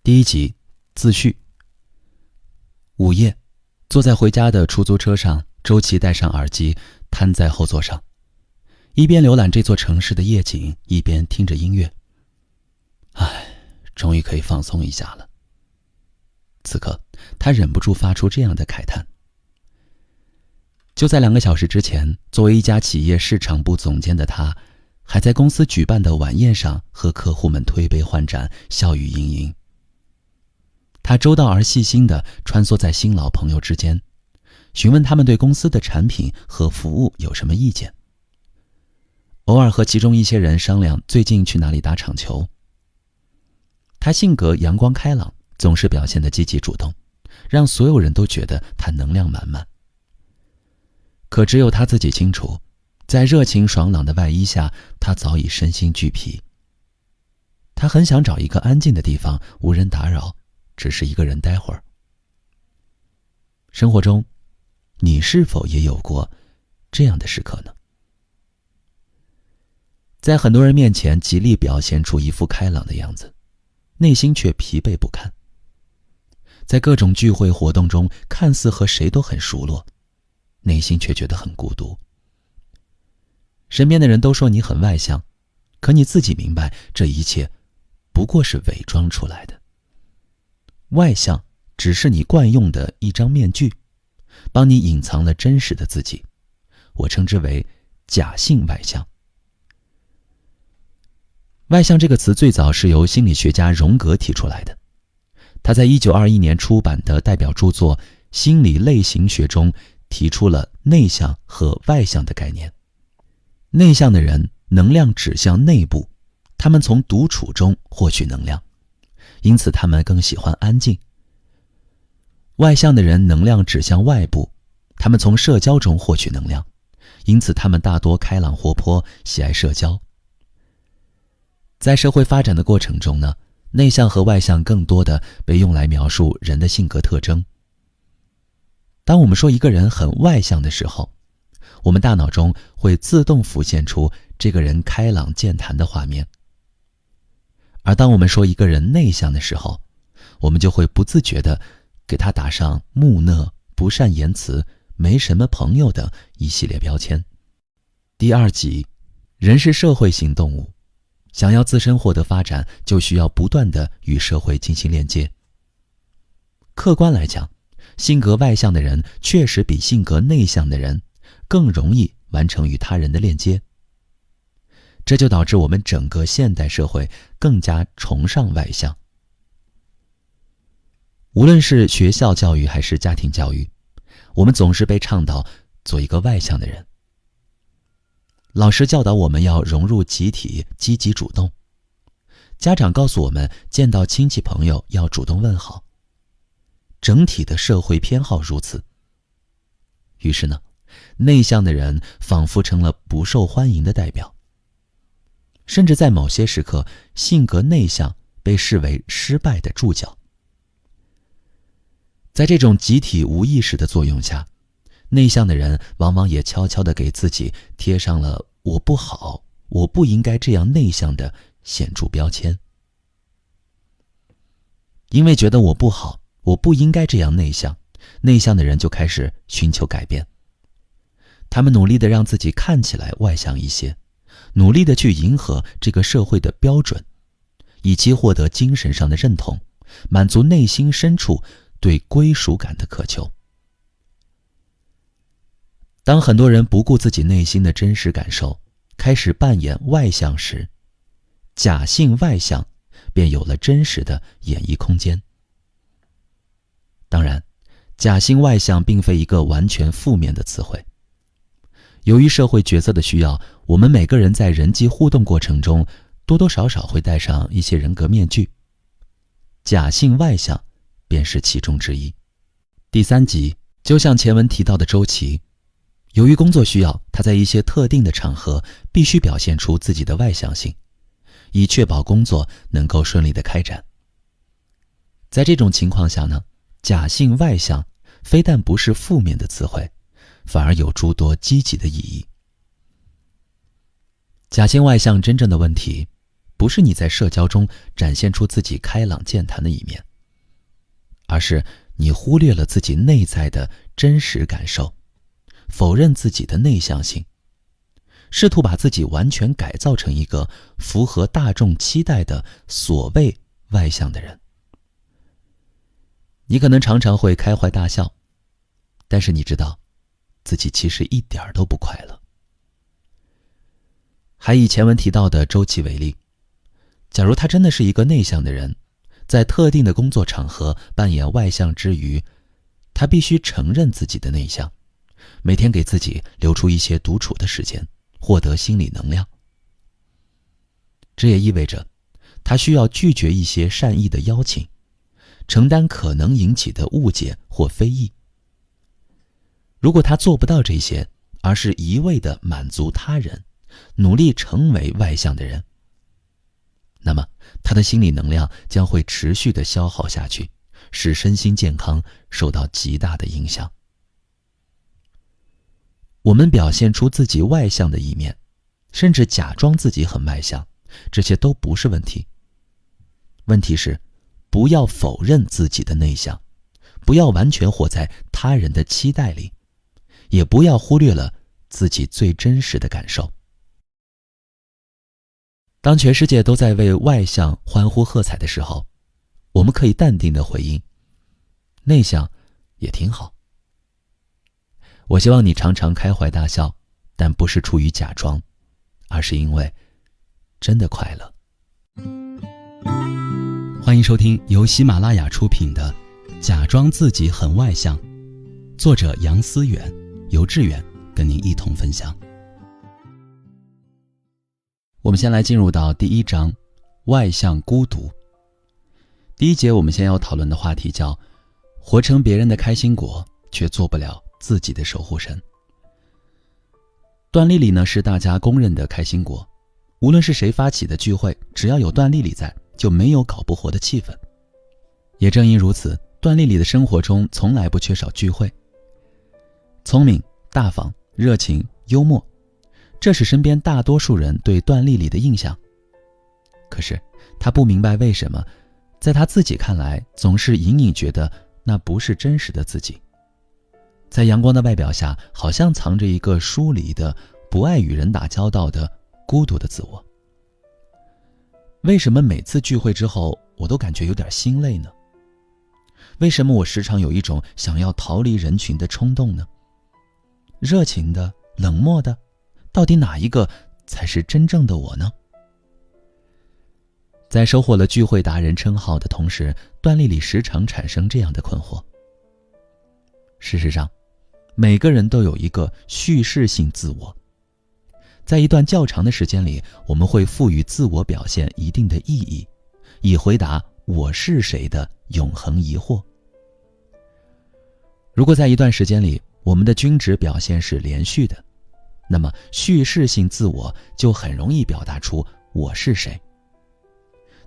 第一集，自序。午夜，坐在回家的出租车上，周琦戴上耳机，瘫在后座上，一边浏览这座城市的夜景，一边听着音乐。终于可以放松一下了。此刻，他忍不住发出这样的慨叹。就在2个小时之前，作为一家企业市场部总监的他，还在公司举办的晚宴上和客户们推杯换盏，笑语盈盈。他周到而细心地穿梭在新老朋友之间，询问他们对公司的产品和服务有什么意见。偶尔和其中一些人商量最近去哪里打场球。他性格阳光开朗，总是表现得积极主动，让所有人都觉得他能量满满。可只有他自己清楚，在热情爽朗的外衣下，他早已身心俱疲。他很想找一个安静的地方，无人打扰，只是一个人待会儿。生活中，你是否也有过这样的时刻呢？在很多人面前极力表现出一副开朗的样子，内心却疲惫不堪。在各种聚会活动中，看似和谁都很熟络，内心却觉得很孤独。身边的人都说你很外向，可你自己明白，这一切不过是伪装出来的。外向只是你惯用的一张面具，帮你隐藏了真实的自己，我称之为假性外向。外向这个词最早是由心理学家荣格提出来的，他在1921年出版的代表著作《心理类型学》中提出了内向和外向的概念。内向的人能量指向内部，他们从独处中获取能量，因此他们更喜欢安静。外向的人能量指向外部，他们从社交中获取能量，因此他们大多开朗活泼，喜爱社交。在社会发展的过程中呢，内向和外向更多的被用来描述人的性格特征。当我们说一个人很外向的时候，我们大脑中会自动浮现出这个人开朗健谈的画面。而当我们说一个人内向的时候，我们就会不自觉地给他打上木讷、不善言辞、没什么朋友等一系列标签。第2集，人是社会性动物，想要自身获得发展，就需要不断地与社会进行链接。客观来讲，性格外向的人确实比性格内向的人更容易完成与他人的链接。这就导致我们整个现代社会更加崇尚外向。无论是学校教育还是家庭教育，我们总是被倡导做一个外向的人。老师教导我们要融入集体，积极主动。家长告诉我们，见到亲戚朋友要主动问好。整体的社会偏好如此。于是呢，内向的人仿佛成了不受欢迎的代表。甚至在某些时刻，性格内向被视为失败的注脚。在这种集体无意识的作用下，内向的人往往也悄悄地给自己贴上了我不好，我不应该这样内向的显著标签。因为觉得我不好，我不应该这样内向，内向的人就开始寻求改变。他们努力地让自己看起来外向一些，努力地去迎合这个社会的标准，以期获得精神上的认同，满足内心深处对归属感的渴求。当很多人不顾自己内心的真实感受，开始扮演外向时，假性外向便有了真实的演绎空间。当然，假性外向并非一个完全负面的词汇。由于社会角色的需要，我们每个人在人际互动过程中多多少少会戴上一些人格面具，假性外向便是其中之一。第3集，就像前文提到的周琦，由于工作需要，他在一些特定的场合必须表现出自己的外向性，以确保工作能够顺利的开展。在这种情况下呢，假性外向非但不是负面的词汇，反而有诸多积极的意义。假性外向真正的问题，不是你在社交中展现出自己开朗健谈的一面，而是你忽略了自己内在的真实感受，否认自己的内向性，试图把自己完全改造成一个符合大众期待的所谓外向的人。你可能常常会开怀大笑，但是你知道自己其实一点都不快乐。还以前文提到的周琦为例，假如他真的是一个内向的人，在特定的工作场合扮演外向之余，他必须承认自己的内向，每天给自己留出一些独处的时间，获得心理能量。这也意味着他需要拒绝一些善意的邀请，承担可能引起的误解或非议。如果他做不到这些，而是一味地满足他人，努力成为外向的人，那么他的心理能量将会持续地消耗下去，使身心健康受到极大的影响。我们表现出自己外向的一面，甚至假装自己很外向，这些都不是问题。问题是，不要否认自己的内向，不要完全活在他人的期待里，也不要忽略了自己最真实的感受。当全世界都在为外向欢呼喝彩的时候，我们可以淡定地回应，内向也挺好。我希望你常常开怀大笑，但不是出于假装，而是因为真的快乐。欢迎收听由喜马拉雅出品的《假装自己很外向》，作者杨思远，由志远跟您一同分享。我们先来进入到第一章，外向孤独。第一节我们先要讨论的话题叫活成别人的开心果，却做不了自己的守护神。段丽丽呢是大家公认的开心果，无论是谁发起的聚会，只要有段丽丽在，就没有搞不活的气氛。也正因如此，段丽丽的生活中从来不缺少聚会。聪明、大方、热情、幽默，这是身边大多数人对段丽丽的印象。可是她不明白为什么在她自己看来，总是隐隐觉得那不是真实的自己。在阳光的外表下，好像藏着一个疏离的、不爱与人打交道的孤独的自我。为什么每次聚会之后，我都感觉有点心累呢？为什么我时常有一种想要逃离人群的冲动呢？热情的、冷漠的，到底哪一个才是真正的我呢？在收获了聚会达人称号的同时，段丽丽时常产生这样的困惑。事实上，每个人都有一个叙事性自我，在一段较长的时间里，我们会赋予自我表现一定的意义，以回答我是谁的永恒疑惑。如果在一段时间里，我们的均值表现是连续的，那么叙事性自我就很容易表达出我是谁。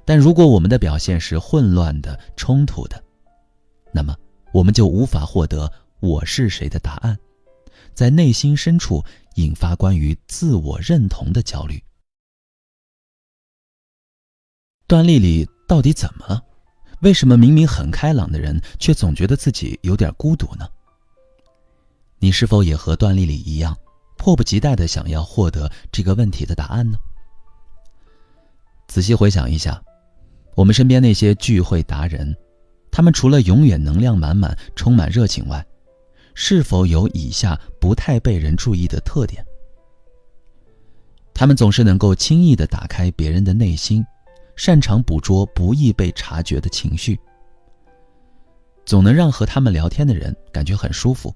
但如果我们的表现是混乱的、冲突的，那么我们就无法获得我是谁的答案，在内心深处引发关于自我认同的焦虑。段丽丽到底怎么了？为什么明明很开朗的人，却总觉得自己有点孤独呢？你是否也和段丽丽一样，迫不及待地想要获得这个问题的答案呢？仔细回想一下，我们身边那些聚会达人，他们除了永远能量满满、充满热情外，是否有以下不太被人注意的特点？他们总是能够轻易地打开别人的内心，擅长捕捉不易被察觉的情绪，总能让和他们聊天的人感觉很舒服。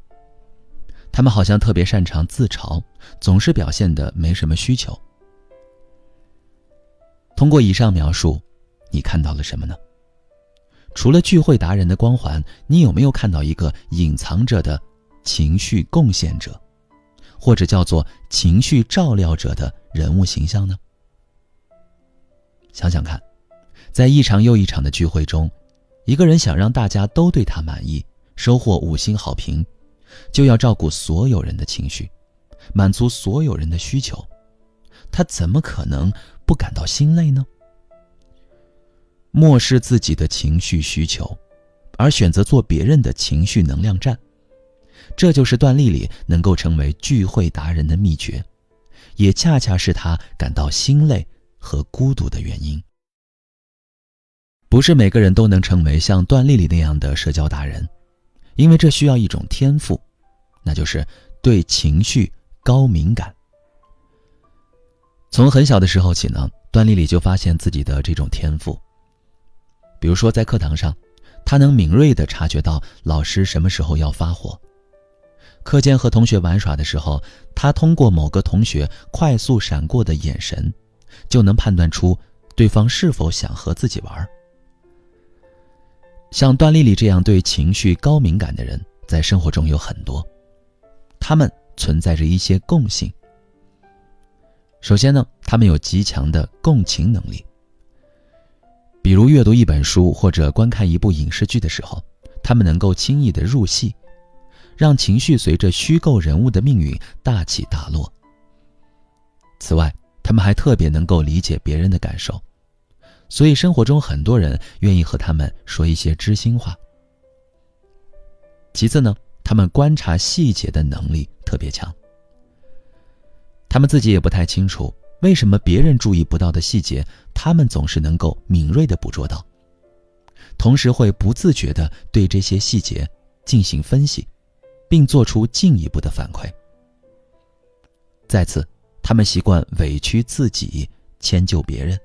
他们好像特别擅长自嘲，总是表现得没什么需求。通过以上描述，你看到了什么呢？除了聚会达人的光环，你有没有看到一个隐藏着的情绪贡献者，或者叫做情绪照料者的人物形象呢？想想看，在一场又一场的聚会中，一个人想让大家都对他满意，收获5星好评，就要照顾所有人的情绪，满足所有人的需求，他怎么可能不感到心累呢？漠视自己的情绪需求，而选择做别人的情绪能量站。这就是段丽丽能够成为聚会达人的秘诀，也恰恰是她感到心累和孤独的原因。不是每个人都能成为像段丽丽那样的社交达人，因为这需要一种天赋，那就是对情绪高敏感。从很小的时候起呢，段丽丽就发现自己的这种天赋。比如说在课堂上，她能敏锐地察觉到老师什么时候要发火。课间和同学玩耍的时候，她通过某个同学快速闪过的眼神，就能判断出对方是否想和自己玩。像段丽丽这样对情绪高敏感的人，在生活中有很多，他们存在着一些共性。首先呢，他们有极强的共情能力。比如阅读一本书或者观看一部影视剧的时候，他们能够轻易地入戏，让情绪随着虚构人物的命运大起大落。此外，他们还特别能够理解别人的感受，所以生活中很多人愿意和他们说一些知心话。其次呢，他们观察细节的能力特别强。他们自己也不太清楚，为什么别人注意不到的细节，他们总是能够敏锐地捕捉到，同时会不自觉地对这些细节进行分析，并做出进一步的反馈。再次，他们习惯委屈自己，迁就别人。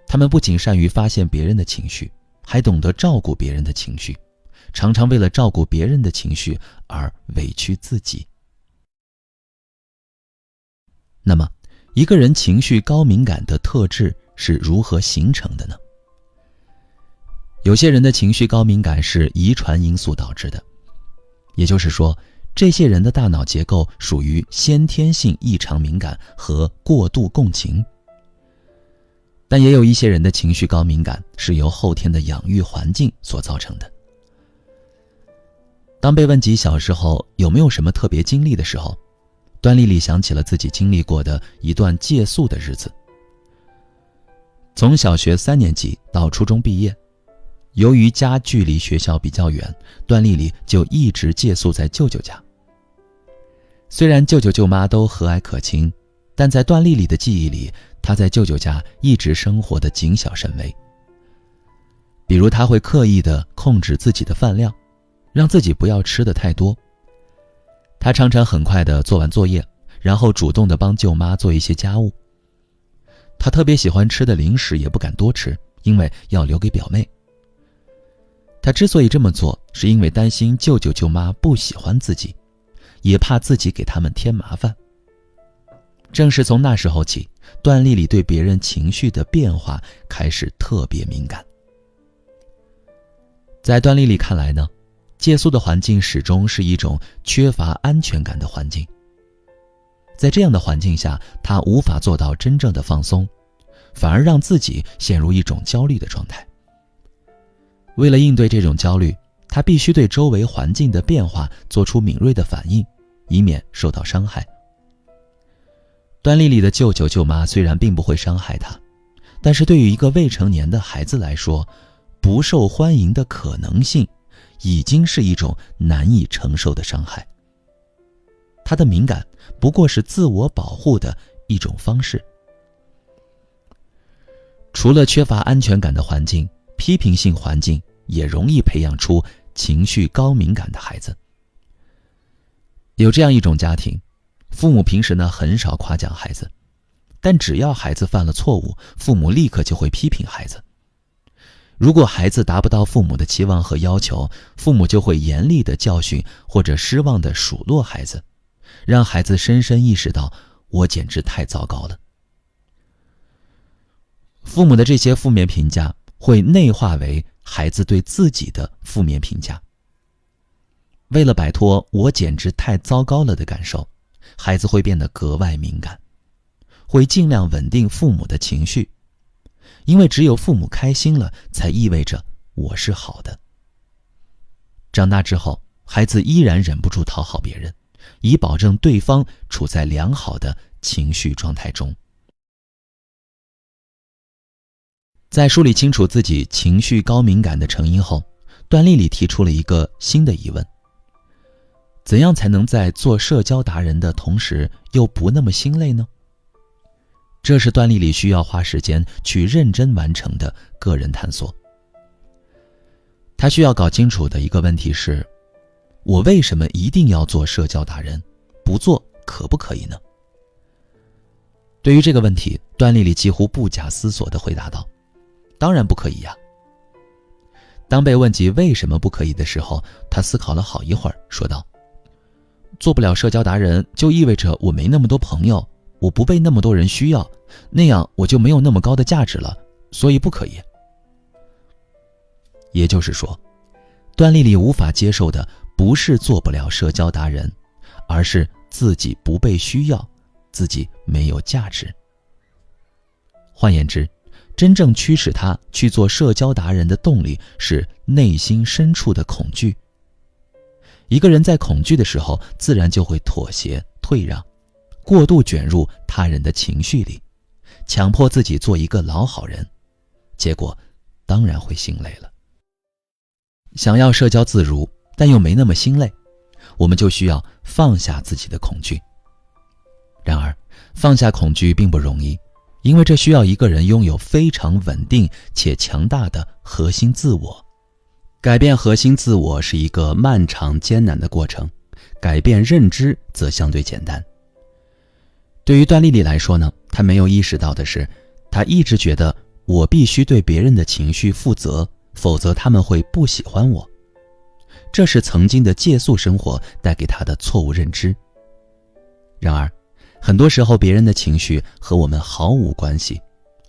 他们不仅善于发现别人的情绪，还懂得照顾别人的情绪，常常为了照顾别人的情绪而委屈自己。那么，一个人情绪高敏感的特质是如何形成的呢？有些人的情绪高敏感是遗传因素导致的，也就是说，这些人的大脑结构属于先天性异常敏感和过度共情。但也有一些人的情绪高敏感是由后天的养育环境所造成的。当被问及小时候有没有什么特别经历的时候，段丽丽想起了自己经历过的一段借宿的日子。从小学3年级到初中毕业，由于家距离学校比较远，段丽丽就一直借宿在舅舅家。虽然舅舅舅妈都和蔼可亲，但在段丽丽的记忆里，她在舅舅家一直生活得谨小慎微。比如她会刻意地控制自己的饭量，让自己不要吃得太多。她常常很快地做完作业，然后主动地帮舅妈做一些家务。她特别喜欢吃的零食也不敢多吃，因为要留给表妹。她之所以这么做，是因为担心舅舅舅妈不喜欢自己，也怕自己给他们添麻烦。正是从那时候起，段丽丽对别人情绪的变化开始特别敏感。在段丽丽看来呢，借宿的环境始终是一种缺乏安全感的环境。在这样的环境下，她无法做到真正的放松，反而让自己陷入一种焦虑的状态。为了应对这种焦虑，她必须对周围环境的变化做出敏锐的反应，以免受到伤害。段丽丽的舅舅舅妈虽然并不会伤害她，但是对于一个未成年的孩子来说，不受欢迎的可能性已经是一种难以承受的伤害。她的敏感不过是自我保护的一种方式。除了缺乏安全感的环境，批评性环境也容易培养出情绪高敏感的孩子。有这样一种家庭，父母平时呢很少夸奖孩子，但只要孩子犯了错误，父母立刻就会批评孩子。如果孩子达不到父母的期望和要求，父母就会严厉的教训或者失望的数落孩子，让孩子深深意识到我简直太糟糕了。父母的这些负面评价会内化为孩子对自己的负面评价。为了摆脱我简直太糟糕了的感受，孩子会变得格外敏感，会尽量稳定父母的情绪，因为只有父母开心了，才意味着我是好的。长大之后，孩子依然忍不住讨好别人，以保证对方处在良好的情绪状态中。在梳理清楚自己情绪高敏感的成因后，段丽丽提出了一个新的疑问：怎样才能在做社交达人的同时又不那么心累呢？这是段丽丽需要花时间去认真完成的个人探索。她需要搞清楚的一个问题是：我为什么一定要做社交达人？不做可不可以呢？对于这个问题，段丽丽几乎不假思索地回答道：当然不可以呀。当被问及为什么不可以的时候，她思考了好一会儿，说道：做不了社交达人就意味着我没那么多朋友，我不被那么多人需要，那样我就没有那么高的价值了，所以不可以。也就是说，段丽丽无法接受的不是做不了社交达人，而是自己不被需要，自己没有价值。换言之，真正驱使她去做社交达人的动力是内心深处的恐惧。一个人在恐惧的时候，自然就会妥协、退让，过度卷入他人的情绪里，强迫自己做一个老好人，结果当然会心累了。想要社交自如，但又没那么心累，我们就需要放下自己的恐惧。然而，放下恐惧并不容易，因为这需要一个人拥有非常稳定且强大的核心自我。改变核心自我是一个漫长艰难的过程，改变认知则相对简单。对于段丽丽来说呢，她没有意识到的是，她一直觉得我必须对别人的情绪负责，否则他们会不喜欢我。这是曾经的借宿生活带给她的错误认知。然而，很多时候别人的情绪和我们毫无关系，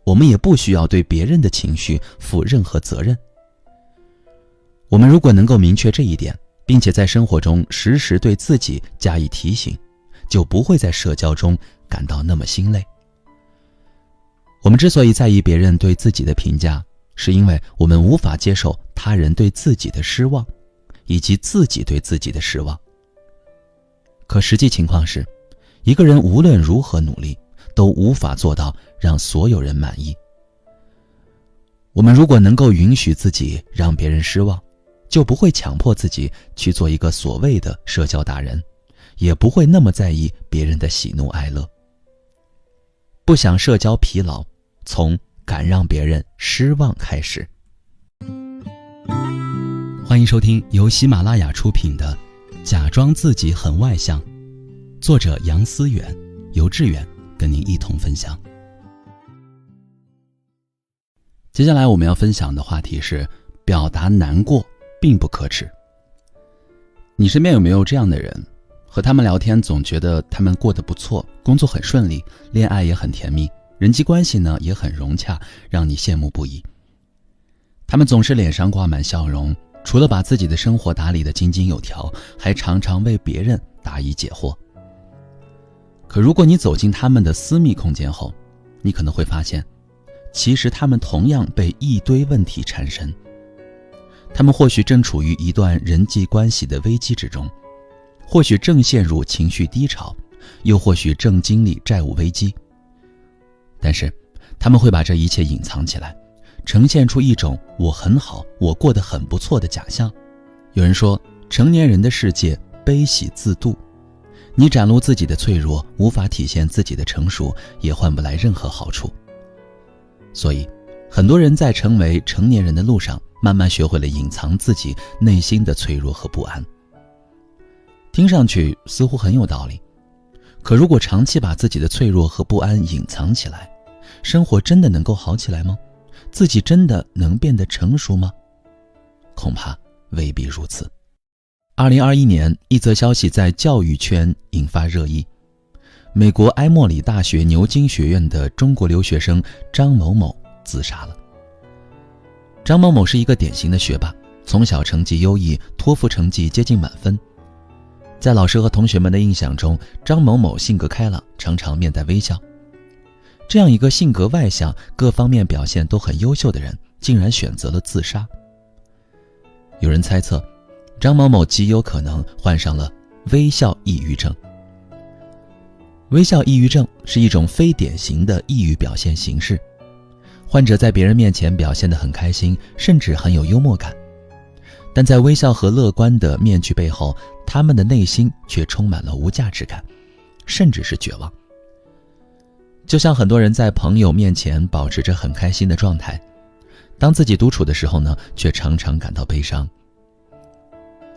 我们也不需要对别人的情绪负任何责任。我们如果能够明确这一点，并且在生活中时时对自己加以提醒，就不会在社交中感到那么心累。我们之所以在意别人对自己的评价，是因为我们无法接受他人对自己的失望，以及自己对自己的失望。可实际情况是，一个人无论如何努力，都无法做到让所有人满意。我们如果能够允许自己让别人失望，就不会强迫自己去做一个所谓的社交达人，也不会那么在意别人的喜怒哀乐。不想社交疲劳，从敢让别人失望开始。欢迎收听由喜马拉雅出品的《假装自己很外向》，作者杨思远，由志远跟您一同分享。接下来我们要分享的话题是表达难过并不可耻。你身边有没有这样的人，和他们聊天总觉得他们过得不错，工作很顺利，恋爱也很甜蜜，人际关系呢也很融洽，让你羡慕不已。他们总是脸上挂满笑容，除了把自己的生活打理得井井有条，还常常为别人答疑解惑。可如果你走进他们的私密空间后，你可能会发现，其实他们同样被一堆问题缠身。他们或许正处于一段人际关系的危机之中，或许正陷入情绪低潮，又或许正经历债务危机。但是他们会把这一切隐藏起来，呈现出一种我很好，我过得很不错的假象。有人说，成年人的世界悲喜自度，你展露自己的脆弱，无法体现自己的成熟，也换不来任何好处。所以很多人在成为成年人的路上，慢慢学会了隐藏自己内心的脆弱和不安。听上去似乎很有道理，可如果长期把自己的脆弱和不安隐藏起来，生活真的能够好起来吗？自己真的能变得成熟吗？恐怕未必如此。2021年，一则消息在教育圈引发热议。美国埃默里大学牛津学院的中国留学生张某某自杀了。张某某是一个典型的学霸，从小成绩优异，托福成绩接近满分。在老师和同学们的印象中，张某某性格开朗，常常面带微笑。这样一个性格外向，各方面表现都很优秀的人，竟然选择了自杀。有人猜测，张某某极有可能患上了微笑抑郁症。微笑抑郁症是一种非典型的抑郁表现形式，患者在别人面前表现得很开心，甚至很有幽默感，但在微笑和乐观的面具背后，他们的内心却充满了无价值感，甚至是绝望。就像很多人在朋友面前保持着很开心的状态，当自己独处的时候呢，却常常感到悲伤。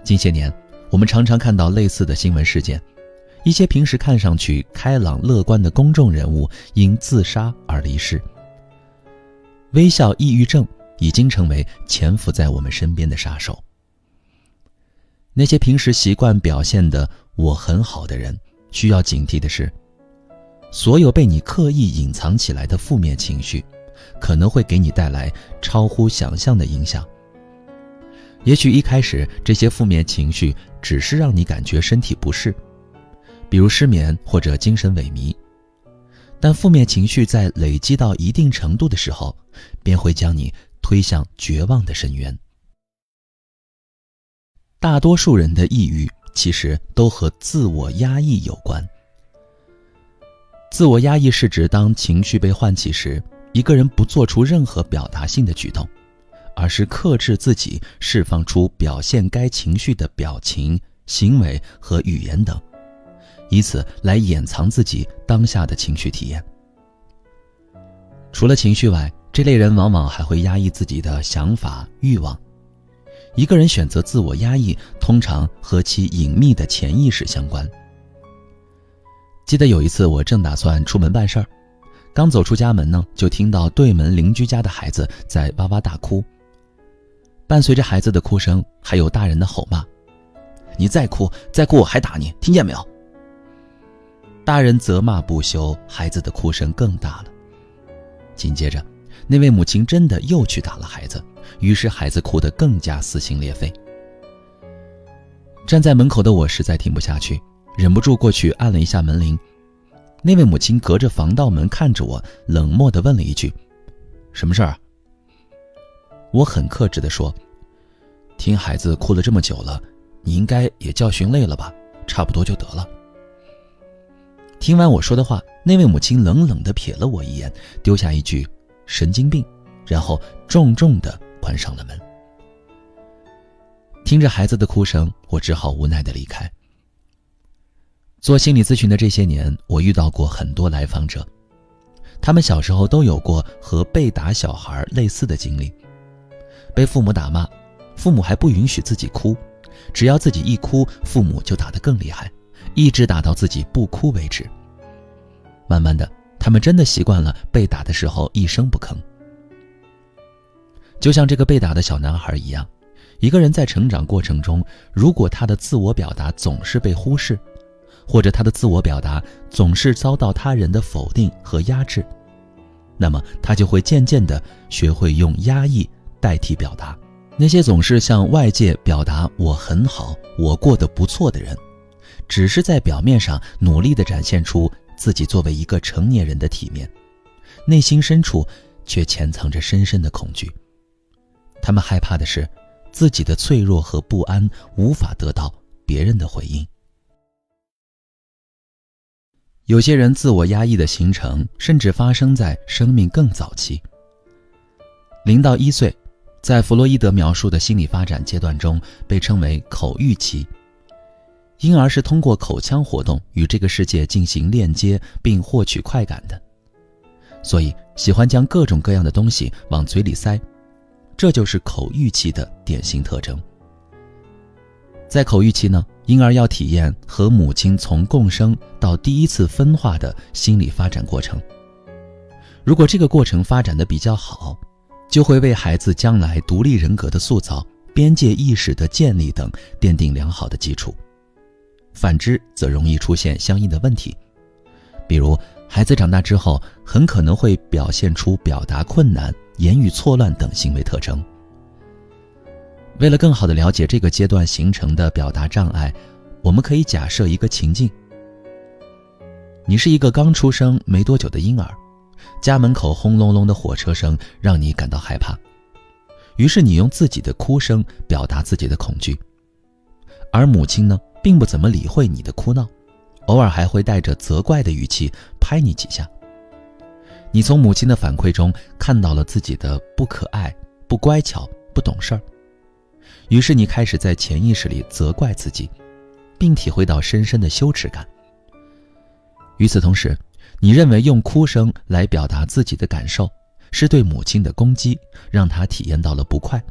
近些年，我们常常看到类似的新闻事件，一些平时看上去开朗乐观的公众人物因自杀而离世。微笑抑郁症已经成为潜伏在我们身边的杀手。那些平时习惯表现的我很好的人，需要警惕的是，所有被你刻意隐藏起来的负面情绪，可能会给你带来超乎想象的影响。也许一开始这些负面情绪只是让你感觉身体不适，比如失眠或者精神萎靡，但负面情绪在累积到一定程度的时候，便会将你推向绝望的深渊。大多数人的抑郁其实都和自我压抑有关。自我压抑是指当情绪被唤起时，一个人不做出任何表达性的举动，而是克制自己释放出表现该情绪的表情、行为和语言等，以此来掩藏自己当下的情绪体验。除了情绪外，这类人往往还会压抑自己的想法、欲望。一个人选择自我压抑，通常和其隐秘的潜意识相关。记得有一次，我正打算出门办事儿，刚走出家门呢，就听到对门邻居家的孩子在哇哇大哭。伴随着孩子的哭声，还有大人的吼骂：“你再哭我还打你，听见没有？”大人责骂不休，孩子的哭声更大了。紧接着，那位母亲真的又去打了孩子，于是孩子哭得更加撕心裂肺。站在门口的我实在听不下去，忍不住过去按了一下门铃。那位母亲隔着防盗门看着我，冷漠地问了一句：“什么事儿？”我很克制地说：“听孩子哭了这么久了，你应该也教训累了吧，差不多就得了。”听完我说的话，那位母亲冷冷地瞥了我一眼，丢下一句“神经病”，然后重重地关上了门。听着孩子的哭声，我只好无奈地离开。做心理咨询的这些年，我遇到过很多来访者，他们小时候都有过和被打小孩类似的经历。被父母打骂，父母还不允许自己哭，只要自己一哭，父母就打得更厉害，一直打到自己不哭为止。慢慢的，他们真的习惯了被打的时候一声不吭。就像这个被打的小男孩一样，一个人在成长过程中，如果他的自我表达总是被忽视，或者他的自我表达总是遭到他人的否定和压制，那么他就会渐渐地学会用压抑代替表达。那些总是向外界表达我很好，我过得不错的人，只是在表面上努力地展现出自己作为一个成年人的体面，内心深处却潜藏着深深的恐惧。他们害怕的是自己的脆弱和不安无法得到别人的回应。有些人自我压抑的形成甚至发生在生命更早期。0到1岁，在弗洛伊德描述的心理发展阶段中被称为口欲期。婴儿是通过口腔活动与这个世界进行链接并获取快感的，所以喜欢将各种各样的东西往嘴里塞，这就是口欲期的典型特征。在口欲期呢，婴儿要体验和母亲从共生到第一次分化的心理发展过程。如果这个过程发展得比较好，就会为孩子将来独立人格的塑造、边界意识的建立等奠定良好的基础。反之，则容易出现相应的问题，比如孩子长大之后很可能会表现出表达困难、言语错乱等行为特征。为了更好地了解这个阶段形成的表达障碍，我们可以假设一个情境：你是一个刚出生没多久的婴儿，家门口轰隆隆的火车声让你感到害怕，于是你用自己的哭声表达自己的恐惧，而母亲呢，并不怎么理会你的哭闹，偶尔还会带着责怪的语气拍你几下。你从母亲的反馈中看到了自己的不可爱、不乖巧、不懂事儿，于是你开始在潜意识里责怪自己，并体会到深深的羞耻感。与此同时，你认为用哭声来表达自己的感受是对母亲的攻击，让她体验到了不快。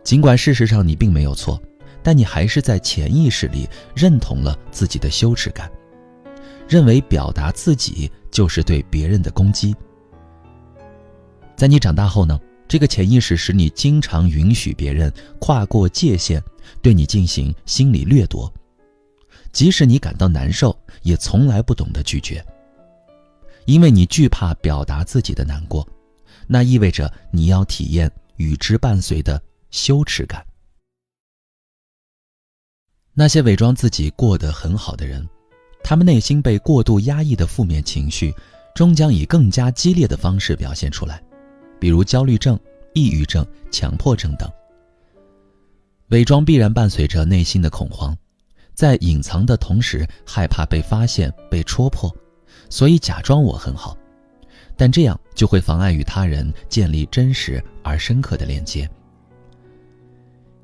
尽管事实上你并没有错，但你还是在潜意识里认同了自己的羞耻感，认为表达自己就是对别人的攻击。在你长大后呢，这个潜意识使你经常允许别人跨过界限，对你进行心理掠夺，即使你感到难受，也从来不懂得拒绝。因为你惧怕表达自己的难过，那意味着你要体验与之伴随的羞耻感。那些伪装自己过得很好的人，他们内心被过度压抑的负面情绪终将以更加激烈的方式表现出来，比如焦虑症、抑郁症、强迫症等。伪装必然伴随着内心的恐慌，在隐藏的同时害怕被发现、被戳破，所以假装我很好，但这样就会妨碍与他人建立真实而深刻的连接。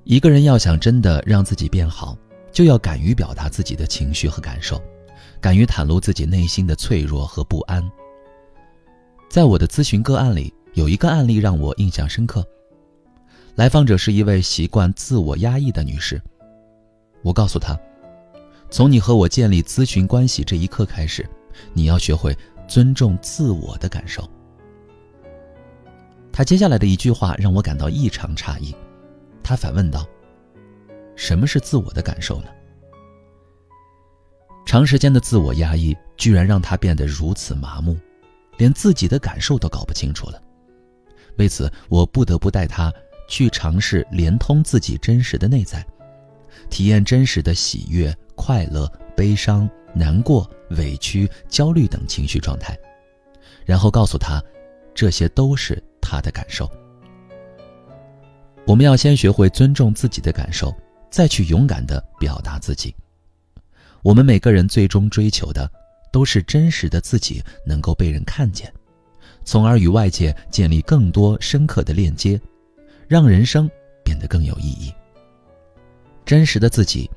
一个人要想真的让自己变好，就要敢于表达自己的情绪和感受，敢于袒露自己内心的脆弱和不安。在我的咨询个案里，有一个案例让我印象深刻。来访者是一位习惯自我压抑的女士。我告诉她，从你和我建立咨询关系这一刻开始，你要学会尊重自我的感受。她接下来的一句话让我感到异常诧异。她反问道，什么是自我的感受呢？长时间的自我压抑居然让她变得如此麻木，连自己的感受都搞不清楚了。为此，我不得不带她去尝试连通自己真实的内在，体验真实的喜悦、快乐、悲伤、难过、委屈、焦虑等情绪状态，然后告诉她，这些都是她的感受。我们要先学会尊重自己的感受，再去勇敢地表达自己。我们每个人最终追求的都是真实的自己能够被人看见，从而与外界建立更多深刻的链接，让人生变得更有意义。真实的自己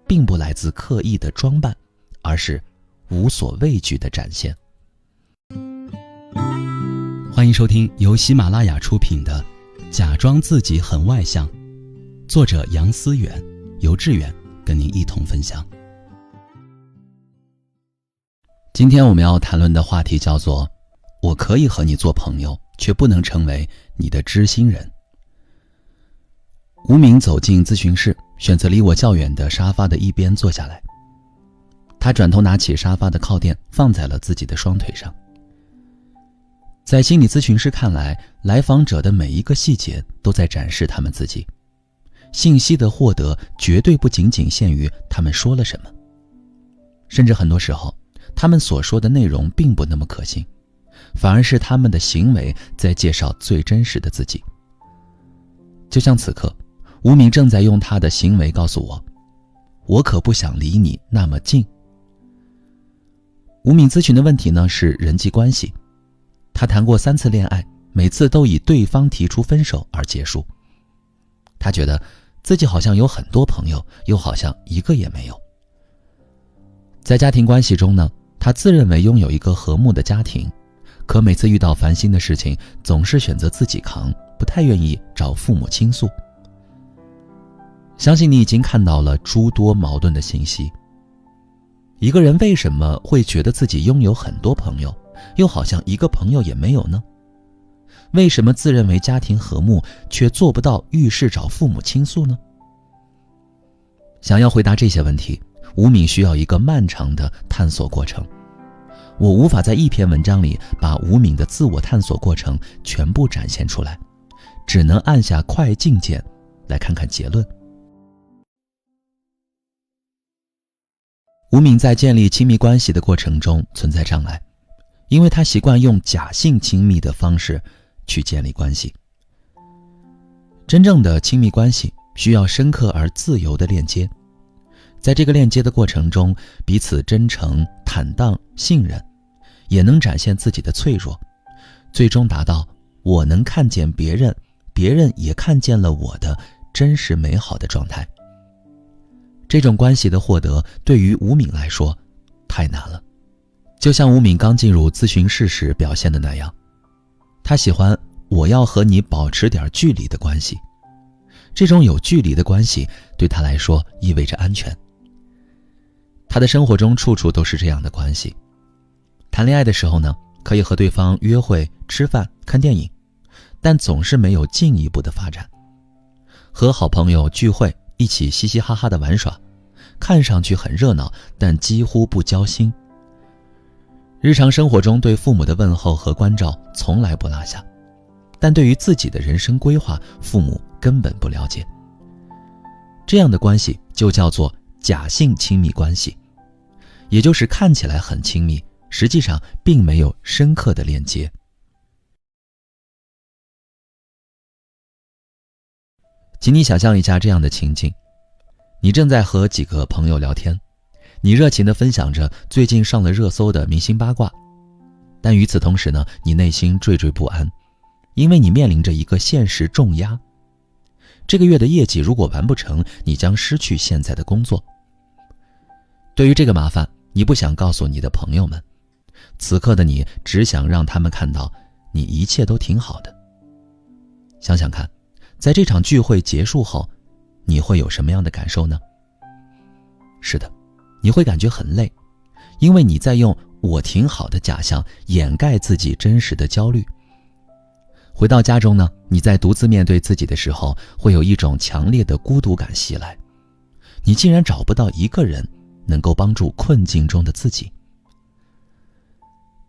并不来自刻意的装扮，而是无所畏惧的展现。欢迎收听由喜马拉雅出品的《假装自己很外向》，作者杨思远，由志远跟您一同分享。今天我们要谈论的话题叫做我可以和你做朋友，却不能成为你的知心人。吴明走进咨询室，选择离我较远的沙发的一边坐下来。他转头拿起沙发的靠垫，放在了自己的双腿上。在心理咨询师看来，来访者的每一个细节都在展示他们自己。信息的获得绝对不仅仅限于他们说了什么，甚至很多时候，他们所说的内容并不那么可信，反而是他们的行为在介绍最真实的自己。就像此刻，吴敏正在用他的行为告诉我，我可不想离你那么近。吴敏咨询的问题呢是人际关系，他谈过3次恋爱，每次都以对方提出分手而结束。他觉得自己好像有很多朋友，又好像一个也没有。在家庭关系中呢，他自认为拥有一个和睦的家庭，可每次遇到烦心的事情，总是选择自己扛，不太愿意找父母倾诉。相信你已经看到了诸多矛盾的信息。一个人为什么会觉得自己拥有很多朋友，又好像一个朋友也没有呢？为什么自认为家庭和睦，却做不到遇事找父母倾诉呢？想要回答这些问题，吴敏需要一个漫长的探索过程。我无法在一篇文章里把吴敏的自我探索过程全部展现出来，只能按下快进键来看看结论。吴敏在建立亲密关系的过程中存在障碍，因为他习惯用假性亲密的方式去建立关系。真正的亲密关系需要深刻而自由的链接，在这个链接的过程中，彼此真诚、坦荡、信任，也能展现自己的脆弱，最终达到我能看见别人，别人也看见了我的真实美好的状态。这种关系的获得对于吴敏来说太难了，就像吴敏刚进入咨询室时表现的那样，他喜欢我要和你保持点距离的关系。这种有距离的关系对他来说意味着安全。他的生活中处处都是这样的关系。谈恋爱的时候呢，可以和对方约会、吃饭、看电影，但总是没有进一步的发展。和好朋友聚会，一起嘻嘻哈哈的玩耍，看上去很热闹，但几乎不交心。日常生活中对父母的问候和关照从来不落下，但对于自己的人生规划，父母根本不了解。这样的关系就叫做假性亲密关系，也就是看起来很亲密，实际上并没有深刻的链接。请你想象一下这样的情境，你正在和几个朋友聊天，你热情地分享着最近上了热搜的明星八卦，但与此同时呢，你内心惴惴不安，因为你面临着一个现实重压。这个月的业绩如果完不成，你将失去现在的工作。对于这个麻烦，你不想告诉你的朋友们，此刻的你只想让他们看到你一切都挺好的。想想看，在这场聚会结束后，你会有什么样的感受呢？是的，你会感觉很累，因为你在用我挺好的假象掩盖自己真实的焦虑。回到家中呢，你在独自面对自己的时候，会有一种强烈的孤独感袭来，你竟然找不到一个人能够帮助困境中的自己。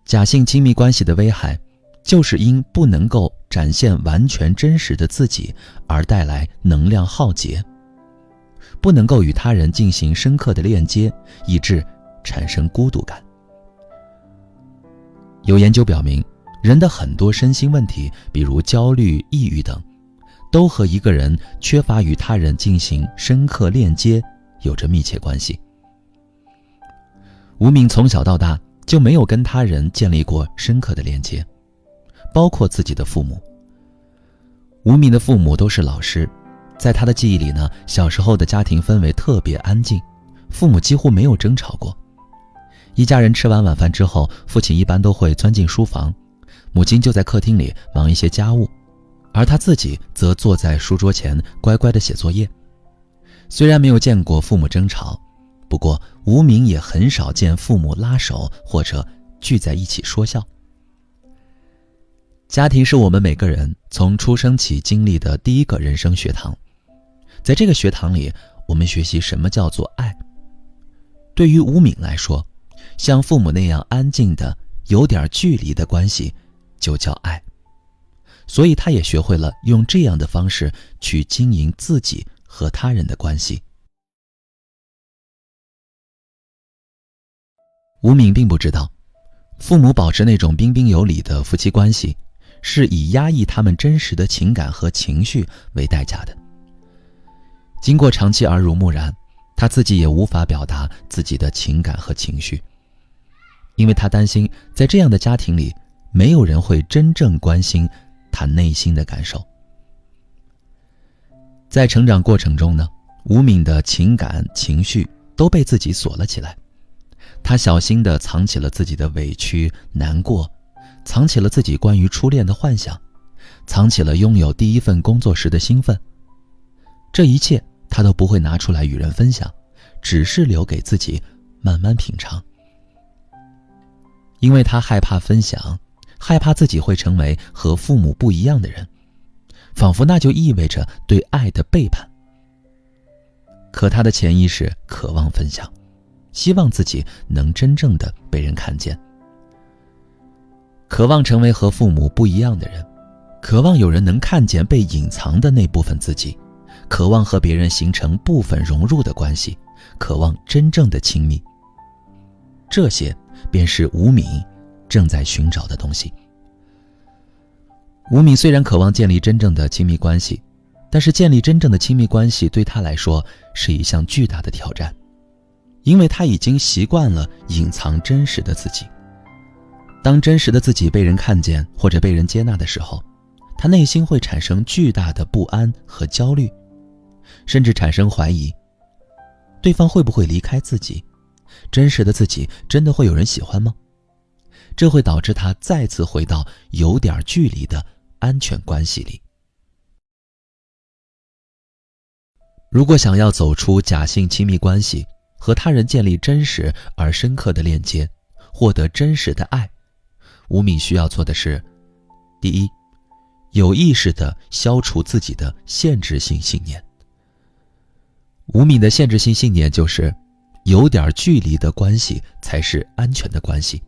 假性亲密关系的危害，就是因不能够展现完全真实的自己而带来能量耗竭，不能够与他人进行深刻的链接，以致产生孤独感。有研究表明，人的很多身心问题，比如焦虑、抑郁等，都和一个人缺乏与他人进行深刻链接有着密切关系。吴敏从小到大就没有跟他人建立过深刻的链接，包括自己的父母。吴敏的父母都是老师，在他的记忆里呢，小时候的家庭氛围特别安静，父母几乎没有争吵过。一家人吃完晚饭之后，父亲一般都会钻进书房，母亲就在客厅里忙一些家务，而他自己则坐在书桌前乖乖地写作业。虽然没有见过父母争吵，不过吴敏也很少见父母拉手或者聚在一起说笑。家庭是我们每个人从出生起经历的第一个人生学堂，在这个学堂里，我们学习什么叫做爱。对于吴敏来说，像父母那样安静的有点距离的关系就叫爱，所以他也学会了用这样的方式去经营自己和他人的关系。吴敏并不知道，父母保持那种彬彬有礼的夫妻关系，是以压抑他们真实的情感和情绪为代价的。经过长期耳濡目染，他自己也无法表达自己的情感和情绪，因为他担心在这样的家庭里，没有人会真正关心他内心的感受。在成长过程中呢，吴敏的情感情绪都被自己锁了起来，他小心地藏起了自己的委屈难过，藏起了自己关于初恋的幻想，藏起了拥有第一份工作时的兴奋。这一切他都不会拿出来与人分享，只是留给自己慢慢品尝。因为他害怕分享，害怕自己会成为和父母不一样的人，仿佛那就意味着对爱的背叛。可他的潜意识渴望分享，希望自己能真正的被人看见，渴望成为和父母不一样的人，渴望有人能看见被隐藏的那部分自己，渴望和别人形成部分融入的关系，渴望真正的亲密。这些便是吴敏正在寻找的东西。吴敏虽然渴望建立真正的亲密关系，但是建立真正的亲密关系对他来说是一项巨大的挑战，因为他已经习惯了隐藏真实的自己。当真实的自己被人看见或者被人接纳的时候，他内心会产生巨大的不安和焦虑，甚至产生怀疑，对方会不会离开自己？真实的自己真的会有人喜欢吗？这会导致他再次回到有点距离的安全关系里。如果想要走出假性亲密关系，和他人建立真实而深刻的链接，获得真实的爱，吴敏需要做的是：第一，有意识地消除自己的限制性信念。吴敏的限制性信念就是有点距离的关系才是安全的关系。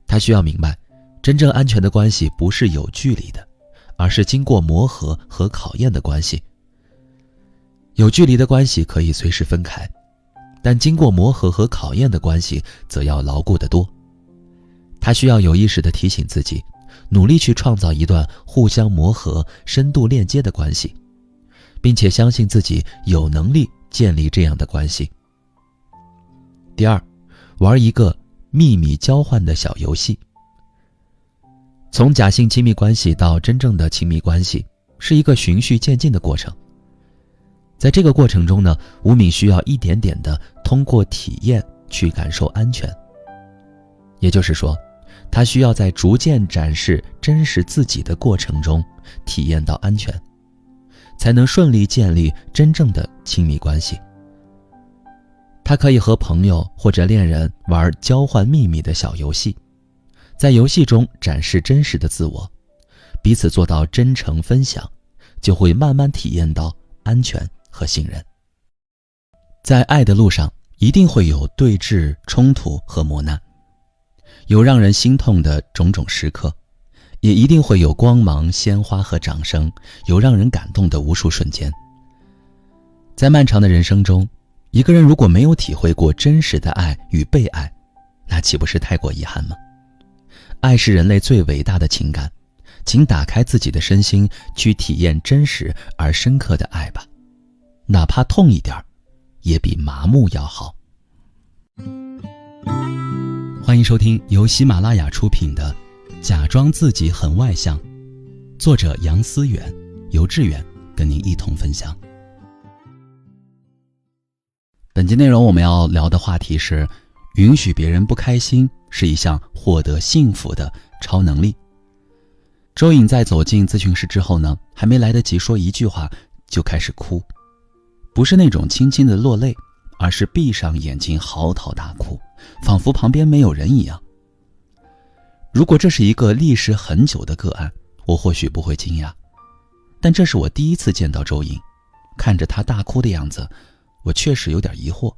他需要明白，真正安全的关系不是有距离的，而是经过磨合和考验的关系。有距离的关系可以随时分开，但经过磨合和考验的关系则要牢固得多。他需要有意识地提醒自己，努力去创造一段互相磨合、深度链接的关系，并且相信自己有能力建立这样的关系。第二，玩一个秘密交换的小游戏。从假性亲密关系到真正的亲密关系，是一个循序渐进的过程。在这个过程中呢，吴敏需要一点点的通过体验去感受安全。也就是说，他需要在逐渐展示真实自己的过程中体验到安全，才能顺利建立真正的亲密关系。他可以和朋友或者恋人玩交换秘密的小游戏，在游戏中展示真实的自我，彼此做到真诚分享，就会慢慢体验到安全和信任。在爱的路上，一定会有对峙、冲突和磨难，有让人心痛的种种时刻，也一定会有光芒、鲜花和掌声，有让人感动的无数瞬间。在漫长的人生中，一个人如果没有体会过真实的爱与被爱，那岂不是太过遗憾吗？爱是人类最伟大的情感，请打开自己的身心，去体验真实而深刻的爱吧，哪怕痛一点，也比麻木要好。欢迎收听由喜马拉雅出品的《假装自己很外向》，作者杨思远，由志远跟您一同分享。本期内容我们要聊的话题是，允许别人不开心是一项获得幸福的超能力。周颖在走进咨询室之后呢，还没来得及说一句话就开始哭，不是那种轻轻的落泪，而是闭上眼睛嚎啕大哭，仿佛旁边没有人一样。如果这是一个历时很久的个案，我或许不会惊讶，但这是我第一次见到周颖，看着她大哭的样子，我确实有点疑惑。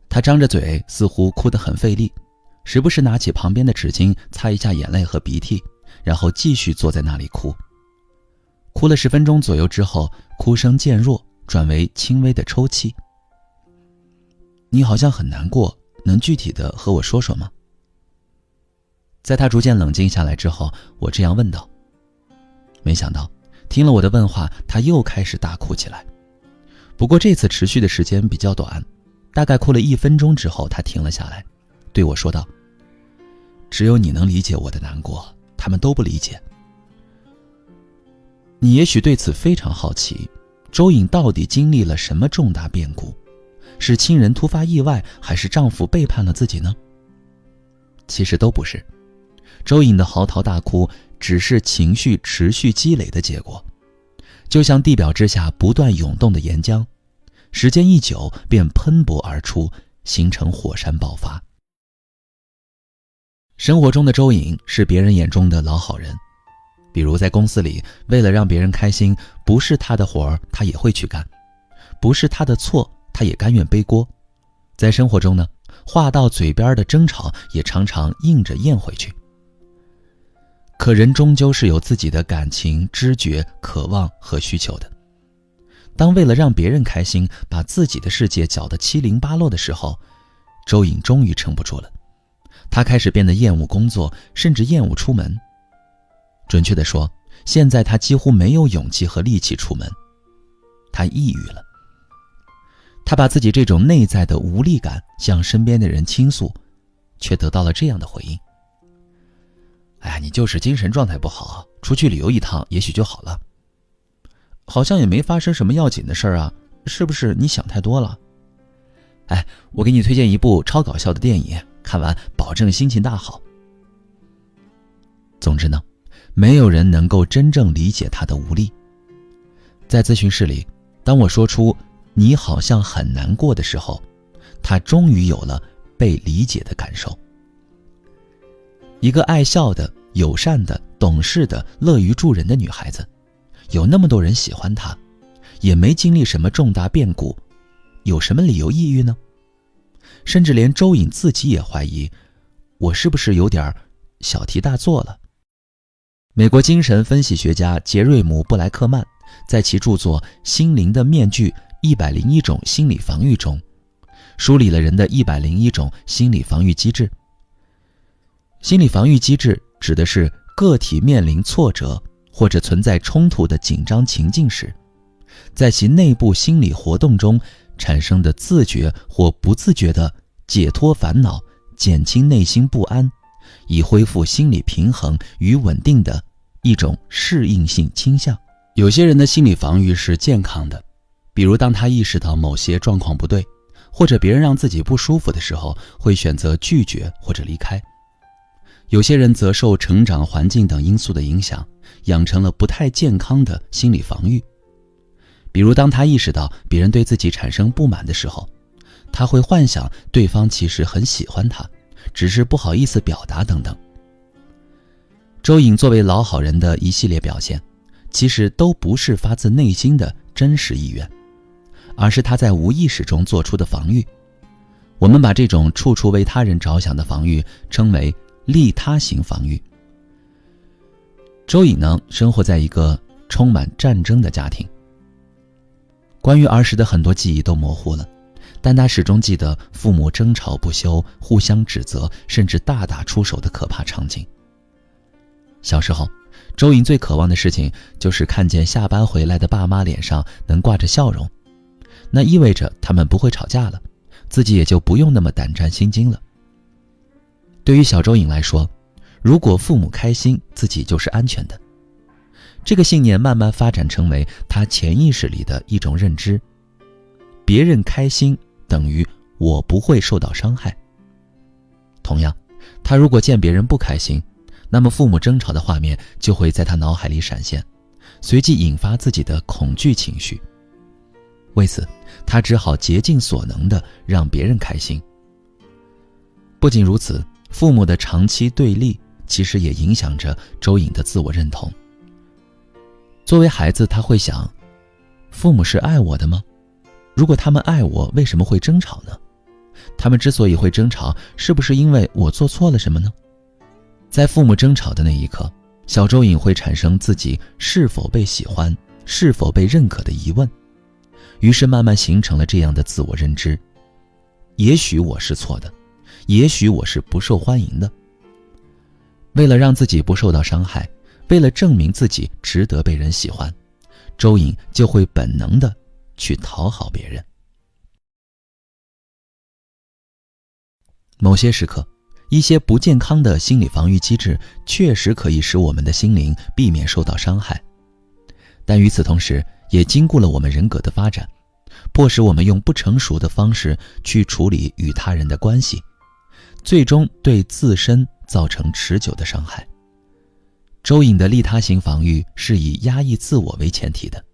她张着嘴，似乎哭得很费力，时不时拿起旁边的纸巾擦一下眼泪和鼻涕，然后继续坐在那里哭。哭了10分钟左右之后，哭声渐弱，转为轻微的抽泣。你好像很难过，能具体的和我说说吗？在她逐渐冷静下来之后，我这样问道。没想到听了我的问话，她又开始大哭起来。不过这次持续的时间比较短，大概哭了1分钟之后，她停了下来，对我说道：只有你能理解我的难过，他们都不理解。你也许对此非常好奇，周颖到底经历了什么重大变故？是亲人突发意外，还是丈夫背叛了自己呢？其实都不是，周颖的嚎啕大哭只是情绪持续积累的结果，就像地表之下不断涌动的岩浆，时间一久便喷薄而出，形成火山爆发。生活中的周颖是别人眼中的老好人，比如在公司里，为了让别人开心，不是他的活儿他也会去干，不是他的错他也甘愿背锅。在生活中呢，话到嘴边的争吵也常常硬着咽回去。可人终究是有自己的感情、知觉、渴望和需求的。当为了让别人开心，把自己的世界搅得七零八落的时候，周颖终于撑不住了。她开始变得厌恶工作，甚至厌恶出门。准确地说，现在她几乎没有勇气和力气出门。她抑郁了。她把自己这种内在的无力感向身边的人倾诉，却得到了这样的回应：哎呀，你就是精神状态不好，出去旅游一趟也许就好了。好像也没发生什么要紧的事儿啊，是不是你想太多了？哎，我给你推荐一部超搞笑的电影，看完保证心情大好。总之呢，没有人能够真正理解他的无力。在咨询室里，当我说出你好像很难过的时候，他终于有了被理解的感受。一个爱笑的、友善的、懂事的、乐于助人的女孩子，有那么多人喜欢她，也没经历什么重大变故，有什么理由抑郁呢？甚至连周颖自己也怀疑，我是不是有点小题大做了？美国精神分析学家杰瑞姆·布莱克曼在其著作《心灵的面具：101种心理防御》中，梳理了人的101种心理防御机制。心理防御机制指的是个体面临挫折或者存在冲突的紧张情境时，在其内部心理活动中产生的自觉或不自觉的解脱烦恼、减轻内心不安，以恢复心理平衡与稳定的一种适应性倾向。有些人的心理防御是健康的，比如当他意识到某些状况不对，或者别人让自己不舒服的时候，会选择拒绝或者离开。有些人则受成长环境等因素的影响，养成了不太健康的心理防御。比如当他意识到别人对自己产生不满的时候，他会幻想对方其实很喜欢他，只是不好意思表达等等。周颖作为老好人的一系列表现，其实都不是发自内心的真实意愿，而是他在无意识中做出的防御。我们把这种处处为他人着想的防御称为利他型防御。周颖呢，生活在一个充满战争的家庭，关于儿时的很多记忆都模糊了，但他始终记得父母争吵不休，互相指责，甚至大打出手的可怕场景。小时候，周颖最渴望的事情就是看见下班回来的爸妈脸上能挂着笑容，那意味着他们不会吵架了，自己也就不用那么胆战心惊了。对于小周颖来说，如果父母开心，自己就是安全的。这个信念慢慢发展成为他潜意识里的一种认知，别人开心等于我不会受到伤害。同样，他如果见别人不开心，那么父母争吵的画面就会在他脑海里闪现，随即引发自己的恐惧情绪。为此，他只好竭尽所能地让别人开心。不仅如此，父母的长期对立其实也影响着周颖的自我认同。作为孩子，他会想，父母是爱我的吗？如果他们爱我，为什么会争吵呢？他们之所以会争吵，是不是因为我做错了什么呢？在父母争吵的那一刻，小周颖会产生自己是否被喜欢、是否被认可的疑问，于是慢慢形成了这样的自我认知：也许我是错的，也许我是不受欢迎的。为了让自己不受到伤害，为了证明自己值得被人喜欢，周颖就会本能地去讨好别人。某些时刻，一些不健康的心理防御机制确实可以使我们的心灵避免受到伤害，但与此同时，也经过了我们人格的发展，迫使我们用不成熟的方式去处理与他人的关系，最终对自身造成持久的伤害。周颖的利他型防御是以压抑自我为前提的。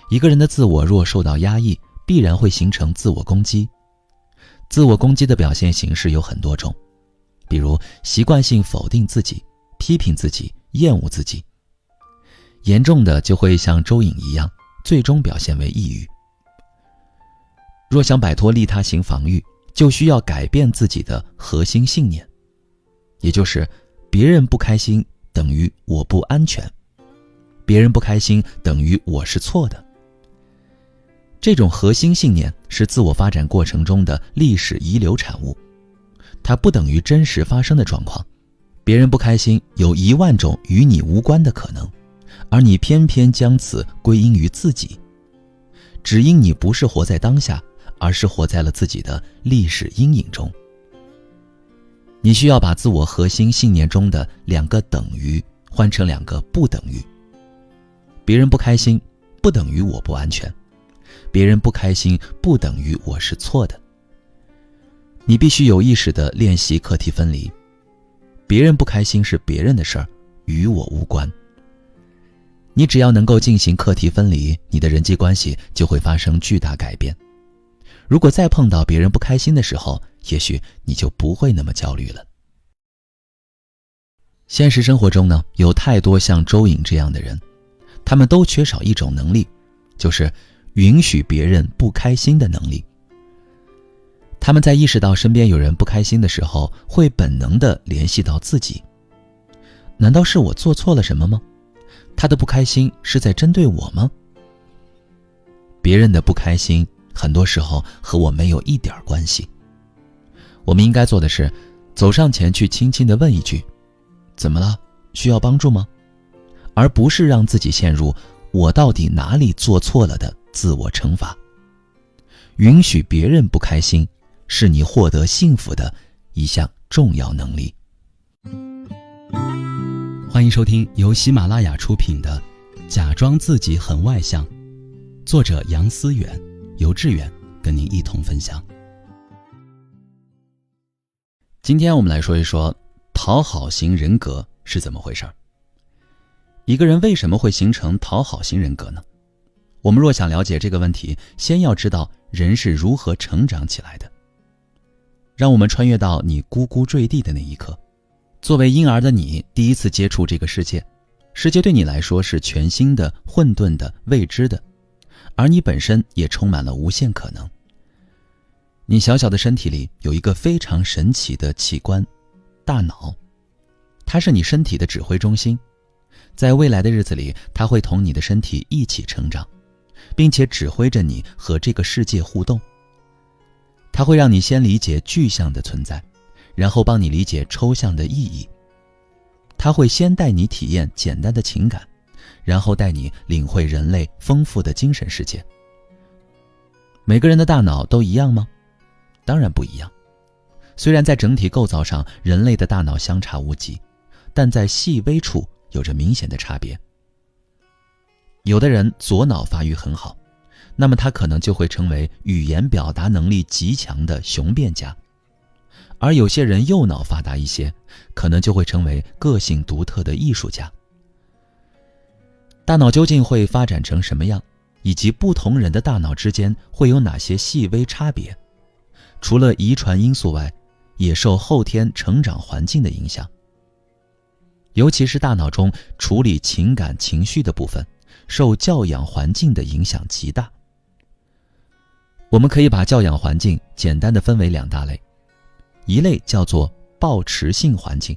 一个人的自我若受到压抑，必然会形成自我攻击。自我攻击的表现形式有很多种，比如习惯性否定自己、批评自己、厌恶自己。严重的就会像周颖一样，最终表现为抑郁。若想摆脱利他型防御，就需要改变自己的核心信念，也就是别人不开心等于我不安全，别人不开心等于我是错的。这种核心信念是自我发展过程中的历史遗留产物，它不等于真实发生的状况。别人不开心有10000种与你无关的可能，而你偏偏将此归因于自己，只因你不是活在当下，而是活在了自己的历史阴影中。你需要把自我核心信念中的2个等于换成2个不等于。别人不开心不等于我不安全，别人不开心不等于我是错的。你必须有意识地练习课题分离，别人不开心是别人的事儿，与我无关。你只要能够进行课题分离，你的人际关系就会发生巨大改变。如果再碰到别人不开心的时候，也许你就不会那么焦虑了。现实生活中呢，有太多像周颖这样的人，他们都缺少一种能力，就是允许别人不开心的能力。他们在意识到身边有人不开心的时候，会本能地联系到自己。难道是我做错了什么吗？他的不开心是在针对我吗？别人的不开心很多时候和我没有一点关系。我们应该做的是走上前去轻轻地问一句，怎么了？需要帮助吗？而不是让自己陷入我到底哪里做错了的自我惩罚。允许别人不开心，是你获得幸福的一项重要能力。欢迎收听由喜马拉雅出品的《假装自己很外向》，作者杨思远，由志远跟您一同分享。今天我们来说一说讨好型人格是怎么回事。一个人为什么会形成讨好型人格呢？我们若想了解这个问题，先要知道人是如何成长起来的。让我们穿越到你呱呱坠地的那一刻。作为婴儿的你，第一次接触这个世界，世界对你来说是全新的、混沌的、未知的，而你本身也充满了无限可能。你小小的身体里有一个非常神奇的器官——大脑，它是你身体的指挥中心。在未来的日子里，它会同你的身体一起成长，并且指挥着你和这个世界互动。它会让你先理解具象的存在，然后帮你理解抽象的意义。它会先带你体验简单的情感，然后带你领会人类丰富的精神世界。每个人的大脑都一样吗？当然不一样。虽然在整体构造上人类的大脑相差无几，但在细微处有着明显的差别。有的人左脑发育很好，那么他可能就会成为语言表达能力极强的雄辩家，而有些人右脑发达一些，可能就会成为个性独特的艺术家。大脑究竟会发展成什么样，以及不同人的大脑之间会有哪些细微差别，除了遗传因素外，也受后天成长环境的影响。尤其是大脑中处理情感情绪的部分，受教养环境的影响极大。我们可以把教养环境简单地分为2大类，一类叫做抱持性环境。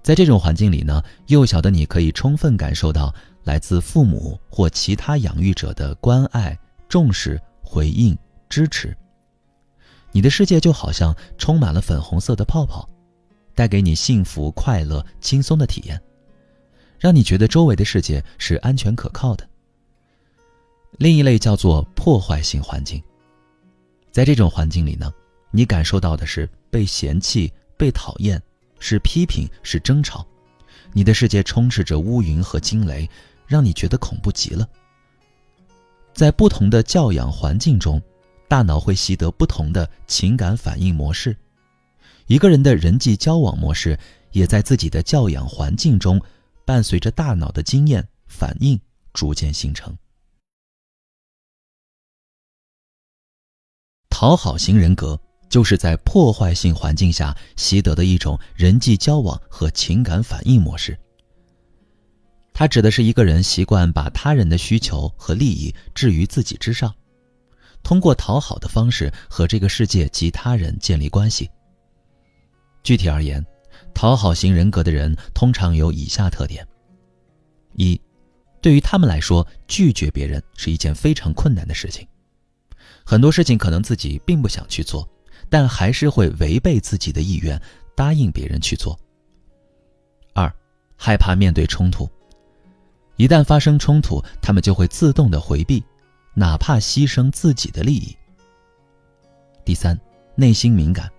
在这种环境里呢，幼小的你可以充分感受到来自父母或其他养育者的关爱、重视、回应、支持。你的世界就好像充满了粉红色的泡泡，带给你幸福、快乐、轻松的体验，让你觉得周围的世界是安全可靠的。另一类叫做破坏性环境。在这种环境里呢，你感受到的是被嫌弃、被讨厌，是批评，是争吵。你的世界充斥着乌云和惊雷，让你觉得恐怖极了。在不同的教养环境中，大脑会习得不同的情感反应模式。一个人的人际交往模式也在自己的教养环境中，伴随着大脑的经验反应逐渐形成。讨好型人格就是在破坏性环境下习得的一种人际交往和情感反应模式。它指的是一个人习惯把他人的需求和利益置于自己之上，通过讨好的方式和这个世界及他人建立关系。具体而言，讨好型人格的人通常有以下特点：一，对于他们来说，拒绝别人是一件非常困难的事情。很多事情可能自己并不想去做，但还是会违背自己的意愿，答应别人去做。二，害怕面对冲突。一旦发生冲突，他们就会自动的回避，哪怕牺牲自己的利益。第三，内心敏感。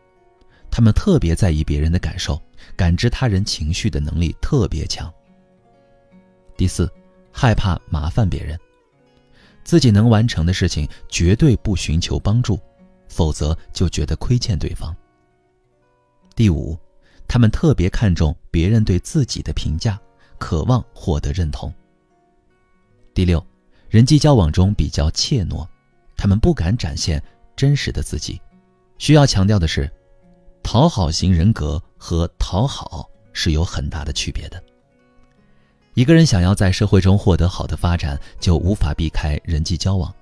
他们特别在意别人的感受，感知他人情绪的能力特别强。第四，害怕麻烦别人，自己能完成的事情绝对不寻求帮助，否则就觉得亏欠对方。第五，他们特别看重别人对自己的评价，渴望获得认同。第六，人际交往中比较怯懦，他们不敢展现真实的自己。需要强调的是，讨好型人格和讨好是有很大的区别的。一个人想要在社会中获得好的发展，就无法避开人际交往。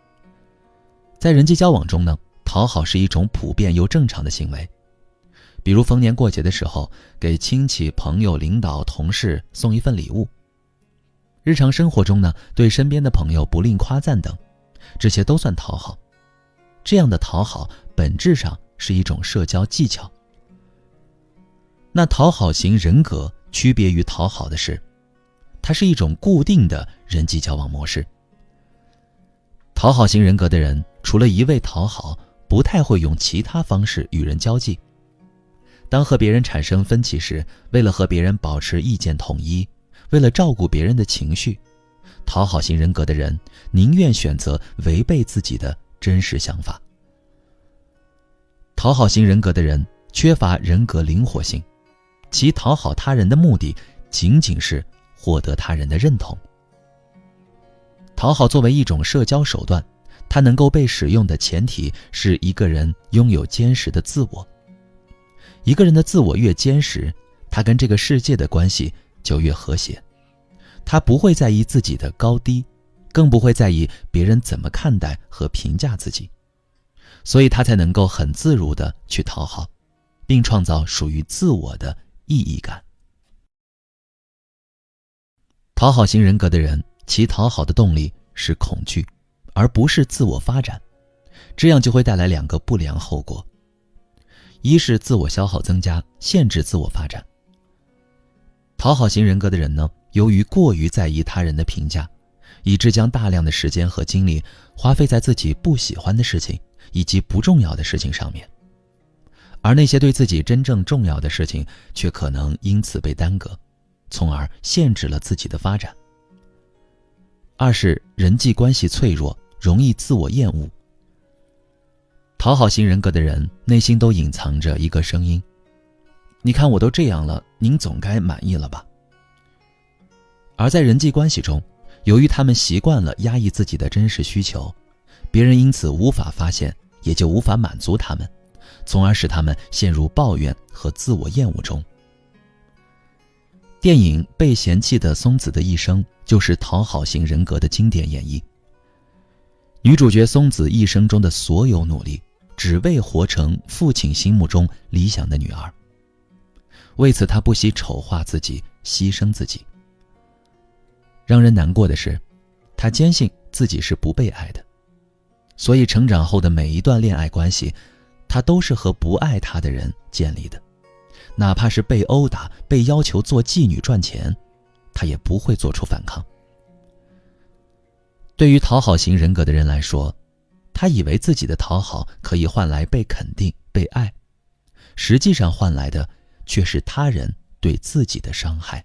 在人际交往中呢，讨好是一种普遍又正常的行为。比如逢年过节的时候，给亲戚、朋友、领导、同事送一份礼物。日常生活中呢，对身边的朋友不吝夸赞等，这些都算讨好。这样的讨好本质上是一种社交技巧。那讨好型人格区别于讨好的是，它是一种固定的人际交往模式。讨好型人格的人除了一味讨好，不太会用其他方式与人交际。当和别人产生分歧时，为了和别人保持意见统一，为了照顾别人的情绪，讨好型人格的人宁愿选择违背自己的真实想法。讨好型人格的人缺乏人格灵活性，其讨好他人的目的仅仅是获得他人的认同。讨好作为一种社交手段，它能够被使用的前提是一个人拥有坚实的自我。一个人的自我越坚实，他跟这个世界的关系就越和谐。他不会在意自己的高低，更不会在意别人怎么看待和评价自己，所以他才能够很自如地去讨好，并创造属于自我的意义感。讨好型人格的人，其讨好的动力是恐惧，而不是自我发展，这样就会带来两个不良后果。一是自我消耗增加，限制自我发展。讨好型人格的人呢，由于过于在意他人的评价，以致将大量的时间和精力花费在自己不喜欢的事情以及不重要的事情上面，而那些对自己真正重要的事情却可能因此被耽搁，从而限制了自己的发展。二是人际关系脆弱，容易自我厌恶。讨好型人格的人内心都隐藏着一个声音，你看我都这样了，您总该满意了吧。而在人际关系中，由于他们习惯了压抑自己的真实需求，别人因此无法发现，也就无法满足他们，从而使他们陷入抱怨和自我厌恶中。电影《被嫌弃的松子的一生》就是讨好型人格的经典演绎。女主角松子一生中的所有努力，只为活成父亲心目中理想的女儿。为此，她不惜丑化自己，牺牲自己。让人难过的是，她坚信自己是不被爱的，所以成长后的每一段恋爱关系，她都是和不爱她的人建立的。哪怕是被殴打，被要求做妓女赚钱，她也不会做出反抗。对于讨好型人格的人来说，他以为自己的讨好可以换来被肯定、被爱，实际上换来的却是他人对自己的伤害。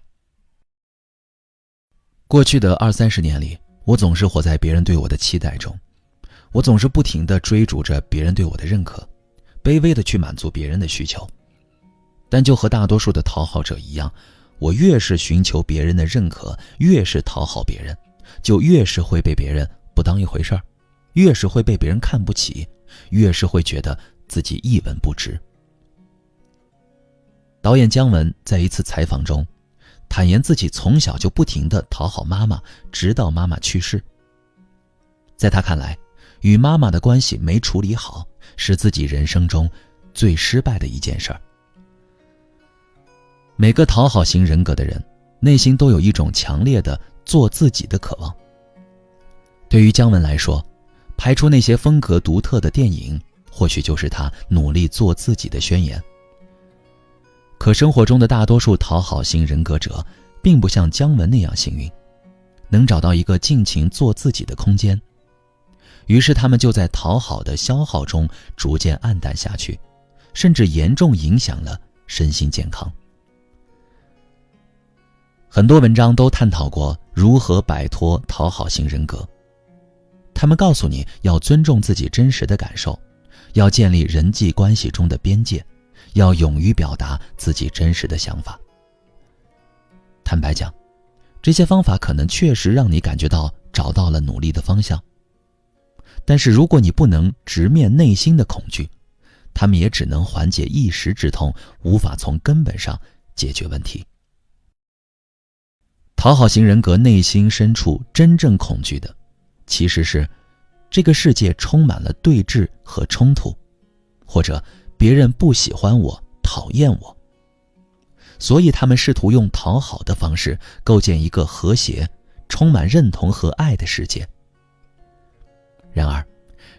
过去的20-30年里，我总是活在别人对我的期待中，我总是不停地追逐着别人对我的认可，卑微地去满足别人的需求。但就和大多数的讨好者一样，我越是寻求别人的认可，越是讨好别人，就越是会被别人不当一回事儿，越是会被别人看不起，越是会觉得自己一文不值。导演姜文在一次采访中坦言，自己从小就不停地讨好妈妈，直到妈妈去世。在他看来，与妈妈的关系没处理好，是自己人生中最失败的一件事儿。每个讨好型人格的人，内心都有一种强烈的做自己的渴望。对于姜文来说，拍出那些风格独特的电影，或许就是他努力做自己的宣言。可生活中的大多数讨好型人格者，并不像姜文那样幸运，能找到一个尽情做自己的空间。于是他们就在讨好的消耗中逐渐黯淡下去，甚至严重影响了身心健康。很多文章都探讨过如何摆脱讨好型人格，他们告诉你要尊重自己真实的感受，要建立人际关系中的边界，要勇于表达自己真实的想法。坦白讲，这些方法可能确实让你感觉到找到了努力的方向，但是如果你不能直面内心的恐惧，他们也只能缓解一时之痛，无法从根本上解决问题。讨好型人格内心深处真正恐惧的，其实是这个世界充满了对峙和冲突，或者别人不喜欢我，讨厌我。所以他们试图用讨好的方式构建一个和谐、充满认同和爱的世界。然而，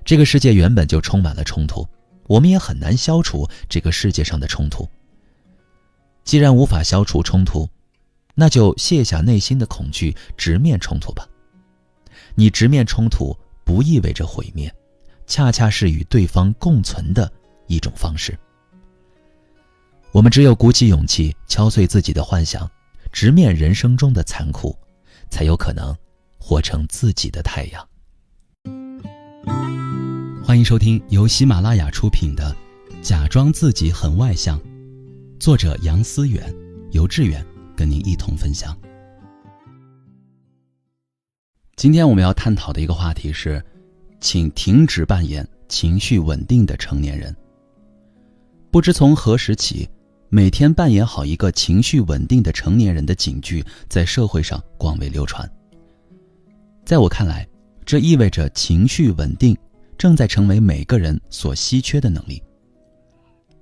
这个世界原本就充满了冲突，我们也很难消除这个世界上的冲突。既然无法消除冲突，那就卸下内心的恐惧，直面冲突吧。你直面冲突不意味着毁灭，恰恰是与对方共存的一种方式。我们只有鼓起勇气，敲碎自己的幻想，直面人生中的残酷，才有可能活成自己的太阳。欢迎收听由喜马拉雅出品的《假装自己很外向》，作者杨思远，由志远跟您一同分享。今天我们要探讨的一个话题是，请停止扮演情绪稳定的成年人。不知从何时起，每天扮演好一个情绪稳定的成年人的警句在社会上广为流传。在我看来，这意味着情绪稳定正在成为每个人所稀缺的能力。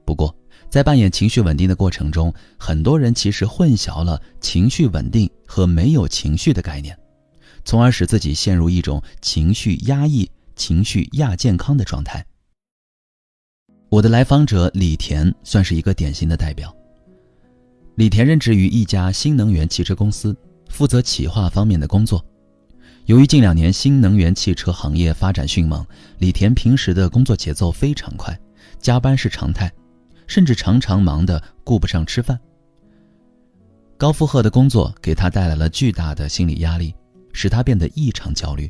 不过，在扮演情绪稳定的过程中，很多人其实混淆了情绪稳定和没有情绪的概念，从而使自己陷入一种情绪压抑、情绪亚健康的状态。我的来访者李田算是一个典型的代表。李田任职于一家新能源汽车公司，负责企划方面的工作。由于近2年新能源汽车行业发展迅猛，李田平时的工作节奏非常快，加班是常态，甚至常常忙得顾不上吃饭。高负荷的工作给他带来了巨大的心理压力，使他变得异常焦虑。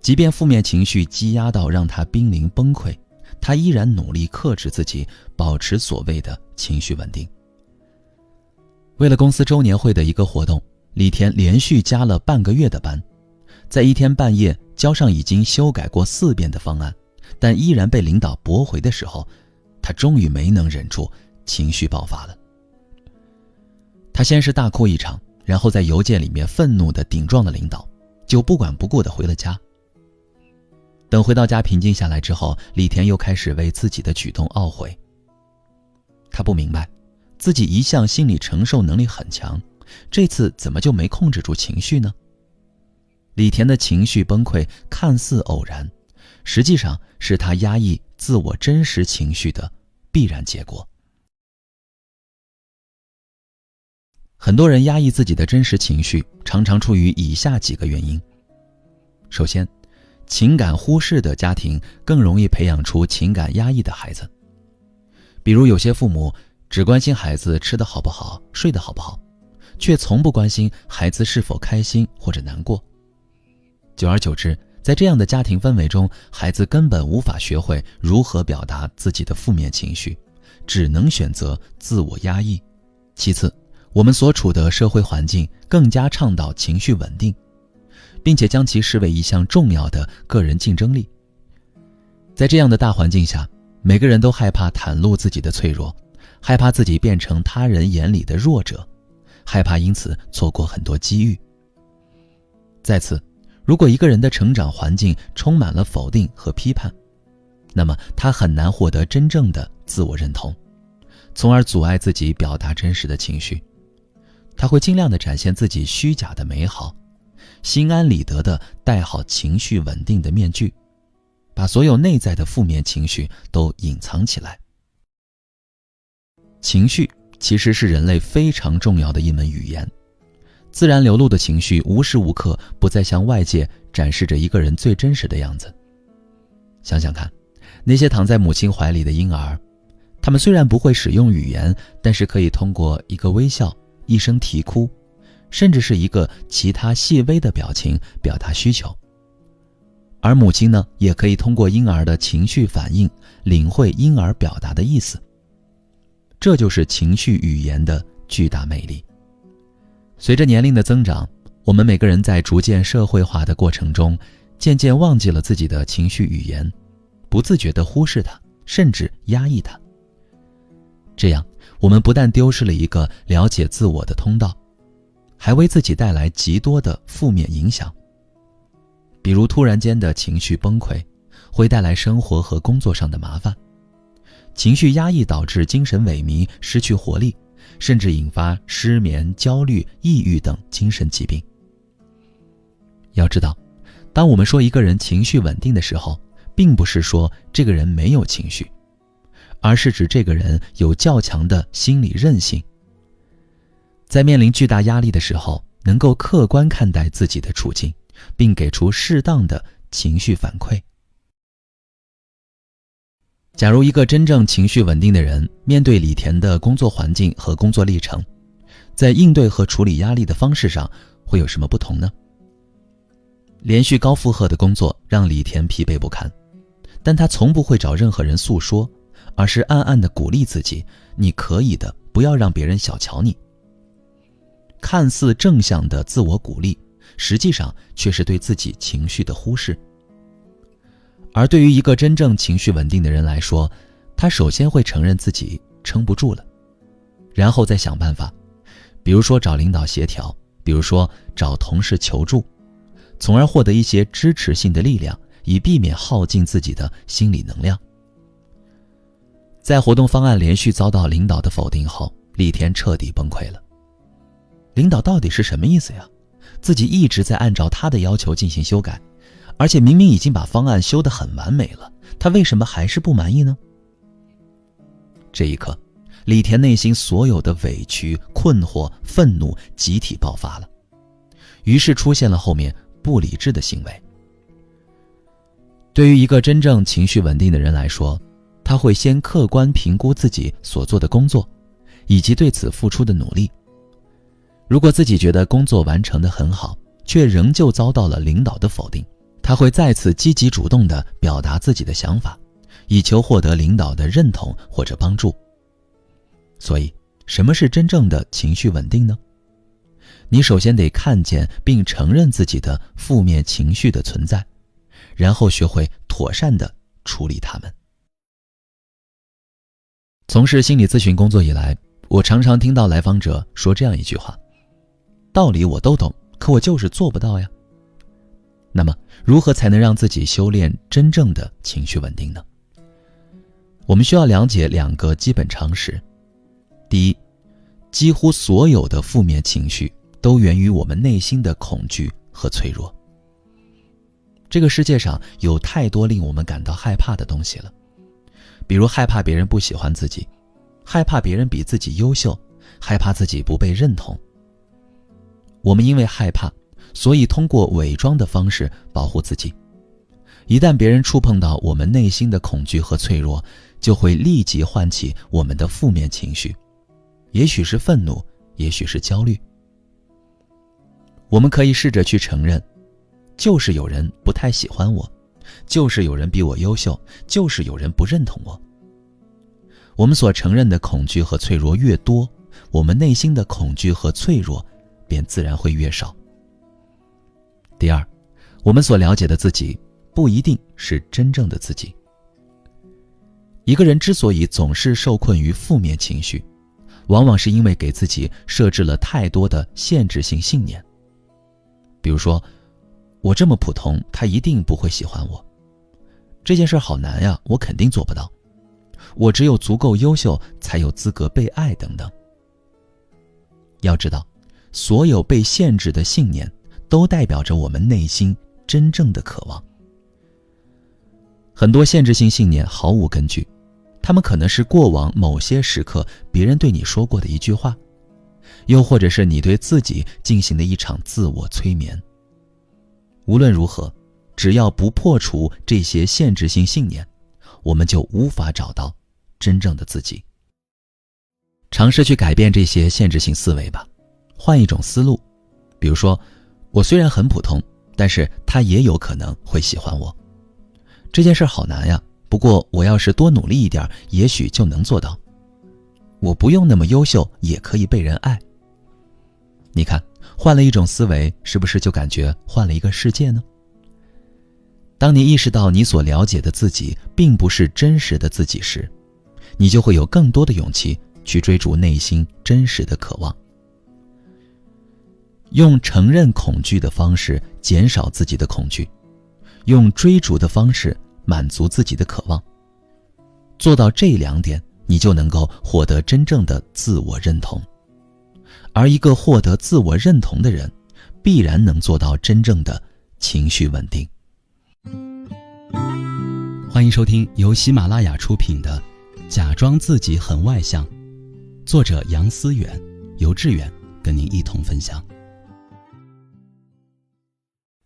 即便负面情绪积压到让他濒临崩溃，他依然努力克制自己，保持所谓的情绪稳定。为了公司周年会的一个活动，李田连续加了半个月的班，在一天半夜交上已经修改过4遍的方案，但依然被领导驳回的时候，他终于没能忍住，情绪爆发了。他先是大哭一场，然后在邮件里面愤怒地顶撞了领导，就不管不顾地回了家。等回到家平静下来之后，李田又开始为自己的举动懊悔。他不明白，自己一向心理承受能力很强，这次怎么就没控制住情绪呢？李田的情绪崩溃看似偶然，实际上是他压抑自我真实情绪的必然结果。很多人压抑自己的真实情绪，常常出于以下几个原因。首先，情感忽视的家庭更容易培养出情感压抑的孩子。比如有些父母只关心孩子吃得好不好，睡得好不好，却从不关心孩子是否开心或者难过。久而久之，在这样的家庭氛围中，孩子根本无法学会如何表达自己的负面情绪，只能选择自我压抑。其次，我们所处的社会环境更加倡导情绪稳定，并且将其视为一项重要的个人竞争力。在这样的大环境下，每个人都害怕袒露自己的脆弱，害怕自己变成他人眼里的弱者，害怕因此错过很多机遇。再次，如果一个人的成长环境充满了否定和批判，那么他很难获得真正的自我认同，从而阻碍自己表达真实的情绪。他会尽量地展现自己虚假的美好，心安理得地戴好情绪稳定的面具，把所有内在的负面情绪都隐藏起来。情绪其实是人类非常重要的一门语言，自然流露的情绪无时无刻不在向外界展示着一个人最真实的样子。想想看，那些躺在母亲怀里的婴儿，他们虽然不会使用语言，但是可以通过一个微笑、一声啼哭，甚至是一个其他细微的表情表达需求。而母亲呢，也可以通过婴儿的情绪反应，领会婴儿表达的意思。这就是情绪语言的巨大魅力。随着年龄的增长，我们每个人在逐渐社会化的过程中，渐渐忘记了自己的情绪语言，不自觉地忽视它，甚至压抑它。这样，我们不但丢失了一个了解自我的通道，还为自己带来极多的负面影响。比如突然间的情绪崩溃，会带来生活和工作上的麻烦；情绪压抑导致精神萎靡，失去活力，甚至引发失眠、焦虑、抑郁等精神疾病。要知道，当我们说一个人情绪稳定的时候，并不是说这个人没有情绪，而是指这个人有较强的心理韧性，在面临巨大压力的时候，能够客观看待自己的处境，并给出适当的情绪反馈。假如一个真正情绪稳定的人，面对李田的工作环境和工作历程，在应对和处理压力的方式上会有什么不同呢？连续高负荷的工作让李田疲惫不堪，但他从不会找任何人诉说，而是暗暗地鼓励自己，你可以的，不要让别人小瞧你。看似正向的自我鼓励，实际上却是对自己情绪的忽视。而对于一个真正情绪稳定的人来说，他首先会承认自己撑不住了，然后再想办法，比如说找领导协调，比如说找同事求助，从而获得一些支持性的力量，以避免耗尽自己的心理能量。在活动方案连续遭到领导的否定后，李田彻底崩溃了。领导到底是什么意思呀？自己一直在按照他的要求进行修改，而且明明已经把方案修得很完美了，他为什么还是不满意呢？这一刻，李田内心所有的委屈、困惑、愤怒集体爆发了，于是出现了后面不理智的行为。对于一个真正情绪稳定的人来说，他会先客观评估自己所做的工作，以及对此付出的努力。如果自己觉得工作完成得很好，却仍旧遭到了领导的否定，他会再次积极主动地表达自己的想法，以求获得领导的认同或者帮助。所以，什么是真正的情绪稳定呢？你首先得看见并承认自己的负面情绪的存在，然后学会妥善地处理它们。从事心理咨询工作以来，我常常听到来访者说这样一句话：道理我都懂，可我就是做不到呀。那么，如何才能让自己修炼真正的情绪稳定呢？我们需要了解2个基本常识。第一，几乎所有的负面情绪都源于我们内心的恐惧和脆弱。这个世界上有太多令我们感到害怕的东西了，比如害怕别人不喜欢自己，害怕别人比自己优秀，害怕自己不被认同。我们因为害怕，所以通过伪装的方式保护自己。一旦别人触碰到我们内心的恐惧和脆弱，就会立即唤起我们的负面情绪，也许是愤怒，也许是焦虑。我们可以试着去承认，就是有人不太喜欢我，就是有人比我优秀，就是有人不认同我。我们所承认的恐惧和脆弱越多，我们内心的恐惧和脆弱便自然会越少。第二，我们所了解的自己不一定是真正的自己。一个人之所以总是受困于负面情绪，往往是因为给自己设置了太多的限制性信念。比如说，我这么普通，他一定不会喜欢我。这件事好难呀，我肯定做不到。我只有足够优秀，才有资格被爱等等。要知道，所有被限制的信念都代表着我们内心真正的渴望。很多限制性信念毫无根据，它们可能是过往某些时刻别人对你说过的一句话，又或者是你对自己进行的一场自我催眠。无论如何，只要不破除这些限制性信念，我们就无法找到真正的自己。尝试去改变这些限制性思维吧，换一种思路。比如说，我虽然很普通，但是他也有可能会喜欢我。这件事好难呀，不过我要是多努力一点，也许就能做到。我不用那么优秀，也可以被人爱。你看，换了一种思维，是不是就感觉换了一个世界呢？当你意识到你所了解的自己并不是真实的自己时，你就会有更多的勇气去追逐内心真实的渴望。用承认恐惧的方式减少自己的恐惧，用追逐的方式满足自己的渴望。做到这2点，你就能够获得真正的自我认同。而一个获得自我认同的人，必然能做到真正的情绪稳定。欢迎收听由喜马拉雅出品的《假装自己很外向》，作者杨思远，由志远跟您一同分享。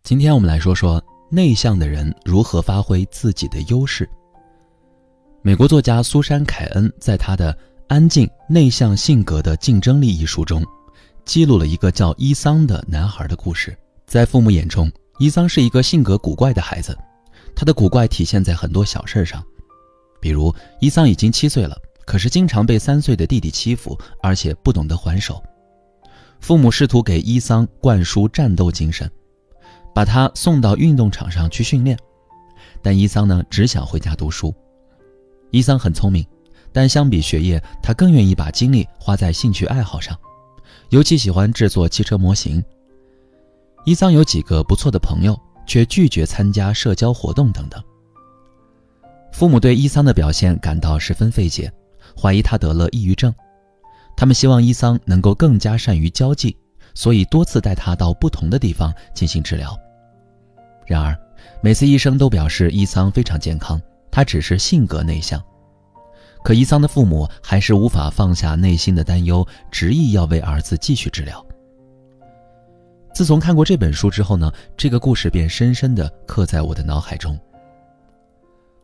今天我们来说说内向的人如何发挥自己的优势。美国作家苏珊·凯恩在他的《安静内向性格的竞争力》一书中，记录了一个叫伊桑的男孩的故事。在父母眼中，伊桑是一个性格古怪的孩子，他的古怪体现在很多小事上。比如，伊桑已经7岁了，可是经常被3岁的弟弟欺负，而且不懂得还手。父母试图给伊桑灌输战斗精神，把他送到运动场上去训练，但伊桑呢，只想回家读书。伊桑很聪明，但相比学业，他更愿意把精力花在兴趣爱好上，尤其喜欢制作汽车模型。伊桑有几个不错的朋友，却拒绝参加社交活动等等。父母对伊桑的表现感到十分费解，怀疑他得了抑郁症。他们希望伊桑能够更加善于交际，所以多次带他到不同的地方进行治疗。然而，每次医生都表示伊桑非常健康，他只是性格内向。可伊桑的父母还是无法放下内心的担忧，执意要为儿子继续治疗。自从看过这本书之后呢，这个故事便深深地刻在我的脑海中。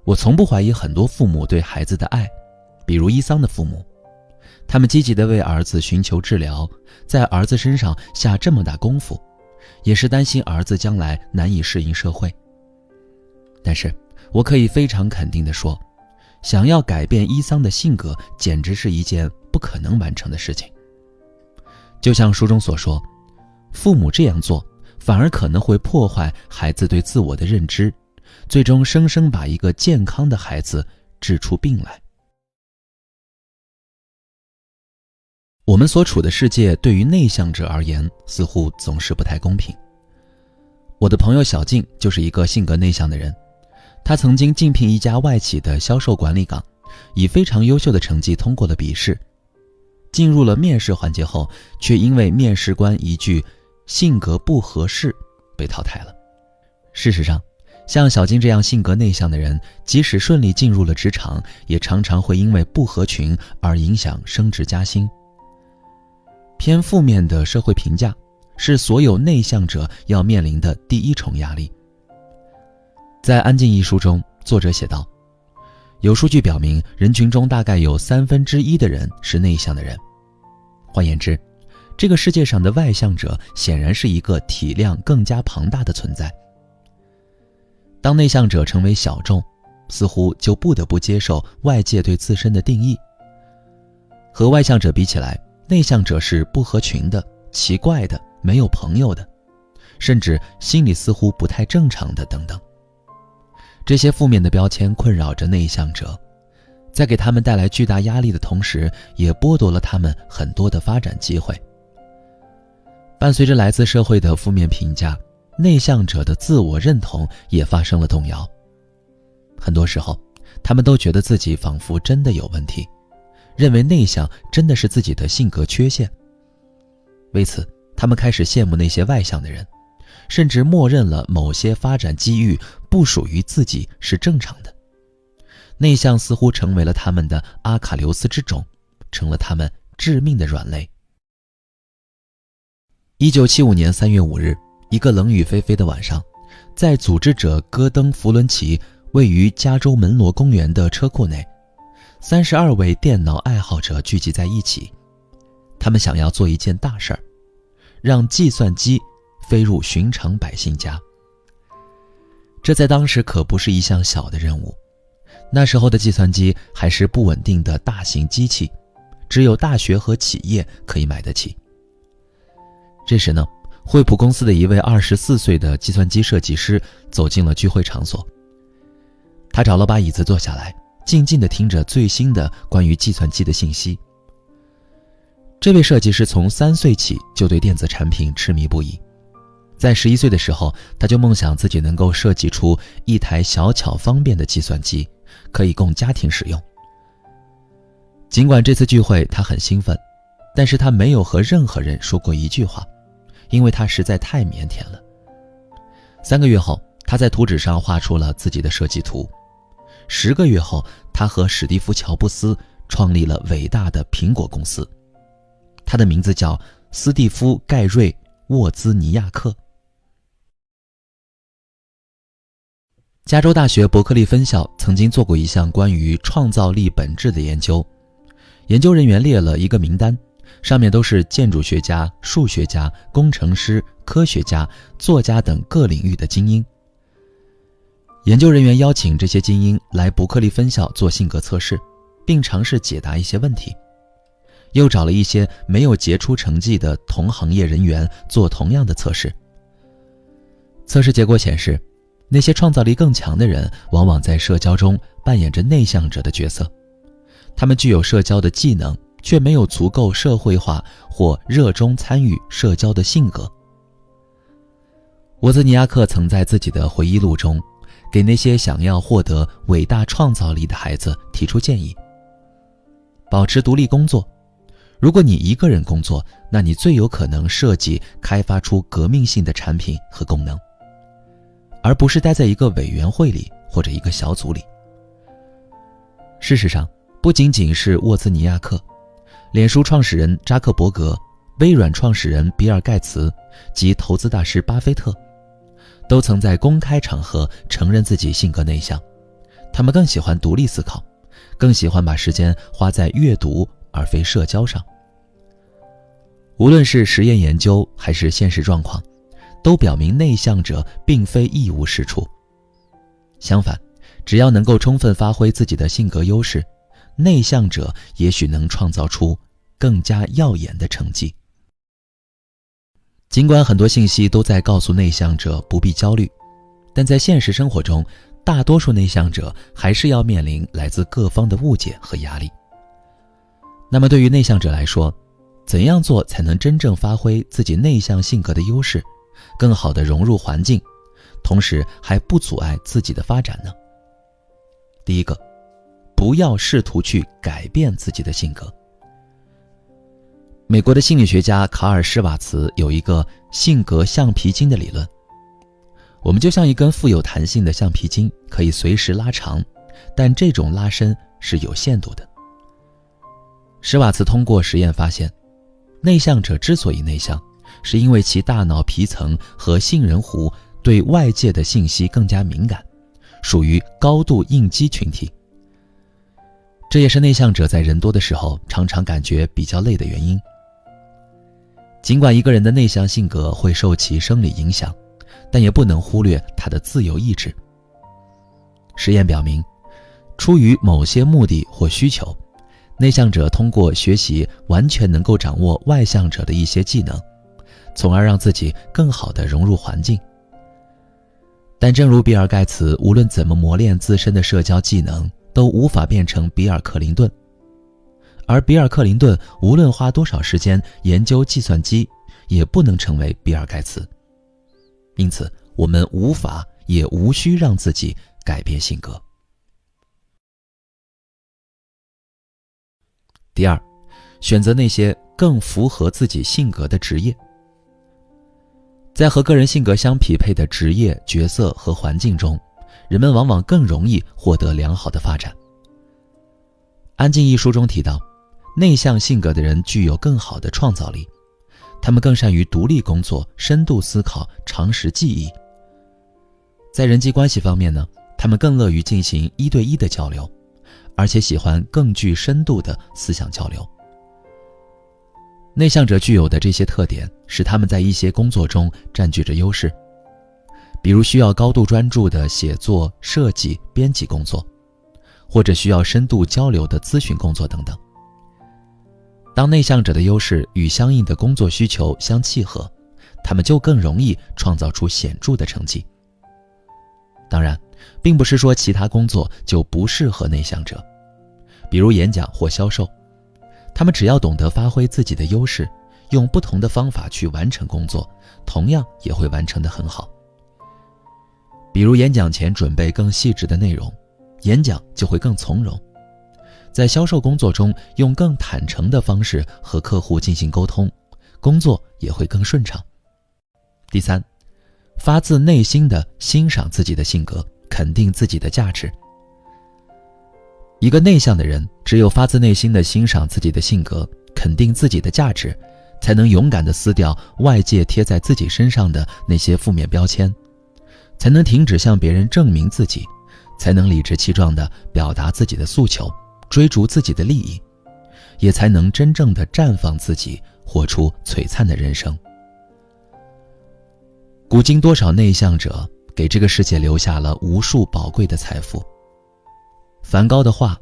我从不怀疑很多父母对孩子的爱，比如伊桑的父母，他们积极地为儿子寻求治疗，在儿子身上下这么大功夫，也是担心儿子将来难以适应社会。但是我可以非常肯定地说，想要改变伊桑的性格简直是一件不可能完成的事情。就像书中所说，父母这样做反而可能会破坏孩子对自我的认知，最终生生把一个健康的孩子治出病来。我们所处的世界对于内向者而言似乎总是不太公平。我的朋友小静就是一个性格内向的人，他曾经竞聘一家外企的销售管理岗，以非常优秀的成绩通过了笔试。进入了面试环节后，却因为面试官一句性格不合适被淘汰了。事实上，像小静这样性格内向的人，即使顺利进入了职场，也常常会因为不合群而影响升职加薪。偏负面的社会评价是所有内向者要面临的第一重压力。在《安静》一书中，作者写道，有数据表明，人群中大概有1/3的人是内向的人。换言之，这个世界上的外向者显然是一个体量更加庞大的存在。当内向者成为小众，似乎就不得不接受外界对自身的定义。和外向者比起来，内向者是不合群的、奇怪的、没有朋友的，甚至心理似乎不太正常的等等。这些负面的标签困扰着内向者，在给他们带来巨大压力的同时，也剥夺了他们很多的发展机会。伴随着来自社会的负面评价，内向者的自我认同也发生了动摇。很多时候，他们都觉得自己仿佛真的有问题，认为内向真的是自己的性格缺陷。为此，他们开始羡慕那些外向的人，甚至默认了某些发展机遇不属于自己是正常的。内向似乎成为了他们的阿卡琉斯之种，成了他们致命的软肋。1975年3月5日，一个冷雨霏霏的晚上，在组织者戈登·弗伦奇位于加州门罗公园的车库内， 32位电脑爱好者聚集在一起，他们想要做一件大事儿，让计算机飞入寻常百姓家。这在当时可不是一项小的任务，那时候的计算机还是不稳定的大型机器，只有大学和企业可以买得起。这时呢，惠普公司的一位24岁的计算机设计师走进了聚会场所。他找了把椅子坐下来，静静地听着最新的关于计算机的信息。这位设计师从3岁起就对电子产品痴迷不已，在11岁的时候，他就梦想自己能够设计出一台小巧方便的计算机，可以供家庭使用。尽管这次聚会他很兴奋，但是他没有和任何人说过一句话，因为他实在太腼腆了。3个月后，他在图纸上画出了自己的设计图。10个月后，他和史蒂夫·乔布斯创立了伟大的苹果公司。他的名字叫斯蒂夫·盖瑞·沃兹尼亚克。加州大学伯克利分校曾经做过一项关于创造力本质的研究，研究人员列了一个名单，上面都是建筑学家、数学家、工程师、科学家、作家等各领域的精英。研究人员邀请这些精英来伯克利分校做性格测试，并尝试解答一些问题，又找了一些没有杰出成绩的同行业人员做同样的测试。测试结果显示，那些创造力更强的人往往在社交中扮演着内向者的角色，他们具有社交的技能，却没有足够社会化或热衷参与社交的性格。沃兹尼亚克曾在自己的回忆录中给那些想要获得伟大创造力的孩子提出建议：保持独立工作。如果你一个人工作，那你最有可能设计开发出革命性的产品和功能，而不是待在一个委员会里或者一个小组里。事实上，不仅仅是沃兹尼亚克，脸书创始人扎克伯格、微软创始人比尔盖茨及投资大师巴菲特都曾在公开场合承认自己性格内向，他们更喜欢独立思考，更喜欢把时间花在阅读而非社交上。无论是实验研究还是现实状况，都表明内向者并非一无是处。相反，只要能够充分发挥自己的性格优势，内向者也许能创造出更加耀眼的成绩。尽管很多信息都在告诉内向者不必焦虑，但在现实生活中，大多数内向者还是要面临来自各方的误解和压力。那么对于内向者来说，怎样做才能真正发挥自己内向性格的优势，更好地融入环境，同时还不阻碍自己的发展呢？第一个，不要试图去改变自己的性格。美国的心理学家卡尔·施瓦茨有一个性格橡皮筋的理论。我们就像一根富有弹性的橡皮筋，可以随时拉长，但这种拉伸是有限度的。施瓦茨通过实验发现，内向者之所以内向，是因为其大脑皮层和杏仁核对外界的信息更加敏感，属于高度应激群体。这也是内向者在人多的时候常常感觉比较累的原因。尽管一个人的内向性格会受其生理影响，但也不能忽略他的自由意志。实验表明，出于某些目的或需求，内向者通过学习完全能够掌握外向者的一些技能，从而让自己更好地融入环境。但正如比尔·盖茨无论怎么磨练自身的社交技能，都无法变成比尔·克林顿，而比尔·克林顿无论花多少时间研究计算机，也不能成为比尔·盖茨。因此，我们无法也无需让自己改变性格。第二，选择那些更符合自己性格的职业。在和个人性格相匹配的职业、角色和环境中，人们往往更容易获得良好的发展。《安静》一书中提到，内向性格的人具有更好的创造力，他们更善于独立工作、深度思考、长时记忆。在人际关系方面呢，他们更乐于进行1对1的交流，而且喜欢更具深度的思想交流。内向者具有的这些特点，使他们在一些工作中占据着优势，比如需要高度专注的写作、设计、编辑工作，或者需要深度交流的咨询工作等等。当内向者的优势与相应的工作需求相契合，他们就更容易创造出显著的成绩。当然，并不是说其他工作就不适合内向者，比如演讲或销售，他们只要懂得发挥自己的优势，用不同的方法去完成工作，同样也会完成得很好。比如演讲前准备更细致的内容，演讲就会更从容。在销售工作中，用更坦诚的方式和客户进行沟通，工作也会更顺畅。第三，发自内心地欣赏自己的性格，肯定自己的价值。一个内向的人，只有发自内心地欣赏自己的性格，肯定自己的价值，才能勇敢地撕掉外界贴在自己身上的那些负面标签，才能停止向别人证明自己，才能理直气壮地表达自己的诉求，追逐自己的利益，也才能真正地绽放自己，活出璀璨的人生。古今多少内向者给这个世界留下了无数宝贵的财富。梵高的画，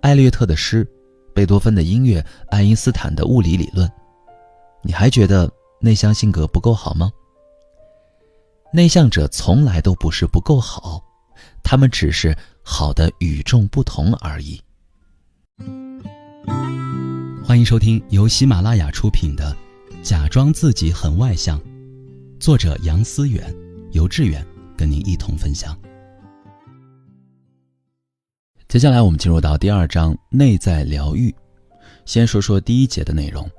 艾略特的诗，贝多芬的音乐，爱因斯坦的物理理论，你还觉得内向性格不够好吗？内向者从来都不是不够好，他们只是好的与众不同而已。欢迎收听由喜马拉雅出品的《假装自己很外向》，作者杨思远，由志远跟您一同分享。接下来我们进入到第2章内在疗愈。先说说第1节的内容，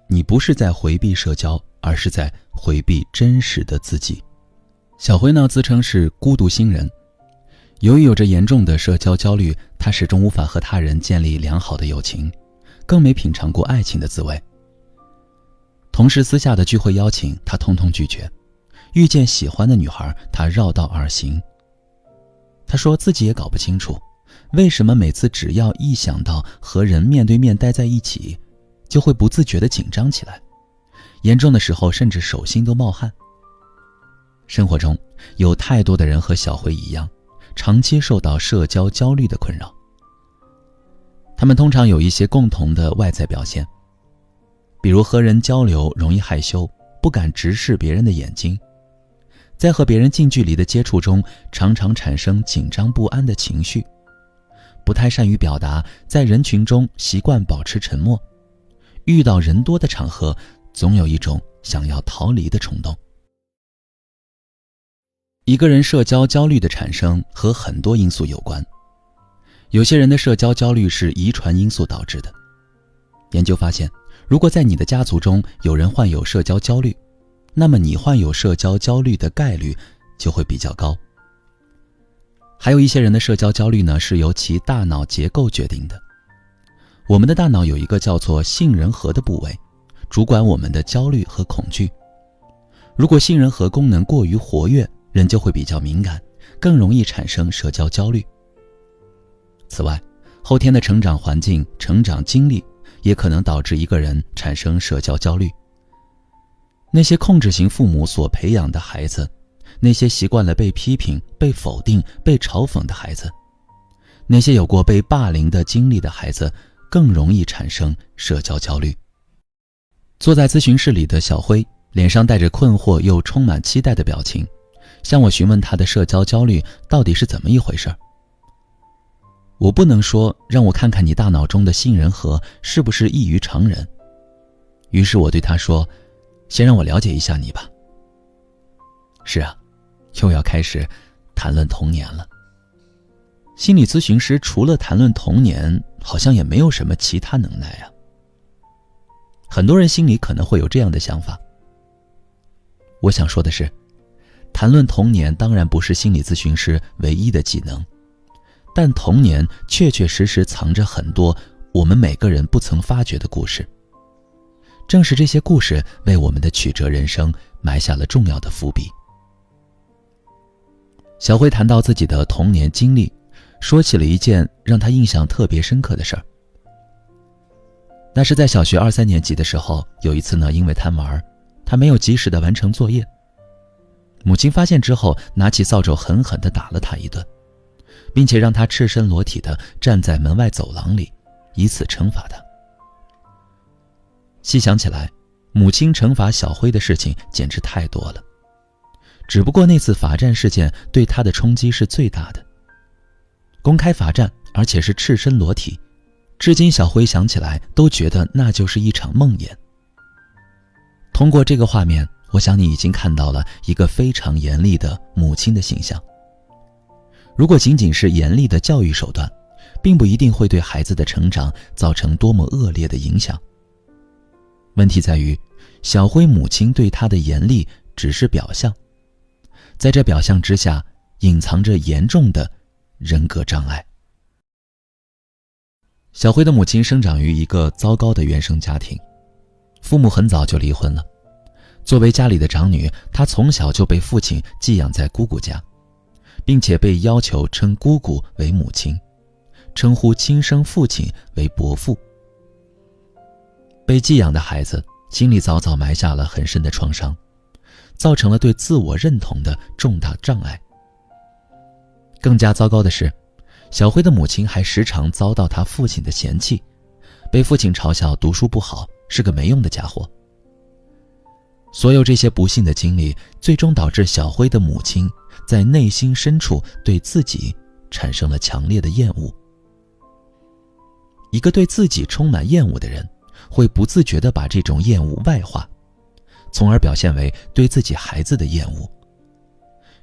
你不是在回避社交，而是在回避真实的自己。小辉呢自称是孤独星人，由于有着严重的社交焦虑，他始终无法和他人建立良好的友情，更没品尝过爱情的滋味。同事私下的聚会邀请，他通通拒绝，遇见喜欢的女孩，他绕道而行。他说自己也搞不清楚，为什么每次只要一想到和人面对面待在一起，就会不自觉地紧张起来，严重的时候甚至手心都冒汗。生活中有太多的人和小辉一样，长期受到社交焦虑的困扰。他们通常有一些共同的外在表现，比如和人交流容易害羞，不敢直视别人的眼睛，在和别人近距离的接触中常常产生紧张不安的情绪，不太善于表达，在人群中习惯保持沉默，遇到人多的场合总有一种想要逃离的冲动。一个人社交焦虑的产生和很多因素有关，有些人的社交焦虑是遗传因素导致的。研究发现，如果在你的家族中有人患有社交焦虑，那么你患有社交焦虑的概率就会比较高。还有一些人的社交焦虑呢，是由其大脑结构决定的。我们的大脑有一个叫做杏仁核的部位，主管我们的焦虑和恐惧。如果杏仁核功能过于活跃，人就会比较敏感，更容易产生社交焦虑。此外，后天的成长环境、成长经历也可能导致一个人产生社交焦虑。那些控制型父母所培养的孩子，那些习惯了被批评、被否定、被嘲讽的孩子，那些有过被霸凌的经历的孩子，更容易产生社交焦虑。坐在咨询室里的小辉，脸上带着困惑又充满期待的表情，向我询问他的社交焦虑到底是怎么一回事。我不能说让我看看你大脑中的杏仁核是不是异于常人，于是我对他说，先让我了解一下你吧。是啊，又要开始谈论童年了。心理咨询师除了谈论童年，好像也没有什么其他能耐啊。很多人心里可能会有这样的想法。我想说的是，谈论童年当然不是心理咨询师唯一的技能，但童年确确实实藏着很多我们每个人不曾发觉的故事。正是这些故事为我们的曲折人生埋下了重要的伏笔。小辉谈到自己的童年经历，说起了一件让他印象特别深刻的事儿。那是在小学2、3年级的时候，有一次呢，因为贪玩，他没有及时的完成作业。母亲发现之后，拿起扫帚狠狠地打了他一顿，并且让他赤身裸体地站在门外走廊里，以此惩罚他。细想起来，母亲惩罚小辉的事情简直太多了，只不过那次罚站事件对他的冲击是最大的。公开罚站，而且是赤身裸体，至今小辉想起来都觉得那就是一场梦魇。通过这个画面，我想你已经看到了一个非常严厉的母亲的形象。如果仅仅是严厉的教育手段，并不一定会对孩子的成长造成多么恶劣的影响。问题在于，小辉母亲对他的严厉只是表象，在这表象之下，隐藏着严重的人格障碍。小辉的母亲生长于一个糟糕的原生家庭，父母很早就离婚了。作为家里的长女，她从小就被父亲寄养在姑姑家，并且被要求称姑姑为母亲，称呼亲生父亲为伯父。被寄养的孩子心里早早埋下了很深的创伤，造成了对自我认同的重大障碍。更加糟糕的是，小辉的母亲还时常遭到他父亲的嫌弃，被父亲嘲笑读书不好，是个没用的家伙。所有这些不幸的经历，最终导致小辉的母亲在内心深处对自己产生了强烈的厌恶。一个对自己充满厌恶的人，会不自觉地把这种厌恶外化，从而表现为对自己孩子的厌恶。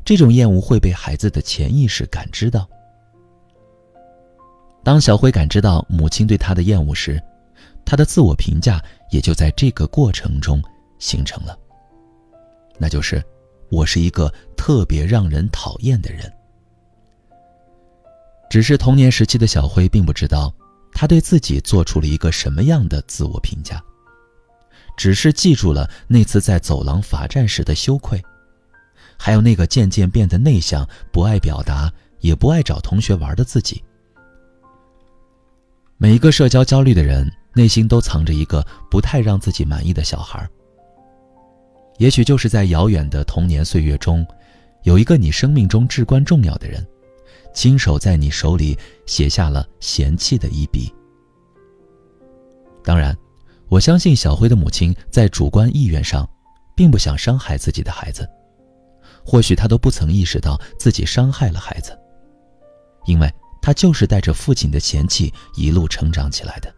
这种厌恶会被孩子的潜意识感知到。当小辉感知到母亲对他的厌恶时，他的自我评价也就在这个过程中形成了，那就是我是一个特别让人讨厌的人。只是童年时期的小辉并不知道，他对自己做出了一个什么样的自我评价，只是记住了那次在走廊罚站时的羞愧，还有那个渐渐变得内向、不爱表达，也不爱找同学玩的自己。每一个社交焦虑的人，内心都藏着一个不太让自己满意的小孩。也许就是在遥远的童年岁月中，有一个你生命中至关重要的人，亲手在你手里写下了嫌弃的一笔。当然，我相信小辉的母亲在主观意愿上并不想伤害自己的孩子，或许她都不曾意识到自己伤害了孩子，因为她就是带着父亲的嫌弃一路成长起来的。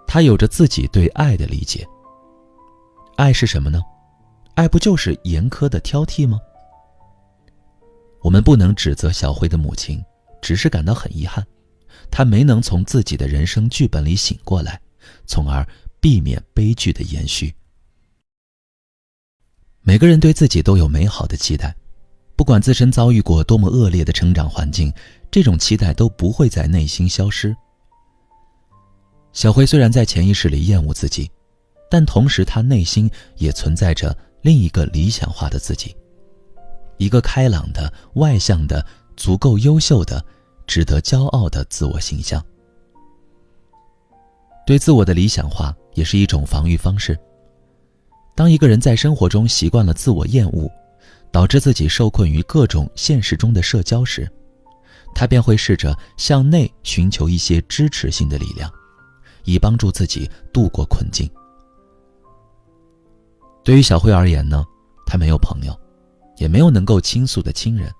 她有着自己对爱的理解。爱是什么呢？爱不就是严苛的挑剔吗？我们不能指责小辉的母亲，只是感到很遗憾，她没能从自己的人生剧本里醒过来，从而避免悲剧的延续。每个人对自己都有美好的期待，不管自身遭遇过多么恶劣的成长环境，这种期待都不会在内心消失。小辉虽然在潜意识里厌恶自己，但同时他内心也存在着另一个理想化的自己，一个开朗的、外向的、足够优秀的、值得骄傲的自我形象。对自我的理想化也是一种防御方式。当一个人在生活中习惯了自我厌恶，导致自己受困于各种现实中的社交时，他便会试着向内寻求一些支持性的力量，以帮助自己度过困境。对于小辉而言呢，他没有朋友，也没有能够倾诉的亲人，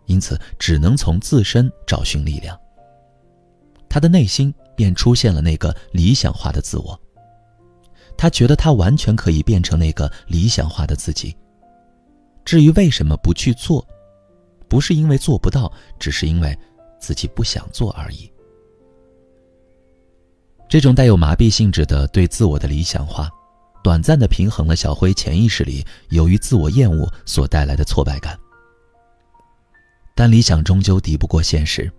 因此只能从自身找寻力量。他的内心便出现了那个理想化的自我，他觉得他完全可以变成那个理想化的自己。至于为什么不去做，不是因为做不到，只是因为自己不想做而已。这种带有麻痹性质的对自我的理想化，短暂地平衡了小辉潜意识里由于自我厌恶所带来的挫败感。但理想终究敌不过现实，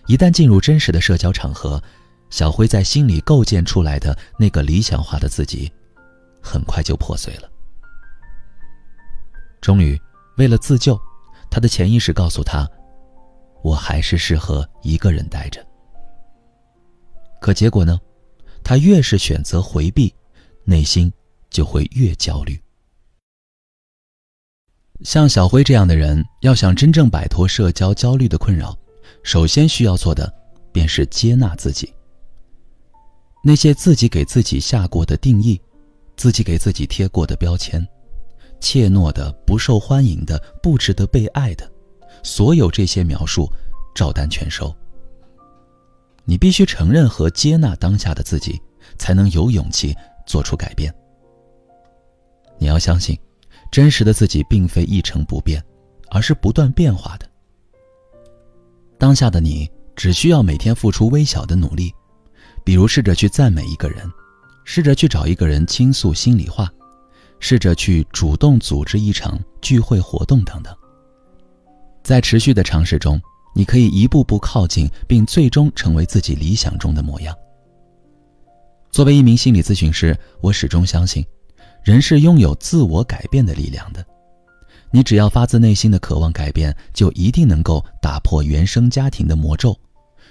一旦进入真实的社交场合，小辉在心里构建出来的那个理想化的自己很快就破碎了。终于，为了自救，他的潜意识告诉他，我还是适合一个人待着。可结果呢？他越是选择回避，内心就会越焦虑。像小辉这样的人，要想真正摆脱社交焦虑的困扰，首先需要做的便是接纳自己。那些自己给自己下过的定义，自己给自己贴过的标签，怯懦的、不受欢迎的、不值得被爱的，所有这些描述照单全收。你必须承认和接纳当下的自己，才能有勇气做出改变。你要相信，真实的自己并非一成不变，而是不断变化的。当下的你只需要每天付出微小的努力，比如试着去赞美一个人，试着去找一个人倾诉心里话，试着去主动组织一场聚会活动等等。在持续的尝试中，你可以一步步靠近，并最终成为自己理想中的模样。作为一名心理咨询师，我始终相信，人是拥有自我改变的力量的。你只要发自内心的渴望改变，就一定能够打破原生家庭的魔咒，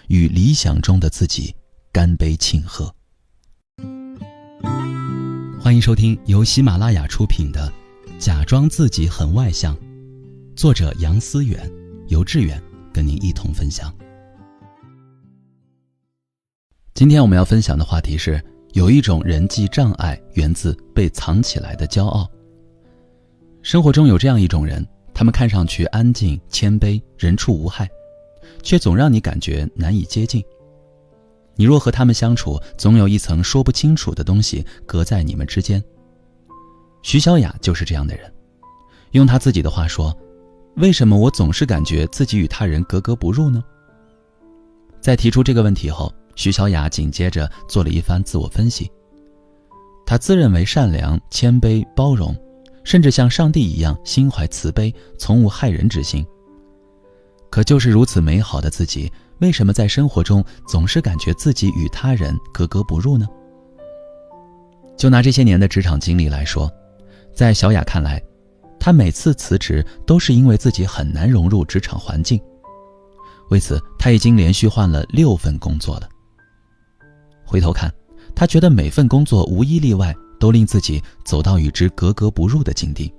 与理想中的自己干杯庆贺。欢迎收听由喜马拉雅出品的《假装自己很外向》，作者杨思远，由志远跟您一同分享。今天我们要分享的话题是，有一种人际障碍源自被藏起来的骄傲。生活中有这样一种人，他们看上去安静、谦卑、人畜无害，却总让你感觉难以接近。你若和他们相处，总有一层说不清楚的东西隔在你们之间。徐小雅就是这样的人。用她自己的话说，为什么我总是感觉自己与他人格格不入呢？在提出这个问题后，徐小雅紧接着做了一番自我分析。她自认为善良、谦卑、包容，甚至像上帝一样心怀慈悲，从无害人之心。可就是如此美好的自己，为什么在生活中总是感觉自己与他人格格不入呢？就拿这些年的职场经历来说，在小雅看来，她每次辞职都是因为自己很难融入职场环境。为此，她已经连续换了6份工作了。回头看，她觉得每份工作无一例外都令自己走到与之格格不入的境地，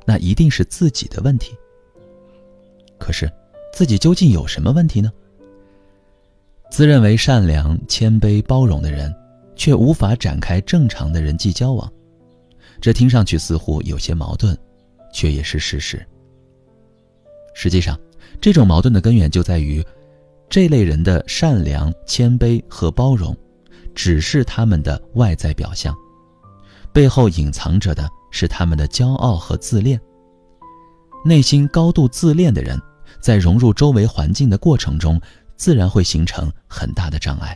那一定是自己的问题。可是，自己究竟有什么问题呢？自认为善良、谦卑、包容的人，却无法展开正常的人际交往，这听上去似乎有些矛盾，却也是事实。实际上，这种矛盾的根源就在于，这类人的善良、谦卑和包容，只是他们的外在表象，背后隐藏着的是他们的骄傲和自恋。内心高度自恋的人，在融入周围环境的过程中，自然会形成很大的障碍。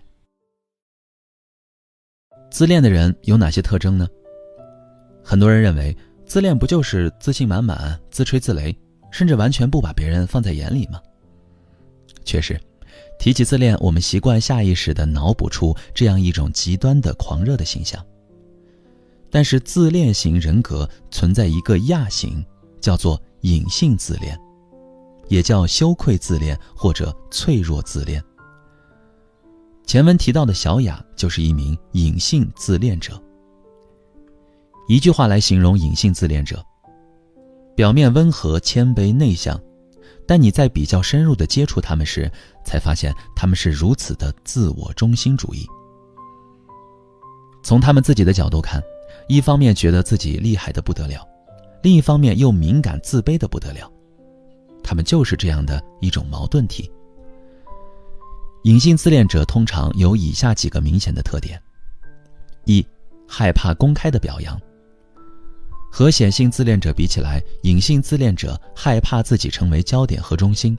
自恋的人有哪些特征呢？很多人认为，自恋不就是自信满满、自吹自擂，甚至完全不把别人放在眼里吗？确实，提起自恋，我们习惯下意识地脑补出这样一种极端的狂热的形象。但是自恋型人格存在一个亚型，叫做隐性自恋，也叫羞愧自恋或者脆弱自恋。前文提到的小雅就是一名隐性自恋者。一句话来形容隐性自恋者：表面温和、谦卑、内向，但你在比较深入的接触他们时，才发现他们是如此的自我中心主义。从他们自己的角度看，一方面觉得自己厉害得不得了，另一方面又敏感自卑得不得了。他们就是这样的一种矛盾体。隐性自恋者通常有以下几个明显的特点：一、害怕公开的表扬。和显性自恋者比起来，隐性自恋者害怕自己成为焦点和中心，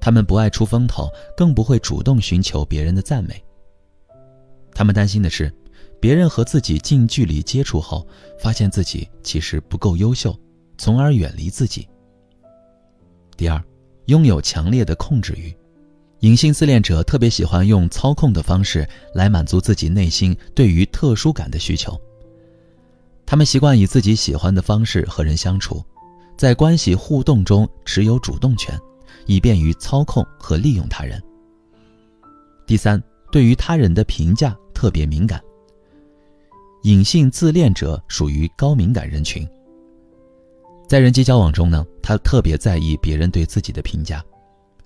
他们不爱出风头，更不会主动寻求别人的赞美。他们担心的是，别人和自己近距离接触后，发现自己其实不够优秀，从而远离自己。第二，拥有强烈的控制欲。隐性自恋者特别喜欢用操控的方式来满足自己内心对于特殊感的需求。他们习惯以自己喜欢的方式和人相处，在关系互动中持有主动权，以便于操控和利用他人。第三，对于他人的评价特别敏感。隐性自恋者属于高敏感人群。在人际交往中呢，他特别在意别人对自己的评价，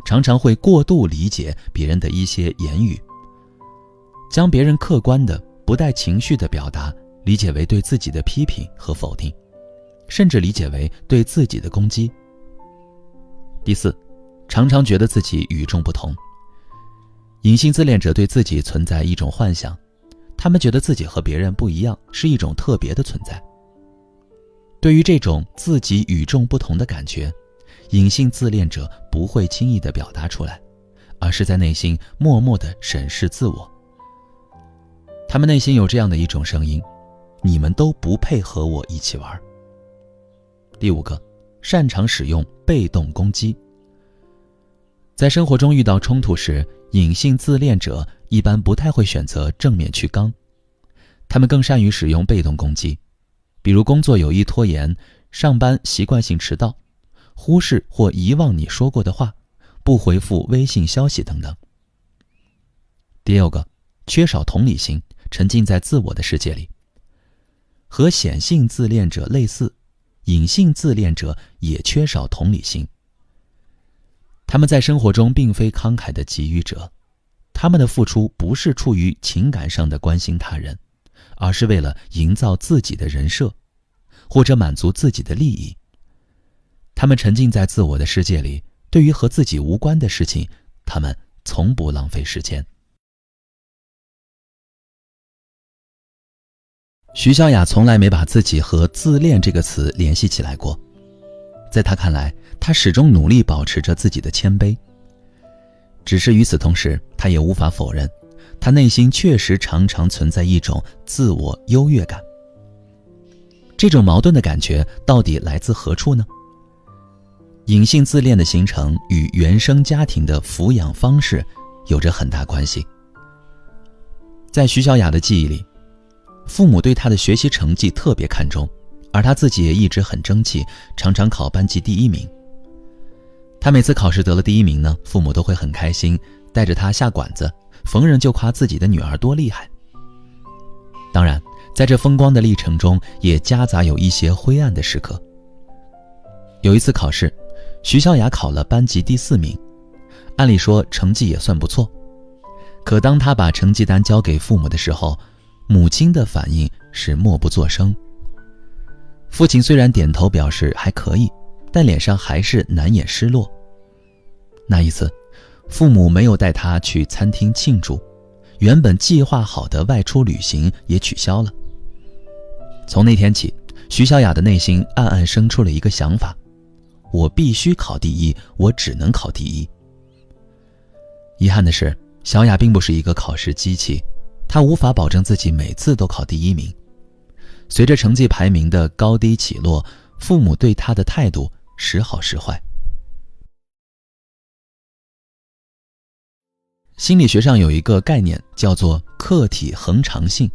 常常会过度理解别人的一些言语，将别人客观的、不带情绪的表达理解为对自己的批评和否定，甚至理解为对自己的攻击。第四，常常觉得自己与众不同。隐性自恋者对自己存在一种幻想，他们觉得自己和别人不一样，是一种特别的存在。对于这种自己与众不同的感觉，隐性自恋者不会轻易地表达出来，而是在内心默默地审视自我。他们内心有这样的一种声音：你们都不配和我一起玩。第五个，擅长使用被动攻击。在生活中遇到冲突时，隐性自恋者一般不太会选择正面去刚，他们更善于使用被动攻击，比如工作有意拖延，上班习惯性迟到，忽视或遗忘你说过的话，不回复微信消息等等。第六个，缺少同理心，沉浸在自我的世界里。和显性自恋者类似，隐性自恋者也缺少同理心。他们在生活中并非慷慨的给予者，他们的付出不是出于情感上的关心他人，而是为了营造自己的人设，或者满足自己的利益。他们沉浸在自我的世界里，对于和自己无关的事情，他们从不浪费时间。徐小雅从来没把自己和自恋这个词联系起来过，在她看来，她始终努力保持着自己的谦卑。只是与此同时，她也无法否认，她内心确实常常存在一种自我优越感。这种矛盾的感觉到底来自何处呢？隐性自恋的形成与原生家庭的抚养方式有着很大关系。在徐小雅的记忆里，父母对她的学习成绩特别看重，而她自己也一直很争气，常常考班级第一名。她每次考试得了第一名呢，父母都会很开心，带着她下馆子，逢人就夸自己的女儿多厉害。当然，在这风光的历程中，也夹杂有一些灰暗的时刻。有一次考试，徐小雅考了班级第4名，按理说成绩也算不错。可当她把成绩单交给父母的时候，母亲的反应是默不作声。父亲虽然点头表示还可以，但脸上还是难掩失落。那一次，父母没有带她去餐厅庆祝，原本计划好的外出旅行也取消了。从那天起，徐小雅的内心暗暗生出了一个想法：我必须考第一，我只能考第一。遗憾的是，小雅并不是一个考试机器，她无法保证自己每次都考第一名。随着成绩排名的高低起落，父母对她的态度时好时坏。心理学上有一个概念叫做客体恒常性，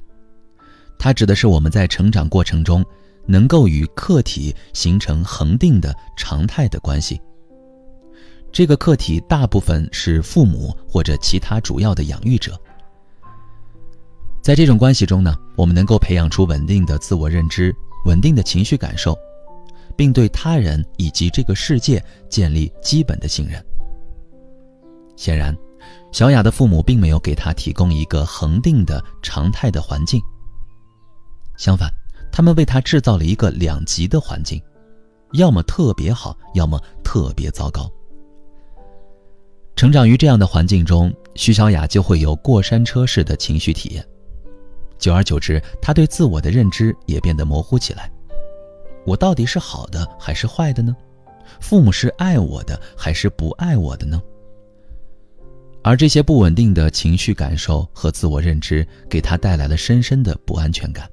它指的是我们在成长过程中能够与客体形成恒定的常态的关系。这个客体大部分是父母或者其他主要的养育者。在这种关系中呢，我们能够培养出稳定的自我认知、稳定的情绪感受，并对他人以及这个世界建立基本的信任。显然，小雅的父母并没有给她提供一个恒定的常态的环境，相反，他们为她制造了一个两极的环境，要么特别好，要么特别糟糕。成长于这样的环境中，徐小雅就会有过山车式的情绪体验。久而久之，她对自我的认知也变得模糊起来。我到底是好的还是坏的呢？父母是爱我的还是不爱我的呢？而这些不稳定的情绪感受和自我认知给她带来了深深的不安全感，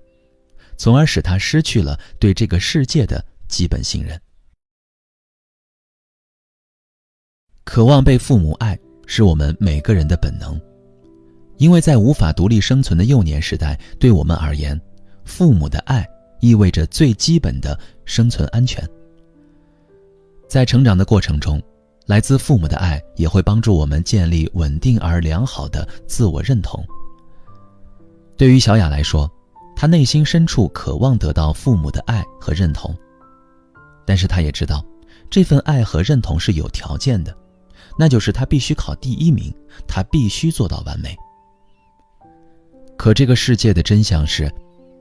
从而使她失去了对这个世界的基本信任。渴望被父母爱是我们每个人的本能，因为在无法独立生存的幼年时代，对我们而言，父母的爱意味着最基本的生存安全。在成长的过程中，来自父母的爱也会帮助我们建立稳定而良好的自我认同。对于小雅来说，她内心深处渴望得到父母的爱和认同，但是她也知道这份爱和认同是有条件的，那就是她必须考第1名，她必须做到完美。可这个世界的真相是，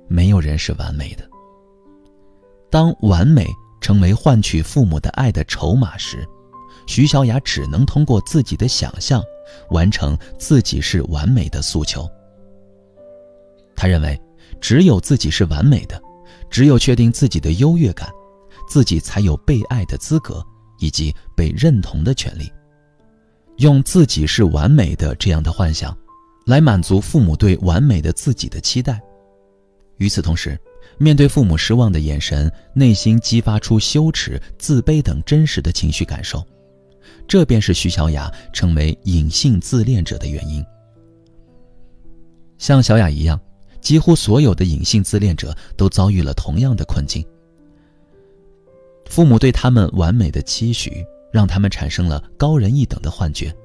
没有人是完美的。当完美成为换取父母的爱的筹码时，徐小雅只能通过自己的想象完成自己是完美的诉求。她认为，只有自己是完美的，只有确定自己的优越感，自己才有被爱的资格以及被认同的权利。用自己是完美的这样的幻想来满足父母对完美的自己的期待。与此同时，面对父母失望的眼神，内心激发出羞耻、自卑等真实的情绪感受，这便是徐小雅成为隐性自恋者的原因。像小雅一样，几乎所有的隐性自恋者都遭遇了同样的困境。父母对他们完美的期许，让他们产生了高人一等的幻觉，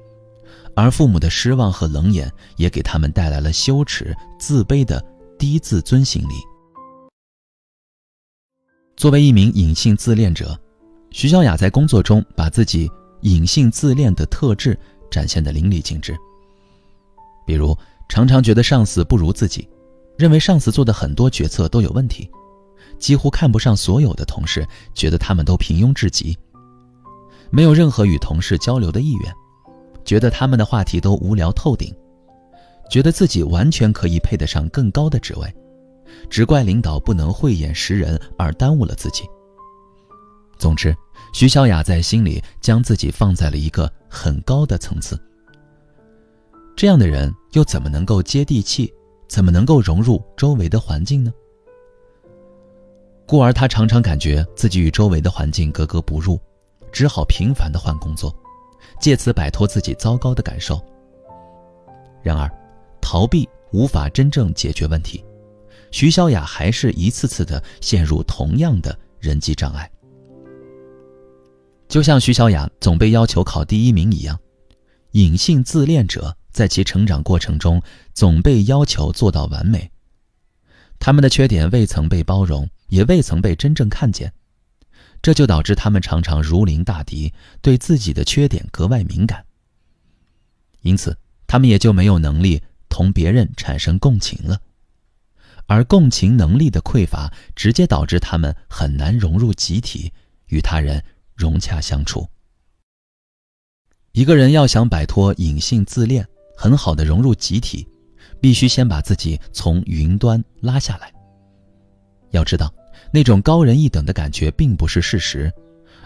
而父母的失望和冷眼也给他们带来了羞耻、自卑的低自尊心理。作为一名隐性自恋者，徐小雅在工作中把自己隐性自恋的特质展现得淋漓尽致。比如，常常觉得上司不如自己，认为上司做的很多决策都有问题，几乎看不上所有的同事，觉得他们都平庸至极，没有任何与同事交流的意愿，觉得他们的话题都无聊透顶，觉得自己完全可以配得上更高的职位，只怪领导不能慧眼识人而耽误了自己。总之，徐小雅在心里将自己放在了一个很高的层次。这样的人又怎么能够接地气，怎么能够融入周围的环境呢？故而他常常感觉自己与周围的环境格格不入，只好频繁地换工作，借此摆脱自己糟糕的感受。然而，逃避无法真正解决问题，徐小雅还是一次次地陷入同样的人际障碍。就像徐小雅总被要求考第1名一样，隐性自恋者在其成长过程中总被要求做到完美，他们的缺点未曾被包容，也未曾被真正看见，这就导致他们常常如临大敌，对自己的缺点格外敏感，因此他们也就没有能力同别人产生共情了。而共情能力的匮乏，直接导致他们很难融入集体，与他人融洽相处。一个人要想摆脱隐性自恋，很好的融入集体，必须先把自己从云端拉下来。要知道，那种高人一等的感觉并不是事实，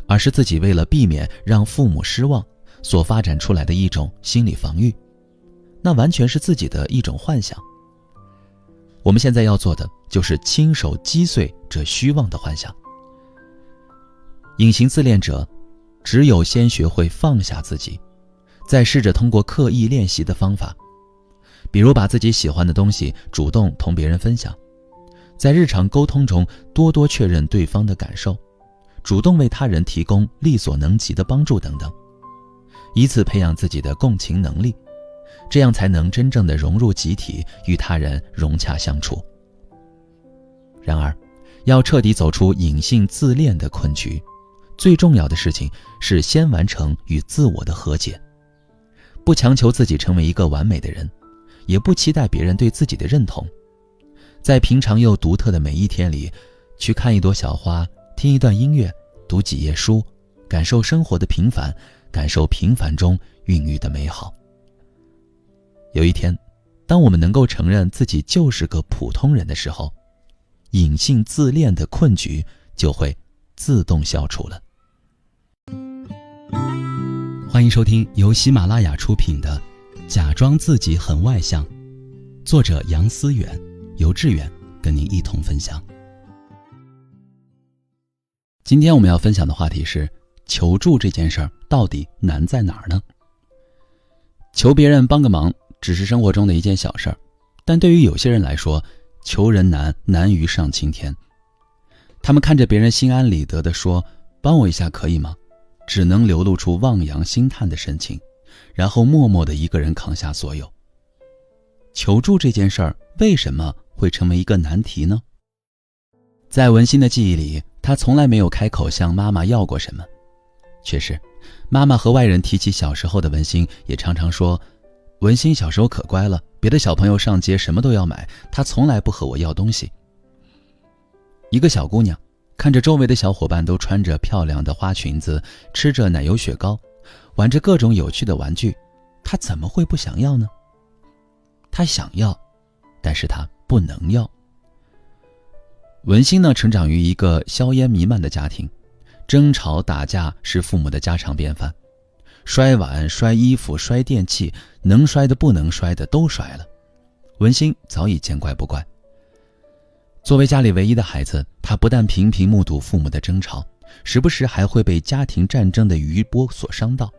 而是自己为了避免让父母失望所发展出来的一种心理防御，那完全是自己的一种幻想。我们现在要做的就是亲手击碎这虚妄的幻想。隐形自恋者只有先学会放下自己，再试着通过刻意练习的方法，比如把自己喜欢的东西主动同别人分享，在日常沟通中多多确认对方的感受，主动为他人提供力所能及的帮助等等，以此培养自己的共情能力，这样才能真正的融入集体，与他人融洽相处。然而，要彻底走出隐性自恋的困局，最重要的事情是先完成与自我的和解，不强求自己成为一个完美的人，也不期待别人对自己的认同。在平常又独特的每一天里，去看一朵小花，听一段音乐，读几页书，感受生活的平凡，感受平凡中孕育的美好。有一天，当我们能够承认自己就是个普通人的时候，隐性自恋的困局就会自动消除了。欢迎收听由喜马拉雅出品的《假装自己很外向》，作者杨思远，由志远跟您一同分享。今天我们要分享的话题是，求助这件事儿到底难在哪儿呢？求别人帮个忙只是生活中的一件小事儿，但对于有些人来说，求人难于上青天。他们看着别人心安理得地说，帮我一下可以吗？只能流露出望洋兴叹的神情，然后默默地一个人扛下所有。求助这件事儿为什么会成为一个难题呢？在文心的记忆里，她从来没有开口向妈妈要过什么。确实，妈妈和外人提起小时候的文心，也常常说，文心小时候可乖了，别的小朋友上街什么都要买，她从来不和我要东西。一个小姑娘看着周围的小伙伴都穿着漂亮的花裙子，吃着奶油雪糕，玩着各种有趣的玩具，她怎么会不想要呢？她想要，但是她不能要。文心呢，成长于一个硝烟弥漫的家庭，争吵打架是父母的家常便饭，摔碗、摔衣服、摔电器，能摔的不能摔的都摔了。文心早已见怪不怪。作为家里唯一的孩子，他不但频频目睹父母的争吵，时不时还会被家庭战争的余波所伤到，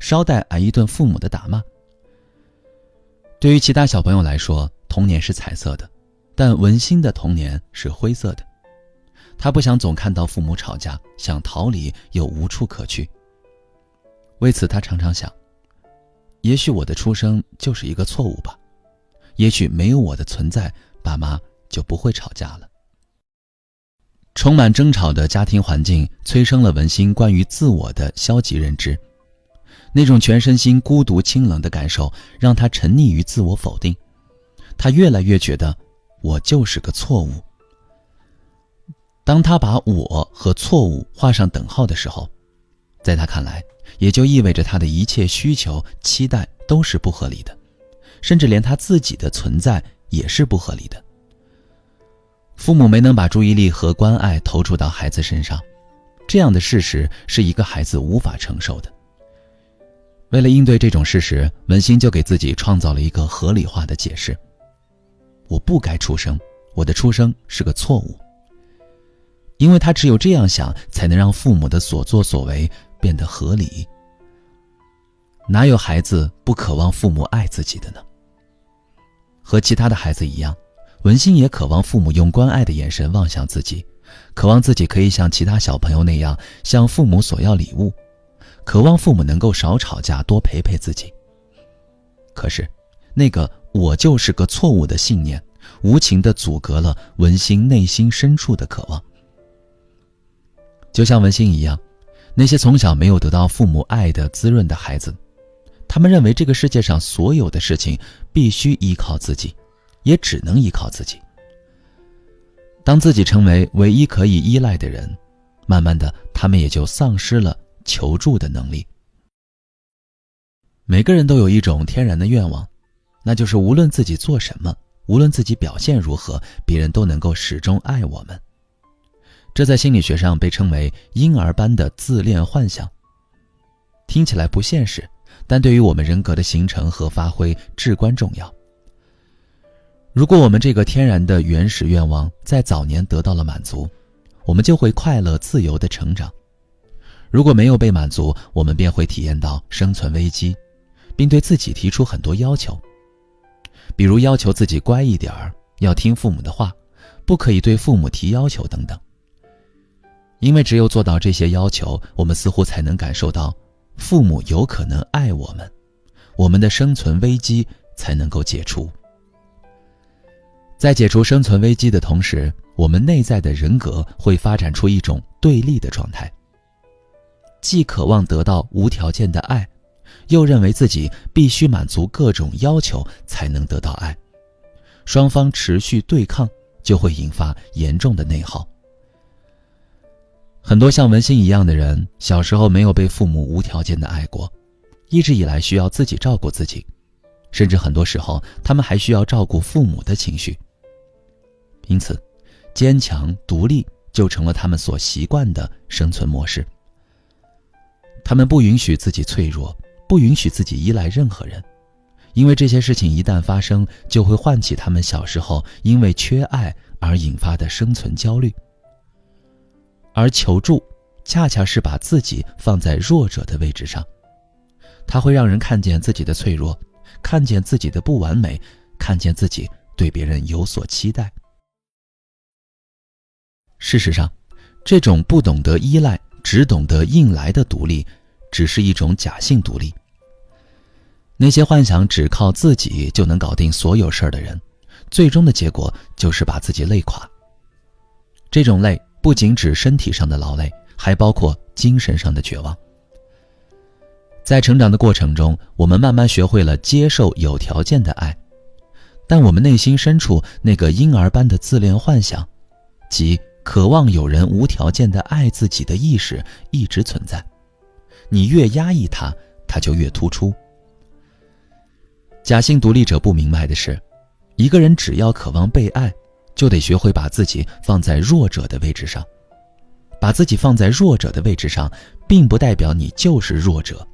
捎带挨一顿父母的打骂。对于其他小朋友来说，童年是彩色的，但文心的童年是灰色的。他不想总看到父母吵架，想逃离又无处可去。为此他常常想，也许我的出生就是一个错误吧，也许没有我的存在，爸妈就不会吵架了。充满争吵的家庭环境催生了文心关于自我的消极认知，那种全身心孤独清冷的感受让他沉溺于自我否定，他越来越觉得我就是个错误。当他把我和错误画上等号的时候，在他看来，也就意味着他的一切需求、期待都是不合理的，甚至连他自己的存在也是不合理的。父母没能把注意力和关爱投注到孩子身上，这样的事实是一个孩子无法承受的。为了应对这种事实，文心就给自己创造了一个合理化的解释：我不该出生，我的出生是个错误。因为他只有这样想，才能让父母的所作所为变得合理。哪有孩子不渴望父母爱自己的呢？和其他的孩子一样，文心也渴望父母用关爱的眼神望向自己，渴望自己可以像其他小朋友那样向父母索要礼物，渴望父母能够少吵架，多陪陪自己。可是那个我就是个错误的信念，无情地阻隔了文心内心深处的渴望。就像文心一样，那些从小没有得到父母爱的滋润的孩子，他们认为这个世界上所有的事情必须依靠自己，也只能依靠自己。当自己成为唯一可以依赖的人，慢慢的，他们也就丧失了求助的能力。每个人都有一种天然的愿望，那就是无论自己做什么，无论自己表现如何，别人都能够始终爱我们。这在心理学上被称为婴儿般的自恋幻想。听起来不现实，但对于我们人格的形成和发挥至关重要。如果我们这个天然的原始愿望在早年得到了满足，我们就会快乐自由地成长。如果没有被满足，我们便会体验到生存危机，并对自己提出很多要求，比如要求自己乖一点儿，要听父母的话，不可以对父母提要求等等。因为只有做到这些要求，我们似乎才能感受到父母有可能爱我们，我们的生存危机才能够解除。在解除生存危机的同时，我们内在的人格会发展出一种对立的状态，既渴望得到无条件的爱，又认为自己必须满足各种要求才能得到爱。双方持续对抗，就会引发严重的内耗。很多像文心一样的人，小时候没有被父母无条件的爱过，一直以来需要自己照顾自己，甚至很多时候他们还需要照顾父母的情绪。因此，坚强独立就成了他们所习惯的生存模式。他们不允许自己脆弱，不允许自己依赖任何人，因为这些事情一旦发生，就会唤起他们小时候因为缺爱而引发的生存焦虑。而求助恰恰是把自己放在弱者的位置上，它会让人看见自己的脆弱，看见自己的不完美，看见自己对别人有所期待。事实上，这种不懂得依赖只懂得硬来的独立，只是一种假性独立。那些幻想只靠自己就能搞定所有事儿的人，最终的结果就是把自己累垮。这种累不仅指身体上的劳累，还包括精神上的绝望。在成长的过程中，我们慢慢学会了接受有条件的爱，但我们内心深处那个婴儿般的自恋幻想，即渴望有人无条件的爱自己的意识一直存在。你越压抑它，它就越突出。假性独立者不明白的是，一个人只要渴望被爱，就得学会把自己放在弱者的位置上。把自己放在弱者的位置上，并不代表你就是弱者，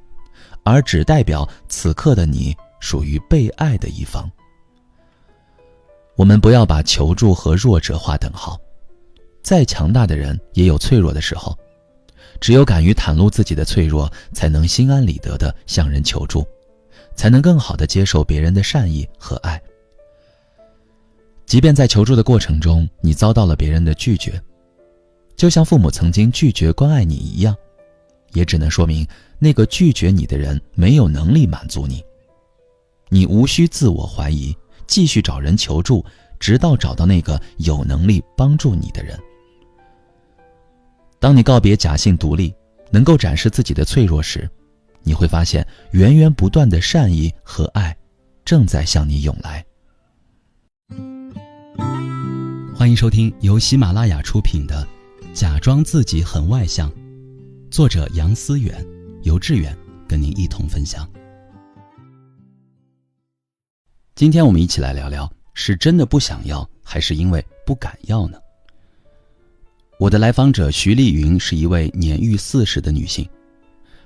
而只代表此刻的你属于被爱的一方。我们不要把求助和弱者划等号，再强大的人也有脆弱的时候，只有敢于袒露自己的脆弱，才能心安理得地向人求助，才能更好地接受别人的善意和爱。即便在求助的过程中，你遭到了别人的拒绝，就像父母曾经拒绝关爱你一样，也只能说明那个拒绝你的人没有能力满足你。你无需自我怀疑，继续找人求助，直到找到那个有能力帮助你的人。当你告别假性独立，能够展示自己的脆弱时，你会发现源源不断的善意和爱正在向你涌来。欢迎收听由喜马拉雅出品的《假装自己很外向》，作者杨思远，由志远跟您一同分享。今天我们一起来聊聊，是真的不想要，还是因为不敢要呢？我的来访者徐丽云是一位年逾40的女性。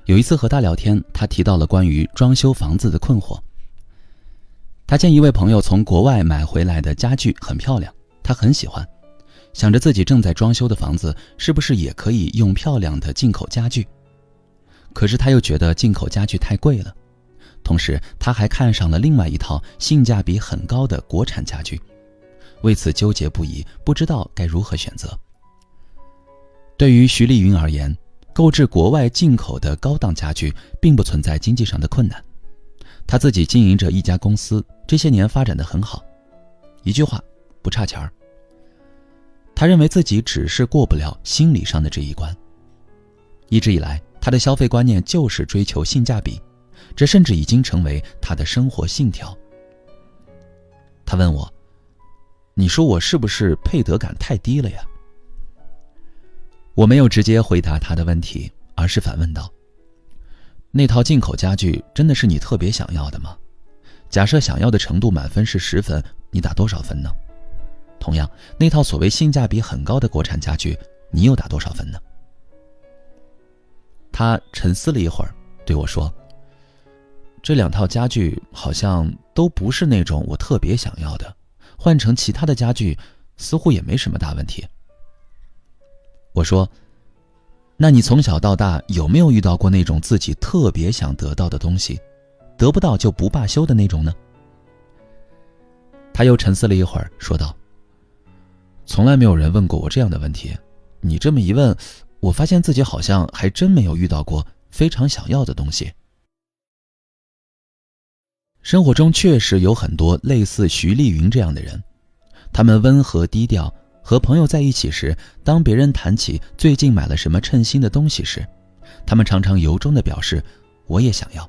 有一次和她聊天，她提到了关于装修房子的困惑。她见一位朋友从国外买回来的家具很漂亮，她很喜欢，想着自己正在装修的房子是不是也可以用漂亮的进口家具。可是她又觉得进口家具太贵了，同时她还看上了另外一套性价比很高的国产家具，为此纠结不已，不知道该如何选择。对于徐丽云而言，购置国外进口的高档家具并不存在经济上的困难。她自己经营着一家公司，这些年发展得很好，一句话，不差钱儿。她认为自己只是过不了心理上的这一关。一直以来，她的消费观念就是追求性价比，这甚至已经成为她的生活信条。她问我，你说我是不是配得感太低了呀？我没有直接回答她的问题，而是反问道，那套进口家具真的是你特别想要的吗？假设想要的程度满分是10分，你打多少分呢？同样，那套所谓性价比很高的国产家具，你又打多少分呢？她沉思了一会儿，对我说，这2套家具好像都不是那种我特别想要的，换成其他的家具似乎也没什么大问题。我说，那你从小到大有没有遇到过那种自己特别想得到的东西，得不到就不罢休的那种呢？他又沉思了一会儿，说道，从来没有人问过我这样的问题，你这么一问，我发现自己好像还真没有遇到过非常想要的东西。生活中确实有很多类似徐丽云这样的人，他们温和低调，和朋友在一起时，当别人谈起最近买了什么称心的东西时，他们常常由衷地表示我也想要。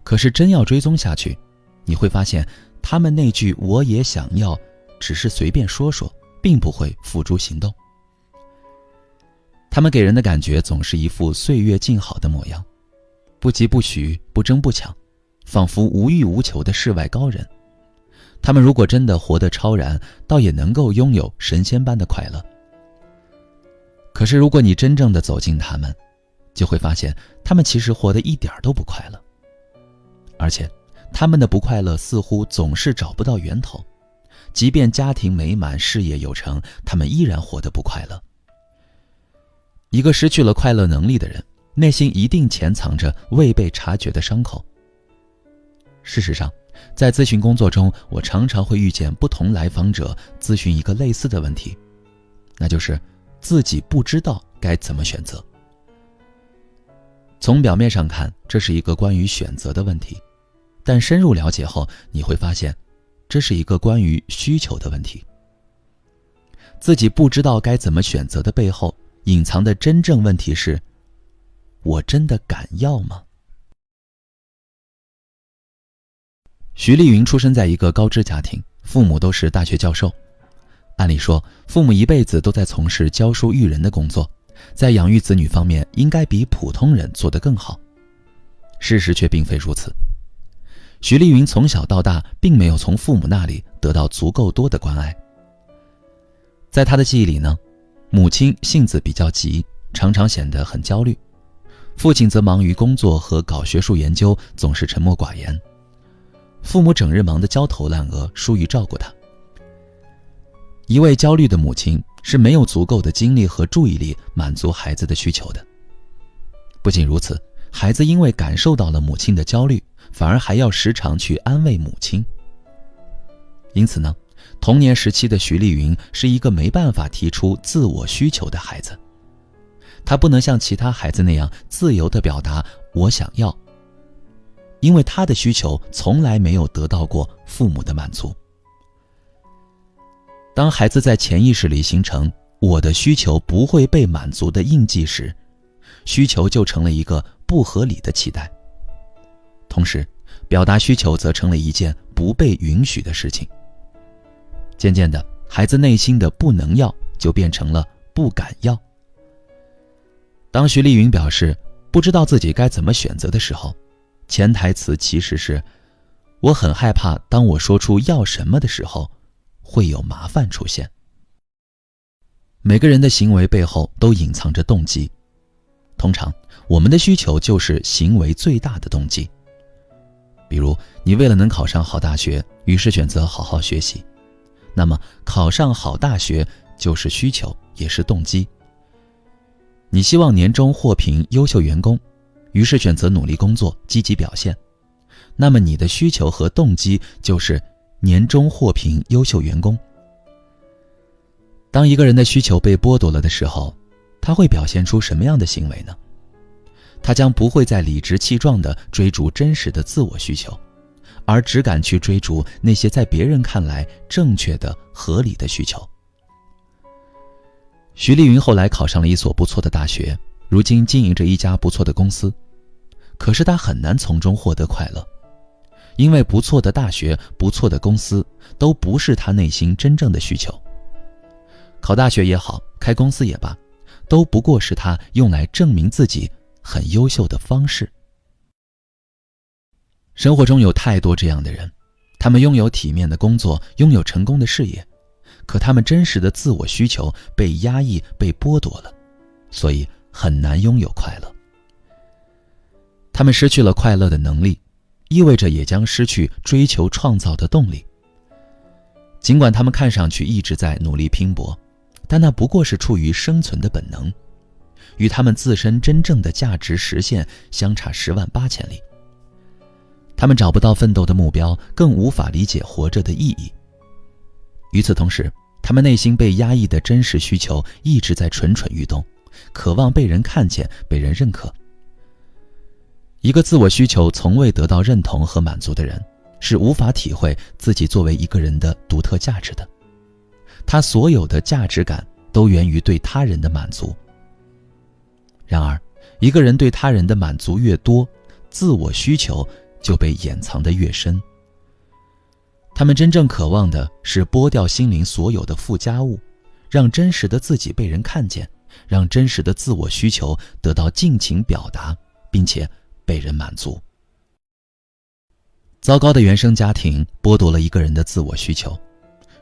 可是真要追踪下去，你会发现他们那句我也想要只是随便说说，并不会付诸行动。他们给人的感觉总是一副岁月静好的模样，不疾不徐，不争不抢，仿佛无欲无求的世外高人。他们如果真的活得超然，倒也能够拥有神仙般的快乐。可是如果你真正的走进他们，就会发现他们其实活得一点都不快乐，而且他们的不快乐似乎总是找不到源头，即便家庭美满，事业有成，他们依然活得不快乐。一个失去了快乐能力的人，内心一定潜藏着未被察觉的伤口。事实上，在咨询工作中，我常常会遇见不同来访者咨询一个类似的问题，那就是自己不知道该怎么选择，从表面上看，这是一个关于选择的问题，但深入了解后，你会发现，这是一个关于需求的问题。自己不知道该怎么选择的背后，隐藏的真正问题是：我真的敢要吗？徐丽云出生在一个高知家庭，父母都是大学教授。按理说，父母一辈子都在从事教书育人的工作，在养育子女方面应该比普通人做得更好。事实却并非如此。徐丽云从小到大并没有从父母那里得到足够多的关爱。在她的记忆里呢，母亲性子比较急，常常显得很焦虑，父亲则忙于工作和搞学术研究，总是沉默寡言。父母整日忙得焦头烂额，疏于照顾她。一位焦虑的母亲是没有足够的精力和注意力满足孩子的需求的。不仅如此，孩子因为感受到了母亲的焦虑，反而还要时常去安慰母亲。因此呢，童年时期的徐丽云是一个没办法提出自我需求的孩子。她不能像其他孩子那样自由地表达我想要，因为她的需求从来没有得到过父母的满足。当孩子在潜意识里形成我的需求不会被满足的印记时，需求就成了一个不合理的期待。同时，表达需求则成了一件不被允许的事情。渐渐的，孩子内心的不能要就变成了不敢要。当徐丽云表示不知道自己该怎么选择的时候，潜台词其实是我很害怕当我说出要什么的时候会有麻烦出现。每个人的行为背后都隐藏着动机，通常我们的需求就是行为最大的动机。比如你为了能考上好大学，于是选择好好学习，那么考上好大学就是需求，也是动机。你希望年终获评优秀员工，于是选择努力工作，积极表现，那么你的需求和动机就是年终获评优秀员工。当一个人的需求被剥夺了的时候，他会表现出什么样的行为呢？他将不会再理直气壮地追逐真实的自我需求，而只敢去追逐那些在别人看来正确的、合理的需求。徐丽云后来考上了一所不错的大学，如今经营着一家不错的公司，可是她很难从中获得快乐，因为不错的大学、不错的公司都不是她内心真正的需求。考大学也好，开公司也罢，都不过是她用来证明自己很优秀的方式。生活中有太多这样的人，他们拥有体面的工作，拥有成功的事业，可他们真实的自我需求被压抑、被剥夺了，所以很难拥有快乐。他们失去了快乐的能力，意味着也将失去追求创造的动力。尽管他们看上去一直在努力拼搏，但那不过是出于生存的本能，与他们自身真正的价值实现相差10万8千里。他们找不到奋斗的目标，更无法理解活着的意义。与此同时，他们内心被压抑的真实需求一直在蠢蠢欲动，渴望被人看见，被人认可。一个自我需求从未得到认同和满足的人，是无法体会自己作为一个人的独特价值的。他所有的价值感都源于对他人的满足。然而，一个人对他人的满足越多，自我需求就被掩藏得越深。他们真正渴望的是剥掉心灵所有的附加物，让真实的自己被人看见，让真实的自我需求得到尽情表达，并且被人满足。糟糕的原生家庭剥夺了一个人的自我需求，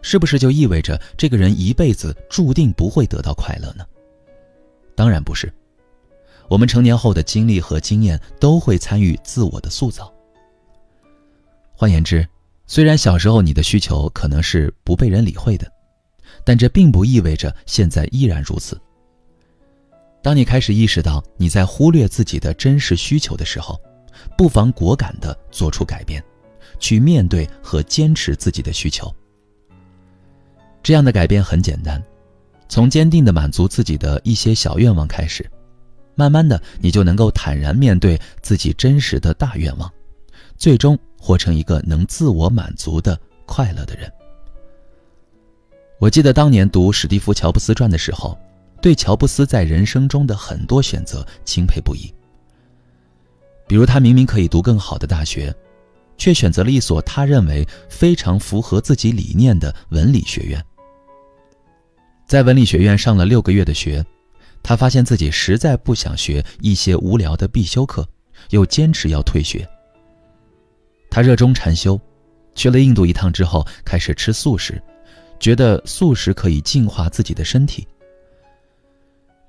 是不是就意味着这个人一辈子注定不会得到快乐呢？当然不是。我们成年后的经历和经验都会参与自我的塑造。换言之，虽然小时候你的需求可能是不被人理会的，但这并不意味着现在依然如此。当你开始意识到你在忽略自己的真实需求的时候，不妨果敢地做出改变，去面对和坚持自己的需求。这样的改变很简单，从坚定地满足自己的一些小愿望开始。慢慢的，你就能够坦然面对自己真实的大愿望，最终活成一个能自我满足的快乐的人。我记得当年读史蒂夫·乔布斯传的时候，对乔布斯在人生中的很多选择钦佩不已。比如他明明可以读更好的大学，却选择了一所他认为非常符合自己理念的文理学院。在文理学院上了6个月的学，他发现自己实在不想学一些无聊的必修课，又坚持要退学。他热衷禅修，去了印度一趟之后开始吃素食，觉得素食可以净化自己的身体。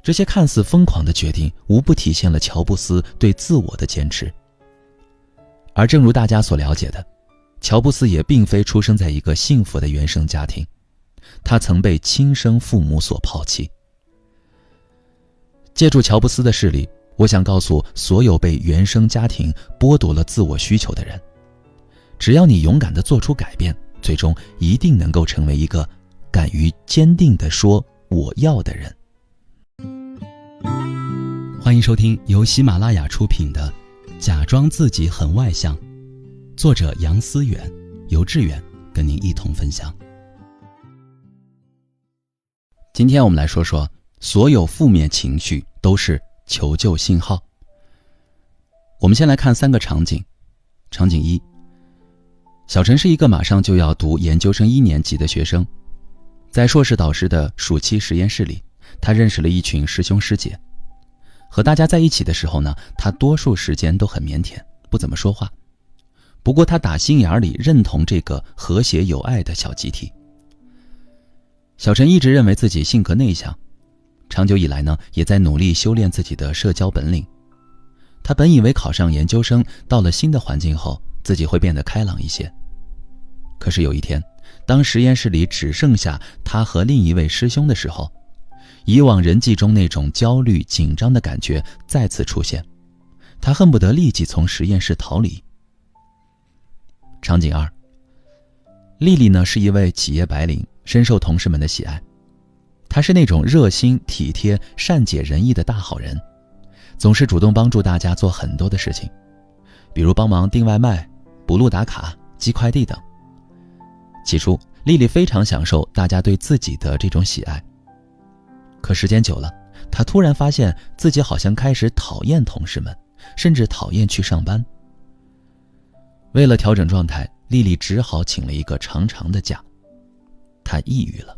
这些看似疯狂的决定，无不体现了乔布斯对自我的坚持。而正如大家所了解的，乔布斯也并非出生在一个幸福的原生家庭，他曾被亲生父母所抛弃。借助乔布斯的事例，我想告诉所有被原生家庭剥夺了自我需求的人，只要你勇敢地做出改变，最终一定能够成为一个敢于坚定地说我要的人。欢迎收听由喜马拉雅出品的《假装自己很外向》，作者杨思远、尤志远跟您一同分享。今天我们来说说，所有负面情绪都是求救信号。我们先来看3个场景。场景1，小陈是一个马上就要读研究生1年级的学生，在硕士导师的暑期实验室里，他认识了一群师兄师姐。和大家在一起的时候呢，他多数时间都很腼腆，不怎么说话。不过他打心眼里认同这个和谐有爱的小集体。小陈一直认为自己性格内向，长久以来呢，也在努力修炼自己的社交本领。他本以为考上研究生，到了新的环境后，自己会变得开朗一些。可是有一天，当实验室里只剩下他和另一位师兄的时候，以往人际中那种焦虑紧张的感觉再次出现，他恨不得立即从实验室逃离。场景2，丽丽呢是一位企业白领，深受同事们的喜爱。她是那种热心体贴善解人意的大好人，总是主动帮助大家做很多的事情，比如帮忙订外卖、补录打卡、寄快递等。起初丽丽非常享受大家对自己的这种喜爱，可时间久了，她突然发现自己好像开始讨厌同事们，甚至讨厌去上班。为了调整状态，丽丽只好请了一个长长的假，她抑郁了。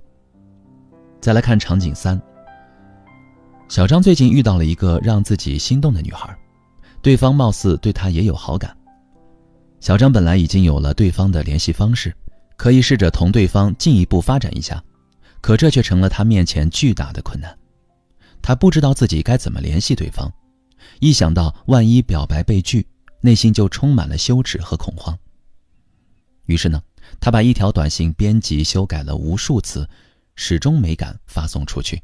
再来看场景3，小张最近遇到了一个让自己心动的女孩，对方貌似对他也有好感。小张本来已经有了对方的联系方式，可以试着同对方进一步发展一下，可这却成了他面前巨大的困难。他不知道自己该怎么联系对方，一想到万一表白被拒，内心就充满了羞耻和恐慌。于是呢，他把一条短信编辑修改了无数次，始终没敢发送出去。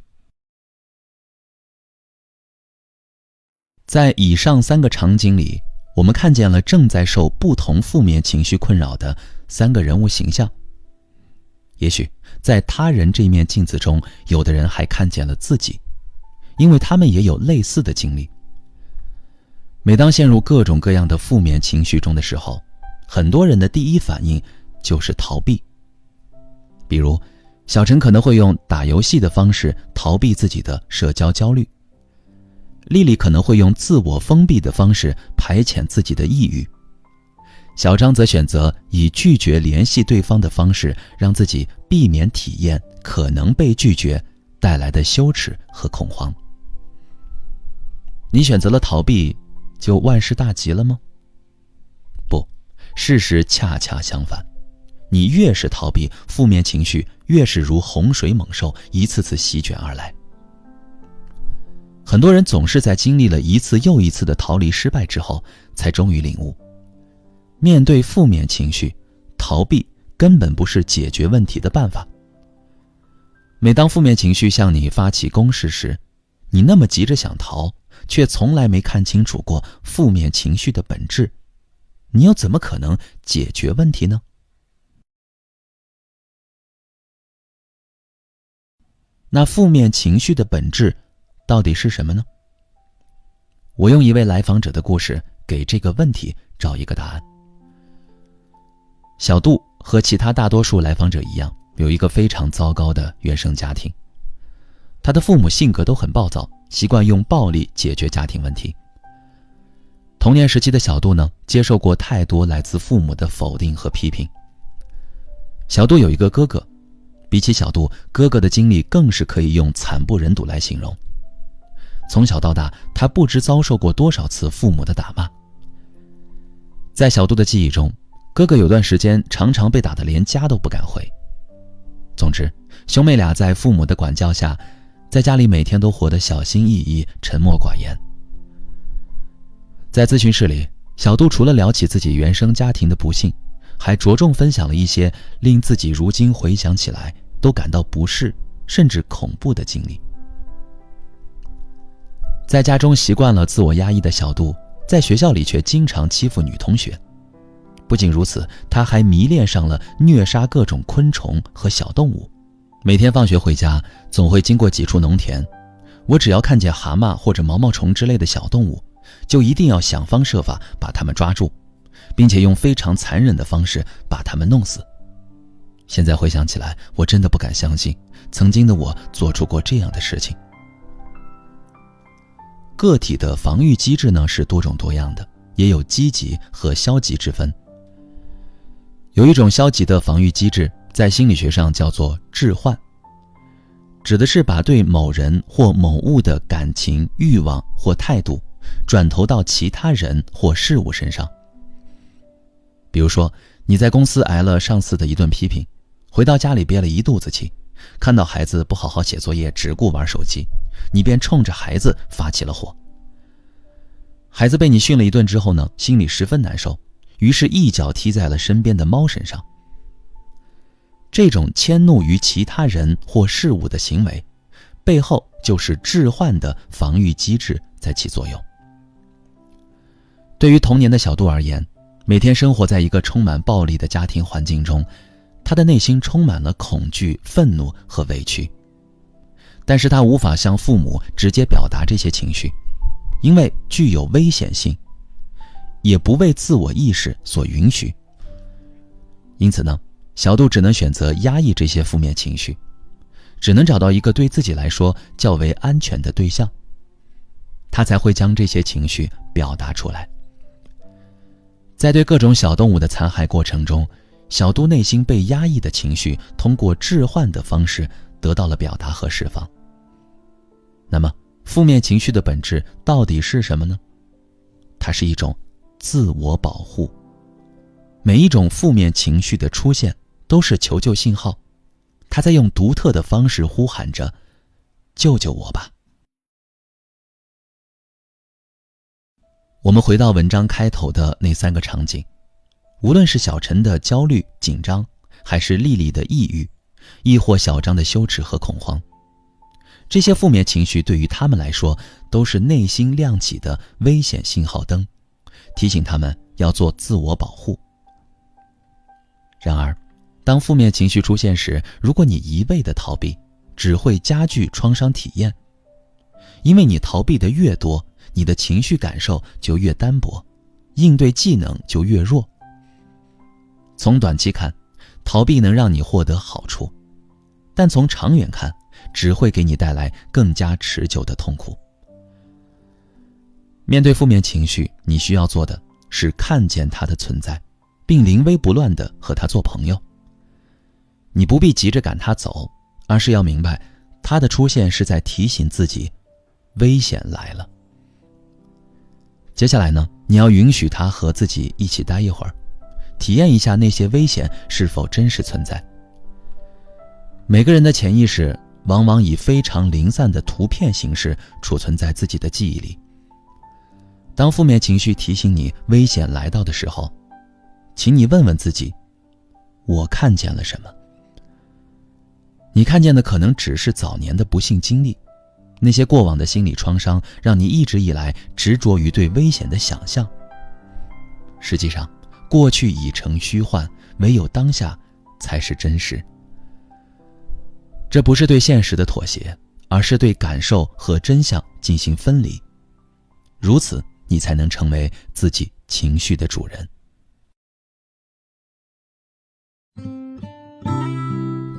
在以上3个场景里，我们看见了正在受不同负面情绪困扰的3个人物形象。也许在他人这面镜子中，有的人还看见了自己，因为他们也有类似的经历。每当陷入各种各样的负面情绪中的时候，很多人的第一反应就是逃避。比如小陈可能会用打游戏的方式逃避自己的社交焦虑，丽丽可能会用自我封闭的方式排遣自己的抑郁，小张则选择以拒绝联系对方的方式，让自己避免体验可能被拒绝带来的羞耻和恐慌。你选择了逃避，就万事大吉了吗？不，事实恰恰相反。你越是逃避，负面情绪越是如洪水猛兽，一次次席卷而来。很多人总是在经历了一次又一次的逃离失败之后，才终于领悟，面对负面情绪，逃避根本不是解决问题的办法。每当负面情绪向你发起攻势时，你那么急着想逃，却从来没看清楚过负面情绪的本质，你又怎么可能解决问题呢？那负面情绪的本质到底是什么呢？我用一位来访者的故事给这个问题找一个答案。小杜和其他大多数来访者一样，有一个非常糟糕的原生家庭。他的父母性格都很暴躁，习惯用暴力解决家庭问题。童年时期的小杜呢，接受过太多来自父母的否定和批评。小杜有一个哥哥，比起小杜，哥哥的经历更是可以用惨不忍睹来形容。从小到大，他不知遭受过多少次父母的打骂。在小杜的记忆中，哥哥有段时间常常被打得连家都不敢回。总之，兄妹俩在父母的管教下，在家里每天都活得小心翼翼、沉默寡言。在咨询室里，小杜除了聊起自己原生家庭的不幸，还着重分享了一些令自己如今回想起来都感到不适甚至恐怖的经历。在家中习惯了自我压抑的小杜，在学校里却经常欺负女同学。不仅如此，他还迷恋上了虐杀各种昆虫和小动物。每天放学回家，总会经过几处农田，我只要看见蛤蟆或者毛毛虫之类的小动物，就一定要想方设法把它们抓住，并且用非常残忍的方式把它们弄死。现在回想起来，我真的不敢相信，曾经的我做出过这样的事情。个体的防御机制呢，是多种多样的，也有积极和消极之分。有一种消极的防御机制，在心理学上叫做置换，指的是把对某人或某物的感情、欲望或态度转投到其他人或事物身上。比如说，你在公司挨了上司的一顿批评，回到家里憋了一肚子气，看到孩子不好好写作业，只顾玩手机，你便冲着孩子发起了火。孩子被你训了一顿之后呢，心里十分难受，于是一脚踢在了身边的猫身上。这种迁怒于其他人或事物的行为，背后就是置换的防御机制在起作用。对于童年的小杜而言，每天生活在一个充满暴力的家庭环境中，他的内心充满了恐惧、愤怒和委屈。但是他无法向父母直接表达这些情绪，因为具有危险性，也不为自我意识所允许。因此呢，小杜只能选择压抑这些负面情绪，只能找到一个对自己来说较为安全的对象，他才会将这些情绪表达出来。在对各种小动物的残害过程中，小杜内心被压抑的情绪通过置换的方式得到了表达和释放。那么，负面情绪的本质到底是什么呢？它是一种自我保护。每一种负面情绪的出现都是求救信号，它在用独特的方式呼喊着：救救我吧。我们回到文章开头的那3个场景，无论是小陈的焦虑、紧张，还是丽丽的抑郁，亦或小张的羞耻和恐慌，这些负面情绪对于他们来说都是内心亮起的危险信号灯，提醒他们要做自我保护。然而，当负面情绪出现时，如果你一味的逃避，只会加剧创伤体验。因为你逃避的越多，你的情绪感受就越单薄，应对技能就越弱。从短期看，逃避能让你获得好处，但从长远看，只会给你带来更加持久的痛苦。面对负面情绪，你需要做的是看见它的存在，并临危不乱地和它做朋友。你不必急着赶它走，而是要明白，它的出现是在提醒自己，危险来了。接下来呢，你要允许它和自己一起待一会儿，体验一下那些危险是否真实存在。每个人的潜意识往往以非常零散的图片形式储存在自己的记忆里。当负面情绪提醒你危险来到的时候，请你问问自己，我看见了什么？你看见的可能只是早年的不幸经历，那些过往的心理创伤让你一直以来执着于对危险的想象。实际上，过去已成虚幻，唯有当下才是真实。这不是对现实的妥协，而是对感受和真相进行分离。如此你才能成为自己情绪的主人。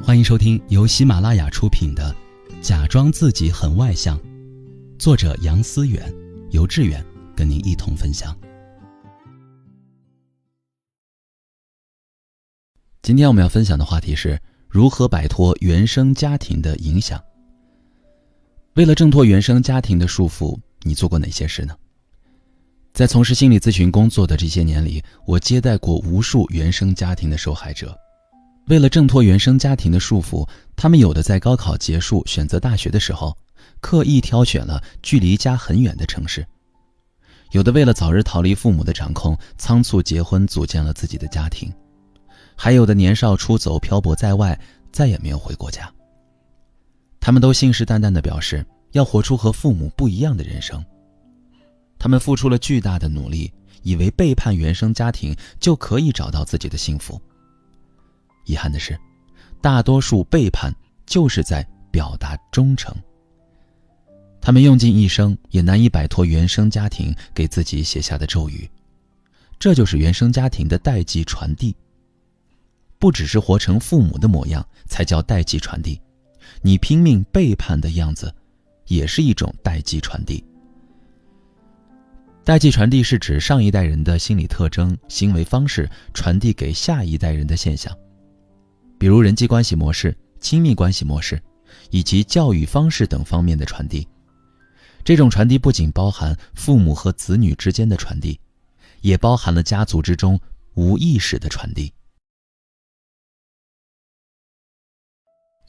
欢迎收听由喜马拉雅出品的《假装自己很外向》，作者杨思远，由志远跟您一同分享。今天我们要分享的话题是如何摆脱原生家庭的影响。为了挣脱原生家庭的束缚，你做过哪些事呢？在从事心理咨询工作的这些年里，我接待过无数原生家庭的受害者。为了挣脱原生家庭的束缚，他们有的在高考结束选择大学的时候，刻意挑选了距离家很远的城市；有的为了早日逃离父母的掌控，仓促结婚组建了自己的家庭；还有的年少出走漂泊在外，再也没有回过家。他们都信誓旦旦地表示要活出和父母不一样的人生。他们付出了巨大的努力，以为背叛原生家庭就可以找到自己的幸福。遗憾的是，大多数背叛就是在表达忠诚。他们用尽一生也难以摆脱原生家庭给自己写下的咒语，这就是原生家庭的代际传递。不只是活成父母的模样才叫代际传递，你拼命背叛的样子也是一种代际传递。代际传递是指上一代人的心理特征、行为方式传递给下一代人的现象，比如人际关系模式、亲密关系模式以及教育方式等方面的传递。这种传递不仅包含父母和子女之间的传递，也包含了家族之中无意识的传递。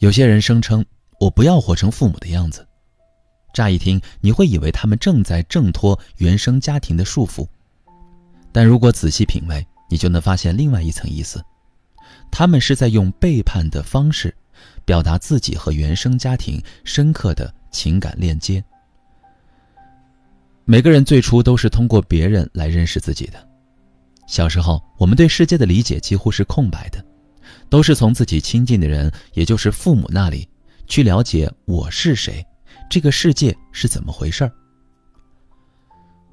有些人声称我不要活成父母的样子，乍一听你会以为他们正在挣脱原生家庭的束缚，但如果仔细品味，你就能发现另外一层意思，他们是在用背叛的方式表达自己和原生家庭深刻的情感链接。每个人最初都是通过别人来认识自己的。小时候，我们对世界的理解几乎是空白的，都是从自己亲近的人，也就是父母那里去了解我是谁，这个世界是怎么回事儿。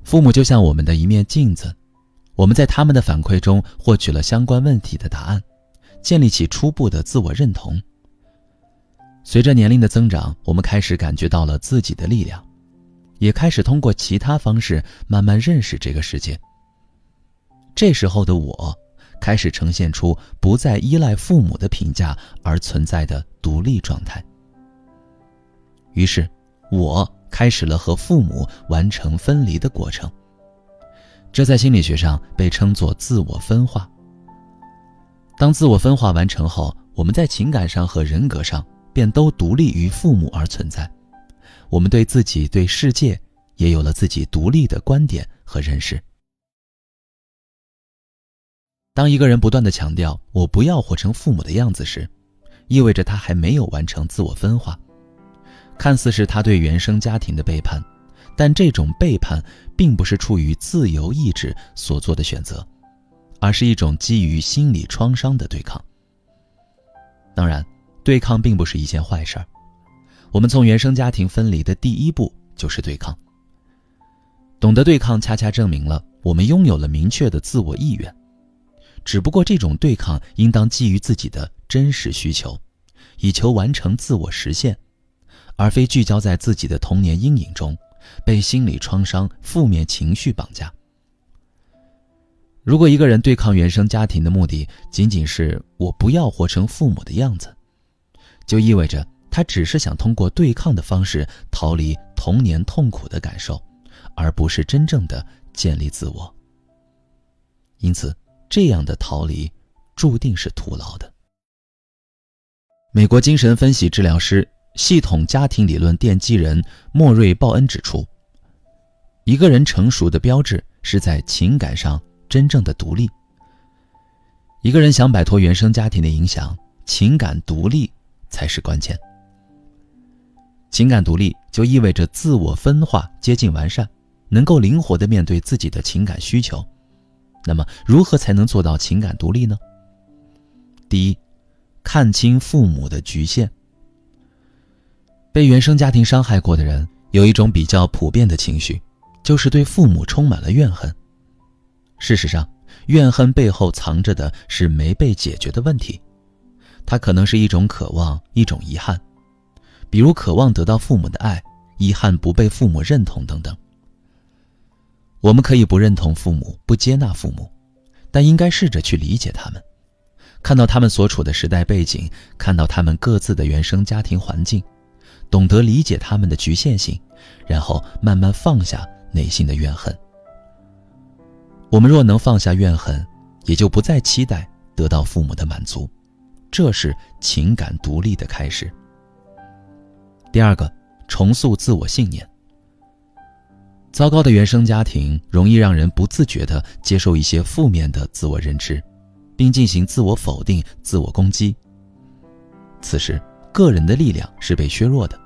父母就像我们的一面镜子，我们在他们的反馈中获取了相关问题的答案，建立起初步的自我认同。随着年龄的增长，我们开始感觉到了自己的力量，也开始通过其他方式慢慢认识这个世界。这时候的我开始呈现出不再依赖父母的评价而存在的独立状态。于是我开始了和父母完成分离的过程，这在心理学上被称作自我分化。当自我分化完成后，我们在情感上和人格上便都独立于父母而存在，我们对自己、对世界也有了自己独立的观点和认识。当一个人不断地强调我不要活成父母的样子时，意味着他还没有完成自我分化。看似是他对原生家庭的背叛，但这种背叛并不是出于自由意志所做的选择，而是一种基于心理创伤的对抗。当然，对抗并不是一件坏事儿。我们从原生家庭分离的第一步就是对抗。懂得对抗，恰恰证明了我们拥有了明确的自我意愿。只不过这种对抗应当基于自己的真实需求，以求完成自我实现，而非聚焦在自己的童年阴影中，被心理创伤、负面情绪绑架。如果一个人对抗原生家庭的目的仅仅是我不要活成父母的样子，就意味着他只是想通过对抗的方式逃离童年痛苦的感受，而不是真正的建立自我。因此，这样的逃离注定是徒劳的。美国精神分析治疗师、系统家庭理论奠基人莫瑞·鲍恩指出，一个人成熟的标志是在情感上真正的独立。一个人想摆脱原生家庭的影响，情感独立才是关键。情感独立就意味着自我分化接近完善，能够灵活地面对自己的情感需求。那么如何才能做到情感独立呢？第一，看清父母的局限。被原生家庭伤害过的人有一种比较普遍的情绪，就是对父母充满了怨恨。事实上，怨恨背后藏着的是没被解决的问题，它可能是一种渴望，一种遗憾，比如渴望得到父母的爱，遗憾不被父母认同等等。我们可以不认同父母，不接纳父母，但应该试着去理解他们，看到他们所处的时代背景，看到他们各自的原生家庭环境，懂得理解他们的局限性，然后慢慢放下内心的怨恨。我们若能放下怨恨，也就不再期待得到父母的满足，这是情感独立的开始。第二个，重塑自我信念。糟糕的原生家庭容易让人不自觉地接受一些负面的自我认知，并进行自我否定、自我攻击。此时，个人的力量是被削弱的，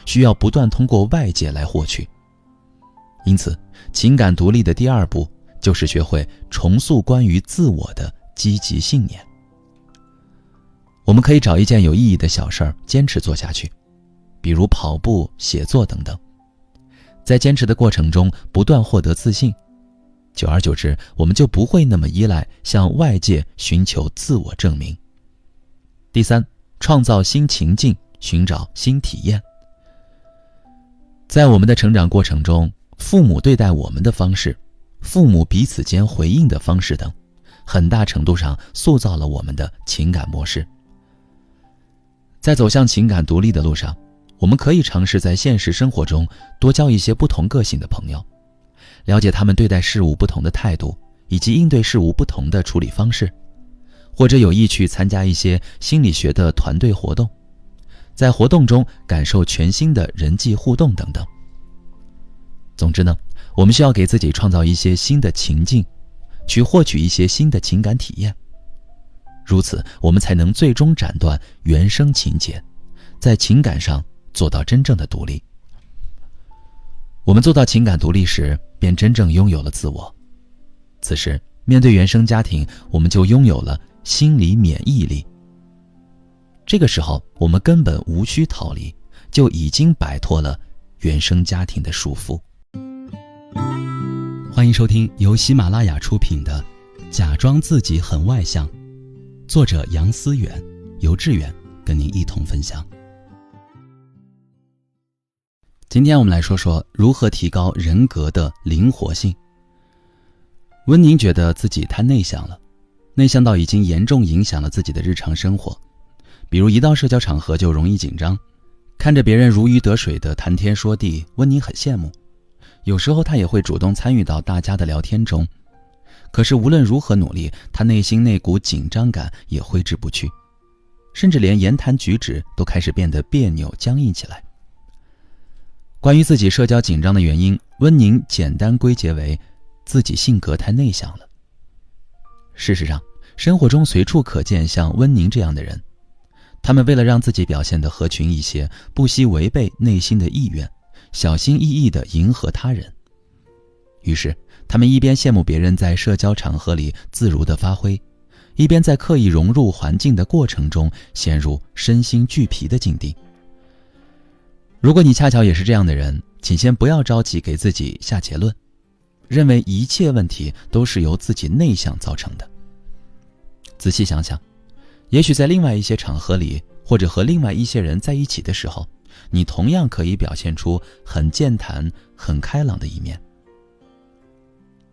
需要不断通过外界来获取。因此，情感独立的第二步就是学会重塑关于自我的积极信念。我们可以找一件有意义的小事儿坚持做下去，比如跑步、写作等等。在坚持的过程中不断获得自信，久而久之，我们就不会那么依赖向外界寻求自我证明。第三，创造新情境，寻找新体验。在我们的成长过程中，父母对待我们的方式，父母彼此间回应的方式等，很大程度上塑造了我们的情感模式。在走向情感独立的路上，我们可以尝试在现实生活中多交一些不同个性的朋友，了解他们对待事物不同的态度，以及应对事物不同的处理方式，或者有意去参加一些心理学的团队活动，在活动中感受全新的人际互动等等。总之呢，我们需要给自己创造一些新的情境，去获取一些新的情感体验，如此我们才能最终斩断原生情结，在情感上做到真正的独立。我们做到情感独立时，便真正拥有了自我。此时，面对原生家庭，我们就拥有了心理免疫力。这个时候，我们根本无需逃离，就已经摆脱了原生家庭的束缚。欢迎收听由喜马拉雅出品的《假装自己很外向》，作者杨思远，由志远跟您一同分享。今天我们来说说如何提高人格的灵活性。温宁觉得自己太内向了，内向到已经严重影响了自己的日常生活，比如一到社交场合就容易紧张，看着别人如鱼得水的谈天说地，温宁很羡慕。有时候他也会主动参与到大家的聊天中，可是无论如何努力，他内心那股紧张感也挥之不去，甚至连言谈举止都开始变得别扭僵硬起来。关于自己社交紧张的原因，温宁简单归结为自己性格太内向了。事实上，生活中随处可见像温宁这样的人，他们为了让自己表现得合群一些，不惜违背内心的意愿，小心翼翼地迎合他人。于是，他们一边羡慕别人在社交场合里自如地发挥，一边在刻意融入环境的过程中陷入身心俱疲的境地。如果你恰巧也是这样的人，请先不要着急给自己下结论，认为一切问题都是由自己内向造成的。仔细想想，也许在另外一些场合里，或者和另外一些人在一起的时候，你同样可以表现出很健谈、很开朗的一面。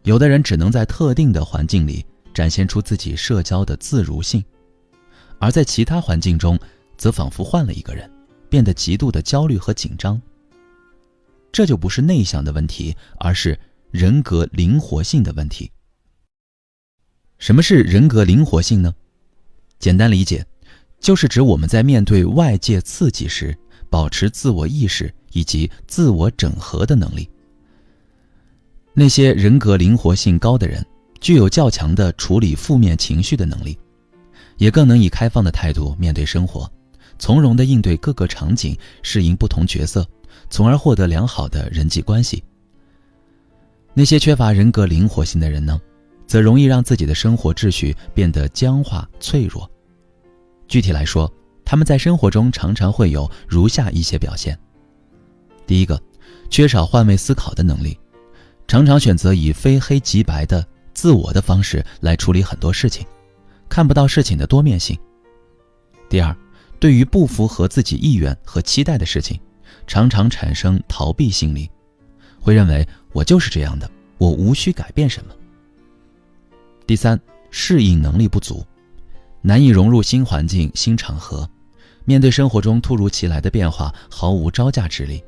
有的人只能在特定的环境里展现出自己社交的自如性，而在其他环境中则仿佛换了一个人，变得极度的焦虑和紧张。这就不是内向的问题，而是人格灵活性的问题。什么是人格灵活性呢？简单理解，就是指我们在面对外界刺激时，保持自我意识以及自我整合的能力。那些人格灵活性高的人，具有较强的处理负面情绪的能力，也更能以开放的态度面对生活，从容地应对各个场景，适应不同角色，从而获得良好的人际关系。那些缺乏人格灵活性的人呢，则容易让自己的生活秩序变得僵化脆弱。具体来说，他们在生活中常常会有如下一些表现。第一个，缺少换位思考的能力，常常选择以非黑即白的自我的方式来处理很多事情，看不到事情的多面性。第二，对于不符合自己意愿和期待的事情，常常产生逃避心理，会认为我就是这样的，我无需改变什么。第三，适应能力不足，难以融入新环境、新场合，面对生活中突如其来的变化毫无招架之力。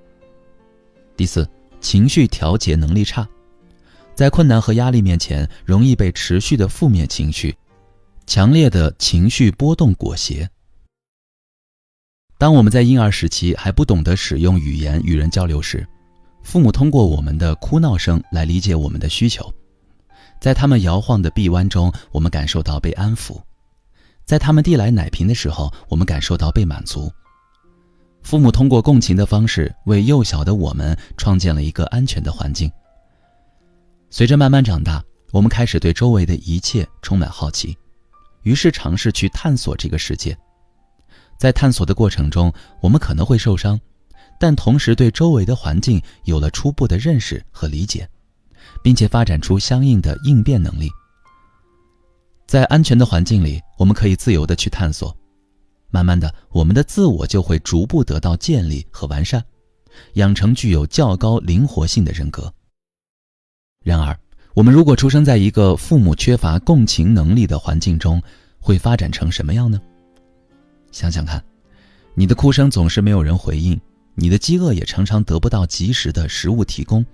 第四，情绪调节能力差，在困难和压力面前容易被持续的负面情绪、强烈的情绪波动裹挟。当我们在婴儿时期还不懂得使用语言与人交流时，父母通过我们的哭闹声来理解我们的需求。在他们摇晃的臂弯中，我们感受到被安抚；在他们递来奶瓶的时候，我们感受到被满足。父母通过共情的方式为幼小的我们创建了一个安全的环境。随着慢慢长大，我们开始对周围的一切充满好奇，于是尝试去探索这个世界。在探索的过程中，我们可能会受伤，但同时对周围的环境有了初步的认识和理解，并且发展出相应的应变能力。在安全的环境里，我们可以自由地去探索，慢慢的，我们的自我就会逐步得到建立和完善，养成具有较高灵活性的人格。然而，我们如果出生在一个父母缺乏共情能力的环境中，会发展成什么样呢？想想看，你的哭声总是没有人回应，你的饥饿也常常得不到及时的食物提供。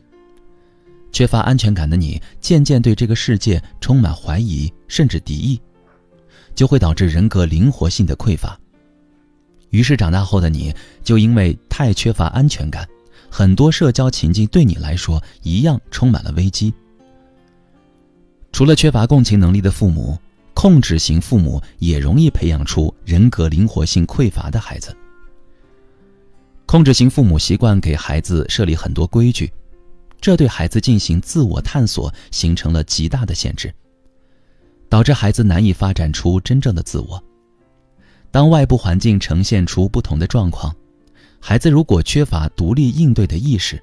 缺乏安全感的你，渐渐对这个世界充满怀疑，甚至敌意，就会导致人格灵活性的匮乏。于是长大后的你，就因为太缺乏安全感，很多社交情境对你来说一样充满了危机。除了缺乏共情能力的父母，控制型父母也容易培养出人格灵活性匮乏的孩子。控制型父母习惯给孩子设立很多规矩，这对孩子进行自我探索形成了极大的限制，导致孩子难以发展出真正的自我。当外部环境呈现出不同的状况，孩子如果缺乏独立应对的意识，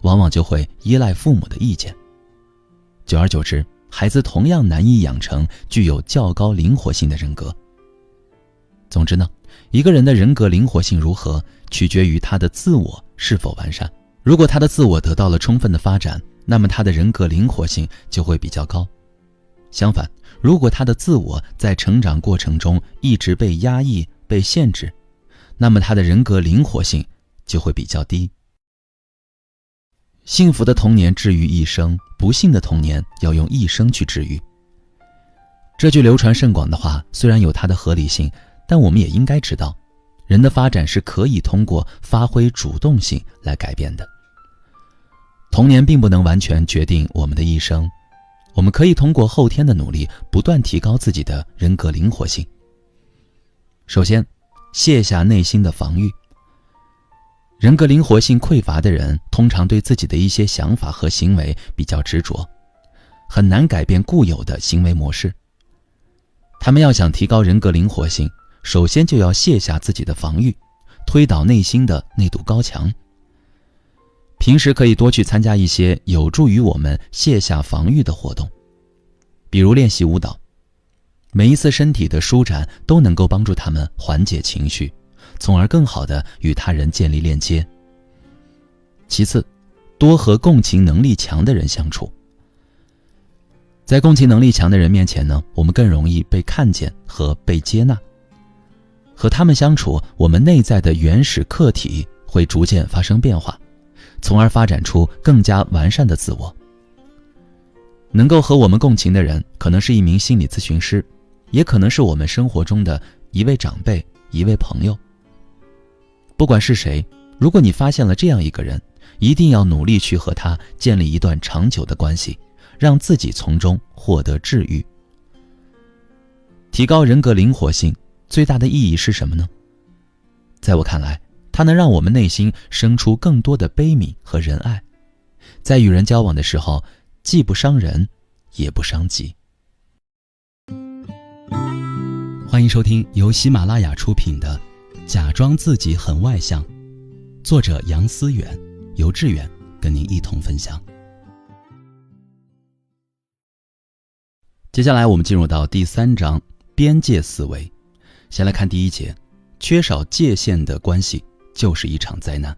往往就会依赖父母的意见。久而久之，孩子同样难以养成具有较高灵活性的人格。总之呢，一个人的人格灵活性如何，取决于他的自我是否完善。如果他的自我得到了充分的发展，那么他的人格灵活性就会比较高。相反，如果他的自我在成长过程中一直被压抑、被限制，那么他的人格灵活性就会比较低。幸福的童年治愈一生，不幸的童年要用一生去治愈。这句流传甚广的话，虽然有它的合理性，但我们也应该知道，人的发展是可以通过发挥主动性来改变的。童年并不能完全决定我们的一生，我们可以通过后天的努力，不断提高自己的人格灵活性。首先，卸下内心的防御。人格灵活性匮乏的人，通常对自己的一些想法和行为比较执着，很难改变固有的行为模式。他们要想提高人格灵活性，首先就要卸下自己的防御，推倒内心的那堵高墙。平时可以多去参加一些有助于我们卸下防御的活动，比如练习舞蹈。每一次身体的舒展都能够帮助他们缓解情绪，从而更好地与他人建立链接。其次，多和共情能力强的人相处。在共情能力强的人面前呢，我们更容易被看见和被接纳。和他们相处，我们内在的原始客体会逐渐发生变化，从而发展出更加完善的自我。能够和我们共情的人，可能是一名心理咨询师，也可能是我们生活中的一位长辈、一位朋友。不管是谁，如果你发现了这样一个人，一定要努力去和他建立一段长久的关系，让自己从中获得治愈。提高人格灵活性最大的意义是什么呢？在我看来，它能让我们内心生出更多的悲悯和仁爱，在与人交往的时候，既不伤人，也不伤己。欢迎收听由喜马拉雅出品的《假装自己很外向》，作者杨思远，由志远跟您一同分享。接下来我们进入到第3章边界思维。先来看第1节，缺少界限的关系就是一场灾难。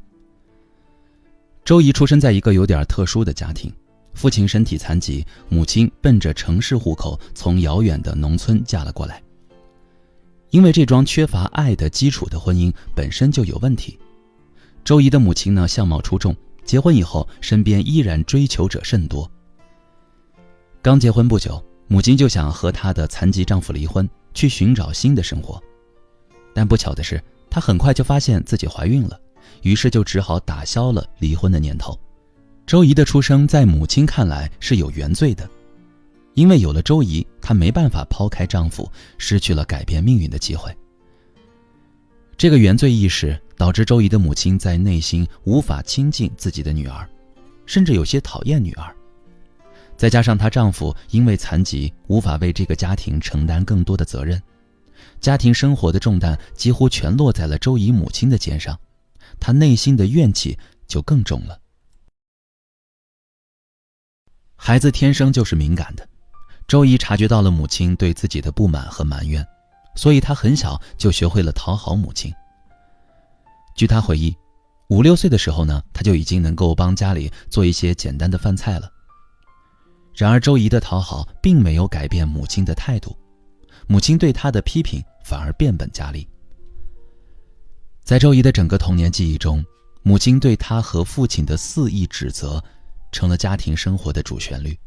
周怡出生在一个有点特殊的家庭，父亲身体残疾，母亲奔着城市户口从遥远的农村嫁了过来。因为这桩缺乏爱的基础的婚姻本身就有问题，周怡的母亲呢相貌出众，结婚以后身边依然追求者甚多。刚结婚不久，母亲就想和她的残疾丈夫离婚，去寻找新的生活。但不巧的是，她很快就发现自己怀孕了，于是就只好打消了离婚的念头。周怡的出生在母亲看来是有原罪的，因为有了周怡，她没办法抛开丈夫，失去了改变命运的机会。这个原罪意识导致周怡的母亲在内心无法亲近自己的女儿，甚至有些讨厌女儿。再加上她丈夫因为残疾无法为这个家庭承担更多的责任，家庭生活的重担几乎全落在了周怡母亲的肩上，她内心的怨气就更重了。孩子天生就是敏感的，周怡察觉到了母亲对自己的不满和埋怨，所以她很小就学会了讨好母亲。据她回忆，5、6岁的时候呢，她就已经能够帮家里做一些简单的饭菜了。然而周怡的讨好并没有改变母亲的态度，母亲对她的批评反而变本加厉。在周怡的整个童年记忆中，母亲对她和父亲的肆意指责成了家庭生活的主旋律。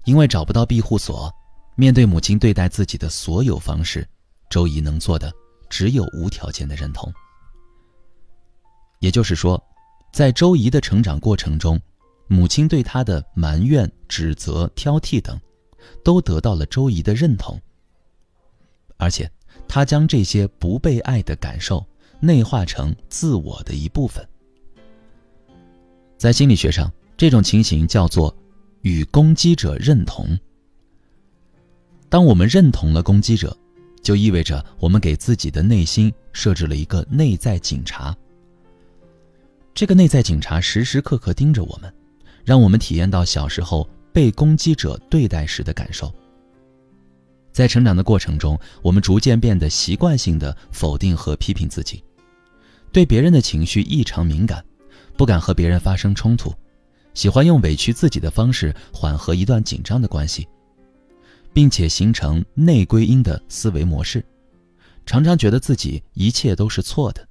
因为找不到庇护所，面对母亲对待自己的所有方式，周怡能做的只有无条件的认同。也就是说，在周怡的成长过程中，母亲对她的埋怨、指责、挑剔等都得到了周怡的认同，而且她将这些不被爱的感受内化成自我的一部分。在心理学上，这种情形叫做与攻击者认同。当我们认同了攻击者，就意味着我们给自己的内心设置了一个内在警察。这个内在警察时时刻刻盯着我们，让我们体验到小时候被攻击者对待时的感受。在成长的过程中，我们逐渐变得习惯性的否定和批评自己，对别人的情绪异常敏感，不敢和别人发生冲突，喜欢用委屈自己的方式缓和一段紧张的关系，并且形成内归因的思维模式，常常觉得自己一切都是错的。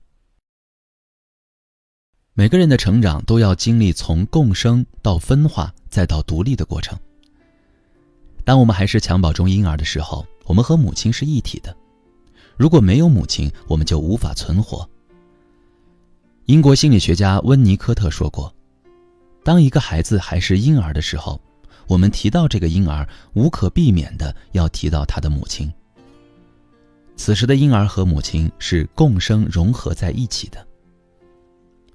每个人的成长都要经历从共生到分化再到独立的过程。当我们还是襁褓中婴儿的时候，我们和母亲是一体的，如果没有母亲，我们就无法存活。英国心理学家温尼科特说过，当一个孩子还是婴儿的时候，我们提到这个婴儿，无可避免的要提到他的母亲。此时的婴儿和母亲是共生融合在一起的。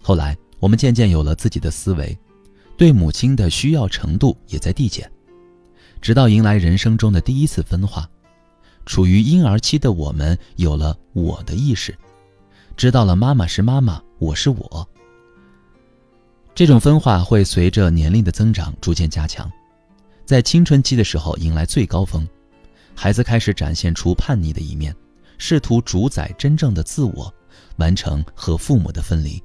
后来我们渐渐有了自己的思维，对母亲的需要程度也在递减，直到迎来人生中的第一次分化。处于婴儿期的我们有了我的意识，知道了妈妈是妈妈，我是我。这种分化会随着年龄的增长逐渐加强，在青春期的时候迎来最高峰，孩子开始展现出叛逆的一面，试图主宰真正的自我，完成和父母的分离。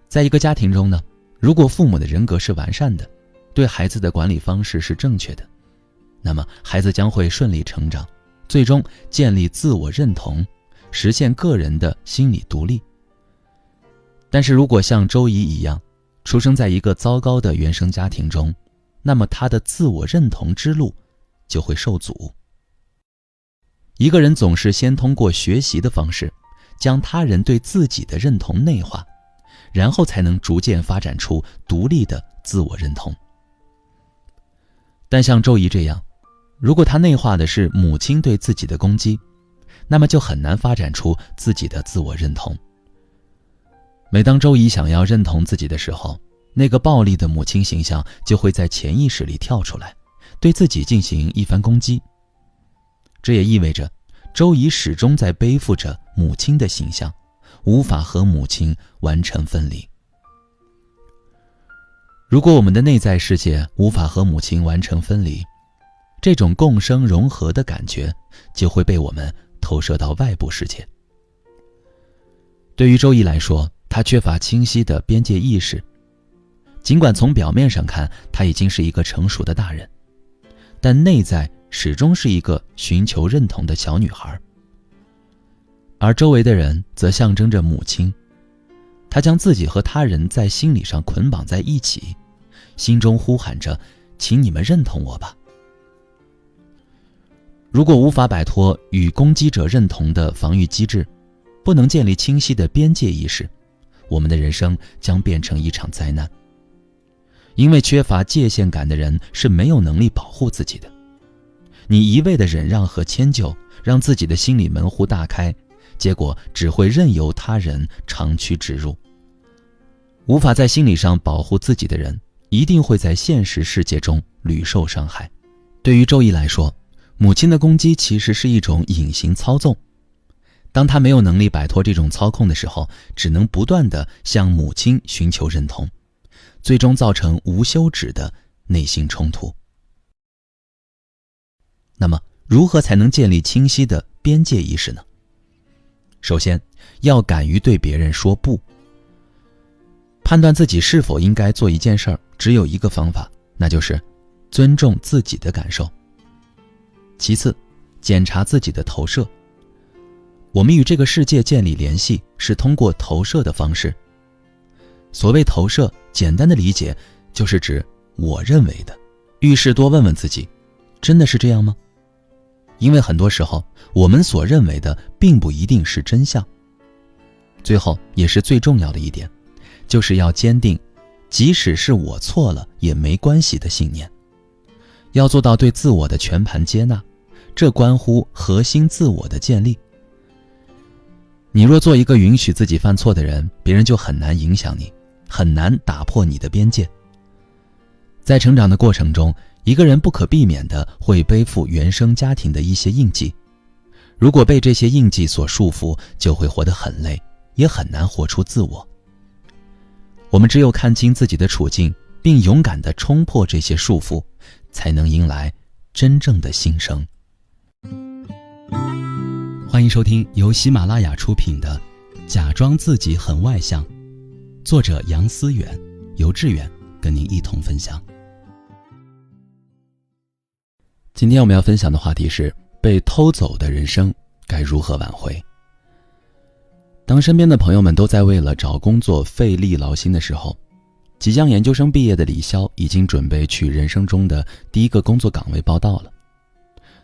在一个家庭中呢，如果父母的人格是完善的，对孩子的管理方式是正确的，那么孩子将会顺利成长，最终建立自我认同，实现个人的心理独立。但是如果像周怡一样，出生在一个糟糕的原生家庭中，那么他的自我认同之路就会受阻。一个人总是先通过学习的方式，将他人对自己的认同内化，然后才能逐渐发展出独立的自我认同。但像周怡这样，如果他内化的是母亲对自己的攻击，那么就很难发展出自己的自我认同。每当周怡想要认同自己的时候，那个暴力的母亲形象就会在潜意识里跳出来，对自己进行一番攻击。这也意味着周怡始终在背负着母亲的形象，无法和母亲完成分离。如果我们的内在世界无法和母亲完成分离，这种共生融合的感觉就会被我们投射到外部世界。对于周易来说，他缺乏清晰的边界意识。尽管从表面上看，他已经是一个成熟的大人，但内在始终是一个寻求认同的小女孩。而周围的人则象征着母亲，她将自己和他人在心理上捆绑在一起，心中呼喊着，请你们认同我吧。如果无法摆脱与攻击者认同的防御机制，不能建立清晰的边界意识，我们的人生将变成一场灾难。因为缺乏界限感的人是没有能力保护自己的。你一味的忍让和迁就，让自己的心理门户大开，结果只会任由他人长驱直入。无法在心理上保护自己的人，一定会在现实世界中屡受伤害。对于周易来说，母亲的攻击其实是一种隐形操纵。当他没有能力摆脱这种操控的时候，只能不断地向母亲寻求认同，最终造成无休止的内心冲突。那么，如何才能建立清晰的边界意识呢？首先，要敢于对别人说不。判断自己是否应该做一件事儿，只有一个方法，那就是尊重自己的感受。其次，检查自己的投射。我们与这个世界建立联系，是通过投射的方式。所谓投射，简单的理解就是指我认为的。遇事多问问自己，真的是这样吗？因为很多时候，我们所认为的并不一定是真相。最后，也是最重要的一点，就是要坚定即使是我错了也没关系的信念。要做到对自我的全盘接纳，这关乎核心自我的建立。你若做一个允许自己犯错的人，别人就很难影响你，很难打破你的边界。在成长的过程中，一个人不可避免地会背负原生家庭的一些印记。如果被这些印记所束缚，就会活得很累，也很难活出自我。我们只有看清自己的处境，并勇敢地冲破这些束缚，才能迎来真正的新生。欢迎收听由喜马拉雅出品的《假装自己很外向》，作者杨思远，由志远跟您一同分享。今天我们要分享的话题是被偷走的人生该如何挽回。当身边的朋友们都在为了找工作费力劳心的时候，即将研究生毕业的李潇已经准备去人生中的第一个工作岗位报到了。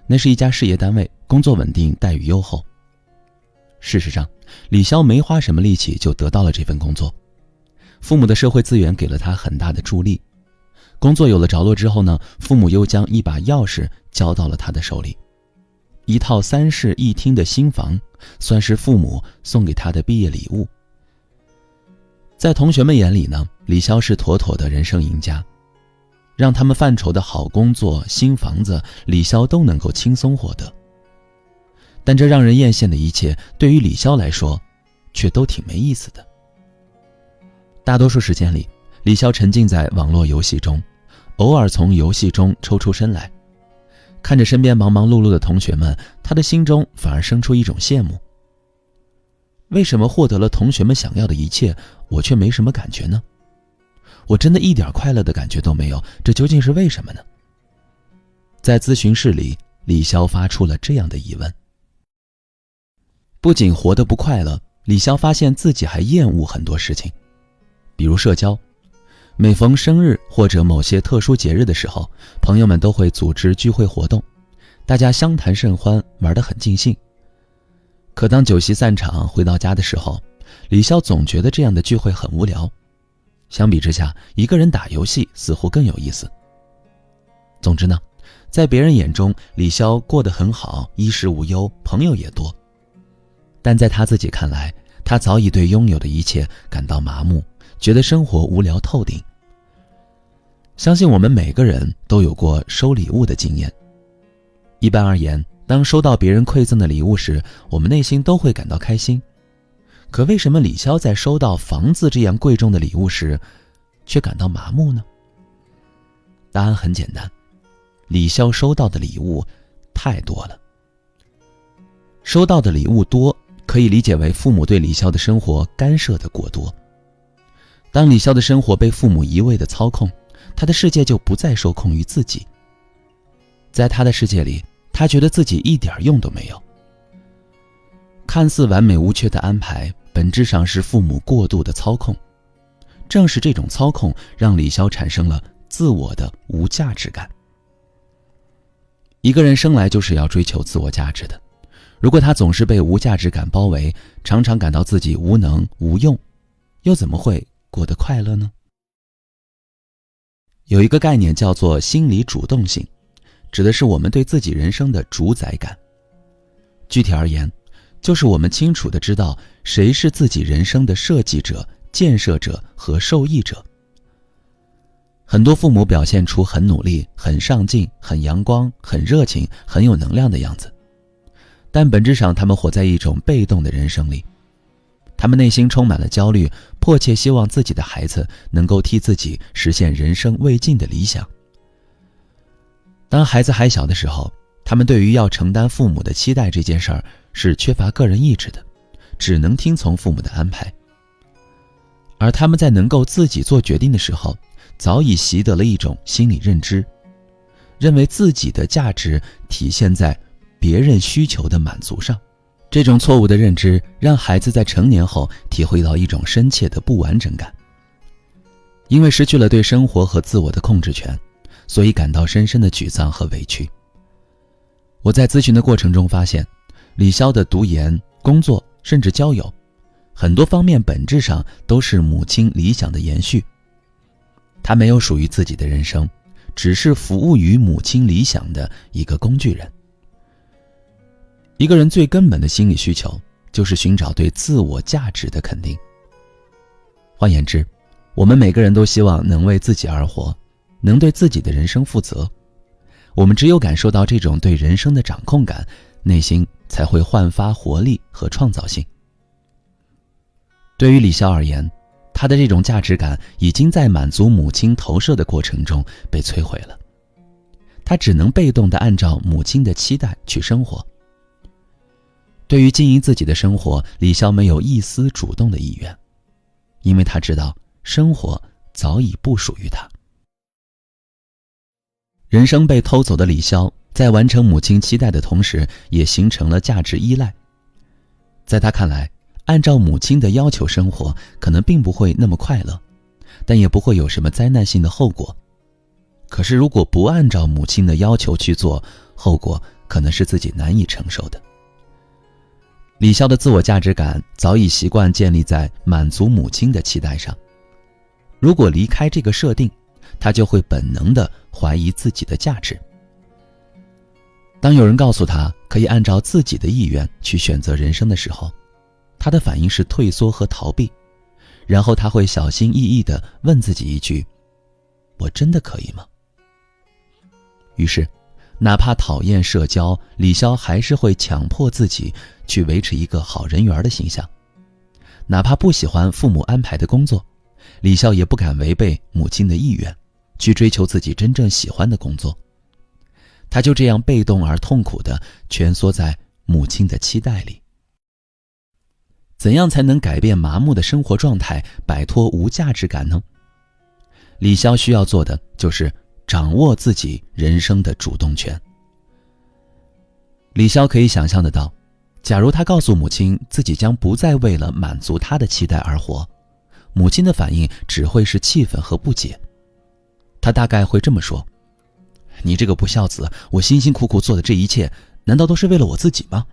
那是一家事业单位，工作稳定，待遇优厚。事实上，李潇没花什么力气就得到了这份工作。父母的社会资源给了他很大的助力。工作有了着落之后呢，父母又将一把钥匙交到了他的手里。一套3室1厅的新房，算是父母送给他的毕业礼物。在同学们眼里呢，李潇是妥妥的人生赢家。让他们犯愁的好工作、新房子，李潇都能够轻松获得。但这让人艳羡的一切，对于李潇来说，却都挺没意思的。大多数时间里，李潇沉浸在网络游戏中，偶尔从游戏中抽出身来，看着身边忙忙碌碌的同学们，他的心中反而生出一种羡慕。为什么获得了同学们想要的一切，我却没什么感觉呢？我真的一点快乐的感觉都没有，这究竟是为什么呢？在咨询室里，李潇发出了这样的疑问。不仅活得不快乐，李潇发现自己还厌恶很多事情，比如社交。每逢生日或者某些特殊节日的时候，朋友们都会组织聚会活动，大家相谈甚欢，玩得很尽兴。可当酒席散场回到家的时候，李潇总觉得这样的聚会很无聊。相比之下，一个人打游戏似乎更有意思。总之呢，在别人眼中，李潇过得很好，衣食无忧，朋友也多。但在他自己看来，他早已对拥有的一切感到麻木，觉得生活无聊透顶。相信我们每个人都有过收礼物的经验。一般而言，当收到别人馈赠的礼物时，我们内心都会感到开心。可为什么李潇在收到房子这样贵重的礼物时，却感到麻木呢？答案很简单，李潇收到的礼物太多了。收到的礼物多，可以理解为父母对李潇的生活干涉的过多。当李潇的生活被父母一味的操控，他的世界就不再受控于自己。在他的世界里，他觉得自己一点用都没有。看似完美无缺的安排，本质上是父母过度的操控。正是这种操控，让李潇产生了自我的无价值感。一个人生来就是要追求自我价值的，如果他总是被无价值感包围，常常感到自己无能无用，又怎么会过得快乐呢？有一个概念叫做心理主动性，指的是我们对自己人生的主宰感。具体而言，就是我们清楚地知道谁是自己人生的设计者、建设者和受益者。很多父母表现出很努力、很上进、很阳光、很热情、很有能量的样子，但本质上他们活在一种被动的人生里。他们内心充满了焦虑，迫切希望自己的孩子能够替自己实现人生未尽的理想。当孩子还小的时候，他们对于要承担父母的期待这件事儿是缺乏个人意志的，只能听从父母的安排。而他们在能够自己做决定的时候，早已习得了一种心理认知，认为自己的价值体现在别人需求的满足上。这种错误的认知让孩子在成年后体会到一种深切的不完整感。因为失去了对生活和自我的控制权，所以感到深深的沮丧和委屈。我在咨询的过程中发现，李潇的读研、工作甚至交友，很多方面本质上都是母亲理想的延续。他没有属于自己的人生，只是服务于母亲理想的一个工具人。一个人最根本的心理需求，就是寻找对自我价值的肯定。换言之，我们每个人都希望能为自己而活，能对自己的人生负责。我们只有感受到这种对人生的掌控感，内心才会焕发活力和创造性。对于李潇而言，他的这种价值感已经在满足母亲投射的过程中被摧毁了。他只能被动地按照母亲的期待去生活。对于经营自己的生活，李潇没有一丝主动的意愿，因为他知道生活早已不属于他。人生被偷走的李潇，在完成母亲期待的同时，也形成了价值依赖。在他看来，按照母亲的要求生活，可能并不会那么快乐，但也不会有什么灾难性的后果。可是如果不按照母亲的要求去做，后果可能是自己难以承受的。李潇的自我价值感早已习惯建立在满足母亲的期待上，如果离开这个设定，他就会本能地怀疑自己的价值。当有人告诉他可以按照自己的意愿去选择人生的时候，他的反应是退缩和逃避，然后他会小心翼翼地问自己一句：我真的可以吗？于是哪怕讨厌社交，李潇还是会强迫自己去维持一个好人缘的形象。哪怕不喜欢父母安排的工作，李潇也不敢违背母亲的意愿，去追求自己真正喜欢的工作。他就这样被动而痛苦地蜷缩在母亲的期待里。怎样才能改变麻木的生活状态，摆脱无价值感呢？李潇需要做的就是掌握自己人生的主动权。李潇可以想象得到，假如他告诉母亲自己将不再为了满足她的期待而活，母亲的反应只会是气愤和不解。他大概会这么说：你这个不孝子，我辛辛苦苦做的这一切，难道都是为了我自己吗？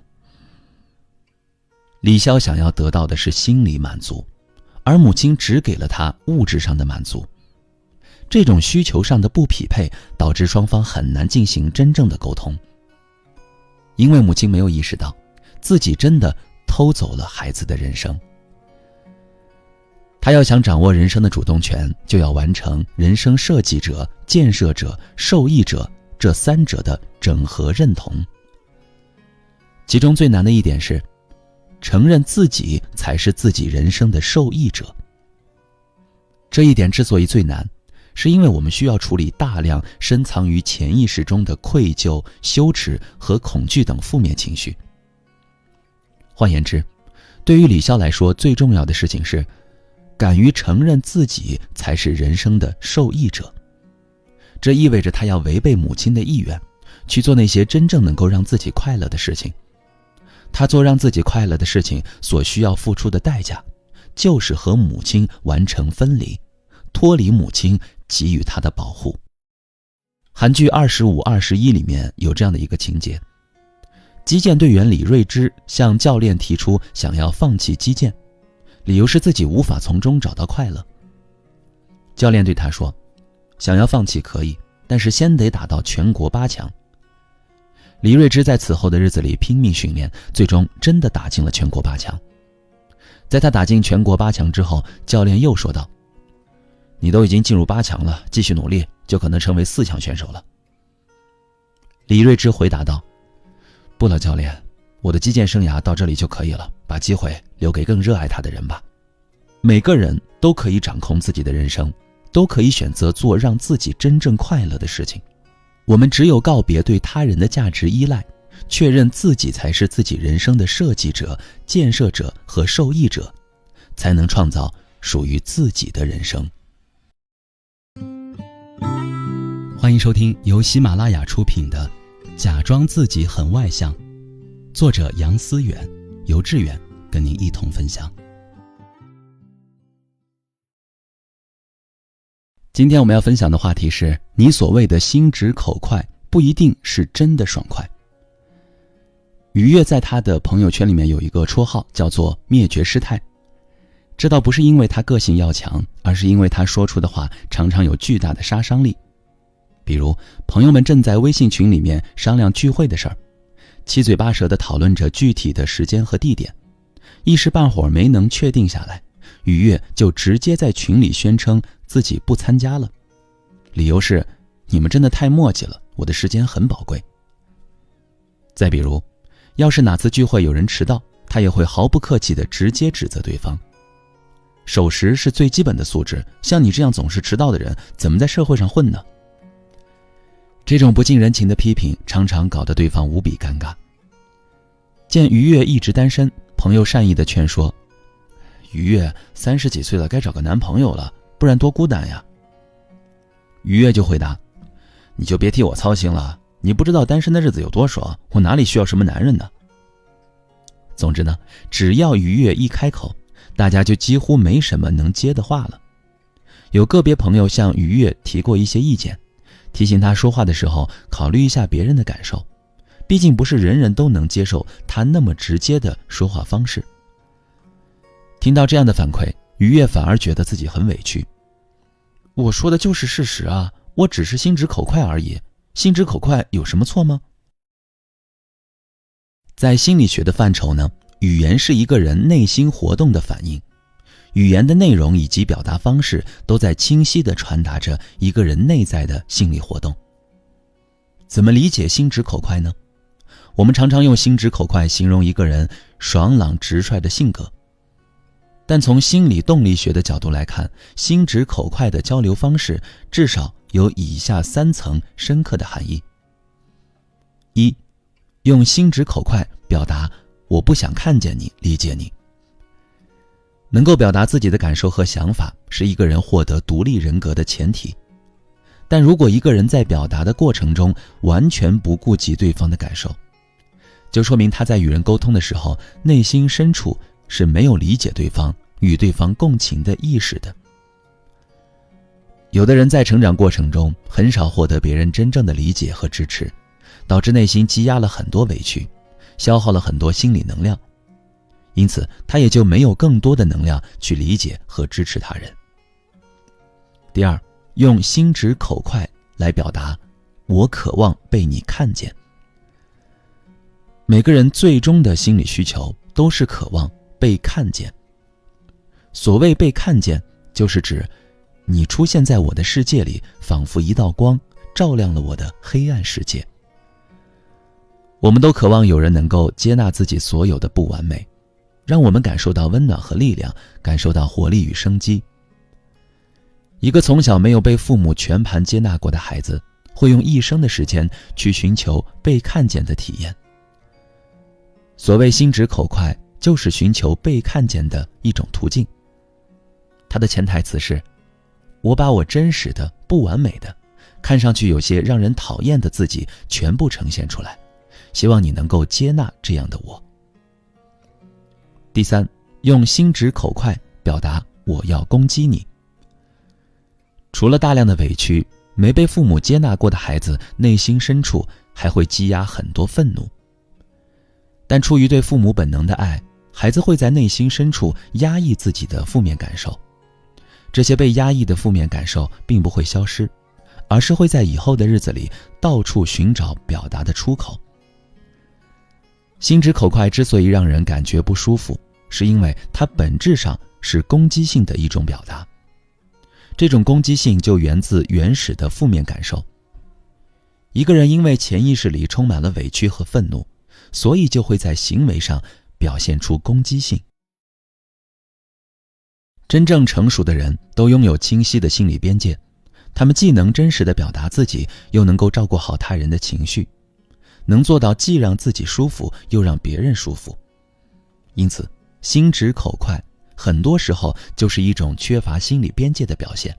李潇想要得到的是心理满足，而母亲只给了他物质上的满足。这种需求上的不匹配，导致双方很难进行真正的沟通。因为母亲没有意识到，自己真的偷走了孩子的人生。他要想掌握人生的主动权，就要完成人生设计者、建设者、受益者这三者的整合认同。其中最难的一点是，承认自己才是自己人生的受益者。这一点之所以最难，是因为我们需要处理大量深藏于潜意识中的愧疚、羞耻和恐惧等负面情绪。换言之，对于李潇来说，最重要的事情是敢于承认自己才是人生的受益者。这意味着他要违背母亲的意愿，去做那些真正能够让自己快乐的事情。他做让自己快乐的事情所需要付出的代价，就是和母亲完成分离，脱离母亲给予他的保护。韩剧《25/21》里面有这样的一个情节，击剑队员李瑞芝向教练提出想要放弃击剑，理由是自己无法从中找到快乐。教练对他说，想要放弃可以，但是先得打到全国8强。李瑞芝在此后的日子里拼命训练，最终真的打进了全国8强。在他打进全国8强之后，教练又说道，你都已经进入8强了，继续努力就可能成为4强选手了。李瑞芝回答道，不了教练，我的击剑生涯到这里就可以了，把机会留给更热爱他的人吧。每个人都可以掌控自己的人生，都可以选择做让自己真正快乐的事情。我们只有告别对他人的价值依赖，确认自己才是自己人生的设计者、建设者和受益者，才能创造属于自己的人生。欢迎收听由喜马拉雅出品的《假装自己很外向》，作者杨思远，由志远跟您一同分享。今天我们要分享的话题是，你所谓的心直口快不一定是真的爽快。于越在他的朋友圈里面有一个绰号叫做灭绝师太，这倒不是因为他个性要强，而是因为他说出的话常常有巨大的杀伤力。比如朋友们正在微信群里面商量聚会的事儿，七嘴八舌地讨论着具体的时间和地点，一时半会儿没能确定下来，于越就直接在群里宣称自己不参加了，理由是你们真的太磨叽了，我的时间很宝贵。再比如，要是哪次聚会有人迟到，他也会毫不客气地直接指责对方。守时是最基本的素质，像你这样总是迟到的人，怎么在社会上混呢？这种不近人情的批评常常搞得对方无比尴尬。见于越一直单身，朋友善意地劝说，于越30几岁了，该找个男朋友了，不然多孤单呀。于越就回答，你就别替我操心了，你不知道单身的日子有多爽，我哪里需要什么男人呢？总之呢，只要于越一开口，大家就几乎没什么能接的话了。有个别朋友向于越提过一些意见，提醒他说话的时候考虑一下别人的感受，毕竟不是人人都能接受他那么直接的说话方式。听到这样的反馈，于越反而觉得自己很委屈。我说的就是事实啊，我只是心直口快而已，心直口快有什么错吗？在心理学的范畴呢，语言是一个人内心活动的反应，语言的内容以及表达方式都在清晰地传达着一个人内在的心理活动。怎么理解心直口快呢？我们常常用心直口快形容一个人爽朗直率的性格，但从心理动力学的角度来看，心直口快的交流方式至少有以下3层深刻的含义。一，用心直口快表达我不想看见你，理解你。能够表达自己的感受和想法是一个人获得独立人格的前提，但如果一个人在表达的过程中完全不顾及对方的感受，就说明他在与人沟通的时候，内心深处是没有理解对方、与对方共情的意识的。有的人在成长过程中很少获得别人真正的理解和支持，导致内心积压了很多委屈，消耗了很多心理能量，因此他也就没有更多的能量去理解和支持他人。第二，用心直口快来表达我渴望被你看见。每个人最终的心理需求都是渴望被看见。所谓被看见，就是指你出现在我的世界里，仿佛一道光，照亮了我的黑暗世界。我们都渴望有人能够接纳自己所有的不完美，让我们感受到温暖和力量，感受到活力与生机。一个从小没有被父母全盘接纳过的孩子，会用一生的时间去寻求被看见的体验。所谓心直口快，就是寻求被看见的一种途径。它的潜台词是：我把我真实的、不完美的，看上去有些让人讨厌的自己全部呈现出来，希望你能够接纳这样的我。第三，用心直口快表达我要攻击你。除了大量的委屈，没被父母接纳过的孩子内心深处还会积压很多愤怒。但出于对父母本能的爱，孩子会在内心深处压抑自己的负面感受。这些被压抑的负面感受并不会消失，而是会在以后的日子里到处寻找表达的出口。心直口快之所以让人感觉不舒服，是因为它本质上是攻击性的一种表达。这种攻击性就源自原始的负面感受。一个人因为潜意识里充满了委屈和愤怒，所以就会在行为上表现出攻击性。真正成熟的人都拥有清晰的心理边界，他们既能真实地表达自己，又能够照顾好他人的情绪，能做到既让自己舒服，又让别人舒服。因此，心直口快很多时候就是一种缺乏心理边界的表现。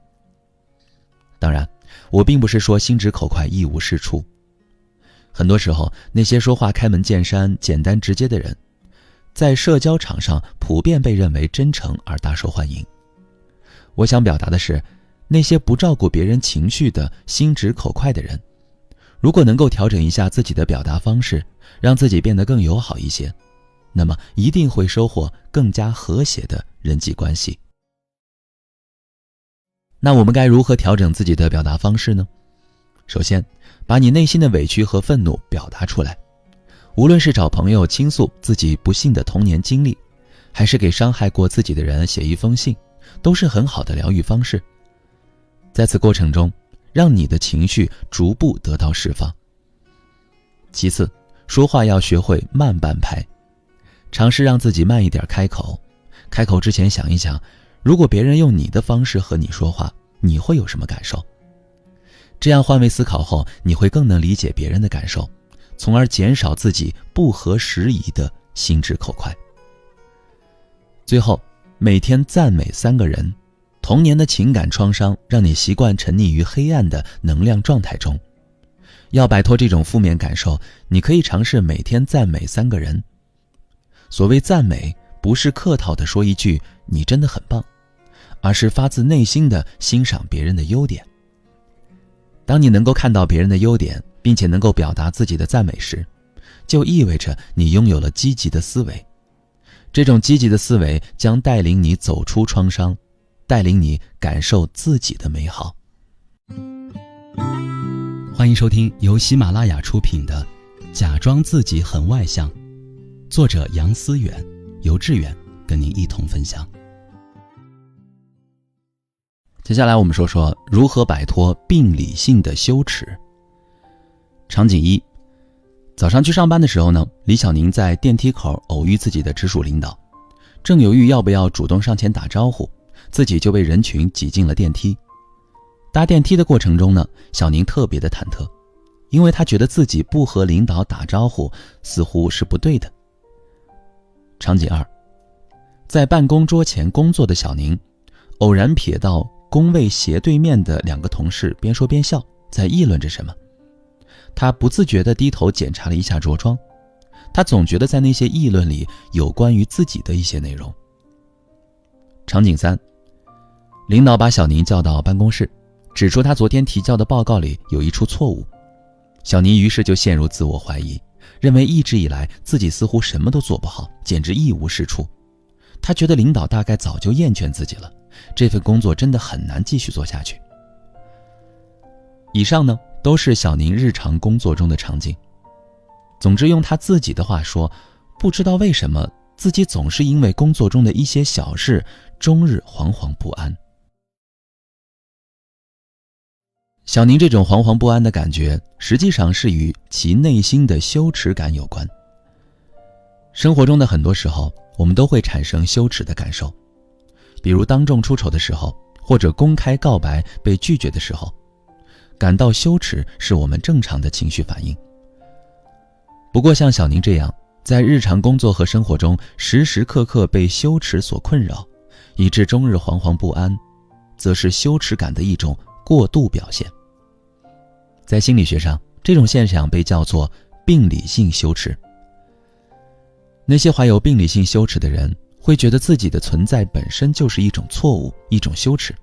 当然，我并不是说心直口快一无是处。很多时候，那些说话开门见山、简单直接的人，在社交场上普遍被认为真诚而大受欢迎。我想表达的是，那些不照顾别人情绪的心直口快的人，如果能够调整一下自己的表达方式，让自己变得更友好一些，那么一定会收获更加和谐的人际关系。那我们该如何调整自己的表达方式呢？首先，把你内心的委屈和愤怒表达出来。无论是找朋友倾诉自己不幸的童年经历，还是给伤害过自己的人写一封信，都是很好的疗愈方式。在此过程中，让你的情绪逐步得到释放。其次，说话要学会慢半拍，尝试让自己慢一点开口。开口之前想一想，如果别人用你的方式和你说话，你会有什么感受？这样换位思考后，你会更能理解别人的感受，从而减少自己不合时宜的心直口快。最后，每天赞美3个人。童年的情感创伤让你习惯沉溺于黑暗的能量状态中。要摆脱这种负面感受，你可以尝试每天赞美3个人。所谓赞美，不是客套地说一句“你真的很棒”，而是发自内心地欣赏别人的优点。当你能够看到别人的优点，并且能够表达自己的赞美时，就意味着你拥有了积极的思维。这种积极的思维将带领你走出创伤，带领你感受自己的美好。欢迎收听由喜马拉雅出品的《假装自己很外向》，作者杨思远，由志远跟您一同分享。接下来我们说说如何摆脱病理性的羞耻。场景一，早上去上班的时候呢，李小宁在电梯口偶遇自己的直属领导，正犹豫要不要主动上前打招呼，自己就被人群挤进了电梯。搭电梯的过程中呢，小宁特别的忐忑，因为他觉得自己不和领导打招呼似乎是不对的。场景二，在办公桌前工作的小宁，偶然瞥到工位斜对面的2个同事边说边笑，在议论着什么。他不自觉地低头检查了一下着装，他总觉得在那些议论里有关于自己的一些内容。场景三，领导把小宁叫到办公室，指出他昨天提交的报告里有一处错误。小宁于是就陷入自我怀疑，认为一直以来自己似乎什么都做不好，简直一无是处。他觉得领导大概早就厌倦自己了，这份工作真的很难继续做下去。以上呢，都是小宁日常工作中的场景。总之，用他自己的话说，不知道为什么自己总是因为工作中的一些小事终日惶惶不安。小宁这种惶惶不安的感觉，实际上是与其内心的羞耻感有关。生活中的很多时候，我们都会产生羞耻的感受，比如当众出丑的时候，或者公开告白被拒绝的时候，感到羞耻是我们正常的情绪反应。不过像小宁这样，在日常工作和生活中时时刻刻被羞耻所困扰，以致终日惶惶不安，则是羞耻感的一种过度表现。在心理学上，这种现象被叫做病理性羞耻。那些怀有病理性羞耻的人，会觉得自己的存在本身就是一种错误，一种羞耻。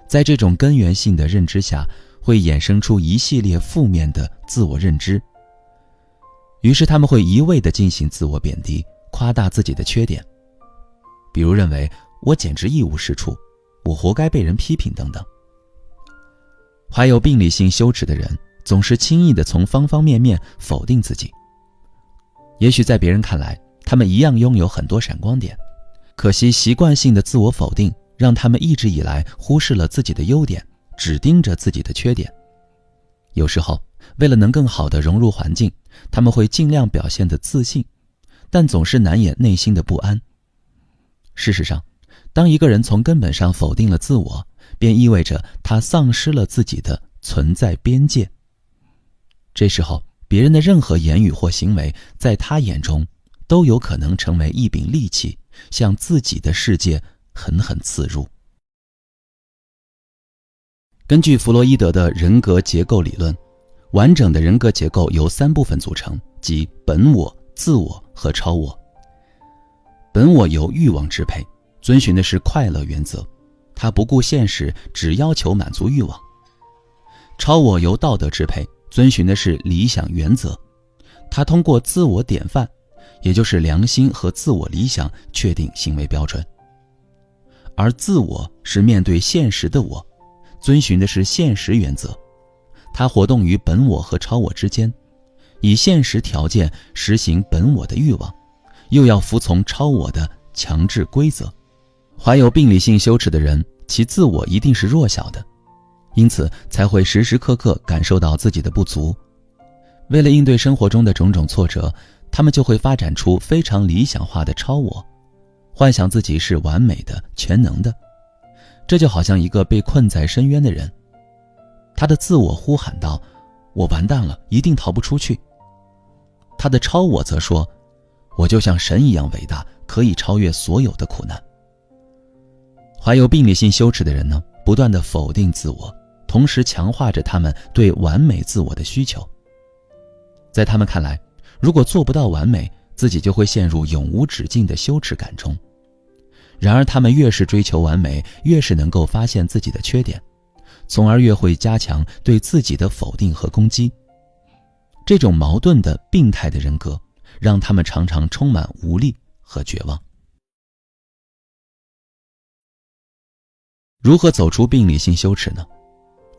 在这种根源性的认知下，会衍生出一系列负面的自我认知。于是他们会一味地进行自我贬低，夸大自己的缺点，比如认为我简直一无是处，我活该被人批评等等。怀有病理性羞耻的人，总是轻易地从方方面面否定自己。也许在别人看来，他们一样拥有很多闪光点，可惜习惯性的自我否定，让他们一直以来忽视了自己的优点，只盯着自己的缺点。有时候，为了能更好地融入环境，他们会尽量表现得自信，但总是难掩内心的不安。事实上，当一个人从根本上否定了自我，便意味着他丧失了自己的存在边界。这时候，别人的任何言语或行为，在他眼中都有可能成为一柄利器，向自己的世界狠狠刺入。根据弗洛伊德的人格结构理论，完整的人格结构由3部分组成，即本我、自我和超我。本我由欲望支配，遵循的是快乐原则，它不顾现实，只要求满足欲望。超我由道德支配，遵循的是理想原则，它通过自我典范，也就是良心和自我理想确定行为标准。而自我是面对现实的我，遵循的是现实原则，它活动于本我和超我之间，以现实条件实行本我的欲望，又要服从超我的强制规则。怀有病理性羞耻的人，其自我一定是弱小的，因此才会时时刻刻感受到自己的不足。为了应对生活中的种种挫折，他们就会发展出非常理想化的超我，幻想自己是完美的、全能的。这就好像一个被困在深渊的人，他的自我呼喊道：我完蛋了，一定逃不出去。他的超我则说：我就像神一样伟大，可以超越所有的苦难。怀有病理性羞耻的人呢，不断地否定自我，同时强化着他们对完美自我的需求。在他们看来，如果做不到完美，自己就会陷入永无止境的羞耻感中。然而他们越是追求完美，越是能够发现自己的缺点，从而越会加强对自己的否定和攻击。这种矛盾的病态的人格，让他们常常充满无力和绝望。如何走出病理性羞耻呢？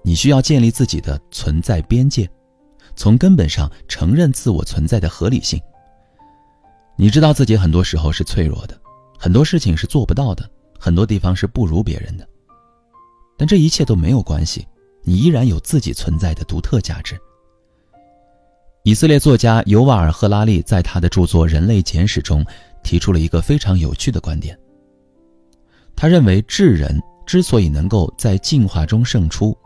你需要建立自己的存在边界，从根本上承认自我存在的合理性。你知道自己很多时候是脆弱的，很多事情是做不到的，很多地方是不如别人的。但这一切都没有关系，你依然有自己存在的独特价值。以色列作家尤瓦尔·赫拉利在他的著作《人类简史》中提出了一个非常有趣的观点。他认为智人之所以能够在进化中胜出，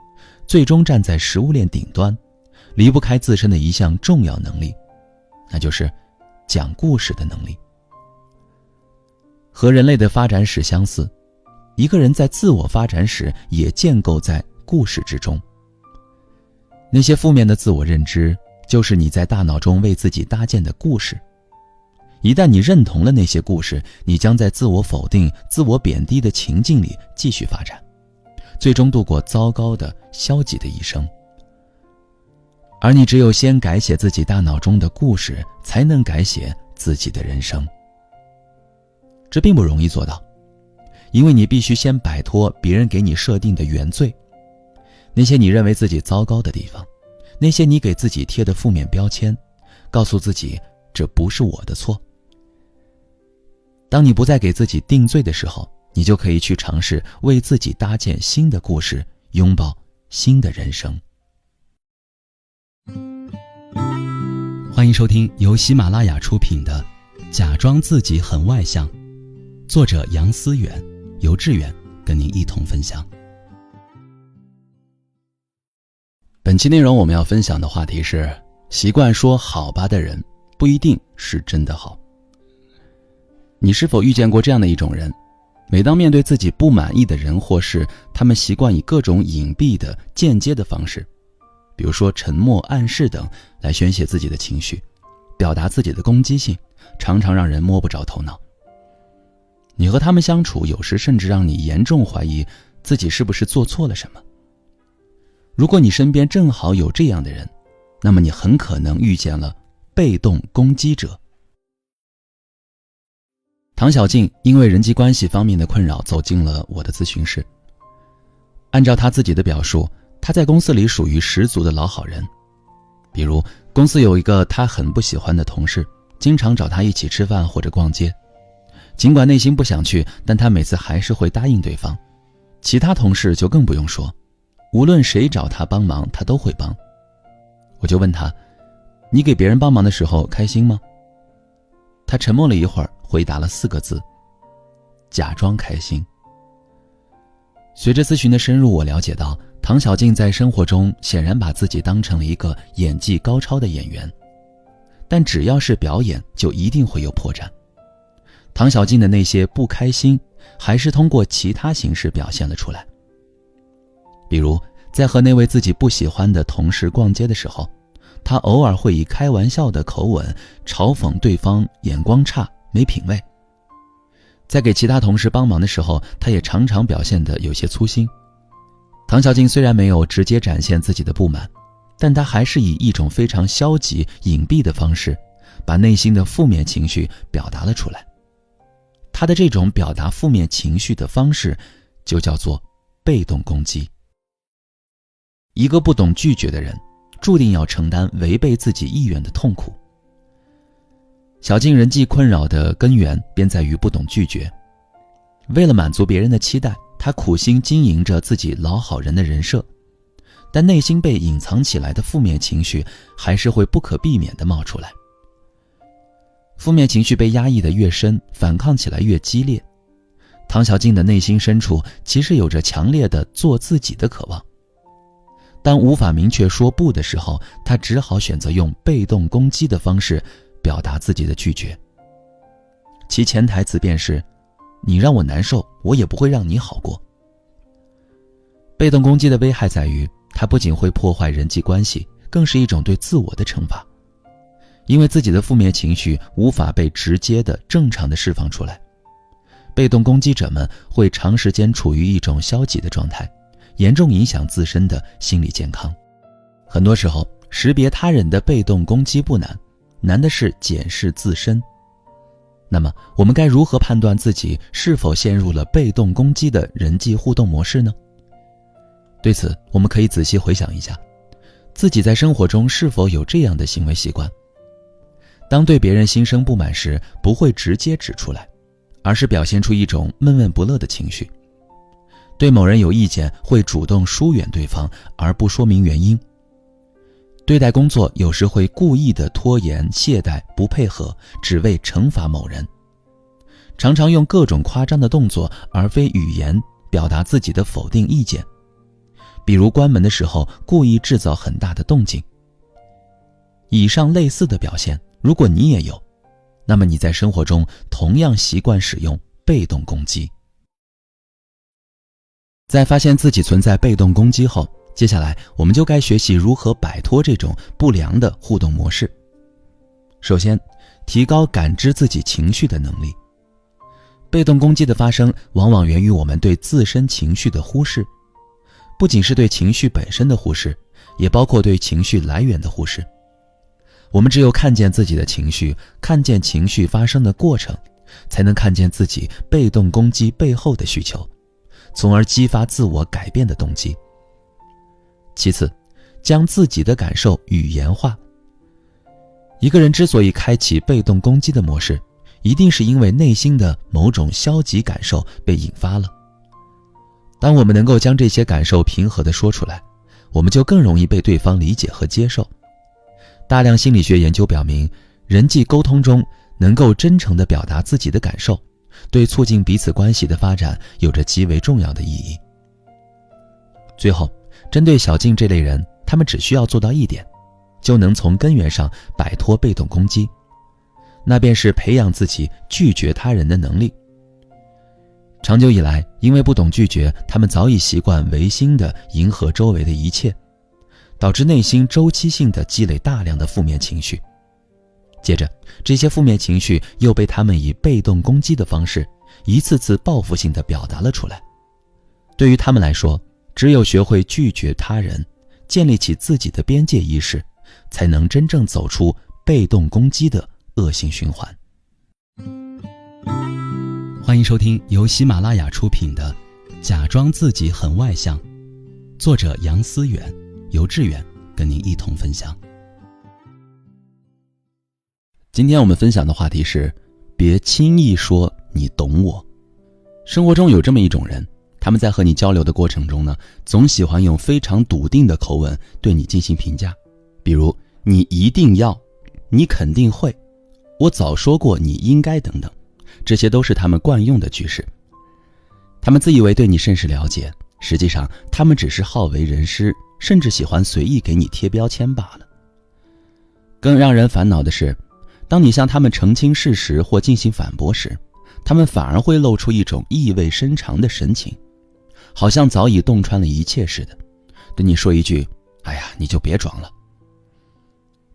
最终站在食物链顶端，离不开自身的一项重要能力，那就是讲故事的能力。和人类的发展史相似，一个人在自我发展史也建构在故事之中。那些负面的自我认知，就是你在大脑中为自己搭建的故事。一旦你认同了那些故事，你将在自我否定、自我贬低的情境里继续发展，最终度过糟糕的、消极的一生。而你只有先改写自己大脑中的故事，才能改写自己的人生。这并不容易做到，因为你必须先摆脱别人给你设定的原罪，那些你认为自己糟糕的地方，那些你给自己贴的负面标签，告诉自己这不是我的错。当你不再给自己定罪的时候，你就可以去尝试为自己搭建新的故事，拥抱新的人生。欢迎收听由喜马拉雅出品的《假装自己很外向》，作者杨思远，由志远跟您一同分享。本期内容我们要分享的话题是，习惯说好吧的人不一定是真的好。你是否遇见过这样的一种人，每当面对自己不满意的人或事，他们习惯以各种隐蔽的间接的方式，比如说沉默、暗示等，来宣泄自己的情绪，表达自己的攻击性，常常让人摸不着头脑。你和他们相处，有时甚至让你严重怀疑自己是不是做错了什么。如果你身边正好有这样的人，那么你很可能遇见了被动攻击者。唐小静因为人际关系方面的困扰走进了我的咨询室。按照她自己的表述，她在公司里属于十足的老好人。比如公司有一个她很不喜欢的同事，经常找她一起吃饭或者逛街，尽管内心不想去，但她每次还是会答应对方。其他同事就更不用说，无论谁找她帮忙，她都会帮。我就问她，你给别人帮忙的时候开心吗？她沉默了一会儿，回答了4个字：假装开心。随着咨询的深入，我了解到唐小静在生活中显然把自己当成了一个演技高超的演员，但只要是表演，就一定会有破绽。唐小静的那些不开心，还是通过其他形式表现了出来。比如在和那位自己不喜欢的同事逛街的时候，她偶尔会以开玩笑的口吻嘲讽对方眼光差、没品位。在给其他同事帮忙的时候，她也常常表现得有些粗心。唐小静虽然没有直接展现自己的不满，但她还是以一种非常消极、隐蔽的方式，把内心的负面情绪表达了出来。她的这种表达负面情绪的方式，就叫做被动攻击。一个不懂拒绝的人，注定要承担违背自己意愿的痛苦。小静人际困扰的根源便在于不懂拒绝。为了满足别人的期待，她苦心经营着自己老好人的人设，但内心被隐藏起来的负面情绪还是会不可避免地冒出来。负面情绪被压抑得越深，反抗起来越激烈。唐小静的内心深处其实有着强烈的做自己的渴望。当无法明确说不的时候，他只好选择用被动攻击的方式表达自己的拒绝。其潜台词便是，你让我难受，我也不会让你好过。被动攻击的危害在于，它不仅会破坏人际关系，更是一种对自我的惩罚。因为自己的负面情绪无法被直接的、正常的释放出来，被动攻击者们会长时间处于一种消极的状态，严重影响自身的心理健康。很多时候，识别他人的被动攻击不难，难的是检视自身。那么，我们该如何判断自己是否陷入了被动攻击的人际互动模式呢？对此，我们可以仔细回想一下，自己在生活中是否有这样的行为习惯。当对别人心生不满时，不会直接指出来，而是表现出一种闷闷不乐的情绪。对某人有意见，会主动疏远对方，而不说明原因。对待工作，有时会故意的拖延、懈怠、不配合，只为惩罚某人。常常用各种夸张的动作，而非语言，表达自己的否定意见。比如关门的时候，故意制造很大的动静。以上类似的表现，如果你也有，那么你在生活中同样习惯使用被动攻击。在发现自己存在被动攻击后，接下来我们就该学习如何摆脱这种不良的互动模式。首先，提高感知自己情绪的能力。被动攻击的发生往往源于我们对自身情绪的忽视，不仅是对情绪本身的忽视，也包括对情绪来源的忽视。我们只有看见自己的情绪，看见情绪发生的过程，才能看见自己被动攻击背后的需求，从而激发自我改变的动机。其次，将自己的感受语言化。一个人之所以开启被动攻击的模式，一定是因为内心的某种消极感受被引发了。当我们能够将这些感受平和地说出来，我们就更容易被对方理解和接受。大量心理学研究表明，人际沟通中能够真诚地表达自己的感受，对促进彼此关系的发展有着极为重要的意义。最后，针对小静这类人，他们只需要做到一点，就能从根源上摆脱被动攻击，那便是培养自己拒绝他人的能力。长久以来，因为不懂拒绝，他们早已习惯违心地迎合周围的一切，导致内心周期性地积累大量的负面情绪。接着，这些负面情绪又被他们以被动攻击的方式，一次次报复性地表达了出来。对于他们来说，只有学会拒绝他人，建立起自己的边界意识，才能真正走出被动攻击的恶性循环。欢迎收听由喜马拉雅出品的《假装自己很外向》，作者杨思远，由志远跟您一同分享。今天我们分享的话题是：别轻易说你懂我。生活中有这么一种人，他们在和你交流的过程中呢，总喜欢用非常笃定的口吻对你进行评价，比如你一定要，你肯定会，我早说过你应该等等，这些都是他们惯用的句式。他们自以为对你甚是了解，实际上他们只是好为人师，甚至喜欢随意给你贴标签罢了。更让人烦恼的是，当你向他们澄清事实或进行反驳时，他们反而会露出一种意味深长的神情，好像早已洞穿了一切似的，对你说一句：哎呀，你就别装了。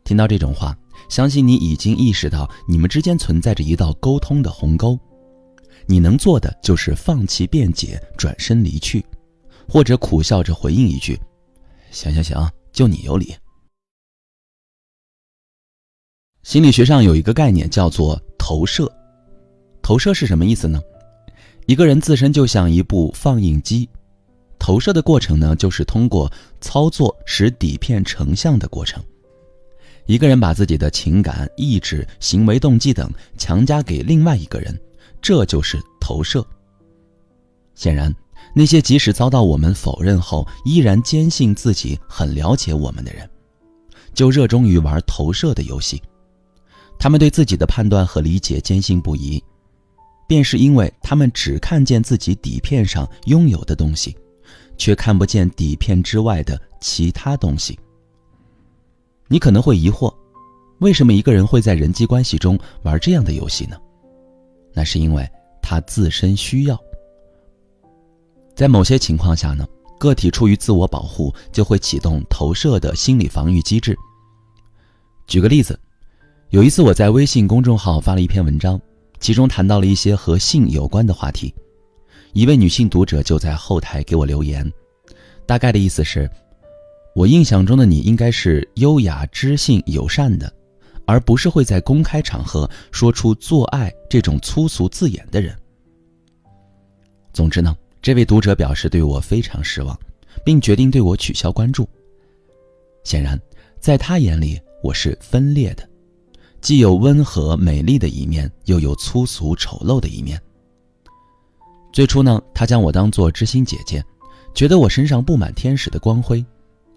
听到这种话，相信你已经意识到你们之间存在着一道沟通的鸿沟。你能做的就是放弃辩解，转身离去，或者苦笑着回应一句：行，就你有理。心理学上有一个概念叫做投射。投射是什么意思呢？一个人自身就像一部放映机，投射的过程呢，就是通过操作使底片成像的过程。一个人把自己的情感、意志、行为动机等强加给另外一个人，这就是投射。显然，那些即使遭到我们否认后，依然坚信自己很了解我们的人，就热衷于玩投射的游戏。他们对自己的判断和理解坚信不疑，便是因为他们只看见自己底片上拥有的东西，却看不见底片之外的其他东西。你可能会疑惑，为什么一个人会在人际关系中玩这样的游戏呢？那是因为他自身需要。在某些情况下呢，个体出于自我保护，就会启动投射的心理防御机制。举个例子，有一次我在微信公众号发了一篇文章，其中谈到了一些和性有关的话题。一位女性读者就在后台给我留言，大概的意思是：我印象中的你应该是优雅、知性、友善的，而不是会在公开场合说出做爱这种粗俗字眼的人。总之呢，这位读者表示对我非常失望，并决定对我取消关注。显然，在他眼里我是分裂的，既有温和美丽的一面，又有粗俗丑陋的一面。最初呢，他将我当作知心姐姐，觉得我身上布满天使的光辉，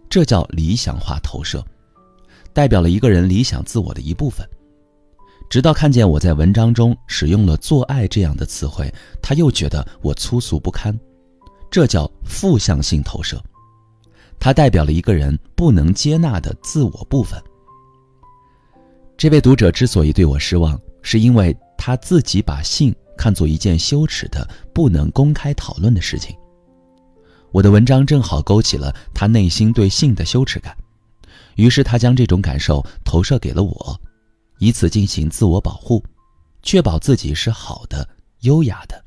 这叫理想化投射，代表了一个人理想自我的一部分。直到看见我在文章中使用了做爱这样的词汇，他又觉得我粗俗不堪，这叫负向性投射，它代表了一个人不能接纳的自我部分。这位读者之所以对我失望，是因为他自己把性看作一件羞耻的、不能公开讨论的事情。我的文章正好勾起了他内心对性的羞耻感，于是他将这种感受投射给了我，以此进行自我保护，确保自己是好的、优雅的。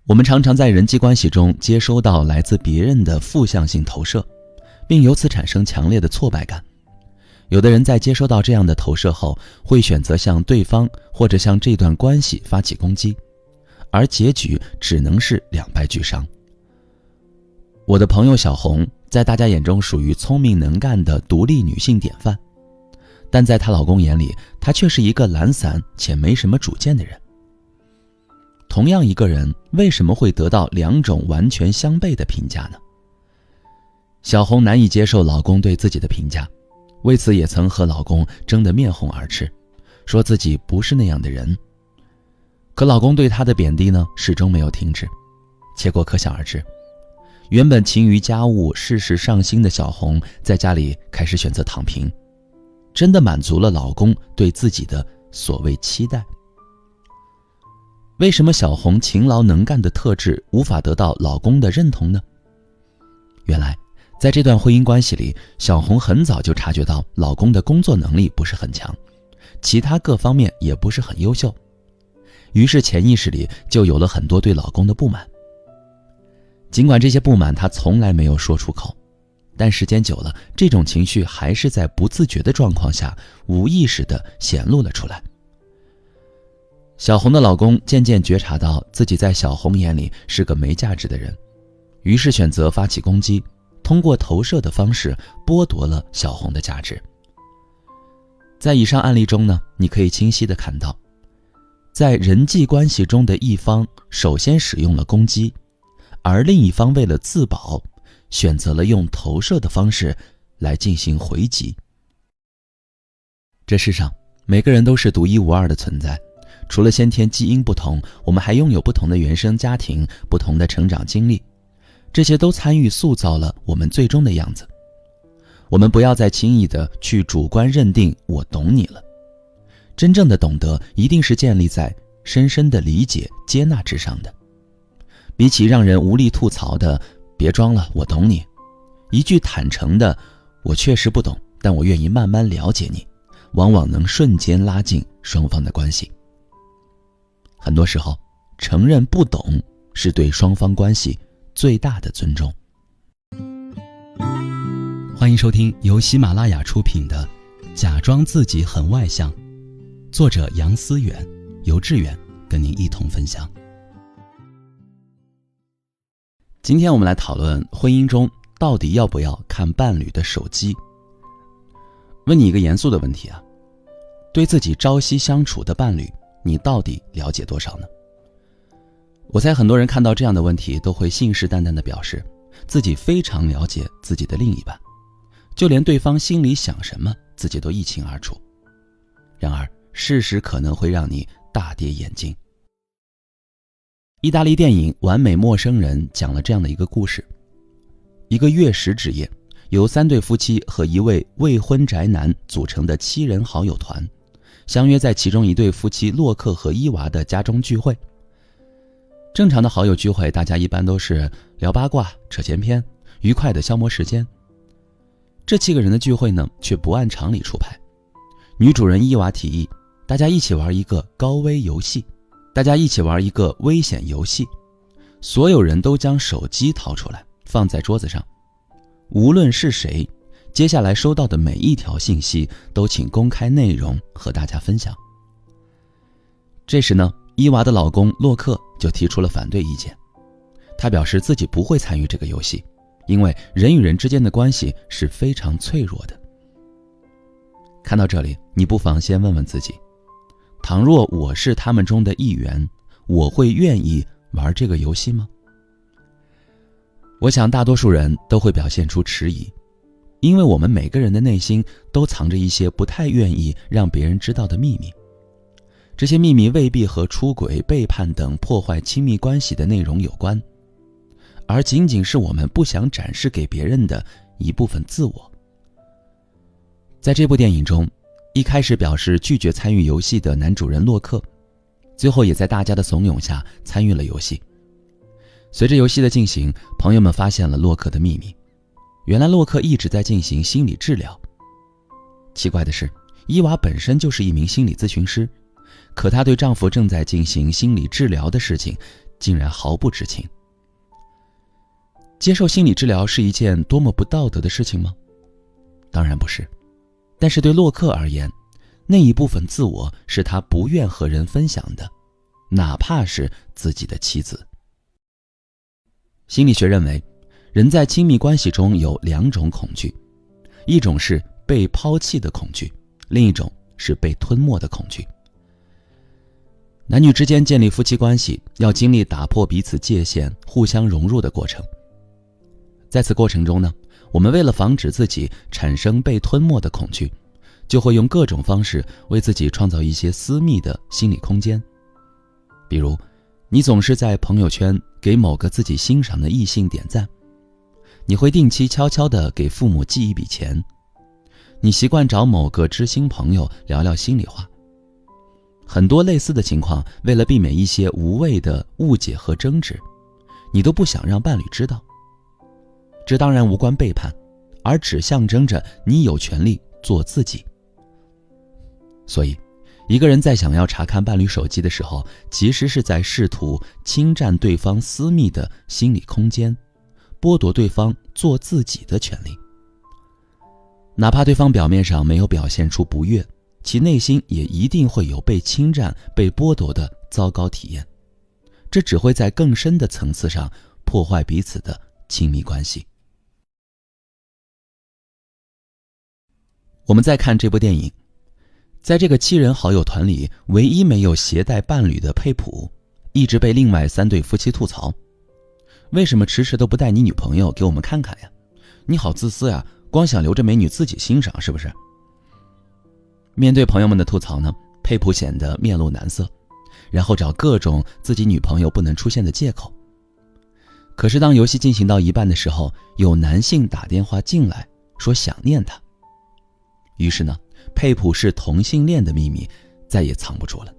我们常常在人际关系中接收到来自别人的负向性投射，并由此产生强烈的挫败感。有的人在接收到这样的投射后，会选择向对方或者向这段关系发起攻击，而结局只能是两败俱伤。我的朋友小红在大家眼中属于聪明能干的独立女性典范，但在她老公眼里，她却是一个懒散且没什么主见的人。同样一个人为什么会得到两种完全相悖的评价呢？小红难以接受老公对自己的评价，为此也曾和老公争得面红耳赤，说自己不是那样的人。可老公对她的贬低呢，始终没有停止。结果可想而知，原本勤于家务、事事上心的小红，在家里开始选择躺平，真的满足了老公对自己的所谓期待。为什么小红勤劳能干的特质无法得到老公的认同呢？原来在这段婚姻关系里，小红很早就察觉到老公的工作能力不是很强，其他各方面也不是很优秀，于是潜意识里就有了很多对老公的不满。尽管这些不满她从来没有说出口，但时间久了，这种情绪还是在不自觉的状况下无意识地显露了出来。小红的老公渐渐觉察到自己在小红眼里是个没价值的人，于是选择发起攻击，通过投射的方式剥夺了小红的价值。在以上案例中呢，你可以清晰地看到，在人际关系中的一方首先使用了攻击，而另一方为了自保，选择了用投射的方式来进行回击。这世上每个人都是独一无二的存在，除了先天基因不同，我们还拥有不同的原生家庭、不同的成长经历，这些都参与塑造了我们最终的样子。我们不要再轻易的去主观认定我懂你了，真正的懂得一定是建立在深深的理解、接纳之上的。比起让人无力吐槽的别装了我懂你，一句坦诚的我确实不懂，但我愿意慢慢了解你，往往能瞬间拉近双方的关系。很多时候，承认不懂是对双方关系最大的尊重。欢迎收听由喜马拉雅出品的《假装自己很外向》，作者杨思远，由志远跟您一同分享。今天我们来讨论婚姻中到底要不要看伴侣的手机。问你一个严肃的问题啊，对自己朝夕相处的伴侣，你到底了解多少呢？我猜很多人看到这样的问题都会信誓旦旦地表示自己非常了解自己的另一半，就连对方心里想什么自己都一清二楚。然而事实可能会让你大跌眼镜。意大利电影《完美陌生人》讲了这样的一个故事。一个月食之夜，由3对夫妻和一位未婚宅男组成的7人好友团，相约在其中一对夫妻洛克和伊娃的家中聚会。正常的好友聚会，大家一般都是聊八卦、扯闲篇，愉快地消磨时间。这7个人的聚会呢，却不按常理出牌。女主人伊娃提议，大家一起玩一个高危游戏，大家一起玩一个危险游戏。所有人都将手机掏出来，放在桌子上。无论是谁，接下来收到的每一条信息都请公开内容和大家分享。这时呢，伊娃的老公洛克就提出了反对意见。他表示自己不会参与这个游戏，因为人与人之间的关系是非常脆弱的。看到这里，你不妨先问问自己，倘若我是他们中的一员，我会愿意玩这个游戏吗？我想大多数人都会表现出迟疑，因为我们每个人的内心都藏着一些不太愿意让别人知道的秘密。这些秘密未必和出轨、背叛等破坏亲密关系的内容有关，而仅仅是我们不想展示给别人的一部分自我。在这部电影中，一开始表示拒绝参与游戏的男主人洛克，最后也在大家的怂恿下参与了游戏。随着游戏的进行，朋友们发现了洛克的秘密。原来洛克一直在进行心理治疗。奇怪的是，伊娃本身就是一名心理咨询师，可她对丈夫正在进行心理治疗的事情竟然毫不知情。接受心理治疗是一件多么不道德的事情吗？当然不是。但是对洛克而言，那一部分自我是他不愿和人分享的，哪怕是自己的妻子。心理学认为，人在亲密关系中有2种恐惧，一种是被抛弃的恐惧，另一种是被吞没的恐惧。男女之间建立夫妻关系，要经历打破彼此界限、互相融入的过程。在此过程中呢，我们为了防止自己产生被吞没的恐惧，就会用各种方式为自己创造一些私密的心理空间。比如，你总是在朋友圈给某个自己欣赏的异性点赞，你会定期悄悄地给父母寄一笔钱，你习惯找某个知心朋友聊聊心里话。很多类似的情况，为了避免一些无谓的误解和争执，你都不想让伴侣知道。这当然无关背叛，而只象征着你有权利做自己。所以，一个人在想要查看伴侣手机的时候，其实是在试图侵占对方私密的心理空间，剥夺对方做自己的权利。哪怕对方表面上没有表现出不悦，其内心也一定会有被侵占、被剥夺的糟糕体验。这只会在更深的层次上破坏彼此的亲密关系。我们再看这部电影，在这个7人好友团里，唯一没有携带伴侣的佩普，一直被另外3对夫妻吐槽：为什么迟迟都不带你女朋友给我们看看呀？你好自私呀，光想留着美女自己欣赏是不是？面对朋友们的吐槽呢，佩普显得面露难色，然后找各种自己女朋友不能出现的借口。可是当游戏进行到一半的时候，有男性打电话进来说想念他，于是呢，佩普是同性恋的秘密再也藏不住了。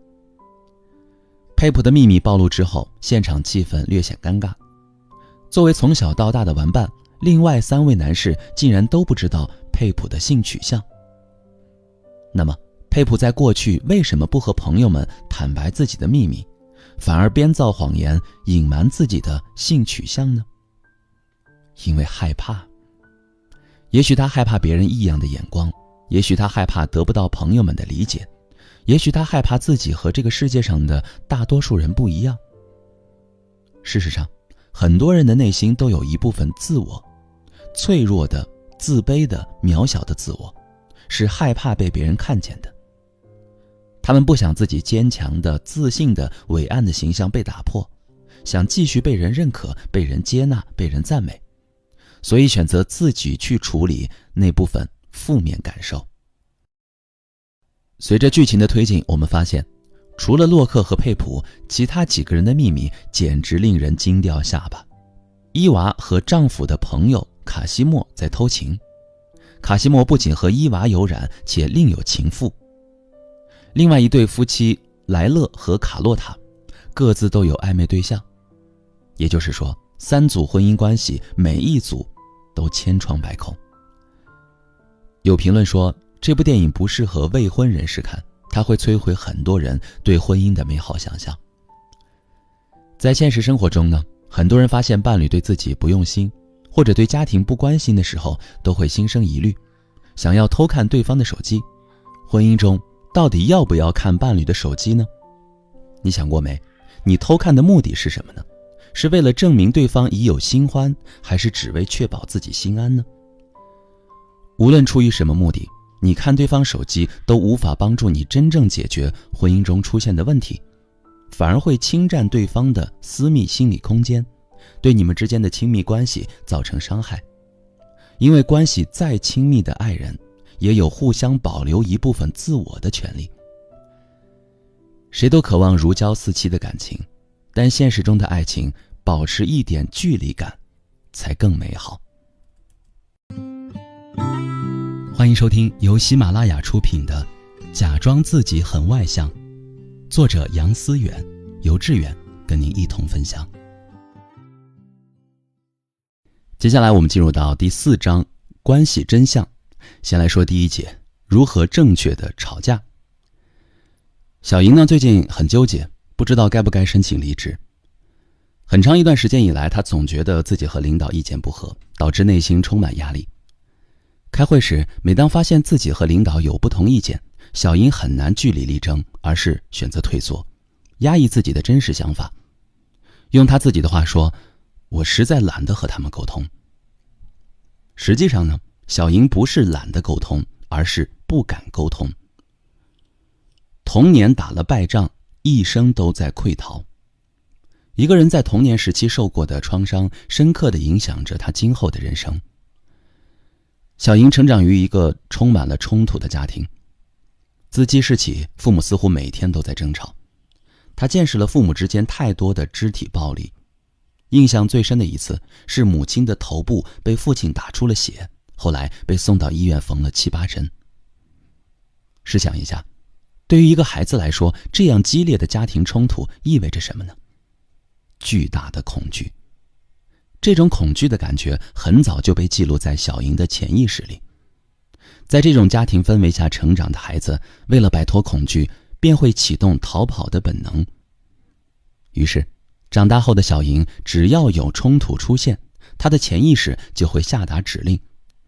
佩普的秘密暴露之后，现场气氛略显尴尬。作为从小到大的玩伴，另外3位男士竟然都不知道佩普的性取向。那么，佩普在过去为什么不和朋友们坦白自己的秘密，反而编造谎言隐瞒自己的性取向呢？因为害怕。也许他害怕别人异样的眼光，也许他害怕得不到朋友们的理解，也许他害怕自己和这个世界上的大多数人不一样。事实上，很多人的内心都有一部分自我，脆弱的、自卑的、渺小的自我，是害怕被别人看见的。他们不想自己坚强的、自信的、伟岸的形象被打破，想继续被人认可、被人接纳、被人赞美，所以选择自己去处理那部分负面感受。随着剧情的推进，我们发现，除了洛克和佩普，其他几个人的秘密简直令人惊掉下巴。伊娃和丈夫的朋友卡西莫在偷情，卡西莫不仅和伊娃有染，且另有情妇。另外一对夫妻莱勒和卡洛塔各自都有暧昧对象，也就是说，3组婚姻关系每一组都千疮百孔。有评论说，这部电影不适合未婚人士看，它会摧毁很多人对婚姻的美好想象。在现实生活中呢，很多人发现伴侣对自己不用心，或者对家庭不关心的时候，都会心生疑虑，想要偷看对方的手机。婚姻中到底要不要看伴侣的手机呢？你想过没？你偷看的目的是什么呢？是为了证明对方已有新欢，还是只为确保自己心安呢？无论出于什么目的，你看对方手机都无法帮助你真正解决婚姻中出现的问题，反而会侵占对方的私密心理空间，对你们之间的亲密关系造成伤害。因为关系再亲密的爱人，也有互相保留一部分自我的权利。谁都渴望如胶似漆的感情，但现实中的爱情保持一点距离感才更美好。欢迎收听由喜马拉雅出品的《假装自己很外向》，作者杨思远，由志远跟您一同分享。接下来我们进入到第4章，关系真相。先来说第1节，如何正确的吵架。小莹呢，最近很纠结，不知道该不该申请离职。很长一段时间以来，她总觉得自己和领导意见不合，导致内心充满压力。开会时，每当发现自己和领导有不同意见，小莹很难据理力争，而是选择退缩，压抑自己的真实想法。用她自己的话说，我实在懒得和他们沟通。实际上呢，小莹不是懒得沟通，而是不敢沟通。童年打了败仗，一生都在溃逃。一个人在童年时期受过的创伤，深刻地影响着他今后的人生。小莹成长于一个充满了冲突的家庭，自记事起，父母似乎每天都在争吵。他见识了父母之间太多的肢体暴力，印象最深的一次是母亲的头部被父亲打出了血，后来被送到医院缝了7、8针。试想一下，对于一个孩子来说，这样激烈的家庭冲突意味着什么呢？巨大的恐惧。这种恐惧的感觉很早就被记录在小莹的潜意识里。在这种家庭氛围下成长的孩子，为了摆脱恐惧，便会启动逃跑的本能。于是，长大后的小莹只要有冲突出现，她的潜意识就会下达指令，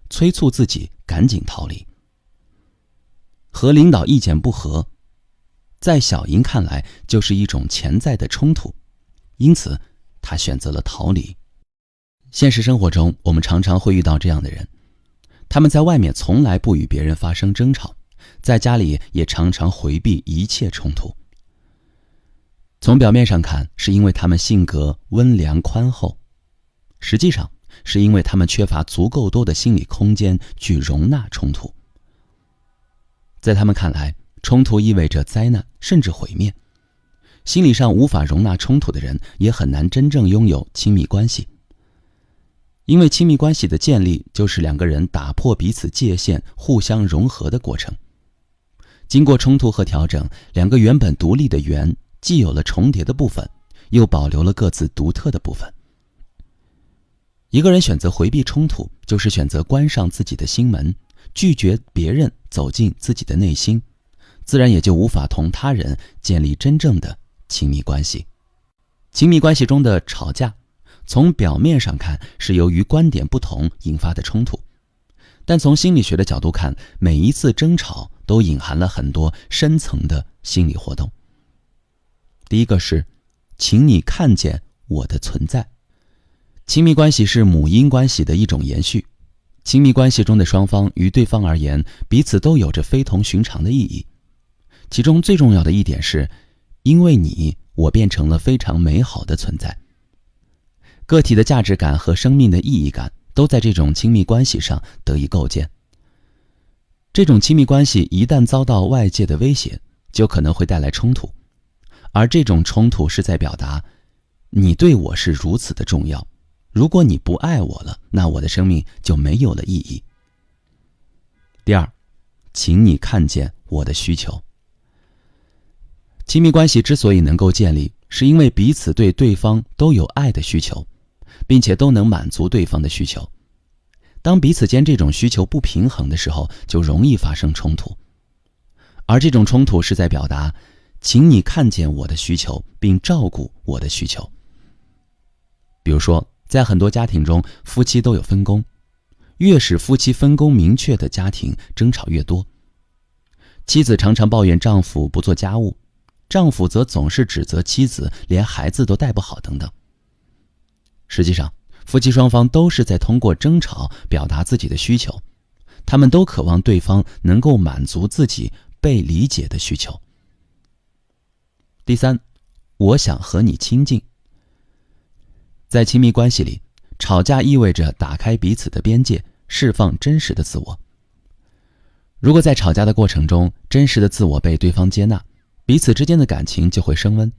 催促自己赶紧逃离。和领导意见不合，在小莹看来就是一种潜在的冲突，因此她选择了逃离。现实生活中，我们常常会遇到这样的人，他们在外面从来不与别人发生争吵，在家里也常常回避一切冲突。从表面上看，是因为他们性格温良宽厚，实际上是因为他们缺乏足够多的心理空间去容纳冲突。在他们看来，冲突意味着灾难，甚至毁灭。心理上无法容纳冲突的人，也很难真正拥有亲密关系。因为亲密关系的建立，就是两个人打破彼此界限、互相融合的过程。经过冲突和调整，两个原本独立的圆，既有了重叠的部分，又保留了各自独特的部分。一个人选择回避冲突，就是选择关上自己的心门，拒绝别人走进自己的内心，自然也就无法同他人建立真正的亲密关系。亲密关系中的吵架，从表面上看是由于观点不同引发的冲突，但从心理学的角度看，每一次争吵都隐含了很多深层的心理活动。第一个是，请你看见我的存在。亲密关系是母婴关系的一种延续，亲密关系中的双方于对方而言，彼此都有着非同寻常的意义。其中最重要的一点是，因为你，我变成了非常美好的存在。个体的价值感和生命的意义感都在这种亲密关系上得以构建。这种亲密关系一旦遭到外界的威胁，就可能会带来冲突，而这种冲突是在表达，你对我是如此的重要，如果你不爱我了，那我的生命就没有了意义。第二，请你看见我的需求。亲密关系之所以能够建立，是因为彼此对对方都有爱的需求，并且都能满足对方的需求。当彼此间这种需求不平衡的时候，就容易发生冲突。而这种冲突是在表达，请你看见我的需求，并照顾我的需求。比如说，在很多家庭中，夫妻都有分工，越是夫妻分工明确的家庭，争吵越多。妻子常常抱怨丈夫不做家务，丈夫则总是指责妻子连孩子都带不好等等。实际上，夫妻双方都是在通过争吵表达自己的需求，他们都渴望对方能够满足自己被理解的需求。第三，我想和你亲近。在亲密关系里，吵架意味着打开彼此的边界，释放真实的自我。如果在吵架的过程中，真实的自我被对方接纳，彼此之间的感情就会升温。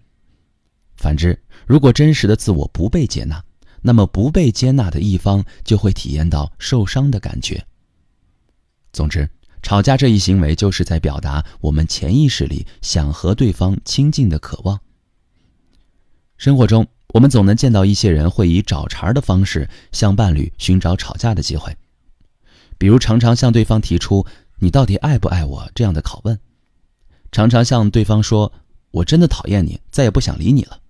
反之，如果真实的自我不被接纳，那么不被接纳的一方就会体验到受伤的感觉。总之，吵架这一行为就是在表达我们潜意识里想和对方亲近的渴望。生活中，我们总能见到一些人会以找茬的方式向伴侣寻找吵架的机会，比如常常向对方提出你到底爱不爱我这样的拷问，常常向对方说我真的讨厌你，再也不想理你了。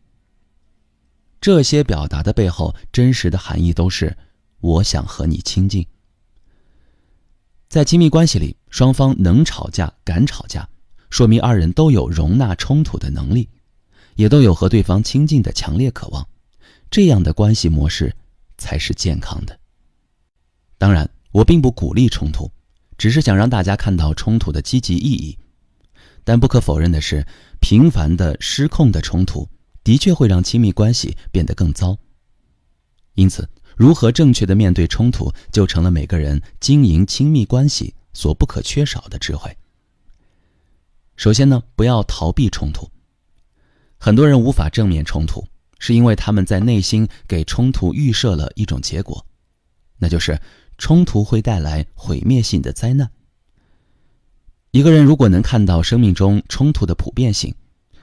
这些表达的背后真实的含义都是我想和你亲近。在亲密关系里，双方能吵架敢吵架，说明二人都有容纳冲突的能力，也都有和对方亲近的强烈渴望，这样的关系模式才是健康的。当然，我并不鼓励冲突，只是想让大家看到冲突的积极意义。但不可否认的是，频繁的失控的冲突的确会让亲密关系变得更糟。因此，如何正确地面对冲突，就成了每个人经营亲密关系所不可缺少的智慧。首先呢，不要逃避冲突。很多人无法正面冲突，是因为他们在内心给冲突预设了一种结果，那就是冲突会带来毁灭性的灾难。一个人如果能看到生命中冲突的普遍性，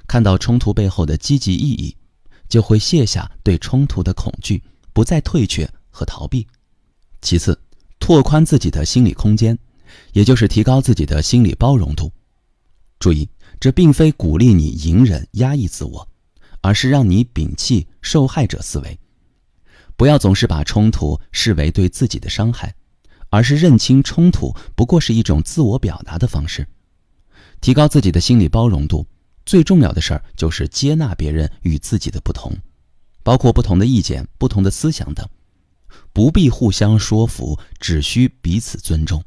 看到冲突背后的积极意义，就会卸下对冲突的恐惧，不再退却和逃避。其次，拓宽自己的心理空间，也就是提高自己的心理包容度。注意，这并非鼓励你隐忍压抑自我，而是让你摒弃受害者思维。不要总是把冲突视为对自己的伤害，而是认清冲突不过是一种自我表达的方式。提高自己的心理包容度，最重要的事儿就是接纳别人与自己的不同，包括不同的意见、不同的思想等，不必互相说服，只需彼此尊重。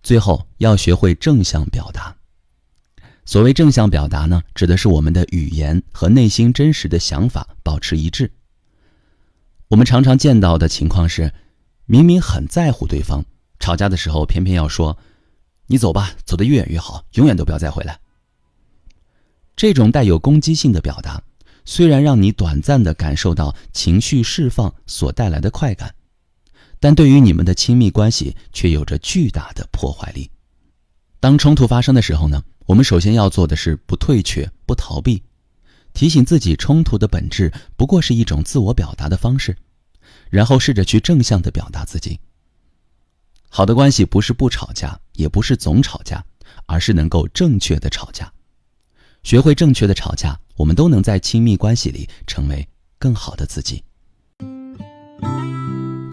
最后，要学会正向表达。所谓正向表达呢，指的是我们的语言和内心真实的想法保持一致。我们常常见到的情况是，明明很在乎对方，吵架的时候偏偏要说，你走吧，走得越远越好，永远都不要再回来。这种带有攻击性的表达，虽然让你短暂地感受到情绪释放所带来的快感，但对于你们的亲密关系却有着巨大的破坏力。当冲突发生的时候呢，我们首先要做的是不退却、不逃避，提醒自己冲突的本质不过是一种自我表达的方式，然后试着去正向地表达自己。好的关系不是不吵架，也不是总吵架，而是能够正确的吵架。学会正确的吵架，我们都能在亲密关系里成为更好的自己。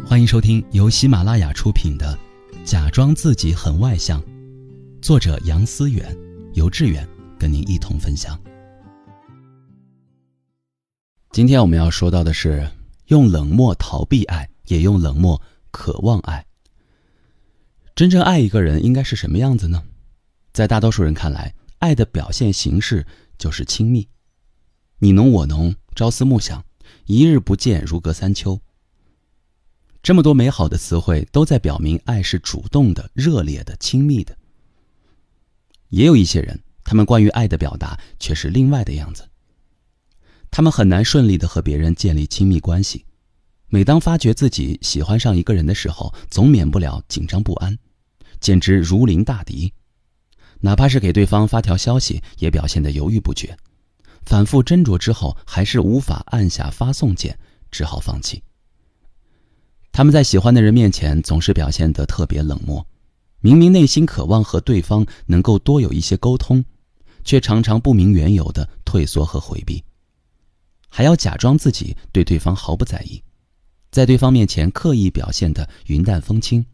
欢迎收听由喜马拉雅出品的《假装自己很外向》，作者杨思远，由志远跟您一同分享。今天我们要说到的是，用冷漠逃避爱，也用冷漠渴望爱。真正爱一个人应该是什么样子呢？在大多数人看来，爱的表现形式就是亲密，你侬我侬，朝思暮想，一日不见如隔三秋。这么多美好的词汇都在表明爱是主动的、热烈的、亲密的。也有一些人，他们关于爱的表达却是另外的样子。他们很难顺利地和别人建立亲密关系，每当发觉自己喜欢上一个人的时候，总免不了紧张不安，简直如临大敌。哪怕是给对方发条消息，也表现得犹豫不决，反复斟酌之后，还是无法按下发送键，只好放弃。他们在喜欢的人面前总是表现得特别冷漠，明明内心渴望和对方能够多有一些沟通，却常常不明缘由的退缩和回避，还要假装自己对对方毫不在意，在对方面前刻意表现得云淡风轻。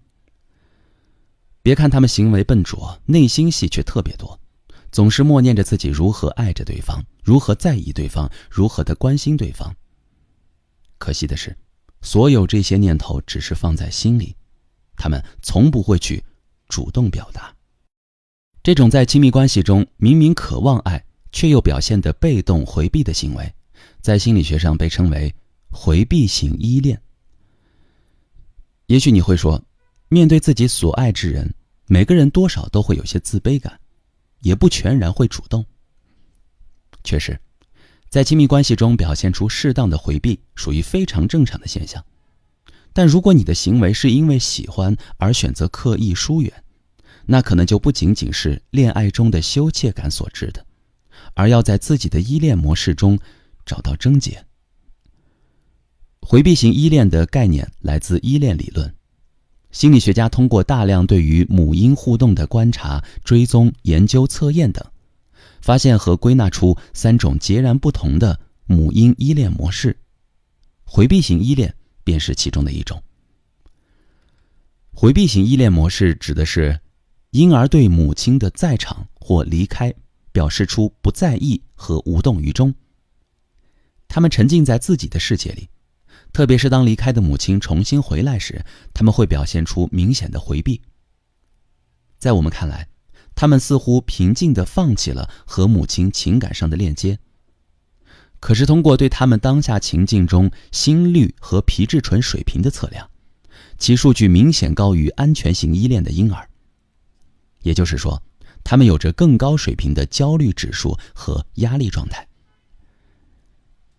别看他们行为笨拙，内心戏却特别多，总是默念着自己如何爱着对方，如何在意对方，如何的关心对方。可惜的是，所有这些念头只是放在心里，他们从不会去主动表达。这种在亲密关系中明明渴望爱，却又表现得被动回避的行为，在心理学上被称为回避型依恋。也许你会说，面对自己所爱之人，每个人多少都会有些自卑感，也不全然会主动。确实，在亲密关系中表现出适当的回避，属于非常正常的现象。但如果你的行为是因为喜欢而选择刻意疏远，那可能就不仅仅是恋爱中的羞怯感所致的，而要在自己的依恋模式中找到症结。回避型依恋的概念来自依恋理论。心理学家通过大量对于母婴互动的观察、追踪、研究、测验等，发现和归纳出3种截然不同的母婴依恋模式，回避型依恋便是其中的一种。回避型依恋模式指的是婴儿对母亲的在场或离开表示出不在意和无动于衷，他们沉浸在自己的世界里，特别是当离开的母亲重新回来时，他们会表现出明显的回避。在我们看来，他们似乎平静地放弃了和母亲情感上的链接。可是通过对他们当下情境中心率和皮质醇水平的测量，其数据明显高于安全型依恋的婴儿。也就是说，他们有着更高水平的焦虑指数和压力状态。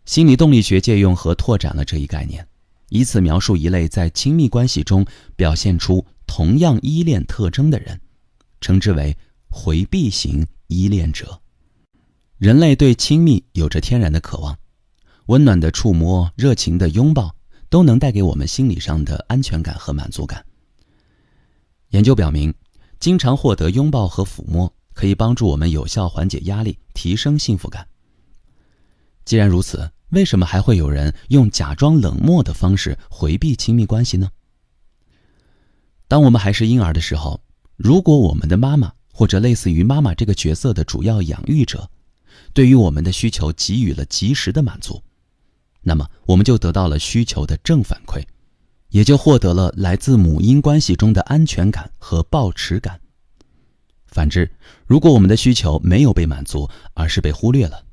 心理动力学借用和拓展了这一概念，以此描述一类在亲密关系中表现出同样依恋特征的人，称之为回避型依恋者。人类对亲密有着天然的渴望，温暖的触摸、热情的拥抱都能带给我们心理上的安全感和满足感。研究表明，经常获得拥抱和抚摸可以帮助我们有效缓解压力，提升幸福感。既然如此，为什么还会有人用假装冷漠的方式回避亲密关系呢？当我们还是婴儿的时候，如果我们的妈妈或者类似于妈妈这个角色的主要养育者对于我们的需求给予了及时的满足，那么我们就得到了需求的正反馈，也就获得了来自母婴关系中的安全感和抱持感。反之，如果我们的需求没有被满足，而是被忽略了，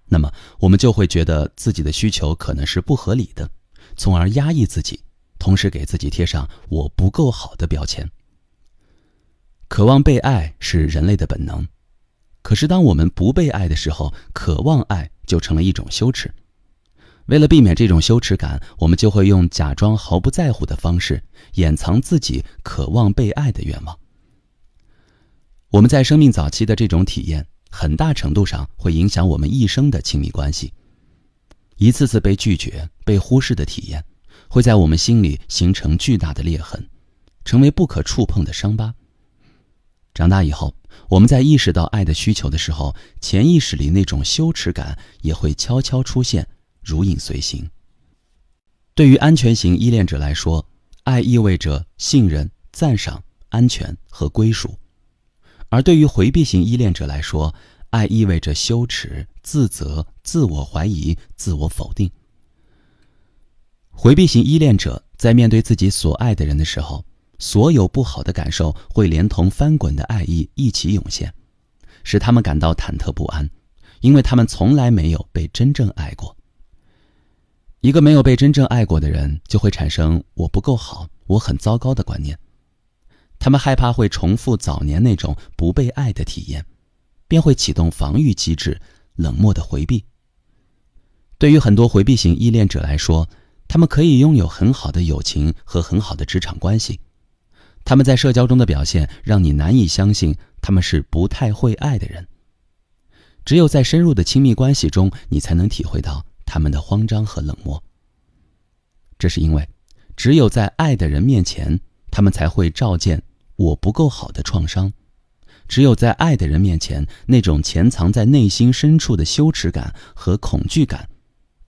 那么我们就会觉得自己的需求可能是不合理的，从而压抑自己，同时给自己贴上我不够好的标签。渴望被爱是人类的本能，可是当我们不被爱的时候，渴望爱就成了一种羞耻。为了避免这种羞耻感，我们就会用假装毫不在乎的方式掩藏自己渴望被爱的愿望。我们在生命早期的这种体验，很大程度上会影响我们一生的亲密关系。一次次被拒绝、被忽视的体验，会在我们心里形成巨大的裂痕，成为不可触碰的伤疤。长大以后，我们在意识到爱的需求的时候，潜意识里那种羞耻感也会悄悄出现，如影随形。对于安全型依恋者来说，爱意味着信任、赞赏、安全和归属；而对于回避型依恋者来说，爱意味着羞耻、自责、自我怀疑、自我否定。回避型依恋者在面对自己所爱的人的时候，所有不好的感受会连同翻滚的爱意一起涌现，使他们感到忐忑不安，因为他们从来没有被真正爱过。一个没有被真正爱过的人，就会产生我不够好，我很糟糕的观念。他们害怕会重复早年那种不被爱的体验，便会启动防御机制，冷漠的回避。对于很多回避型依恋者来说，他们可以拥有很好的友情和很好的职场关系，他们在社交中的表现让你难以相信他们是不太会爱的人。只有在深入的亲密关系中，你才能体会到他们的慌张和冷漠。这是因为只有在爱的人面前，他们才会照见我不够好的创伤。只有在爱的人面前，那种潜藏在内心深处的羞耻感和恐惧感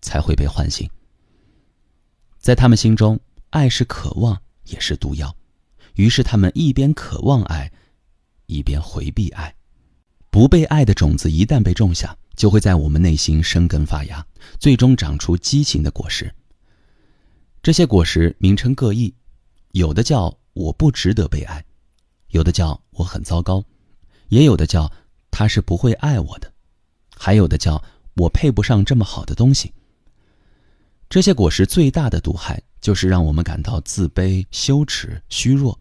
才会被唤醒。在他们心中，爱是渴望，也是毒药。于是他们一边渴望爱，一边回避爱。不被爱的种子一旦被种下，就会在我们内心生根发芽，最终长出畸形的果实。这些果实名称各异，有的叫我不值得被爱，有的叫我很糟糕，也有的叫他是不会爱我的，还有的叫我配不上这么好的东西。这些果实最大的毒害，就是让我们感到自卑、羞耻、虚弱，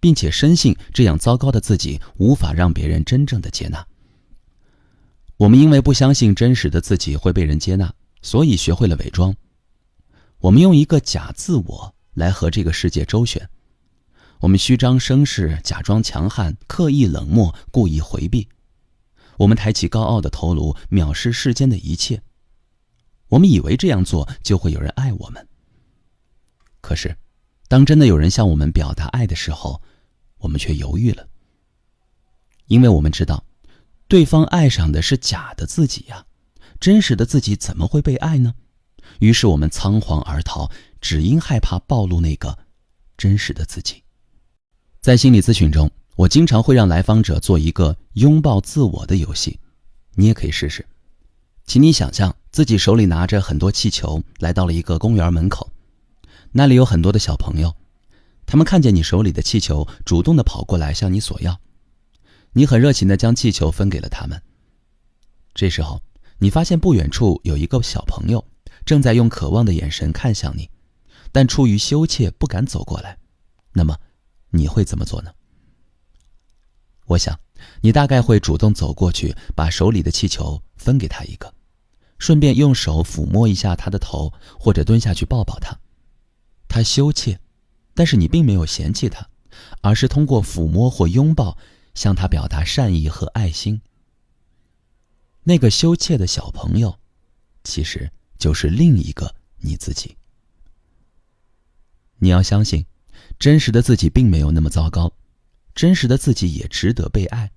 并且深信这样糟糕的自己无法让别人真正的接纳。我们因为不相信真实的自己会被人接纳，所以学会了伪装。我们用一个假自我来和这个世界周旋。我们虚张声势，假装强悍，刻意冷漠，故意回避。我们抬起高傲的头颅，藐视世间的一切。我们以为这样做就会有人爱我们。可是，当真的有人向我们表达爱的时候，我们却犹豫了。因为我们知道，对方爱上的是假的自己呀，真实的自己怎么会被爱呢？于是我们仓皇而逃，只因害怕暴露那个真实的自己。在心理咨询中，我经常会让来访者做一个拥抱自我的游戏，你也可以试试。请你想象自己手里拿着很多气球，来到了一个公园门口，那里有很多的小朋友，他们看见你手里的气球，主动地跑过来向你索要。你很热情地将气球分给了他们。这时候，你发现不远处有一个小朋友，正在用渴望的眼神看向你，但出于羞怯不敢走过来。那么，你会怎么做呢？我想，你大概会主动走过去，把手里的气球分给他一个，顺便用手抚摸一下他的头，或者蹲下去抱抱他。他羞怯，但是你并没有嫌弃他，而是通过抚摸或拥抱向他表达善意和爱心。那个羞怯的小朋友，其实就是另一个你自己。你要相信，真实的自己并没有那么糟糕，真实的自己也值得被爱。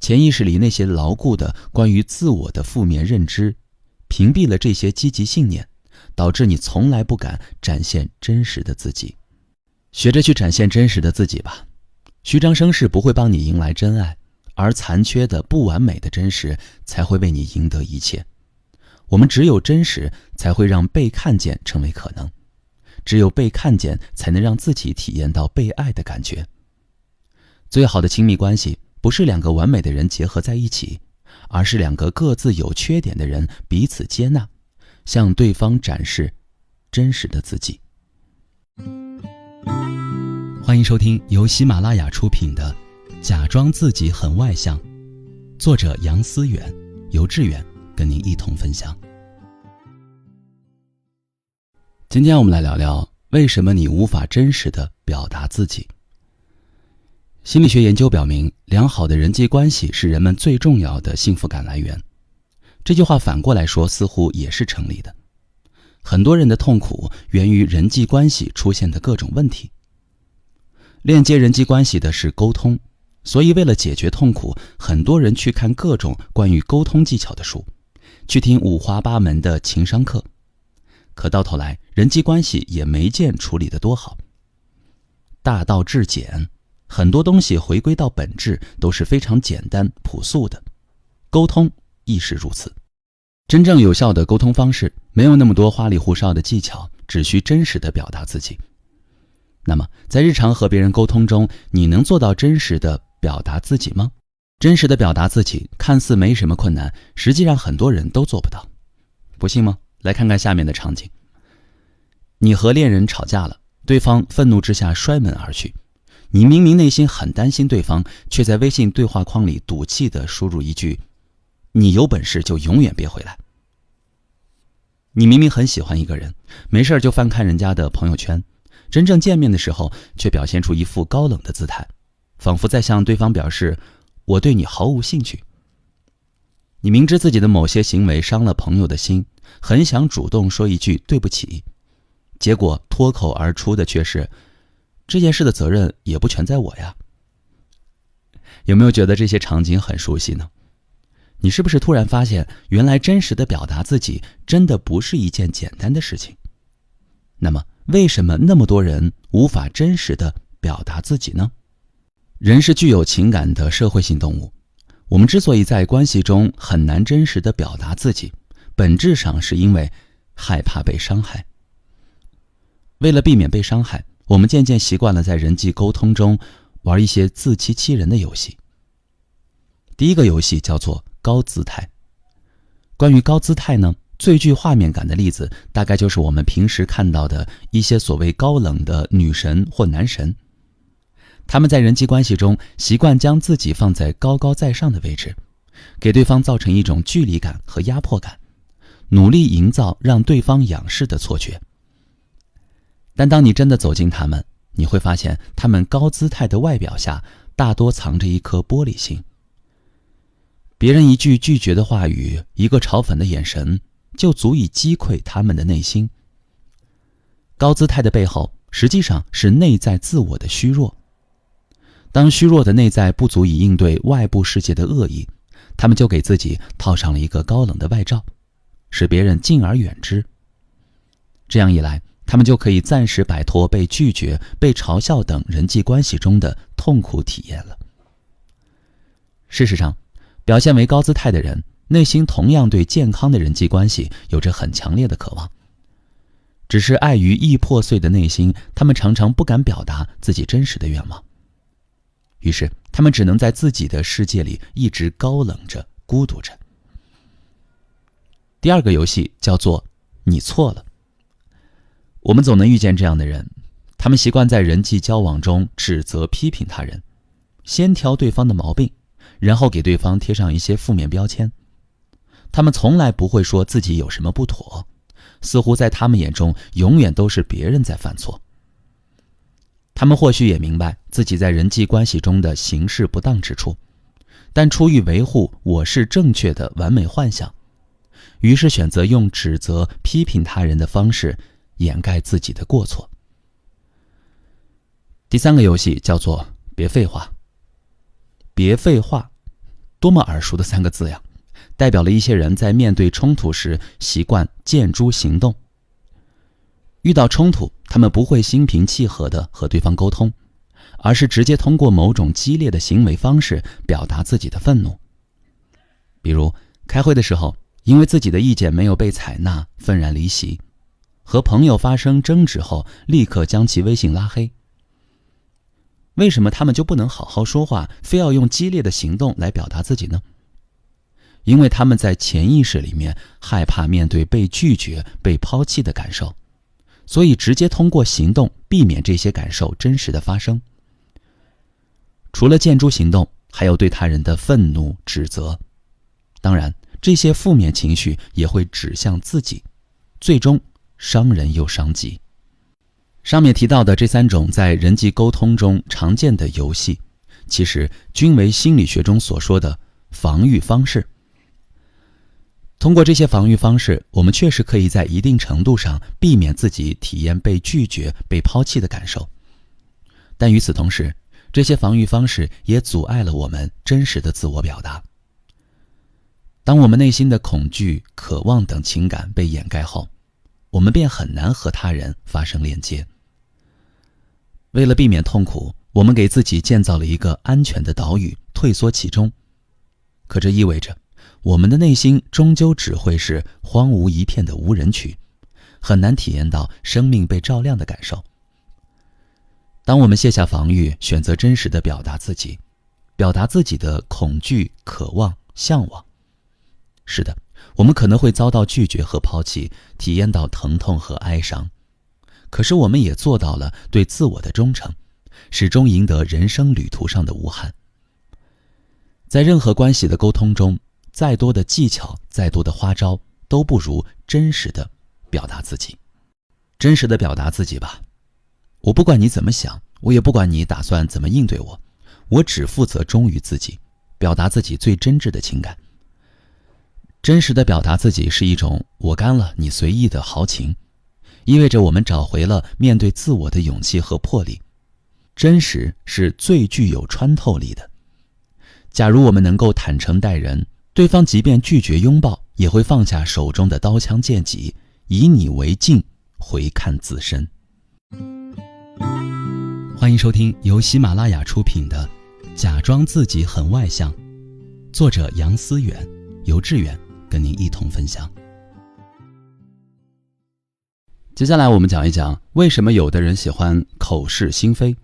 潜意识里那些牢固的关于自我的负面认知，屏蔽了这些积极信念，导致你从来不敢展现真实的自己。学着去展现真实的自己吧，虚张声势不会帮你迎来真爱，而残缺的不完美的真实才会为你赢得一切。我们只有真实，才会让被看见成为可能，只有被看见，才能让自己体验到被爱的感觉。最好的亲密关系不是两个完美的人结合在一起，而是两个各自有缺点的人彼此接纳，向对方展示真实的自己。欢迎收听由喜马拉雅出品的《假装自己很外向》，作者杨思远，由志远跟您一同分享。今天我们来聊聊为什么你无法真实地表达自己。心理学研究表明，良好的人际关系是人们最重要的幸福感来源。这句话反过来说似乎也是成立的。很多人的痛苦源于人际关系出现的各种问题。链接人际关系的是沟通，所以为了解决痛苦，很多人去看各种关于沟通技巧的书，去听五花八门的情商课，可到头来人际关系也没见处理得多好。大道至简，很多东西回归到本质都是非常简单朴素的，沟通亦是如此。真正有效的沟通方式没有那么多花里胡哨的技巧，只需真实的表达自己。那么在日常和别人沟通中，你能做到真实的表达自己吗？真实的表达自己看似没什么困难，实际上很多人都做不到。不信吗？来看看下面的场景。你和恋人吵架了，对方愤怒之下摔门而去，你明明内心很担心对方，却在微信对话框里赌气地输入一句：你有本事就永远别回来。你明明很喜欢一个人，没事就翻看人家的朋友圈，真正见面的时候却表现出一副高冷的姿态，仿佛在向对方表示我对你毫无兴趣。你明知自己的某些行为伤了朋友的心，很想主动说一句对不起，结果脱口而出的却是这件事的责任也不全在我呀。有没有觉得这些场景很熟悉呢？你是不是突然发现，原来真实的表达自己真的不是一件简单的事情？那么为什么那么多人无法真实地表达自己呢？人是具有情感的社会性动物，我们之所以在关系中很难真实地表达自己，本质上是因为害怕被伤害。为了避免被伤害，我们渐渐习惯了在人际沟通中玩一些自欺欺人的游戏。第一个游戏叫做高姿态。关于高姿态呢，最具画面感的例子大概就是我们平时看到的一些所谓高冷的女神或男神。他们在人际关系中习惯将自己放在高高在上的位置，给对方造成一种距离感和压迫感，努力营造让对方仰视的错觉。但当你真的走进他们，你会发现他们高姿态的外表下大多藏着一颗玻璃心。别人一句拒绝的话语，一个嘲讽的眼神，就足以击溃他们的内心。高姿态的背后，实际上是内在自我的虚弱。当虚弱的内在不足以应对外部世界的恶意，他们就给自己套上了一个高冷的外罩，使别人敬而远之。这样一来，他们就可以暂时摆脱被拒绝、被嘲笑等人际关系中的痛苦体验了。事实上，表现为高姿态的人，内心同样对健康的人际关系有着很强烈的渴望，只是碍于易破碎的内心，他们常常不敢表达自己真实的愿望。于是他们只能在自己的世界里一直高冷着、孤独着。第二个游戏叫做你错了。我们总能遇见这样的人，他们习惯在人际交往中指责批评他人，先挑对方的毛病，然后给对方贴上一些负面标签。他们从来不会说自己有什么不妥，似乎在他们眼中永远都是别人在犯错。他们或许也明白自己在人际关系中的行事不当之处，但出于维护我是正确的完美幻想，于是选择用指责、批评他人的方式掩盖自己的过错。第三个游戏叫做别废话。别废话，多么耳熟的三个字呀，代表了一些人在面对冲突时习惯见诸行动。遇到冲突，他们不会心平气和地和对方沟通，而是直接通过某种激烈的行为方式表达自己的愤怒。比如开会的时候，因为自己的意见没有被采纳，愤然离席；和朋友发生争执后，立刻将其微信拉黑。为什么他们就不能好好说话，非要用激烈的行动来表达自己呢？因为他们在潜意识里面害怕面对被拒绝、被抛弃的感受，所以直接通过行动避免这些感受真实的发生。除了见诸行动，还有对他人的愤怒、指责。当然，这些负面情绪也会指向自己，最终伤人又伤己。上面提到的这三种在人际沟通中常见的游戏，其实均为心理学中所说的防御方式。通过这些防御方式，我们确实可以在一定程度上避免自己体验被拒绝、被抛弃的感受。但与此同时，这些防御方式也阻碍了我们真实的自我表达。当我们内心的恐惧、渴望等情感被掩盖后，我们便很难和他人发生连接。为了避免痛苦，我们给自己建造了一个安全的岛屿，退缩其中。可这意味着，我们的内心终究只会是荒芜一片的无人区，很难体验到生命被照亮的感受。当我们卸下防御，选择真实的表达自己，表达自己的恐惧、渴望、向往，是的，我们可能会遭到拒绝和抛弃，体验到疼痛和哀伤。可是我们也做到了对自我的忠诚，始终赢得人生旅途上的无憾。在任何关系的沟通中，再多的技巧，再多的花招，都不如真实的表达自己。真实的表达自己吧，我不管你怎么想，我也不管你打算怎么应对我，我只负责忠于自己，表达自己最真挚的情感。真实的表达自己是一种我干了你随意的豪情，意味着我们找回了面对自我的勇气和魄力。真实是最具有穿透力的。假如我们能够坦诚待人，对方即便拒绝拥抱，也会放下手中的刀枪剑戟，以你为镜，回看自身。欢迎收听由喜马拉雅出品的《假装自己很外向》，作者杨思远，由志远跟您一同分享。接下来我们讲一讲为什么有的人喜欢口是心非。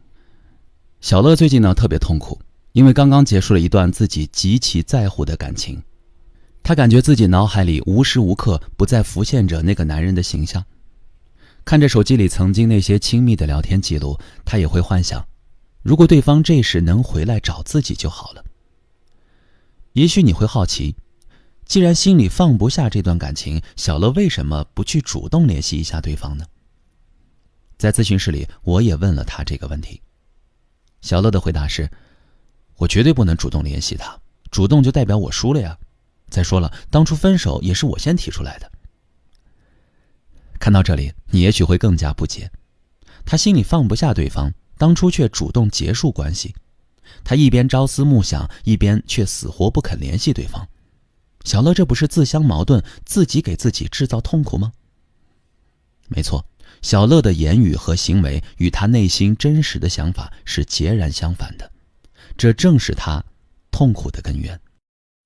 小乐最近特别痛苦，因为刚刚结束了一段自己极其在乎的感情。他感觉自己脑海里无时无刻不再浮现着那个男人的形象。看着手机里曾经那些亲密的聊天记录，他也会幻想，如果对方这时能回来找自己就好了。也许你会好奇，既然心里放不下这段感情，小乐为什么不去主动联系一下对方呢？在咨询室里，我也问了他这个问题。小乐的回答是，我绝对不能主动联系他，主动就代表我输了呀。再说了，当初分手也是我先提出来的。看到这里，你也许会更加不解，他心里放不下对方，当初却主动结束关系。他一边朝思暮想，一边却死活不肯联系对方。小乐这不是自相矛盾，自己给自己制造痛苦吗？没错，小乐的言语和行为与他内心真实的想法是截然相反的，这正是他痛苦的根源。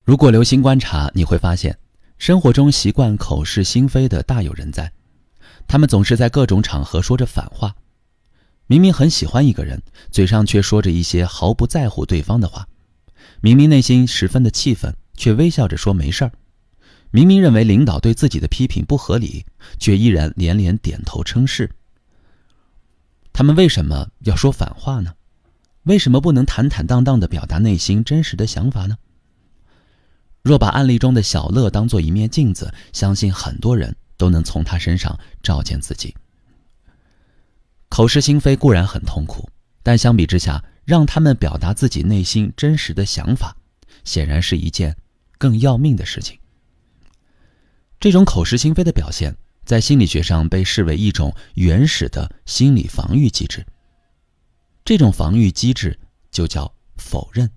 如果留心观察，你会发现，生活中习惯口是心非的大有人在。他们总是在各种场合说着反话，明明很喜欢一个人，嘴上却说着一些毫不在乎对方的话，明明内心十分的气愤，却微笑着说没事儿，明明认为领导对自己的批评不合理，却依然连连点头称是。他们为什么要说反话呢？为什么不能坦坦荡荡地表达内心真实的想法呢？若把案例中的小乐当作一面镜子，相信很多人都能从他身上照见自己。口是心非固然很痛苦，但相比之下，让他们表达自己内心真实的想法，显然是一件更要命的事情。这种口是心非的表现，在心理学上被视为一种原始的心理防御机制。这种防御机制就叫否认。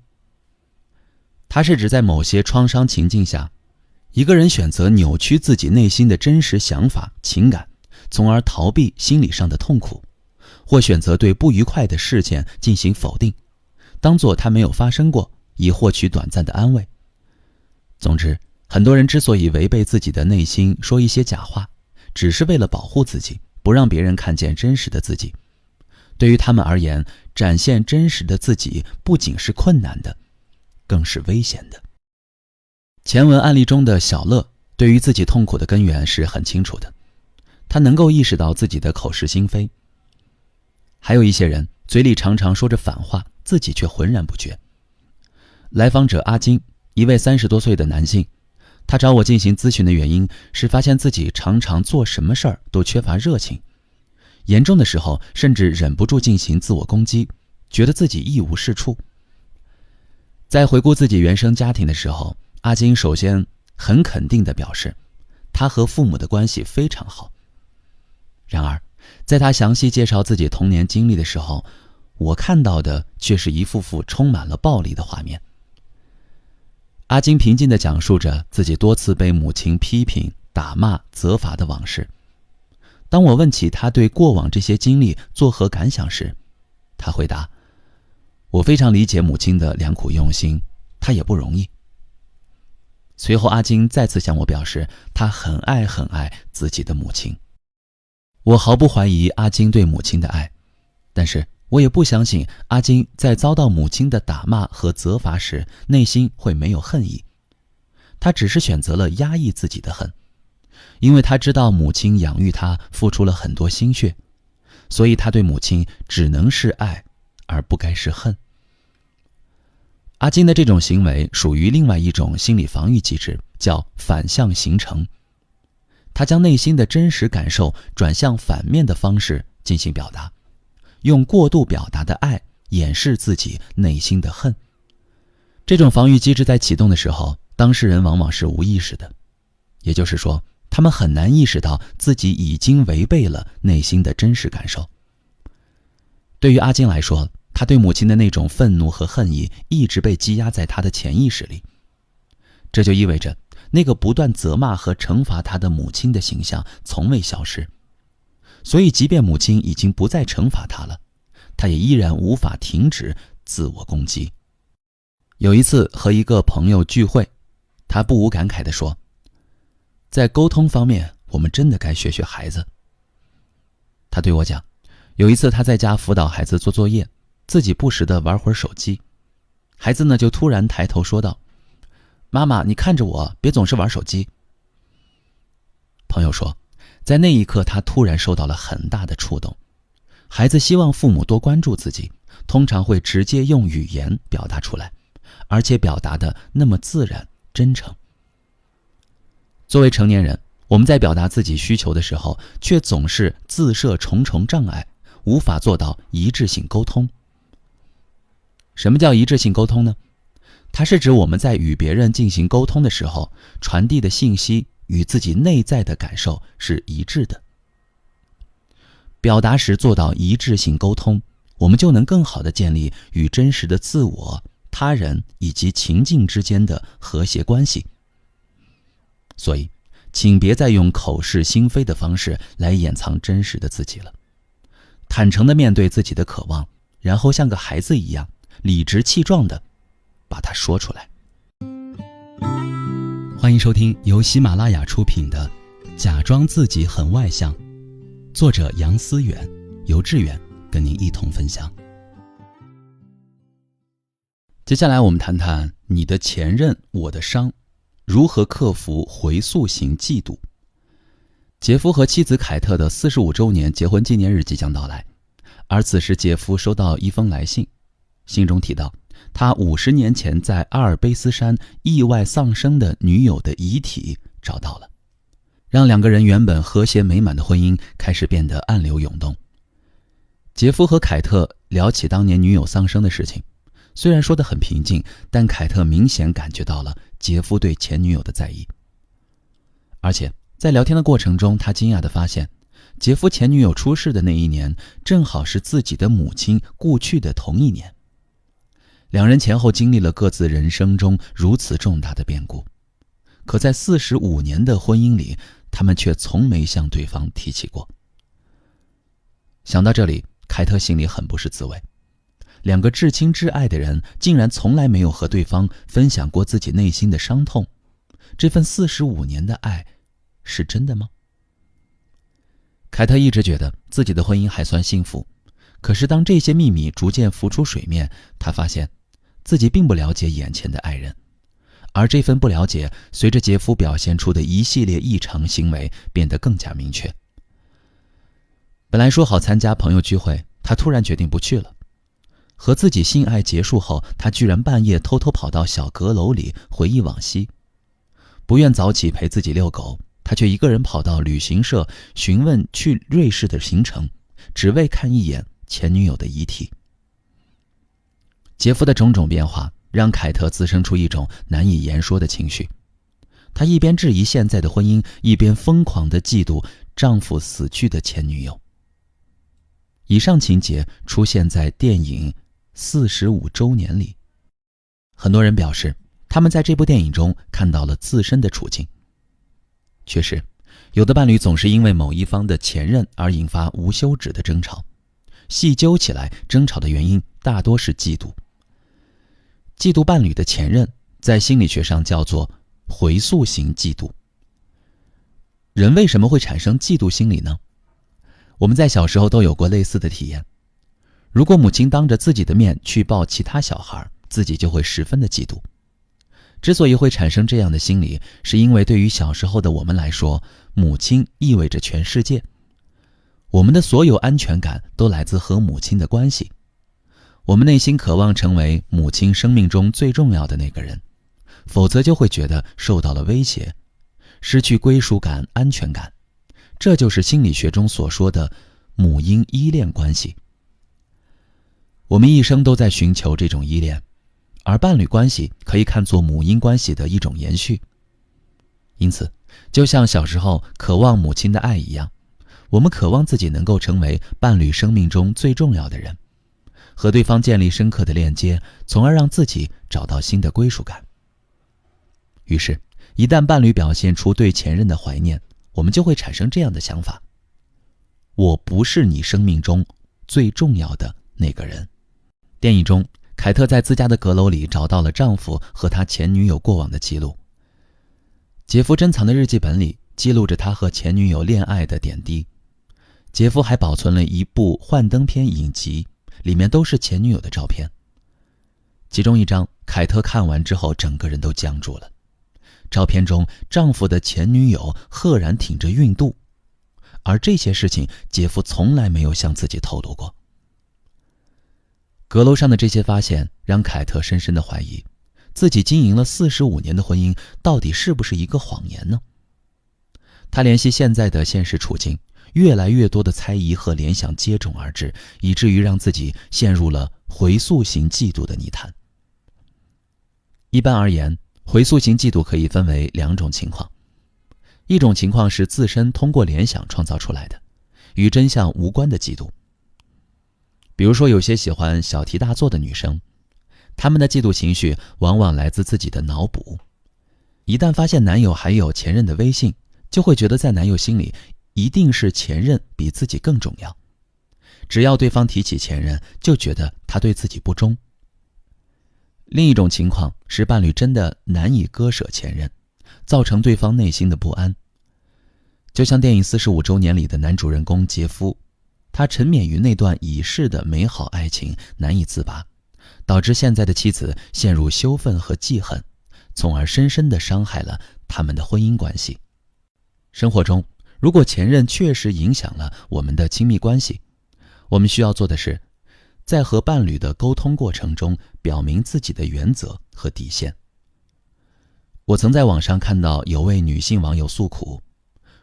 它是指在某些创伤情境下，一个人选择扭曲自己内心的真实想法、情感，从而逃避心理上的痛苦，或选择对不愉快的事件进行否定，当作它没有发生过，以获取短暂的安慰。总之，很多人之所以违背自己的内心说一些假话，只是为了保护自己，不让别人看见真实的自己。对于他们而言，展现真实的自己不仅是困难的，更是危险的。前文案例中的小乐对于自己痛苦的根源是很清楚的，他能够意识到自己的口是心非。还有一些人嘴里常常说着反话，自己却浑然不觉。来访者阿金，一位30多岁的男性，他找我进行咨询的原因是发现自己常常做什么事儿都缺乏热情，严重的时候甚至忍不住进行自我攻击，觉得自己一无是处。在回顾自己原生家庭的时候，阿金首先很肯定地表示，他和父母的关系非常好。然而，在他详细介绍自己童年经历的时候，我看到的却是一幅幅充满了暴力的画面。阿金平静地讲述着自己多次被母亲批评、打骂、责罚的往事。当我问起他对过往这些经历作何感想时，他回答：我非常理解母亲的良苦用心，她也不容易。随后阿金再次向我表示，他很爱很爱自己的母亲。我毫不怀疑阿金对母亲的爱，但是我也不相信阿金在遭到母亲的打骂和责罚时，内心会没有恨意。他只是选择了压抑自己的恨，因为他知道母亲养育他付出了很多心血，所以他对母亲只能是爱，而不该是恨。阿金的这种行为属于另外一种心理防御机制，叫反向形成。他将内心的真实感受转向反面的方式进行表达，用过度表达的爱掩饰自己内心的恨。这种防御机制在启动的时候，当事人往往是无意识的，也就是说，他们很难意识到自己已经违背了内心的真实感受。对于阿金来说，他对母亲的那种愤怒和恨意一直被积压在他的潜意识里，这就意味着那个不断责骂和惩罚他的母亲的形象从未消失。所以即便母亲已经不再惩罚他了，他也依然无法停止自我攻击。有一次和一个朋友聚会，他不无感慨地说，在沟通方面，我们真的该学学孩子。他对我讲，有一次他在家辅导孩子做作业，自己不时地玩会儿手机，孩子呢就突然抬头说道，妈妈，你看着我，别总是玩手机。朋友说，在那一刻他突然受到了很大的触动。孩子希望父母多关注自己，通常会直接用语言表达出来，而且表达的那么自然真诚。作为成年人，我们在表达自己需求的时候，却总是自设重重障碍，无法做到一致性沟通。什么叫一致性沟通呢？它是指我们在与别人进行沟通的时候，传递的信息与自己内在的感受是一致的。表达时做到一致性沟通，我们就能更好地建立与真实的自我、他人以及情境之间的和谐关系。所以，请别再用口是心非的方式来掩藏真实的自己了。坦诚地面对自己的渴望，然后像个孩子一样，理直气壮地把它说出来。欢迎收听由喜马拉雅出品的《假装自己很外向》，作者杨思远，由志远跟您一同分享。接下来我们谈谈你的前任，我的伤，如何克服回溯型嫉妒。杰夫和妻子凯特的45周年结婚纪念日即将到来，而此时杰夫收到一封来信，信中提到，他50年前在阿尔卑斯山意外丧生的女友的遗体找到了，让两个人原本和谐美满的婚姻开始变得暗流涌动。杰夫和凯特聊起当年女友丧生的事情，虽然说得很平静，但凯特明显感觉到了杰夫对前女友的在意。而且在聊天的过程中，他惊讶地发现，杰夫前女友出事的那一年，正好是自己的母亲故去的同一年。两人前后经历了各自人生中如此重大的变故，可在45年的婚姻里，他们却从没向对方提起过。想到这里，凯特心里很不是滋味。两个至亲至爱的人，竟然从来没有和对方分享过自己内心的伤痛。这份45年的爱，是真的吗？凯特一直觉得自己的婚姻还算幸福，可是当这些秘密逐渐浮出水面，她发现自己并不了解眼前的爱人，而这份不了解随着杰夫表现出的一系列异常行为变得更加明确。本来说好参加朋友聚会，她突然决定不去了。和自己性爱结束后，她居然半夜偷偷跑到小阁楼里回忆往昔。不愿早起陪自己遛狗，她却一个人跑到旅行社询问去瑞士的行程，只为看一眼前女友的遗体。杰夫的种种变化让凯特滋生出一种难以言说的情绪，她一边质疑现在的婚姻，一边疯狂地嫉妒丈夫死去的前女友。以上情节出现在电影45周年里，很多人表示他们在这部电影中看到了自身的处境。确实，有的伴侣总是因为某一方的前任而引发无休止的争吵，细究起来，争吵的原因大多是嫉妒。嫉妒伴侣的前任，在心理学上叫做回溯型嫉妒。人为什么会产生嫉妒心理呢？我们在小时候都有过类似的体验。如果母亲当着自己的面去抱其他小孩，自己就会十分的嫉妒。之所以会产生这样的心理，是因为对于小时候的我们来说，母亲意味着全世界。我们的所有安全感都来自和母亲的关系。我们内心渴望成为母亲生命中最重要的那个人，否则就会觉得受到了威胁，失去归属感、安全感。这就是心理学中所说的母婴依恋关系。我们一生都在寻求这种依恋，而伴侣关系可以看作母婴关系的一种延续。因此，就像小时候渴望母亲的爱一样，我们渴望自己能够成为伴侣生命中最重要的人，和对方建立深刻的链接，从而让自己找到新的归属感。于是，一旦伴侣表现出对前任的怀念，我们就会产生这样的想法：我不是你生命中最重要的那个人。电影中，凯特在自家的阁楼里找到了丈夫和他前女友过往的记录。杰夫珍藏的日记本里记录着他和前女友恋爱的点滴。杰夫还保存了一部幻灯片影集，里面都是前女友的照片。其中一张，凯特看完之后整个人都僵住了。照片中，丈夫的前女友赫然挺着孕肚，而这些事情杰夫从来没有向自己透露过。阁楼上的这些发现让凯特深深地怀疑，自己经营了45年的婚姻到底是不是一个谎言呢？她联系现在的现实处境，越来越多的猜疑和联想接踵而至，以至于让自己陷入了回溯型嫉妒的泥潭。一般而言，回溯型嫉妒可以分为两种情况。一种情况是自身通过联想创造出来的，与真相无关的嫉妒。比如说有些喜欢小题大做的女生，她们的嫉妒情绪往往来自自己的脑补。一旦发现男友还有前任的微信，就会觉得在男友心里一定是前任比自己更重要。只要对方提起前任，就觉得他对自己不忠。另一种情况是伴侣真的难以割舍前任，造成对方内心的不安。就像电影45周年里的男主人公杰夫，他沉湎于那段已逝的美好爱情，难以自拔，导致现在的妻子陷入羞愤和记恨，从而深深地伤害了他们的婚姻关系。生活中，如果前任确实影响了我们的亲密关系，我们需要做的是，在和伴侣的沟通过程中表明自己的原则和底线。我曾在网上看到有位女性网友诉苦，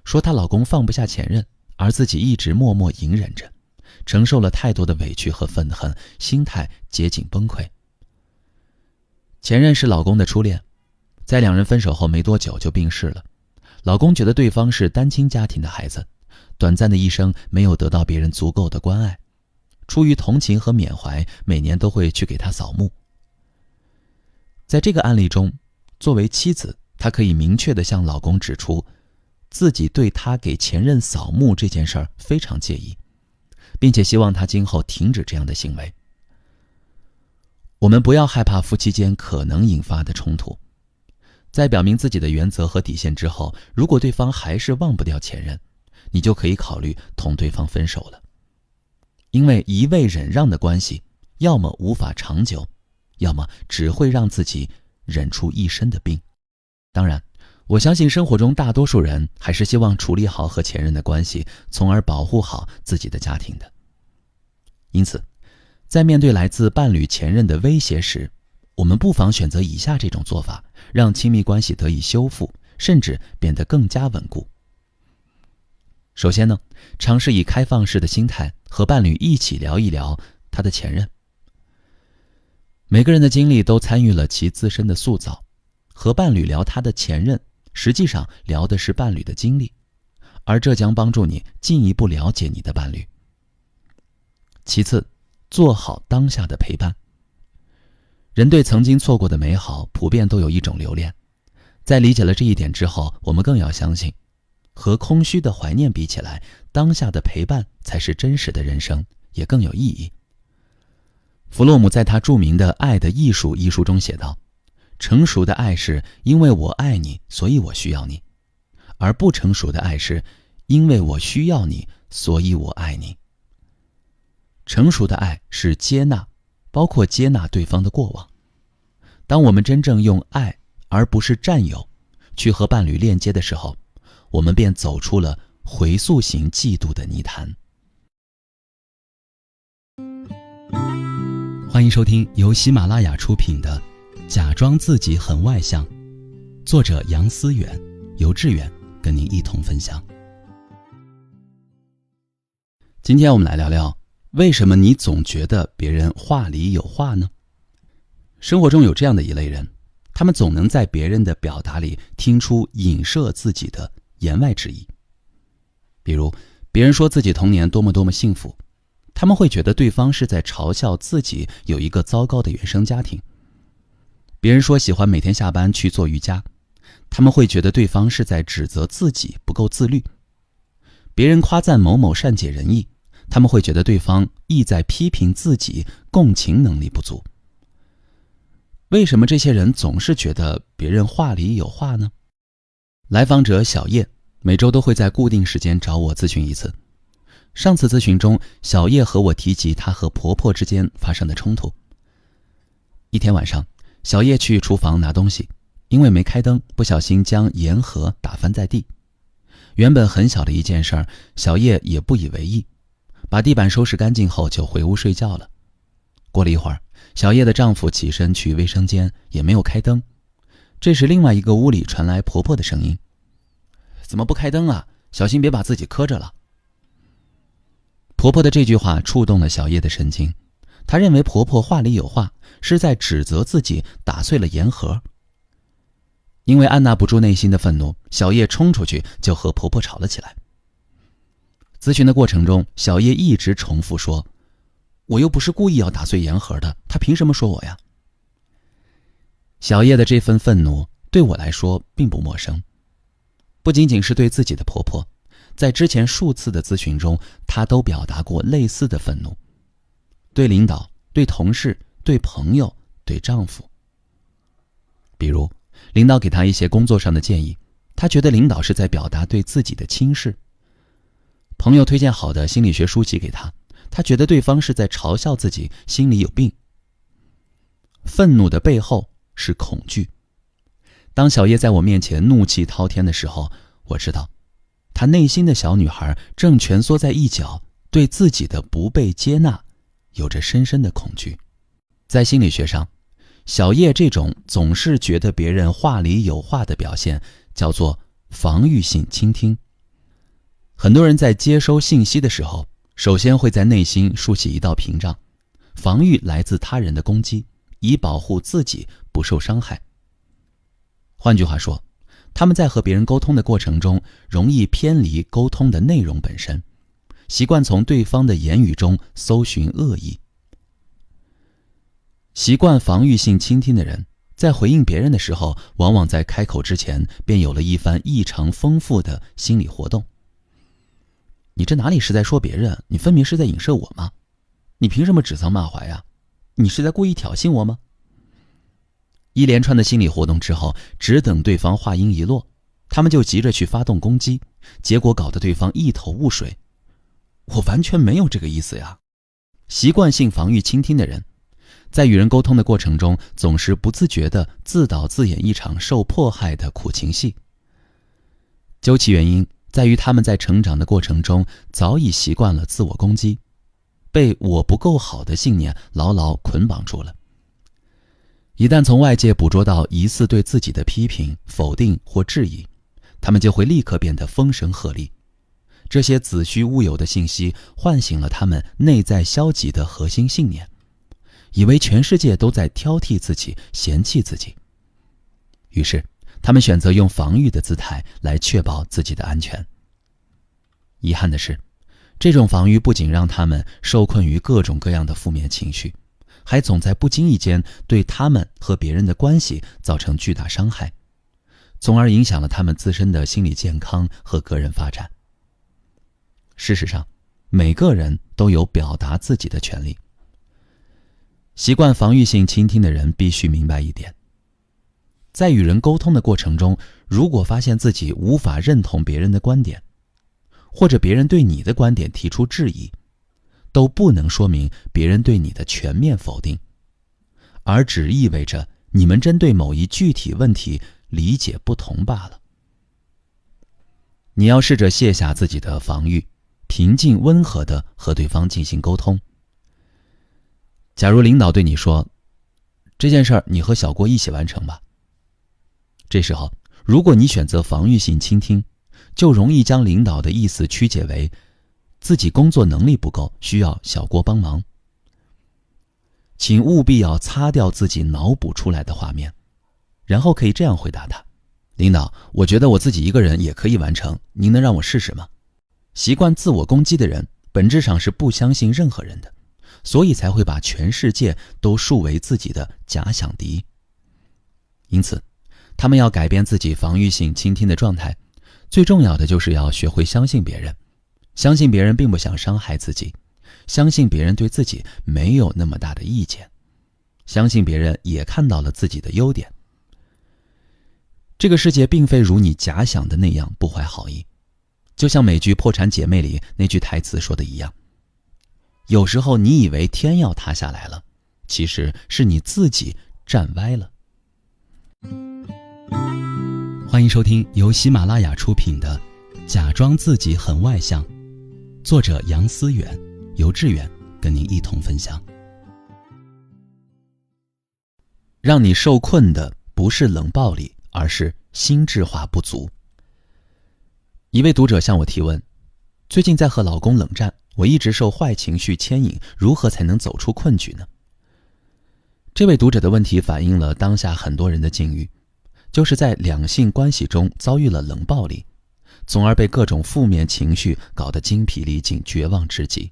说她老公放不下前任，而自己一直默默隐忍着，承受了太多的委屈和愤恨，心态接近崩溃。前任是老公的初恋，在两人分手后没多久就病逝了。老公觉得对方是单亲家庭的孩子，短暂的一生没有得到别人足够的关爱，出于同情和缅怀，每年都会去给他扫墓。在这个案例中，作为妻子，她可以明确地向老公指出，自己对他给前任扫墓这件事儿非常介意，并且希望他今后停止这样的行为。我们不要害怕夫妻间可能引发的冲突，在表明自己的原则和底线之后，如果对方还是忘不掉前任，你就可以考虑同对方分手了。因为一味忍让的关系，要么无法长久，要么只会让自己忍出一身的病。当然，我相信生活中大多数人还是希望处理好和前任的关系，从而保护好自己的家庭的。因此，在面对来自伴侣前任的威胁时，我们不妨选择以下这种做法，让亲密关系得以修复，甚至变得更加稳固。首先呢，尝试以开放式的心态和伴侣一起聊一聊他的前任。每个人的经历都参与了其自身的塑造，和伴侣聊他的前任，实际上聊的是伴侣的经历，而这将帮助你进一步了解你的伴侣。其次，做好当下的陪伴。人对曾经错过的美好普遍都有一种留恋，在理解了这一点之后，我们更要相信，和空虚的怀念比起来，当下的陪伴才是真实的人生，也更有意义。弗洛姆在他著名的《爱的艺术》一书中写道，成熟的爱是因为我爱你，所以我需要你，而不成熟的爱是因为我需要你，所以我爱你。成熟的爱是接纳，包括接纳对方的过往。当我们真正用爱而不是占有去和伴侣链接的时候，我们便走出了回溯型嫉妒的泥潭。欢迎收听由喜马拉雅出品的《假装自己很外向》，作者杨思远，由志远跟您一同分享。今天我们来聊聊，为什么你总觉得别人话里有话呢？生活中有这样的一类人，他们总能在别人的表达里听出影射自己的言外之意。比如，别人说自己童年多么多么幸福，他们会觉得对方是在嘲笑自己有一个糟糕的原生家庭。别人说喜欢每天下班去做瑜伽，他们会觉得对方是在指责自己不够自律。别人夸赞某某善解人意，他们会觉得对方意在批评自己共情能力不足。为什么这些人总是觉得别人话里有话呢？来访者小叶每周都会在固定时间找我咨询一次。上次咨询中，小叶和我提及她和婆婆之间发生的冲突。一天晚上，小叶去厨房拿东西，因为没开灯，不小心将盐盒打翻在地。原本很小的一件事儿，小叶也不以为意，把地板收拾干净后就回屋睡觉了。过了一会儿，小叶的丈夫起身去卫生间，也没有开灯。这时另外一个屋里传来婆婆的声音：怎么不开灯啊？小心别把自己磕着了。婆婆的这句话触动了小叶的神经，她认为婆婆话里有话，是在指责自己打碎了盐盒。因为按捺不住内心的愤怒，小叶冲出去就和婆婆吵了起来。咨询的过程中，小叶一直重复说：我又不是故意要打碎盐盒的，她凭什么说我呀？小叶的这份愤怒对我来说并不陌生，不仅仅是对自己的婆婆，在之前数次的咨询中，她都表达过类似的愤怒，对领导、对同事、对朋友、对丈夫。比如，领导给她一些工作上的建议，她觉得领导是在表达对自己的轻视。朋友推荐好的心理学书籍给她，她觉得对方是在嘲笑自己心里有病。愤怒的背后是恐惧。当小叶在我面前怒气滔天的时候，我知道她内心的小女孩正蜷缩在一角，对自己的不被接纳有着深深的恐惧。在心理学上，小叶这种总是觉得别人话里有话的表现叫做防御性倾听。很多人在接收信息的时候，首先会在内心竖起一道屏障，防御来自他人的攻击，以保护自己不受伤害。换句话说，他们在和别人沟通的过程中，容易偏离沟通的内容本身，习惯从对方的言语中搜寻恶意。习惯防御性倾听的人，在回应别人的时候，往往在开口之前便有了一番异常丰富的心理活动。你这哪里是在说别人，你分明是在影射我吗？你凭什么指桑骂槐呀？你是在故意挑衅我吗？一连串的心理活动之后，只等对方话音一落，他们就急着去发动攻击，结果搞得对方一头雾水。我完全没有这个意思呀。习惯性防御倾听的人，在与人沟通的过程中，总是不自觉地自导自演一场受迫害的苦情戏。究其原因，在于他们在成长的过程中早已习惯了自我攻击，被我不够好的信念牢牢捆绑住了。一旦从外界捕捉到疑似对自己的批评、否定或质疑，他们就会立刻变得风声鹤唳。这些子虚乌有的信息唤醒了他们内在消极的核心信念，以为全世界都在挑剔自己、嫌弃自己。于是他们选择用防御的姿态来确保自己的安全。遗憾的是，这种防御不仅让他们受困于各种各样的负面情绪，还总在不经意间对他们和别人的关系造成巨大伤害，从而影响了他们自身的心理健康和个人发展。事实上，每个人都有表达自己的权利。习惯防御性倾听的人必须明白一点，在与人沟通的过程中，如果发现自己无法认同别人的观点，或者别人对你的观点提出质疑，都不能说明别人对你的全面否定，而只意味着你们针对某一具体问题理解不同罢了。你要试着卸下自己的防御，平静温和地和对方进行沟通。假如领导对你说，这件事儿你和小郭一起完成吧。这时候，如果你选择防御性倾听，就容易将领导的意思曲解为自己工作能力不够，需要小郭帮忙。请务必要擦掉自己脑补出来的画面，然后可以这样回答他：领导，我觉得我自己一个人也可以完成，您能让我试试吗？习惯自我攻击的人，本质上是不相信任何人的，所以才会把全世界都树为自己的假想敌。因此，他们要改变自己防御性倾听的状态，最重要的就是要学会相信别人，相信别人并不想伤害自己，相信别人对自己没有那么大的意见，相信别人也看到了自己的优点。这个世界并非如你假想的那样不怀好意，就像美剧《破产姐妹》里那句台词说的一样，有时候你以为天要塌下来了，其实是你自己站歪了。欢迎收听由喜马拉雅出品的《假装自己很外向》，作者杨思远，由志远跟您一同分享。让你受困的不是冷暴力，而是心智化不足。一位读者向我提问，最近在和老公冷战，我一直受坏情绪牵引，如何才能走出困局呢？这位读者的问题反映了当下很多人的境遇，就是在两性关系中遭遇了冷暴力，从而被各种负面情绪搞得精疲力尽、绝望至极。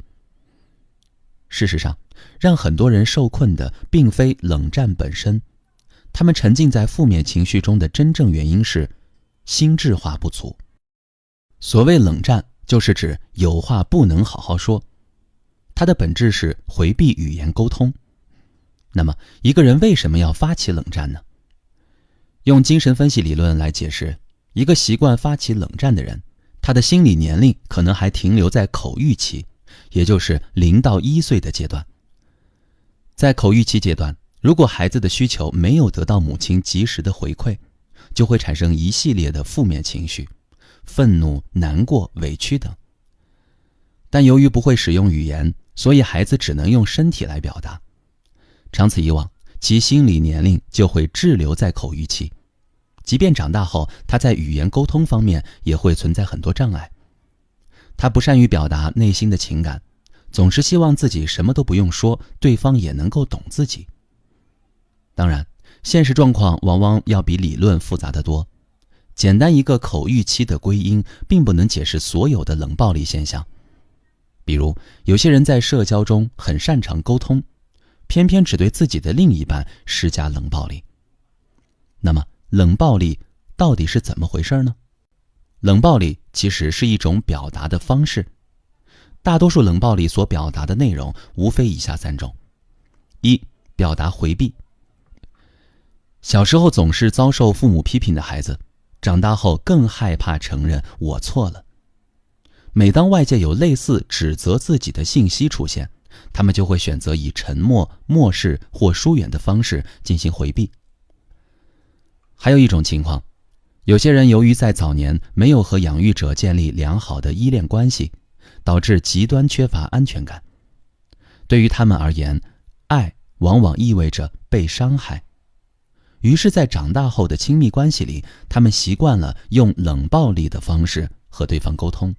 事实上，让很多人受困的并非冷战本身，他们沉浸在负面情绪中的真正原因是心智化不足。所谓冷战，就是指有话不能好好说，它的本质是回避语言沟通。那么，一个人为什么要发起冷战呢？用精神分析理论来解释，一个习惯发起冷战的人，他的心理年龄可能还停留在口欲期，也就是0到1岁的阶段。在口欲期阶段，如果孩子的需求没有得到母亲及时的回馈，就会产生一系列的负面情绪，愤怒、难过、委屈等。但由于不会使用语言，所以孩子只能用身体来表达。长此以往，其心理年龄就会滞留在口欲期，即便长大后，他在语言沟通方面也会存在很多障碍。他不善于表达内心的情感，总是希望自己什么都不用说，对方也能够懂自己。当然，现实状况往往要比理论复杂得多。简单一个口欲期的归因，并不能解释所有的冷暴力现象。比如，有些人在社交中很擅长沟通，偏偏只对自己的另一半施加冷暴力。那么，冷暴力到底是怎么回事呢？冷暴力其实是一种表达的方式。大多数冷暴力所表达的内容无非以下3种：一、表达回避。小时候总是遭受父母批评的孩子，长大后更害怕承认我错了。每当外界有类似指责自己的信息出现，他们就会选择以沉默、漠视或疏远的方式进行回避。还有一种情况，有些人由于在早年没有和养育者建立良好的依恋关系，导致极端缺乏安全感。对于他们而言，爱往往意味着被伤害。于是在长大后的亲密关系里，他们习惯了用冷暴力的方式和对方沟通，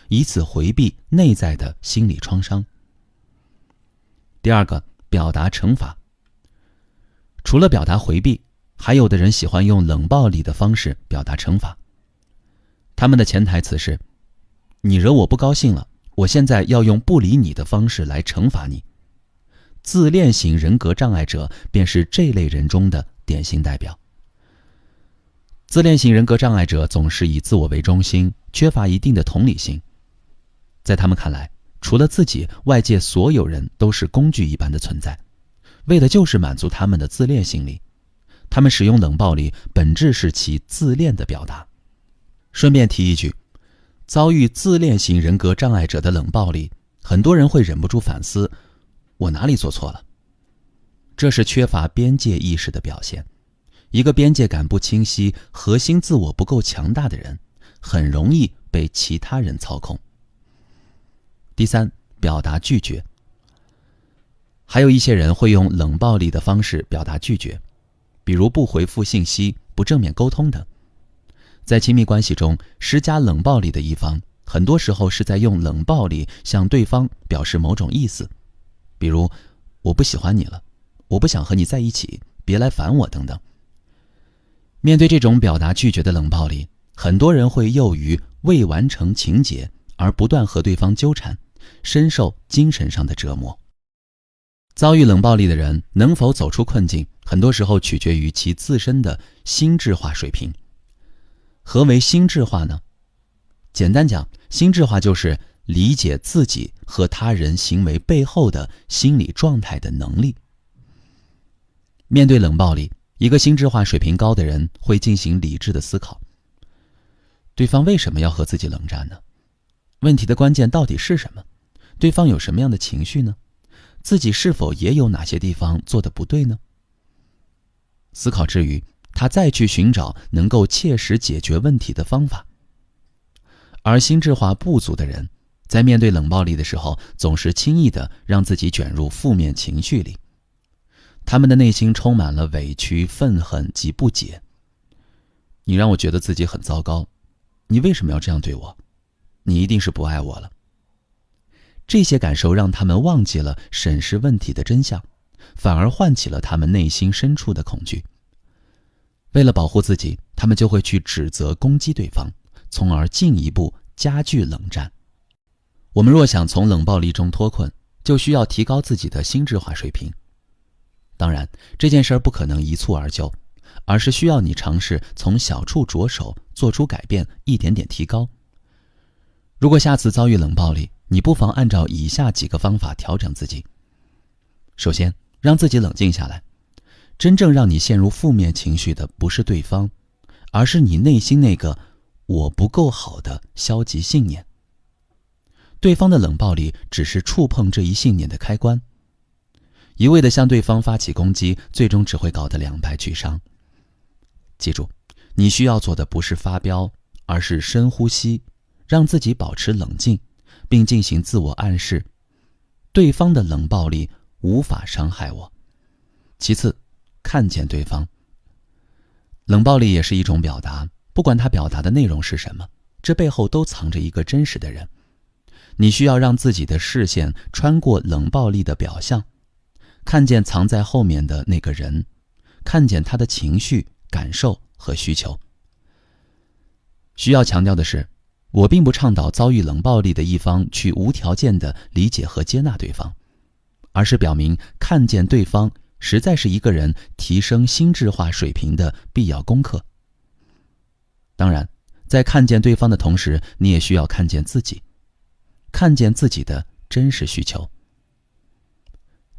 以此回避内在的心理创伤。第二个，表达惩罚。除了表达回避，还有的人喜欢用冷暴力的方式表达惩罚。他们的潜台词是：你惹我不高兴了，我现在要用不理你的方式来惩罚你。自恋型人格障碍者便是这类人中的典型代表。自恋型人格障碍者总是以自我为中心，缺乏一定的同理心。在他们看来，除了自己，外界所有人都是工具一般的存在，为的就是满足他们的自恋心理。他们使用冷暴力，本质是其自恋的表达。顺便提一句，遭遇自恋型人格障碍者的冷暴力，很多人会忍不住反思，我哪里做错了？这是缺乏边界意识的表现。一个边界感不清晰、核心自我不够强大的人，很容易被其他人操控。第三，表达拒绝。还有一些人会用冷暴力的方式表达拒绝，比如不回复信息、不正面沟通等。在亲密关系中，施加冷暴力的一方，很多时候是在用冷暴力向对方表示某种意思，比如我不喜欢你了，我不想和你在一起，别来烦我等等。面对这种表达拒绝的冷暴力，很多人会囿于未完成情节而不断和对方纠缠，深受精神上的折磨。遭遇冷暴力的人能否走出困境，很多时候取决于其自身的心智化水平。何为心智化呢？简单讲，心智化就是理解自己和他人行为背后的心理状态的能力。面对冷暴力，一个心智化水平高的人会进行理智的思考。对方为什么要和自己冷战呢？问题的关键到底是什么？对方有什么样的情绪呢？自己是否也有哪些地方做得不对呢？思考之余，他再去寻找能够切实解决问题的方法。而心智化不足的人，在面对冷暴力的时候，总是轻易地让自己卷入负面情绪里。他们的内心充满了委屈、愤恨及不解。你让我觉得自己很糟糕，你为什么要这样对我？你一定是不爱我了。这些感受让他们忘记了审视问题的真相，反而唤起了他们内心深处的恐惧。为了保护自己，他们就会去指责、攻击对方，从而进一步加剧冷战。我们若想从冷暴力中脱困，就需要提高自己的心智化水平。当然，这件事不可能一蹴而就，而是需要你尝试从小处着手，做出改变，一点点提高。如果下次遭遇冷暴力，你不妨按照以下几个方法调整自己。首先，让自己冷静下来。真正让你陷入负面情绪的不是对方，而是你内心那个我不够好的消极信念。对方的冷暴力只是触碰这一信念的开关。一味地向对方发起攻击，最终只会搞得两败俱伤。记住，你需要做的不是发飙，而是深呼吸，让自己保持冷静，并进行自我暗示。对方的冷暴力无法伤害我。其次，看见对方。冷暴力也是一种表达，不管他表达的内容是什么，这背后都藏着一个真实的人。你需要让自己的视线穿过冷暴力的表象，看见藏在后面的那个人，看见他的情绪、感受和需求。需要强调的是，我并不倡导遭遇冷暴力的一方去无条件地理解和接纳对方，而是表明看见对方实在是一个人提升心智化水平的必要功课。当然，在看见对方的同时，你也需要看见自己，看见自己的真实需求。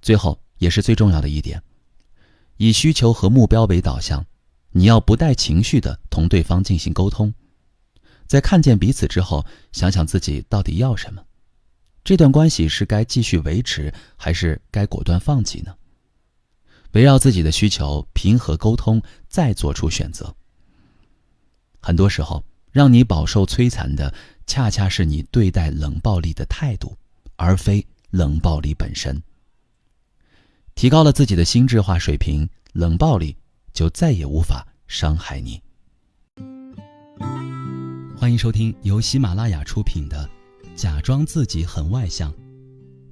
最后，也是最重要的一点，以需求和目标为导向，你要不带情绪地同对方进行沟通。在看见彼此之后，想想自己到底要什么，这段关系是该继续维持，还是该果断放弃呢？围绕自己的需求，平和沟通，再做出选择。很多时候，让你饱受摧残的，恰恰是你对待冷暴力的态度，而非冷暴力本身。提高了自己的心智化水平，冷暴力就再也无法伤害你。欢迎收听由喜马拉雅出品的《假装自己很外向》，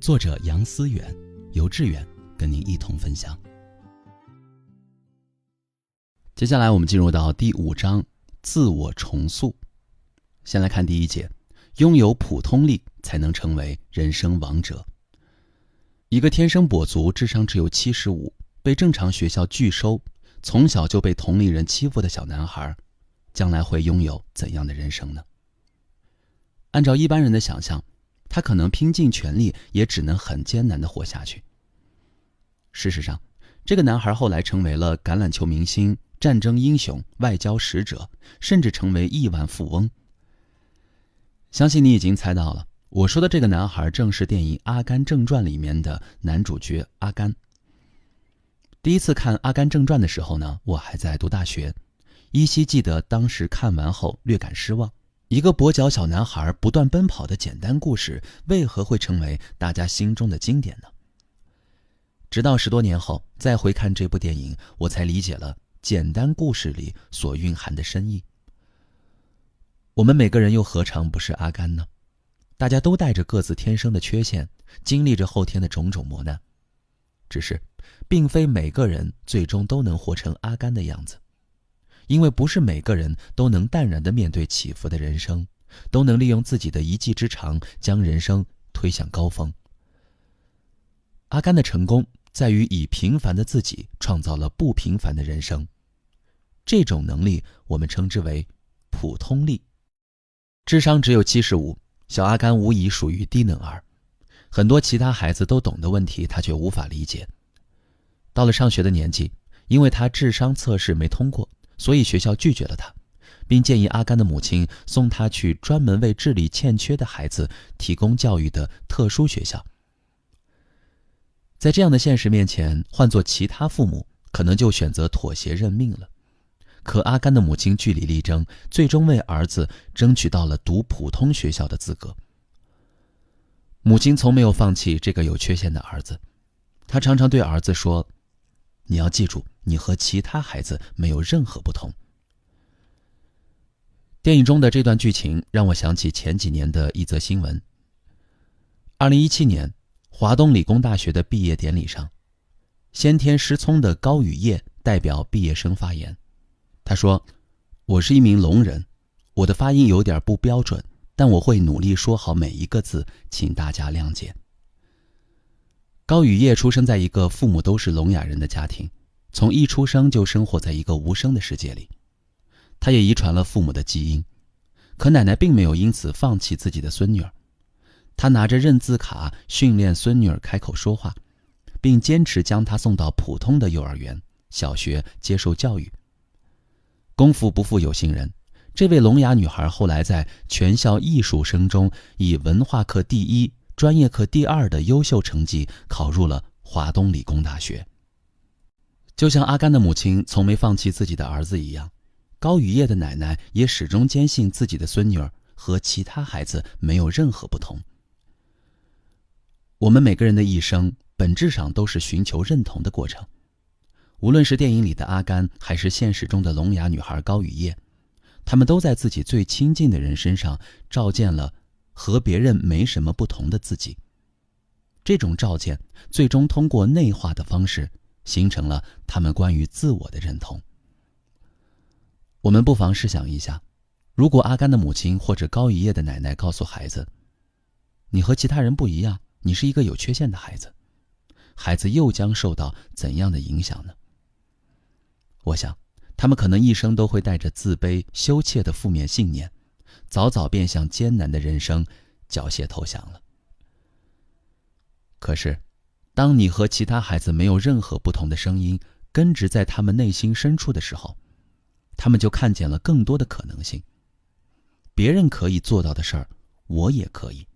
作者杨思远，由志远跟您一同分享。接下来我们进入到第5章，自我重塑。先来看第1节，拥有普通力才能成为人生王者。一个天生跛足，智商只有75，被正常学校拒收，从小就被同龄人欺负的小男孩，将来会拥有怎样的人生呢？按照一般人的想象，他可能拼尽全力，也只能很艰难地活下去。事实上，这个男孩后来成为了橄榄球明星、战争英雄、外交使者，甚至成为亿万富翁。相信你已经猜到了，我说的这个男孩正是电影《阿甘正传》里面的男主角阿甘。第一次看《阿甘正传》的时候呢，我还在读大学，依稀记得当时看完后略感失望。一个跛脚小男孩不断奔跑的简单故事，为何会成为大家心中的经典呢？直到10多年后再回看这部电影，我才理解了简单故事里所蕴含的深意。我们每个人又何尝不是阿甘呢？大家都带着各自天生的缺陷，经历着后天的种种磨难。只是，并非每个人最终都能活成阿甘的样子，因为不是每个人都能淡然地面对起伏的人生，都能利用自己的一技之长将人生推向高峰。阿甘的成功在于以平凡的自己创造了不平凡的人生，这种能力我们称之为普通力。智商只有75，小阿甘无疑属于低能儿，很多其他孩子都懂的问题他却无法理解。到了上学的年纪，因为他智商测试没通过，所以学校拒绝了他，并建议阿甘的母亲送他去专门为智力欠缺的孩子提供教育的特殊学校。在这样的现实面前，换做其他父母可能就选择妥协认命了。可阿甘的母亲据理力争，最终为儿子争取到了读普通学校的资格。母亲从没有放弃这个有缺陷的儿子，她常常对儿子说，你要记住，你和其他孩子没有任何不同。电影中的这段剧情让我想起前几年的一则新闻。2017年，华东理工大学的毕业典礼上，先天失聪的高宇业代表毕业生发言。他说，我是一名聋人，我的发音有点不标准，但我会努力说好每一个字，请大家谅解。高宇业出生在一个父母都是聋哑人的家庭，从一出生就生活在一个无声的世界里。他也遗传了父母的基因，可奶奶并没有因此放弃自己的孙女儿。她拿着认字卡训练孙女儿开口说话，并坚持将她送到普通的幼儿园、小学接受教育。功夫不负有心人，这位聋哑女孩后来在全校艺术生中以文化课第1、专业课第2的优秀成绩考入了华东理工大学。就像阿甘的母亲从没放弃自己的儿子一样，高宇业的奶奶也始终坚信自己的孙女儿和其他孩子没有任何不同。我们每个人的一生本质上都是寻求认同的过程。无论是电影里的阿甘，还是现实中的聋哑女孩高雨夜，他们都在自己最亲近的人身上照见了和别人没什么不同的自己。这种照见最终通过内化的方式形成了他们关于自我的认同。我们不妨试想一下，如果阿甘的母亲或者高雨夜的奶奶告诉孩子，你和其他人不一样，你是一个有缺陷的孩子，孩子又将受到怎样的影响呢？我想他们可能一生都会带着自卑羞怯的负面信念，早早便向艰难的人生缴械投降了。可是当你和其他孩子没有任何不同的声音根植在他们内心深处的时候，他们就看见了更多的可能性。别人可以做到的事儿，我也可以。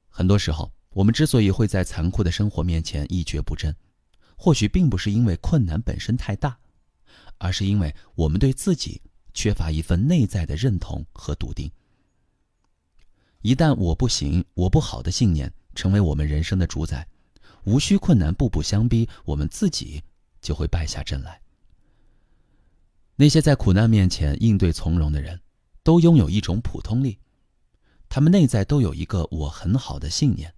很多时候我们之所以会在残酷的生活面前一蹶不振，或许并不是因为困难本身太大，而是因为我们对自己缺乏一份内在的认同和笃定。一旦我不行，我不好的信念成为我们人生的主宰，无需困难步步相逼，我们自己就会败下阵来。那些在苦难面前应对从容的人，都拥有一种普通力，他们内在都有一个我很好的信念。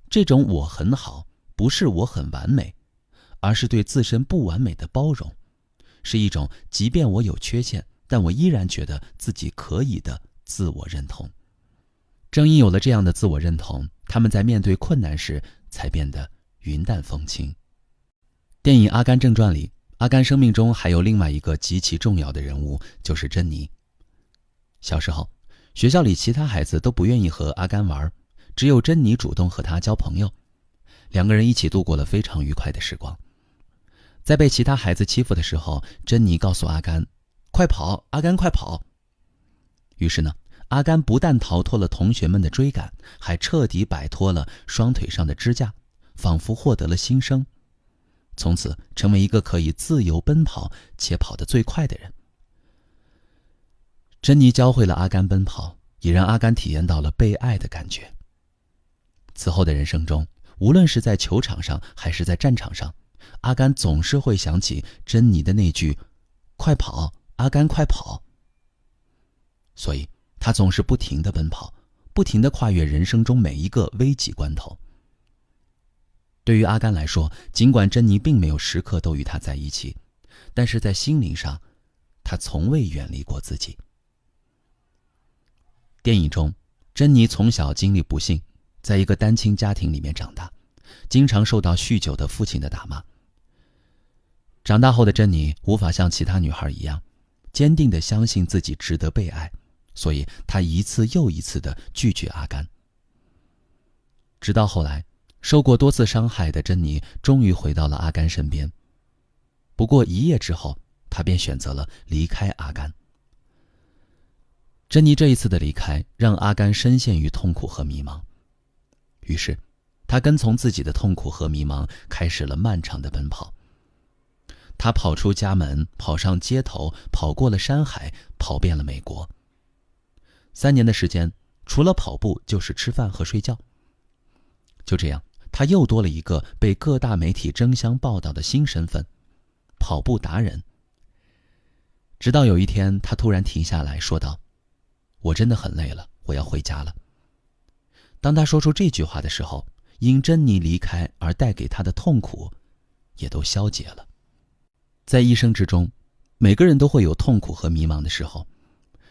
这种我很好，不是我很完美，而是对自身不完美的包容，是一种即便我有缺陷，但我依然觉得自己可以的自我认同。正因有了这样的自我认同，他们在面对困难时才变得云淡风轻。电影《阿甘正传》里，阿甘生命中还有另外一个极其重要的人物，就是珍妮。小时候，学校里其他孩子都不愿意和阿甘玩，只有珍妮主动和他交朋友。两个人一起度过了非常愉快的时光。在被其他孩子欺负的时候，珍妮告诉阿甘，快跑，阿甘快跑。于是呢，阿甘不但逃脱了同学们的追赶，还彻底摆脱了双腿上的支架，仿佛获得了新生，从此成为一个可以自由奔跑且跑得最快的人。珍妮教会了阿甘奔跑，也让阿甘体验到了被爱的感觉。此后的人生中，无论是在球场上还是在战场上，阿甘总是会想起珍妮的那句快跑，阿甘快跑。所以他总是不停地奔跑，不停地跨越人生中每一个危急关头。对于阿甘来说，尽管珍妮并没有时刻都与他在一起，但是在心灵上，他从未远离过自己。电影中，珍妮从小经历不幸，在一个单亲家庭里面长大，经常受到酗酒的父亲的打骂。长大后的珍妮无法像其他女孩一样，坚定地相信自己值得被爱，所以她一次又一次地拒绝阿甘。直到后来，受过多次伤害的珍妮终于回到了阿甘身边。不过一夜之后，她便选择了离开阿甘。珍妮这一次的离开让阿甘深陷于痛苦和迷茫，于是他跟从自己的痛苦和迷茫，开始了漫长的奔跑。他跑出家门，跑上街头，跑过了山海，跑遍了美国。3年的时间，除了跑步就是吃饭和睡觉。就这样，他又多了一个被各大媒体争相报道的新身份——跑步达人。直到有一天，他突然停下来说道，我真的很累了，我要回家了。当他说出这句话的时候，因珍妮离开而带给他的痛苦也都消解了。在一生之中，每个人都会有痛苦和迷茫的时候，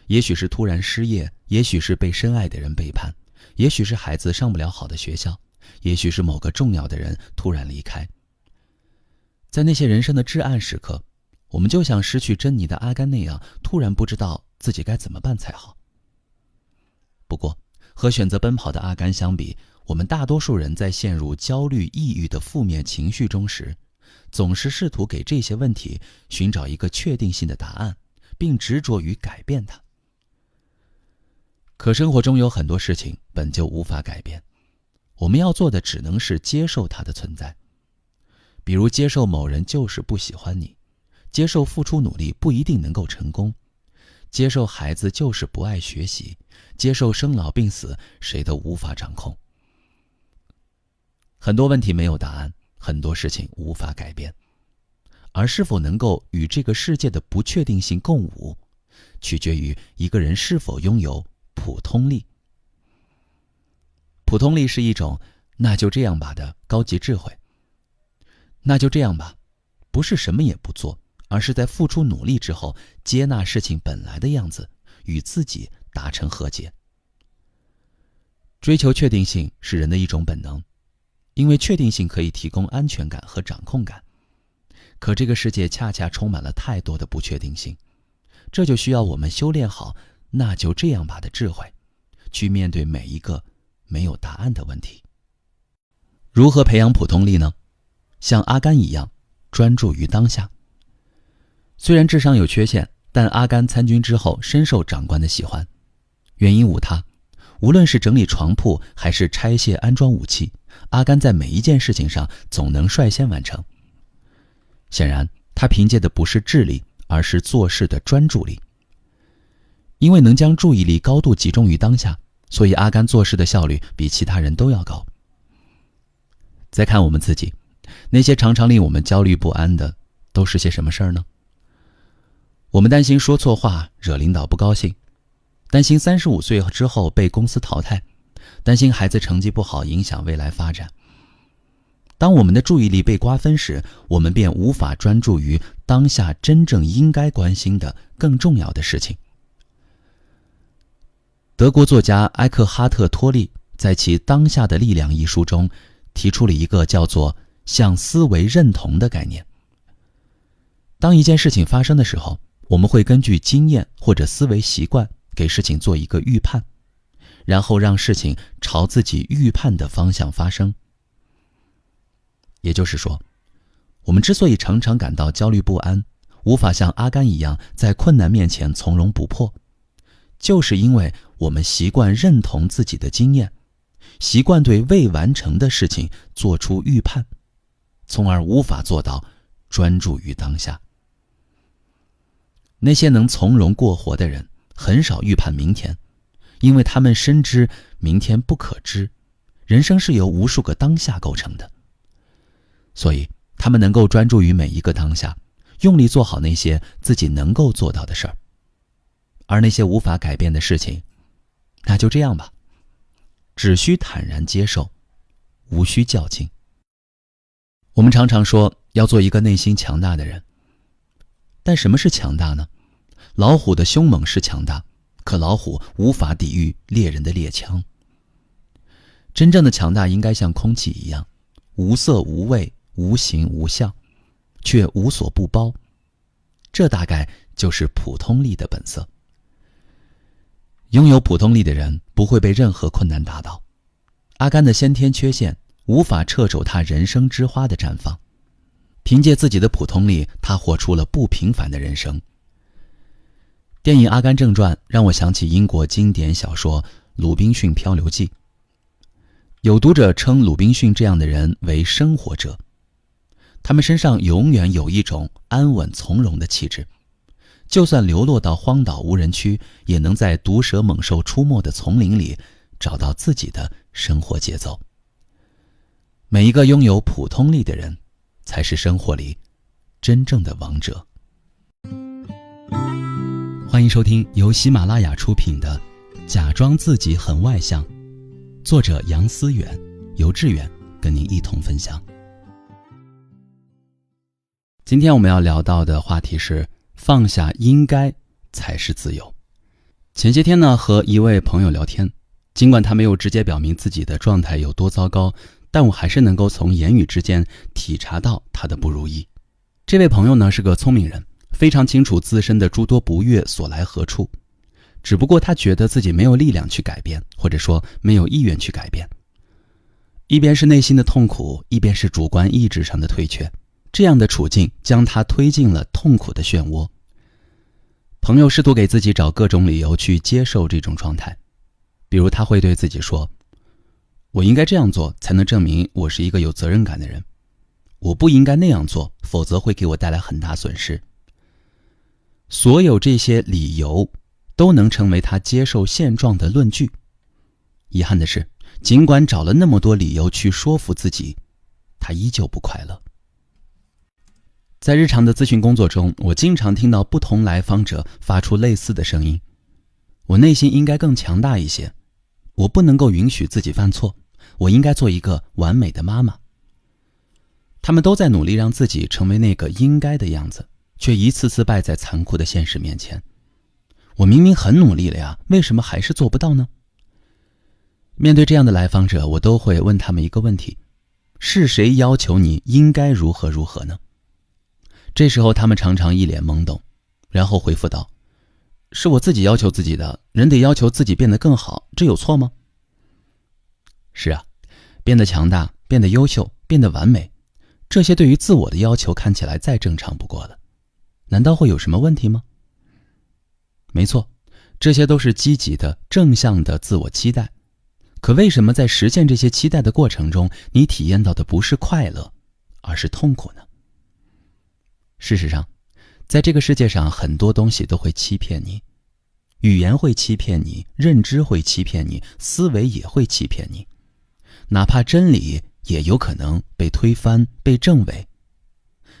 也许是突然失业，也许是被深爱的人背叛，也许是孩子上不了好的学校，也许是某个重要的人突然离开。在那些人生的至暗时刻，我们就像失去珍妮的阿甘那样，突然不知道自己该怎么办才好。不过，和选择奔跑的阿甘相比，我们大多数人在陷入焦虑、抑郁的负面情绪中时，总是试图给这些问题寻找一个确定性的答案，并执着于改变它。可生活中有很多事情本就无法改变，我们要做的只能是接受它的存在。比如接受某人就是不喜欢你，接受付出努力不一定能够成功，接受孩子就是不爱学习，接受生老病死谁都无法掌控。很多问题没有答案，很多事情无法改变，而是否能够与这个世界的不确定性共舞，取决于一个人是否拥有普通力。普通力是一种那就这样吧的高级智慧。那就这样吧，不是什么也不做，而是在付出努力之后，接纳事情本来的样子，与自己达成和解。追求确定性是人的一种本能，因为确定性可以提供安全感和掌控感。可这个世界恰恰充满了太多的不确定性，这就需要我们修炼好那就这样吧的智慧，去面对每一个没有答案的问题。如何培养普通力呢？像阿甘一样，专注于当下。虽然智商有缺陷，但阿甘参军之后深受长官的喜欢，原因无他，无论是整理床铺还是拆卸安装武器，阿甘在每一件事情上总能率先完成。显然，他凭借的不是智力，而是做事的专注力。因为能将注意力高度集中于当下，所以阿甘做事的效率比其他人都要高。再看我们自己，那些常常令我们焦虑不安的都是些什么事儿呢？我们担心说错话惹领导不高兴，担心35岁之后被公司淘汰，担心孩子成绩不好影响未来发展。当我们的注意力被瓜分时，我们便无法专注于当下真正应该关心的更重要的事情。德国作家埃克哈特·托利在其《当下的力量》一书中提出了一个叫做向思维认同的概念。当一件事情发生的时候，我们会根据经验或者思维习惯给事情做一个预判，然后让事情朝自己预判的方向发生。也就是说，我们之所以常常感到焦虑不安，无法像阿甘一样在困难面前从容不迫，就是因为我们习惯认同自己的经验，习惯对未完成的事情做出预判，从而无法做到专注于当下。那些能从容过活的人很少预判明天，因为他们深知明天不可知，人生是由无数个当下构成的。所以他们能够专注于每一个当下，用力做好那些自己能够做到的事儿。而那些无法改变的事情，那就这样吧，只需坦然接受，无需较劲。我们常常说要做一个内心强大的人，但什么是强大呢？老虎的凶猛是强大，可老虎无法抵御猎人的猎枪。真正的强大应该像空气一样，无色无味，无形无相，却无所不包。这大概就是普通力的本色。拥有普通力的人不会被任何困难打倒。阿甘的先天缺陷无法掣肘他人生之花的绽放，凭借自己的普通力，他活出了不平凡的人生。电影《阿甘正传》让我想起英国经典小说《鲁滨逊漂流记》。有读者称鲁滨逊这样的人为生活者，他们身上永远有一种安稳从容的气质，就算流落到荒岛无人区，也能在毒蛇猛兽出没的丛林里找到自己的生活节奏。每一个拥有普通力的人，才是生活里真正的王者。欢迎收听由喜马拉雅出品的《假装自己很外向》，作者杨思远，由志远跟您一同分享。今天我们要聊到的话题是放下应该才是自由。前些天呢，和一位朋友聊天，尽管他没有直接表明自己的状态有多糟糕，但我还是能够从言语之间体察到他的不如意。这位朋友呢，是个聪明人，非常清楚自身的诸多不悦所来何处，只不过他觉得自己没有力量去改变，或者说没有意愿去改变。一边是内心的痛苦，一边是主观意志上的退却，这样的处境将他推进了痛苦的漩涡。朋友试图给自己找各种理由去接受这种状态，比如他会对自己说，我应该这样做才能证明我是一个有责任感的人，我不应该那样做，否则会给我带来很大损失。所有这些理由都能成为他接受现状的论据。遗憾的是，尽管找了那么多理由去说服自己，他依旧不快乐。在日常的咨询工作中，我经常听到不同来访者发出类似的声音：我内心应该更强大一些，我不能够允许自己犯错，我应该做一个完美的妈妈。他们都在努力让自己成为那个应该的样子，却一次次败在残酷的现实面前。我明明很努力了呀，为什么还是做不到呢？面对这样的来访者，我都会问他们一个问题：是谁要求你应该如何如何呢？这时候他们常常一脸懵懂，然后回复道：是我自己要求自己的，人得要求自己变得更好，这有错吗？是啊，变得强大，变得优秀，变得完美，这些对于自我的要求看起来再正常不过了，难道会有什么问题吗？没错，这些都是积极的、正向的自我期待。可为什么在实现这些期待的过程中，你体验到的不是快乐，而是痛苦呢？事实上，在这个世界上，很多东西都会欺骗你，语言会欺骗你，认知会欺骗你，思维也会欺骗你，哪怕真理也有可能被推翻、被证伪。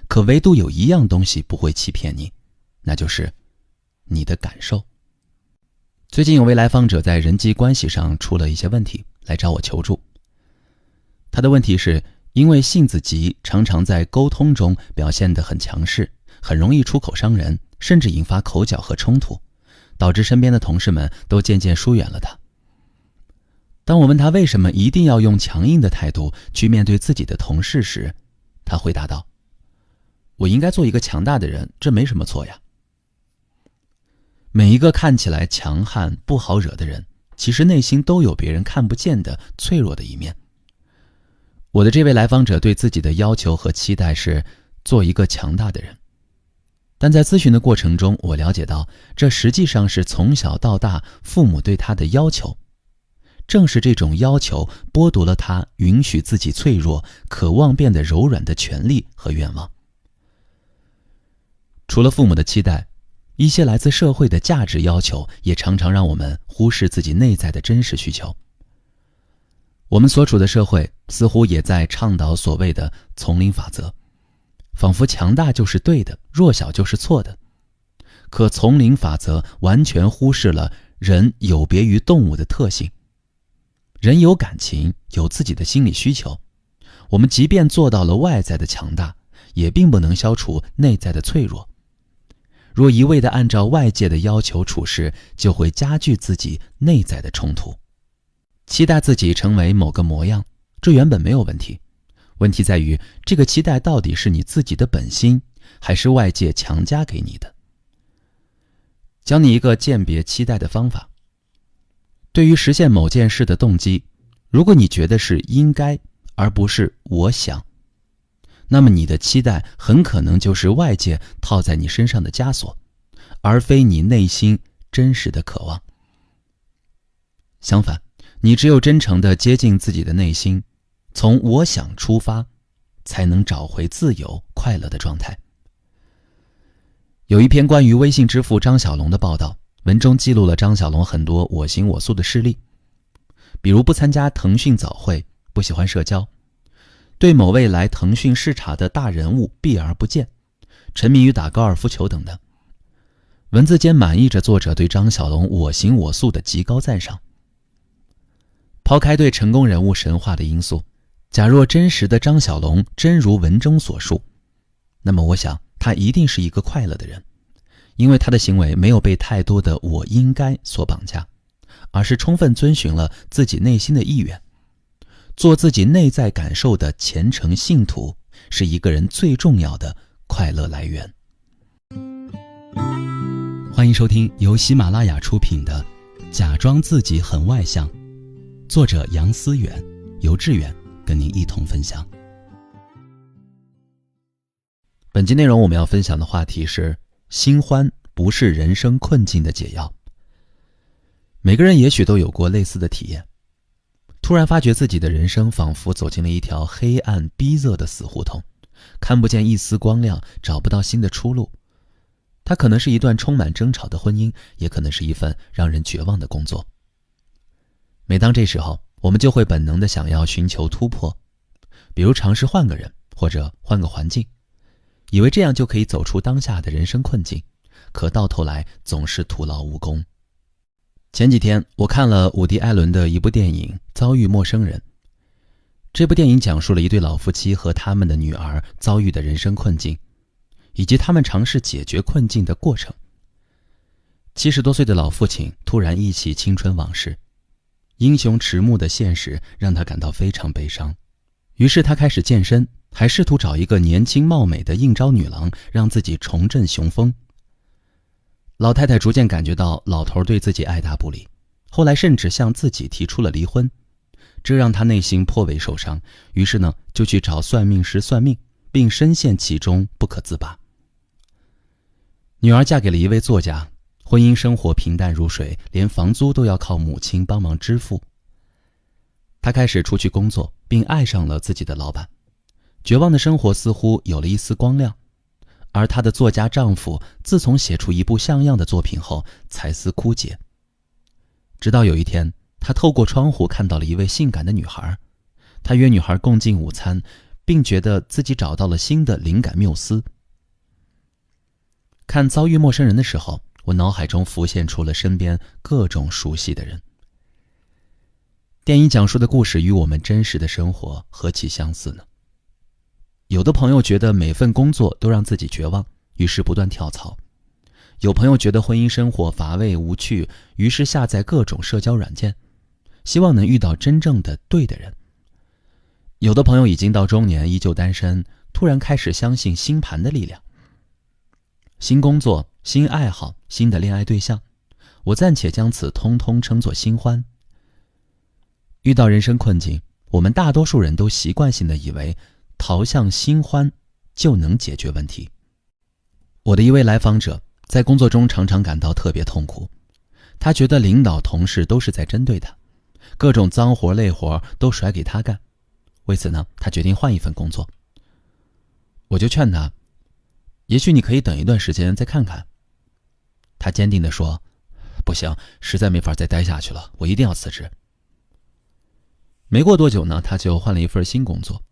可唯独有一样东西不会欺骗你，那就是你的感受。最近有位来访者在人际关系上出了一些问题，来找我求助。他的问题是因为性子急，常常在沟通中表现得很强势，很容易出口伤人，甚至引发口角和冲突，导致身边的同事们都渐渐疏远了他。当我问他为什么一定要用强硬的态度去面对自己的同事时，他回答道：我应该做一个强大的人，这没什么错呀。每一个看起来强悍不好惹的人，其实内心都有别人看不见的脆弱的一面。我的这位来访者对自己的要求和期待是做一个强大的人，但在咨询的过程中，我了解到这实际上是从小到大父母对他的要求，正是这种要求剥夺了他允许自己脆弱、渴望变得柔软的权利和愿望。除了父母的期待，一些来自社会的价值要求也常常让我们忽视自己内在的真实需求。我们所处的社会似乎也在倡导所谓的丛林法则，仿佛强大就是对的，弱小就是错的。可丛林法则完全忽视了人有别于动物的特性。人有感情，有自己的心理需求，我们即便做到了外在的强大，也并不能消除内在的脆弱。若一味地按照外界的要求处事，就会加剧自己内在的冲突。期待自己成为某个模样，这原本没有问题，问题在于这个期待到底是你自己的本心，还是外界强加给你的。教你一个鉴别期待的方法。对于实现某件事的动机，如果你觉得是应该，而不是我想，那么你的期待很可能就是外界套在你身上的枷锁，而非你内心真实的渴望。相反，你只有真诚地接近自己的内心，从我想出发，才能找回自由快乐的状态。有一篇关于微信之父张小龙的报道，文中记录了张小龙很多我行我素的事例，比如不参加腾讯早会，不喜欢社交，对某位来腾讯视察的大人物避而不见，沉迷于打高尔夫球等等。文字间满溢着作者对张小龙我行我素的极高赞赏。抛开对成功人物神话的因素，假若真实的张小龙真如文中所述，那么我想他一定是一个快乐的人，因为他的行为没有被太多的我应该所绑架，而是充分遵循了自己内心的意愿。做自己内在感受的虔诚信徒，是一个人最重要的快乐来源。欢迎收听由喜马拉雅出品的《假装自己很外向》，作者杨思远，由志远跟您一同分享。本期内容我们要分享的话题是：新欢不是人生困境的解药。每个人也许都有过类似的体验，突然发觉自己的人生仿佛走进了一条黑暗逼仄的死胡同，看不见一丝光亮，找不到新的出路。它可能是一段充满争吵的婚姻，也可能是一份让人绝望的工作。每当这时候，我们就会本能地想要寻求突破，比如尝试换个人，或者换个环境，以为这样就可以走出当下的人生困境，可到头来总是徒劳无功。前几天我看了伍迪·艾伦的一部电影《遭遇陌生人》。这部电影讲述了一对老夫妻和他们的女儿遭遇的人生困境，以及他们尝试解决困境的过程。70多岁的老父亲突然忆起青春往事，英雄迟暮的现实让他感到非常悲伤，于是他开始健身，还试图找一个年轻貌美的应招女郎，让自己重振雄风。老太太逐渐感觉到老头对自己爱答不理，后来甚至向自己提出了离婚，这让他内心颇为受伤，于是就去找算命师算命，并深陷其中不可自拔。女儿嫁给了一位作家，婚姻生活平淡如水，连房租都要靠母亲帮忙支付。她开始出去工作，并爱上了自己的老板，绝望的生活似乎有了一丝光亮。而她的作家丈夫自从写出一部像样的作品后，才思枯竭。直到有一天，他透过窗户看到了一位性感的女孩，他约女孩共进午餐，并觉得自己找到了新的灵感缪斯。看《遭遇陌生人》的时候，我脑海中浮现出了身边各种熟悉的人。电影讲述的故事与我们真实的生活何其相似呢？有的朋友觉得每份工作都让自己绝望，于是不断跳槽；有朋友觉得婚姻生活乏味无趣，于是下载各种社交软件，希望能遇到真正的对的人。有的朋友已经到中年依旧单身，突然开始相信星盘的力量。新工作、新爱好、新的恋爱对象，我暂且将此通通称作新欢。遇到人生困境，我们大多数人都习惯性地以为逃向新欢就能解决问题。我的一位来访者在工作中常常感到特别痛苦，他觉得领导同事都是在针对他，各种脏活累活都甩给他干。为此他决定换一份工作。我就劝他，也许你可以等一段时间再看看。他坚定地说，不行，实在没法再待下去了，我一定要辞职。没过多久他就换了一份新工作。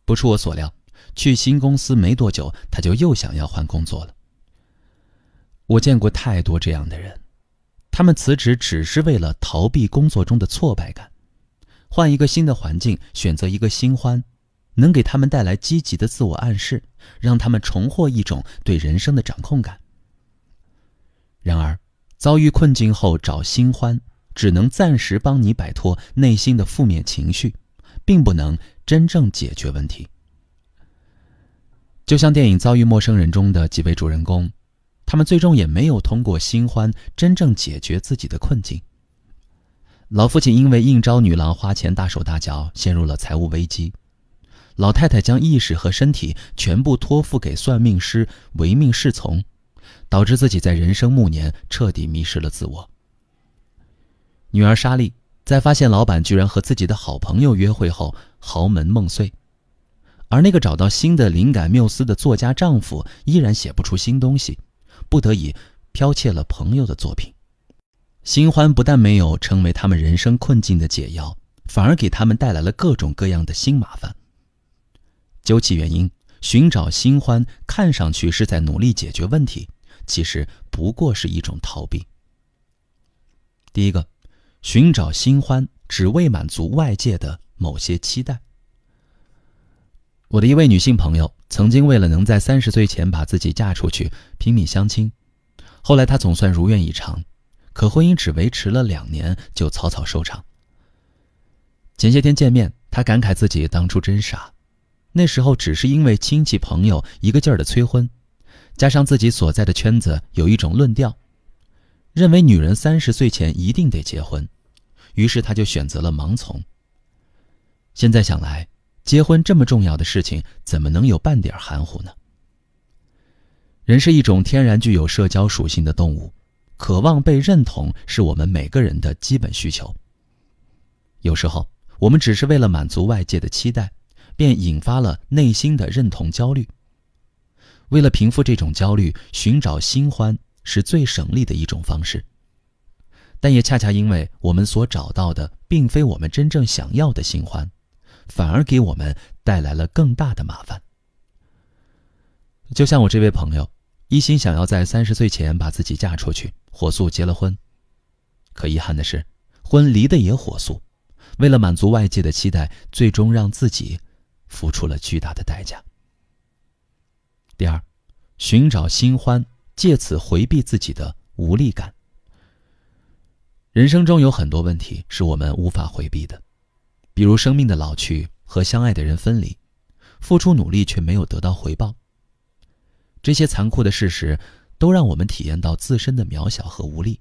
不出我所料，去新公司没多久，他就又想要换工作了。我见过太多这样的人，他们辞职只是为了逃避工作中的挫败感，换一个新的环境，选择一个新欢，能给他们带来积极的自我暗示，让他们重获一种对人生的掌控感。然而，遭遇困境后找新欢，只能暂时帮你摆脱内心的负面情绪，并不能真正解决问题。就像电影《遭遇陌生人》中的几位主人公，他们最终也没有通过新欢真正解决自己的困境。老父亲因为应招女郎花钱大手大脚，陷入了财务危机。老太太将意识和身体全部托付给算命师，唯命是从，导致自己在人生暮年彻底迷失了自我。女儿莎莉在发现老板居然和自己的好朋友约会后，豪门梦碎。而那个找到新的灵感缪斯的作家丈夫依然写不出新东西，不得已剽窃了朋友的作品。新欢不但没有成为他们人生困境的解药，反而给他们带来了各种各样的新麻烦。究其原因，寻找新欢看上去是在努力解决问题，其实不过是一种逃避。第一个，寻找新欢只为满足外界的某些期待。我的一位女性朋友曾经为了能在30岁前把自己嫁出去拼命相亲，后来她总算如愿以偿，可婚姻只维持了2年就草草收场。前些天见面，她感慨自己当初真傻，那时候只是因为亲戚朋友一个劲儿的催婚，加上自己所在的圈子有一种论调，认为女人30岁前一定得结婚，于是她就选择了盲从。现在想来，结婚这么重要的事情，怎么能有半点含糊呢？人是一种天然具有社交属性的动物，渴望被认同是我们每个人的基本需求。有时候，我们只是为了满足外界的期待，便引发了内心的认同焦虑。为了平复这种焦虑，寻找新欢是最省力的一种方式。但也恰恰因为我们所找到的并非我们真正想要的新欢，反而给我们带来了更大的麻烦。就像我这位朋友，一心想要在30岁前把自己嫁出去，火速结了婚。可遗憾的是，婚离得也火速，为了满足外界的期待，最终让自己付出了巨大的代价。第二，寻找新欢，借此回避自己的无力感。人生中有很多问题是我们无法回避的，比如生命的老去和相爱的人分离，付出努力却没有得到回报。这些残酷的事实都让我们体验到自身的渺小和无力。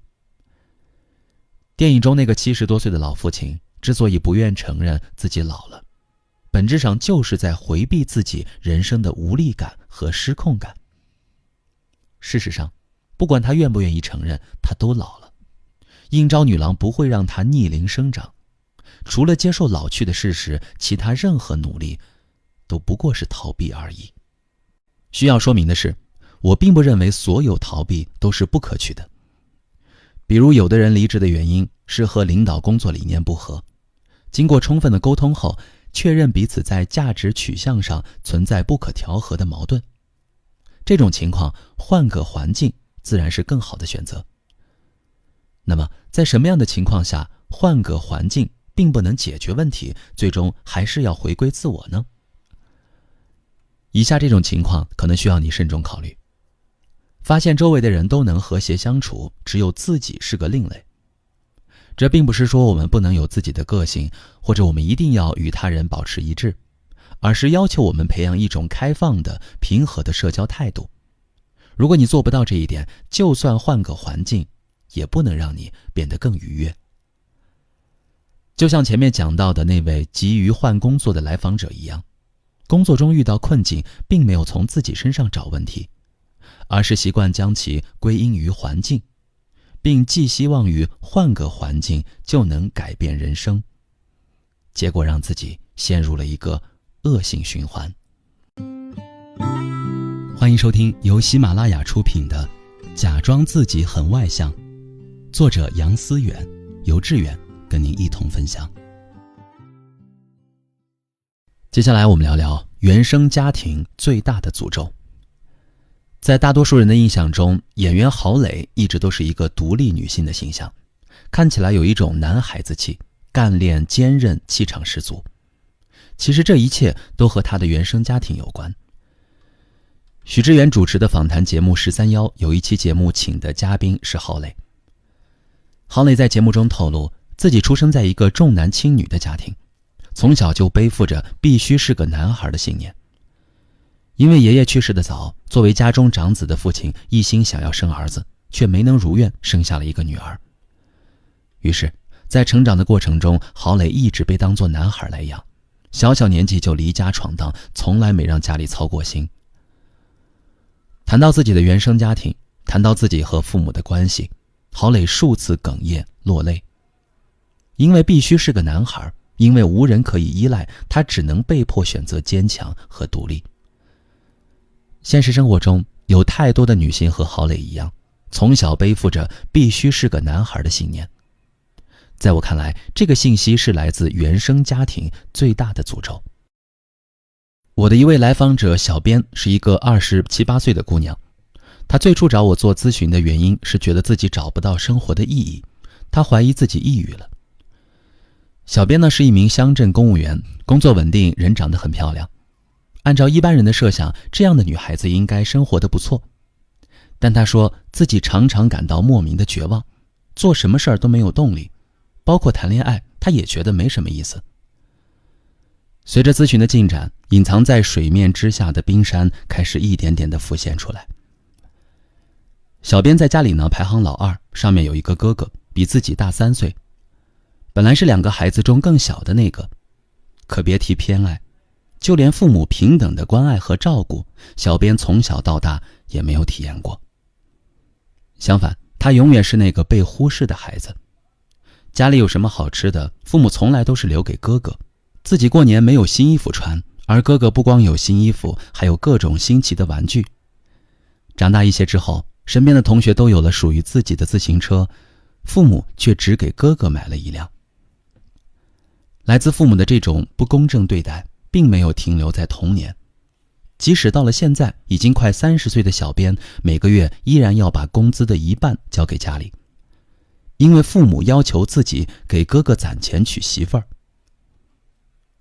电影中那个70多岁的老父亲之所以不愿承认自己老了，本质上就是在回避自己人生的无力感和失控感。事实上，不管他愿不愿意承认，他都老了。应招女郎不会让他逆龄生长，除了接受老去的事实，其他任何努力都不过是逃避而已。需要说明的是，我并不认为所有逃避都是不可取的。比如有的人离职的原因是和领导工作理念不合，经过充分的沟通后，确认彼此在价值取向上存在不可调和的矛盾。这种情况，换个环境自然是更好的选择。那么在什么样的情况下，换个环境并不能解决问题，最终还是要回归自我呢？以下这种情况可能需要你慎重考虑。发现周围的人都能和谐相处，只有自己是个另类。这并不是说我们不能有自己的个性，或者我们一定要与他人保持一致，而是要求我们培养一种开放的、平和的社交态度。如果你做不到这一点，就算换个环境，也不能让你变得更愉悦。就像前面讲到的那位急于换工作的来访者一样，工作中遇到困境，并没有从自己身上找问题，而是习惯将其归因于环境，并寄希望于换个环境就能改变人生，结果让自己陷入了一个恶性循环。欢迎收听由喜马拉雅出品的《假装自己很外向》，作者杨思远，由志远跟您一同分享。接下来我们聊聊原生家庭最大的诅咒。在大多数人的印象中，演员郝蕾一直都是一个独立女性的形象，看起来有一种男孩子气，干练坚韧，气场十足。其实这一切都和她的原生家庭有关。许知远主持的访谈节目13邀有一期节目请的嘉宾是郝蕾。郝蕾在节目中透露，自己出生在一个重男轻女的家庭，从小就背负着必须是个男孩的信念。因为爷爷去世的早，作为家中长子的父亲一心想要生儿子，却没能如愿生下了一个女儿。于是在成长的过程中，郝蕾一直被当作男孩来养，小小年纪就离家闯荡，从来没让家里操过心。谈到自己的原生家庭，谈到自己和父母的关系，郝蕾数次哽咽落泪。因为必须是个男孩，因为无人可以依赖，他只能被迫选择坚强和独立。现实生活中，有太多的女性和郝蕾一样，从小背负着必须是个男孩的信念。在我看来，这个信息是来自原生家庭最大的诅咒。我的一位来访者小编是一个27、28岁的姑娘，她最初找我做咨询的原因是觉得自己找不到生活的意义，她怀疑自己抑郁了。小编呢是一名乡镇公务员，工作稳定，人长得很漂亮。按照一般人的设想，这样的女孩子应该生活得不错。但她说自己常常感到莫名的绝望，做什么事儿都没有动力，包括谈恋爱，她也觉得没什么意思。随着咨询的进展，隐藏在水面之下的冰山开始一点点地浮现出来。小编在家里呢排行老二，上面有一个哥哥，比自己大3岁。本来是2个孩子中更小的那个，可别提偏爱，就连父母平等的关爱和照顾，小编从小到大也没有体验过。相反，他永远是那个被忽视的孩子。家里有什么好吃的，父母从来都是留给哥哥，自己过年没有新衣服穿，而哥哥不光有新衣服，还有各种新奇的玩具。长大一些之后，身边的同学都有了属于自己的自行车，父母却只给哥哥买了一辆。来自父母的这种不公正对待并没有停留在童年，即使到了现在已经快30岁的小编，每个月依然要把工资的一半交给家里，因为父母要求自己给哥哥攒钱娶媳妇儿。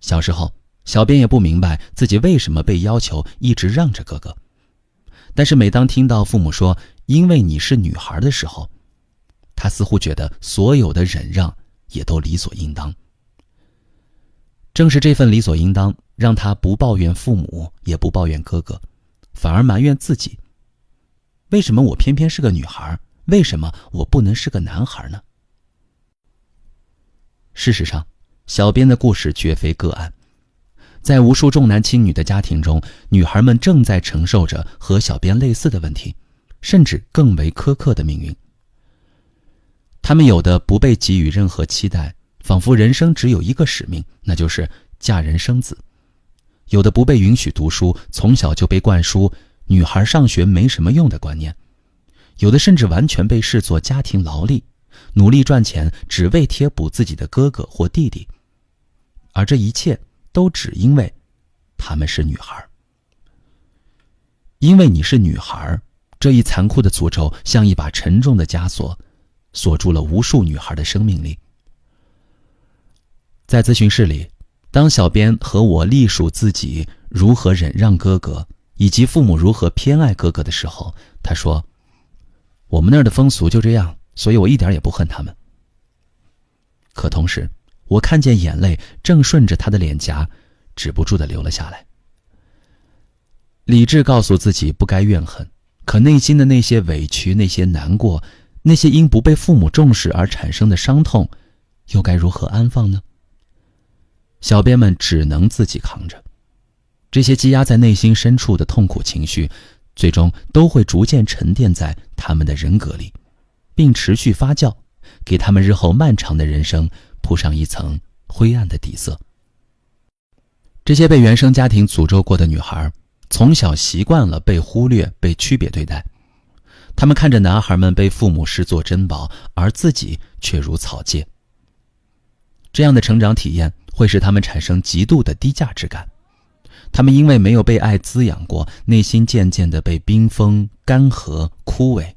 小时候，小编也不明白自己为什么被要求一直让着哥哥，但是每当听到父母说因为你是女孩的时候，他似乎觉得所有的忍让也都理所应当。正是这份理所应当，让他不抱怨父母，也不抱怨哥哥，反而埋怨自己，为什么我偏偏是个女孩？为什么我不能是个男孩呢？事实上，小编的故事绝非个案，在无数重男轻女的家庭中，女孩们正在承受着和小编类似的问题，甚至更为苛刻的命运。她们有的不被给予任何期待，仿佛人生只有一个使命，那就是嫁人生子；有的不被允许读书，从小就被灌输女孩上学没什么用的观念；有的甚至完全被视作家庭劳力，努力赚钱只为贴补自己的哥哥或弟弟，而这一切都只因为她们是女孩。因为你是女孩，这一残酷的诅咒像一把沉重的枷锁，锁住了无数女孩的生命力。在咨询室里，当小编和我历数自己如何忍让哥哥，以及父母如何偏爱哥哥的时候，他说，我们那儿的风俗就这样，所以我一点也不恨他们。可同时，我看见眼泪正顺着他的脸颊止不住地流了下来。理智告诉自己不该怨恨，可内心的那些委屈，那些难过，那些因不被父母重视而产生的伤痛，又该如何安放呢？小编们只能自己扛着，这些积压在内心深处的痛苦情绪，最终都会逐渐沉淀在他们的人格里，并持续发酵，给他们日后漫长的人生铺上一层灰暗的底色。这些被原生家庭诅咒过的女孩，从小习惯了被忽略、被区别对待。她们看着男孩们被父母视作珍宝，而自己却如草芥。这样的成长体验会使他们产生极度的低价值感。他们因为没有被爱滋养过，内心渐渐地被冰封、干涸、枯萎，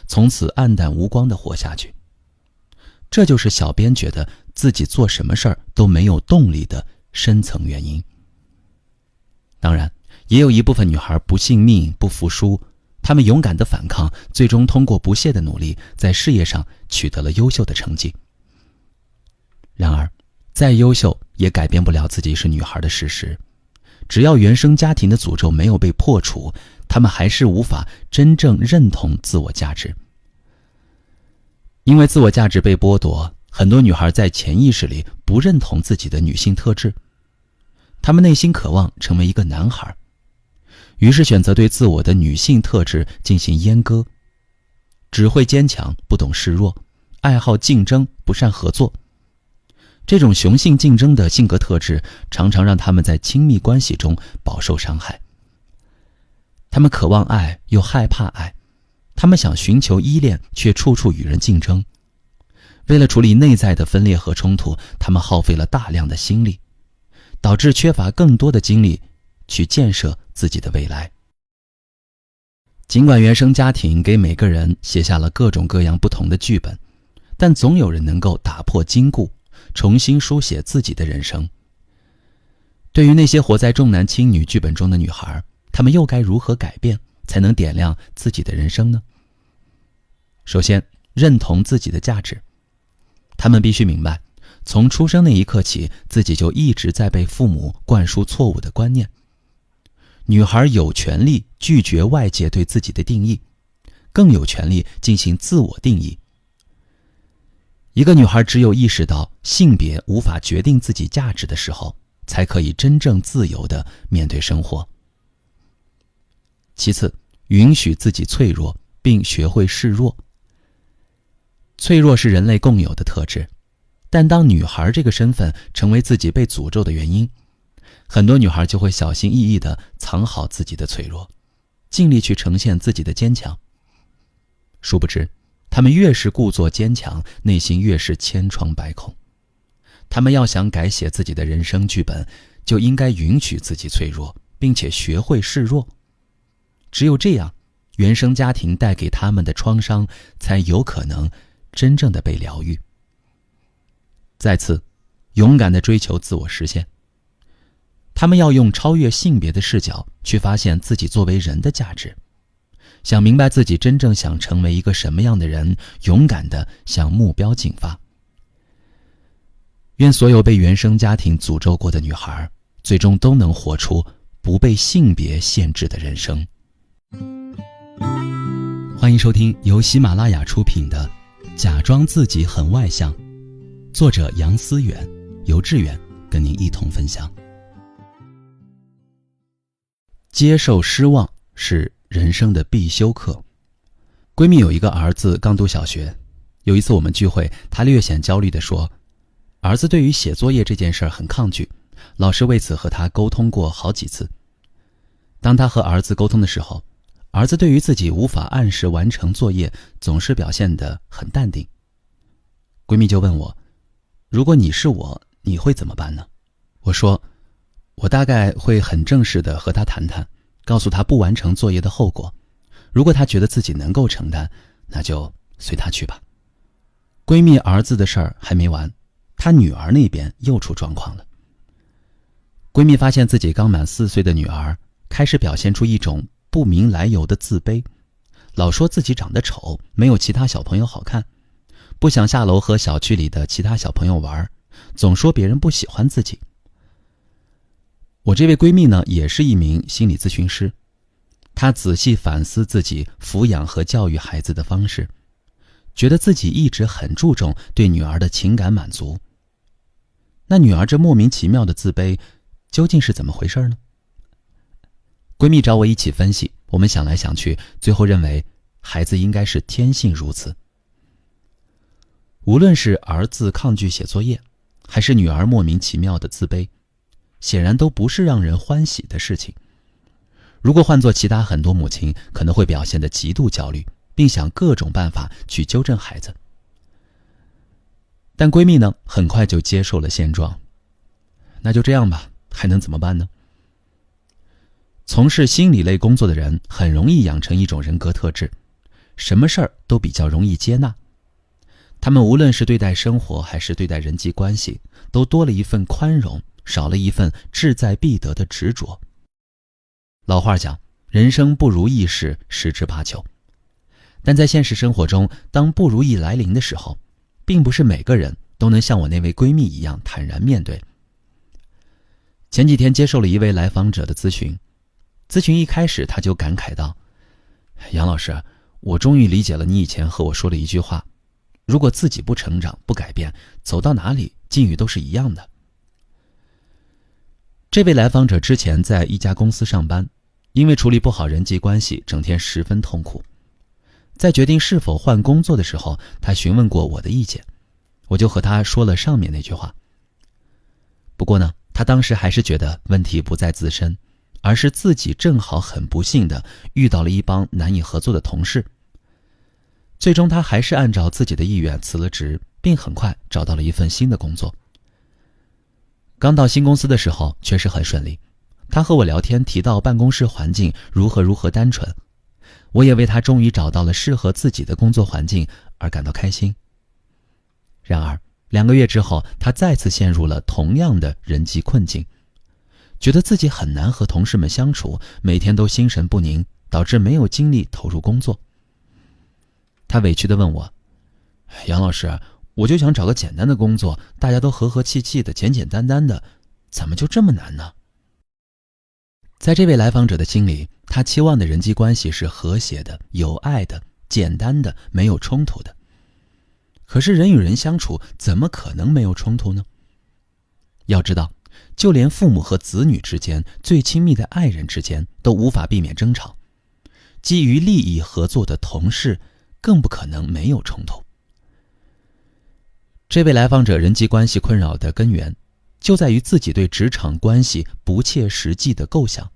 从此黯淡无光地活下去。这就是小编觉得自己做什么事儿都没有动力的深层原因。当然，也有一部分女孩不信命、不服输，她们勇敢地反抗，最终通过不懈的努力，在事业上取得了优秀的成绩。然而，再优秀也改变不了自己是女孩的事实。只要原生家庭的诅咒没有被破除，她们还是无法真正认同自我价值。因为自我价值被剥夺，很多女孩在潜意识里不认同自己的女性特质，她们内心渴望成为一个男孩，于是选择对自我的女性特质进行阉割，只会坚强，不懂示弱，爱好竞争，不善合作。这种雄性竞争的性格特质常常让他们在亲密关系中饱受伤害。他们渴望爱，又害怕爱，他们想寻求依恋，却处处与人竞争。为了处理内在的分裂和冲突，他们耗费了大量的心力，导致缺乏更多的精力去建设自己的未来。尽管原生家庭给每个人写下了各种各样不同的剧本，但总有人能够打破禁锢，重新书写自己的人生。对于那些活在重男轻女剧本中的女孩，她们又该如何改变，才能点亮自己的人生呢？首先，认同自己的价值。她们必须明白，从出生那一刻起，自己就一直在被父母灌输错误的观念。女孩有权利拒绝外界对自己的定义，更有权利进行自我定义。一个女孩只有意识到性别无法决定自己价值的时候，才可以真正自由地面对生活。其次，允许自己脆弱，并学会示弱。脆弱是人类共有的特质，但当女孩这个身份成为自己被诅咒的原因，很多女孩就会小心翼翼地藏好自己的脆弱，尽力去呈现自己的坚强。殊不知，他们越是故作坚强，内心越是千疮百孔。他们要想改写自己的人生剧本，就应该允许自己脆弱，并且学会示弱。只有这样，原生家庭带给他们的创伤才有可能真正的被疗愈。再次，勇敢地追求自我实现。他们要用超越性别的视角去发现自己作为人的价值，想明白自己真正想成为一个什么样的人，勇敢地向目标进发。愿所有被原生家庭诅咒过的女孩，最终都能活出不被性别限制的人生。欢迎收听由喜马拉雅出品的《假装自己很外向》，作者杨思远，由志远跟您一同分享。接受失望是人生的必修课。闺蜜有一个儿子刚读小学，有一次我们聚会，她略显焦虑地说，儿子对于写作业这件事很抗拒，老师为此和他沟通过好几次。当他和儿子沟通的时候，儿子对于自己无法按时完成作业总是表现得很淡定。闺蜜就问我，如果你是我，你会怎么办呢？我说，我大概会很正式地和他谈谈，告诉他不完成作业的后果。如果他觉得自己能够承担，那就随他去吧。闺蜜儿子的事儿还没完，她女儿那边又出状况了。闺蜜发现自己刚满4岁的女儿开始表现出一种不明来由的自卑，老说自己长得丑，没有其他小朋友好看，不想下楼和小区里的其他小朋友玩，总说别人不喜欢自己。我这位闺蜜呢，也是一名心理咨询师，她仔细反思自己抚养和教育孩子的方式，觉得自己一直很注重对女儿的情感满足。那女儿这莫名其妙的自卑究竟是怎么回事呢？闺蜜找我一起分析，我们想来想去，最后认为孩子应该是天性如此。无论是儿子抗拒写作业，还是女儿莫名其妙的自卑，显然都不是让人欢喜的事情。如果换作其他很多母亲，可能会表现得极度焦虑，并想各种办法去纠正孩子。但闺蜜呢，很快就接受了现状。那就这样吧，还能怎么办呢？从事心理类工作的人很容易养成一种人格特质，什么事儿都比较容易接纳。他们无论是对待生活还是对待人际关系，都多了一份宽容，少了一份志在必得的执着。老话讲，人生不如意事十之八九。但在现实生活中，当不如意来临的时候，并不是每个人都能像我那位闺蜜一样坦然面对。前几天接受了一位来访者的咨询，咨询一开始他就感慨道，杨老师，我终于理解了你以前和我说的一句话，如果自己不成长不改变，走到哪里境遇都是一样的。这位来访者之前在一家公司上班，因为处理不好人际关系，整天十分痛苦。在决定是否换工作的时候，他询问过我的意见，我就和他说了上面那句话。不过呢，他当时还是觉得问题不在自身，而是自己正好很不幸的遇到了一帮难以合作的同事。最终他还是按照自己的意愿辞了职，并很快找到了一份新的工作。刚到新公司的时候确实很顺利，他和我聊天提到办公室环境如何单纯，我也为他终于找到了适合自己的工作环境而感到开心。然而2个月之后，他再次陷入了同样的人际困境，觉得自己很难和同事们相处，每天都心神不宁，导致没有精力投入工作。他委屈地问我，杨老师，我就想找个简单的工作，大家都和和气气的，简简单单的，怎么就这么难呢？在这位来访者的心里，他期望的人际关系是和谐的、有爱的、简单的、没有冲突的。可是人与人相处，怎么可能没有冲突呢？要知道，就连父母和子女之间，最亲密的爱人之间，都无法避免争吵。基于利益合作的同事，更不可能没有冲突。这位来访者人际关系困扰的根源，就在于自己对职场关系不切实际的构想。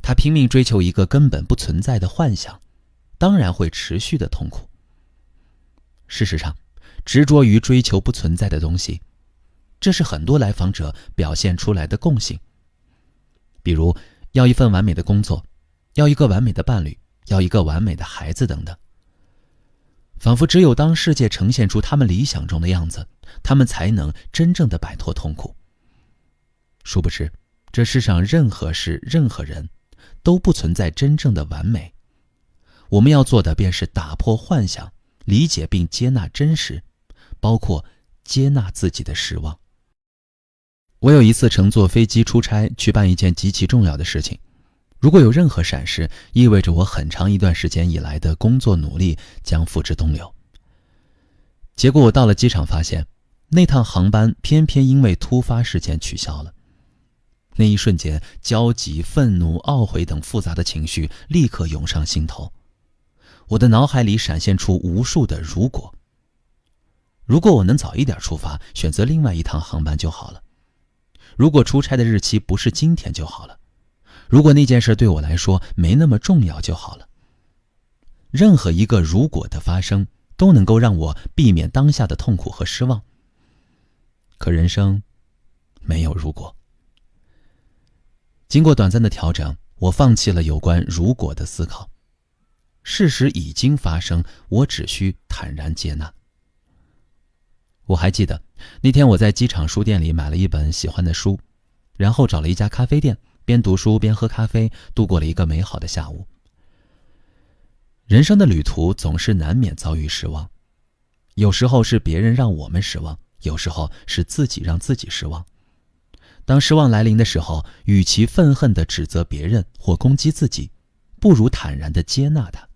他拼命追求一个根本不存在的幻想，当然会持续的痛苦。事实上，执着于追求不存在的东西，这是很多来访者表现出来的共性。比如要一份完美的工作，要一个完美的伴侣，要一个完美的孩子等等。仿佛只有当世界呈现出他们理想中的样子，他们才能真正的摆脱痛苦。殊不知，这世上任何事、任何人都不存在真正的完美。我们要做的便是打破幻想，理解并接纳真实，包括接纳自己的失望。我有一次乘坐飞机出差去办一件极其重要的事情，如果有任何闪失，意味着我很长一段时间以来的工作努力将付之东流。结果我到了机场发现，那趟航班偏偏因为突发事件取消了。那一瞬间，焦急、愤怒、懊悔等复杂的情绪立刻涌上心头。我的脑海里闪现出无数的如果。如果我能早一点出发，选择另外一趟航班就好了。如果出差的日期不是今天就好了。如果那件事对我来说没那么重要就好了。任何一个如果的发生，都能够让我避免当下的痛苦和失望。可人生没有如果。经过短暂的调整，我放弃了有关如果的思考。事实已经发生，我只需坦然接纳。我还记得那天我在机场书店里买了一本喜欢的书，然后找了一家咖啡店，边读书边喝咖啡，度过了一个美好的下午。人生的旅途总是难免遭遇失望，有时候是别人让我们失望，有时候是自己让自己失望。当失望来临的时候，与其愤恨地指责别人或攻击自己，不如坦然地接纳它。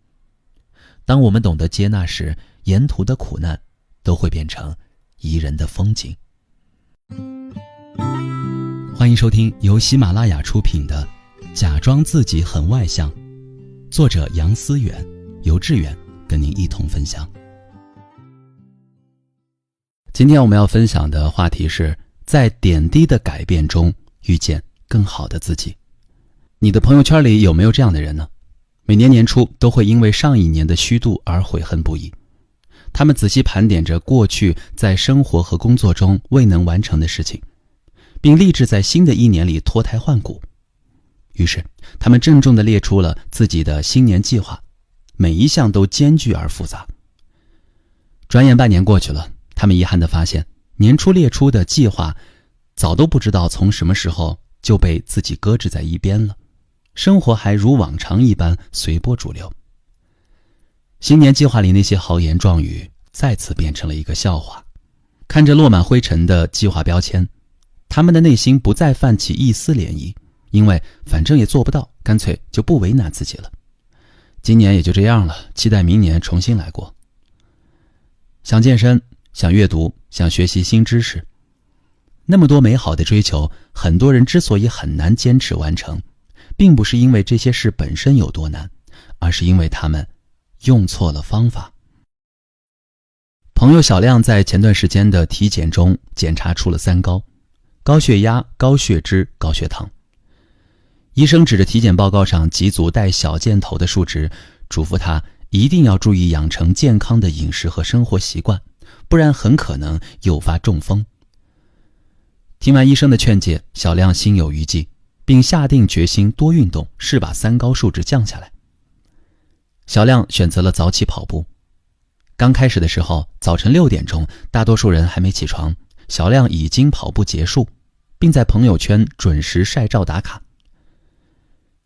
当我们懂得接纳时，沿途的苦难都会变成宜人的风景。欢迎收听由喜马拉雅出品的《假装自己很外向》，作者杨思远，由志远跟您一同分享。今天我们要分享的话题是在点滴的改变中遇见更好的自己。你的朋友圈里有没有这样的人呢？每年年初都会因为上一年的虚度而悔恨不已。他们仔细盘点着过去在生活和工作中未能完成的事情，并立志在新的一年里脱胎换骨。于是他们郑重地列出了自己的新年计划，每一项都艰巨而复杂。转眼半年过去了，他们遗憾地发现，年初列出的计划早都不知道从什么时候就被自己搁置在一边了，生活还如往常一般随波逐流。新年计划里那些豪言壮语再次变成了一个笑话。看着落满灰尘的计划标签，他们的内心不再泛起一丝涟漪，因为反正也做不到，干脆就不为难自己了。今年也就这样了，期待明年重新来过。想健身，想阅读，想学习新知识，那么多美好的追求，很多人之所以很难坚持完成，并不是因为这些事本身有多难，而是因为他们用错了方法。朋友小亮在前段时间的体检中检查出了3高：高血压、高血脂、高血糖。医生指着体检报告上几组带小箭头的数值，嘱咐他一定要注意养成健康的饮食和生活习惯，不然很可能诱发中风。听完医生的劝诫，小亮心有余悸，并下定决心多运动，试把3高数值降下来。小亮选择了早起跑步。刚开始的时候，早晨6点钟，大多数人还没起床，小亮已经跑步结束，并在朋友圈准时晒照打卡。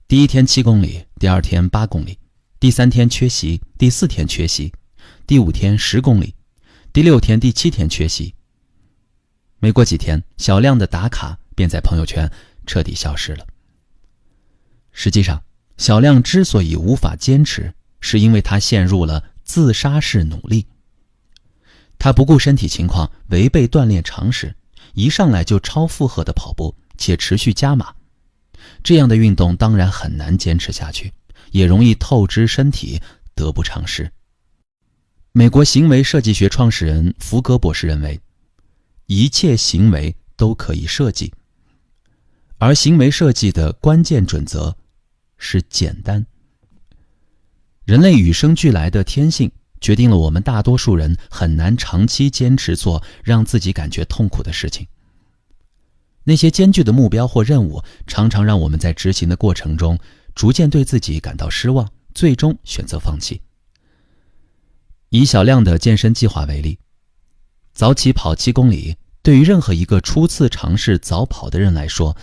第1天7公里，第2天8公里，第3天缺席，第4天缺席，第5天10公里，第6天、第7天缺席。没过几天，小亮的打卡便在朋友圈彻底消失了。实际上，小亮之所以无法坚持，是因为他陷入了自杀式努力。他不顾身体情况，违背锻炼常识，一上来就超负荷的跑步，且持续加码。这样的运动当然很难坚持下去，也容易透支身体，得不偿失。美国行为设计学创始人福格博士认为，一切行为都可以设计，而行为设计的关键准则是简单。人类与生俱来的天性决定了我们大多数人很难长期坚持做让自己感觉痛苦的事情。那些艰巨的目标或任务常常让我们在执行的过程中逐渐对自己感到失望，最终选择放弃。以小量的健身计划为例，早起跑7公里对于任何一个初次尝试早跑的人来说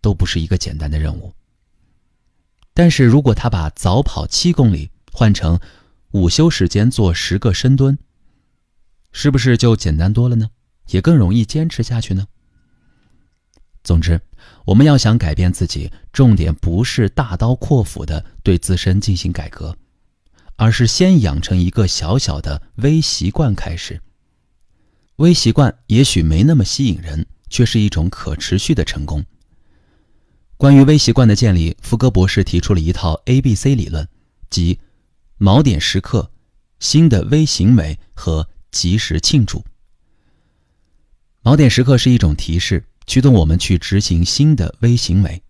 都不是一个简单的任务。但是如果他把早跑7公里换成午休时间做10个深蹲，是不是就简单多了呢？也更容易坚持下去呢？总之，我们要想改变自己，重点不是大刀阔斧地对自身进行改革，而是先养成一个小小的微习惯开始。微习惯也许没那么吸引人，却是一种可持续的成功。关于微习惯的建立，福格博士提出了一套 ABC 理论，即锚点时刻、新的微行为和及时庆祝。锚点时刻是一种提示，驱动我们去执行新的微行为。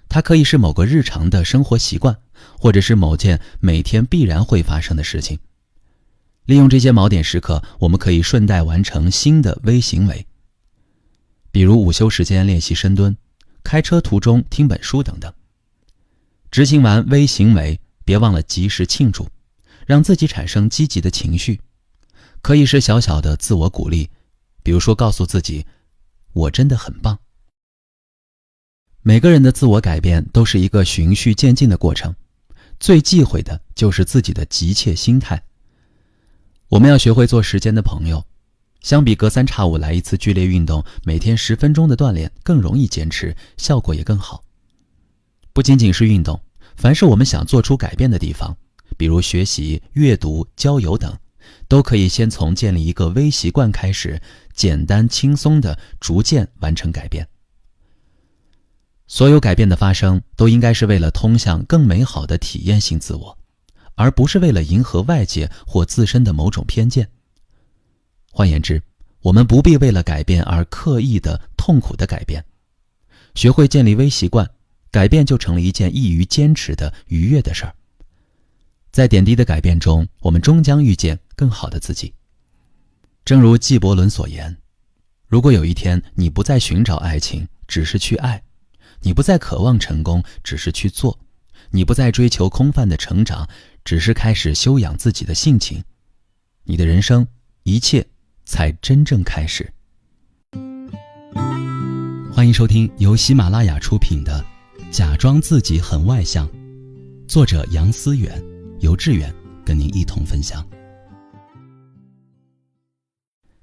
它可以是某个日常的生活习惯，或者是某件每天必然会发生的事情。利用这些锚点时刻，我们可以顺带完成新的微行为，比如午休时间练习深蹲，开车途中听本书等等。执行完微行为，别忘了及时庆祝，让自己产生积极的情绪。可以是小小的自我鼓励，比如说告诉自己，我真的很棒。每个人的自我改变都是一个循序渐进的过程，最忌讳的就是自己的急切心态。我们要学会做时间的朋友，相比隔三差五来一次剧烈运动，每天10分钟的锻炼更容易坚持，效果也更好。不仅仅是运动，凡是我们想做出改变的地方，比如学习、阅读、交友等，都可以先从建立一个微习惯开始，简单轻松地逐渐完成改变。所有改变的发生都应该是为了通向更美好的体验性自我，而不是为了迎合外界或自身的某种偏见。换言之，我们不必为了改变而刻意的痛苦的改变。学会建立微习惯，改变就成了一件易于坚持的愉悦的事儿。在点滴的改变中，我们终将遇见更好的自己。正如纪伯伦所言，如果有一天你不再寻找爱情，只是去爱；你不再渴望成功，只是去做；你不再追求空泛的成长，只是开始修养自己的性情，你的人生一切才真正开始。欢迎收听由喜马拉雅出品的《假装自己很外向》，作者杨思远，由志远跟您一同分享。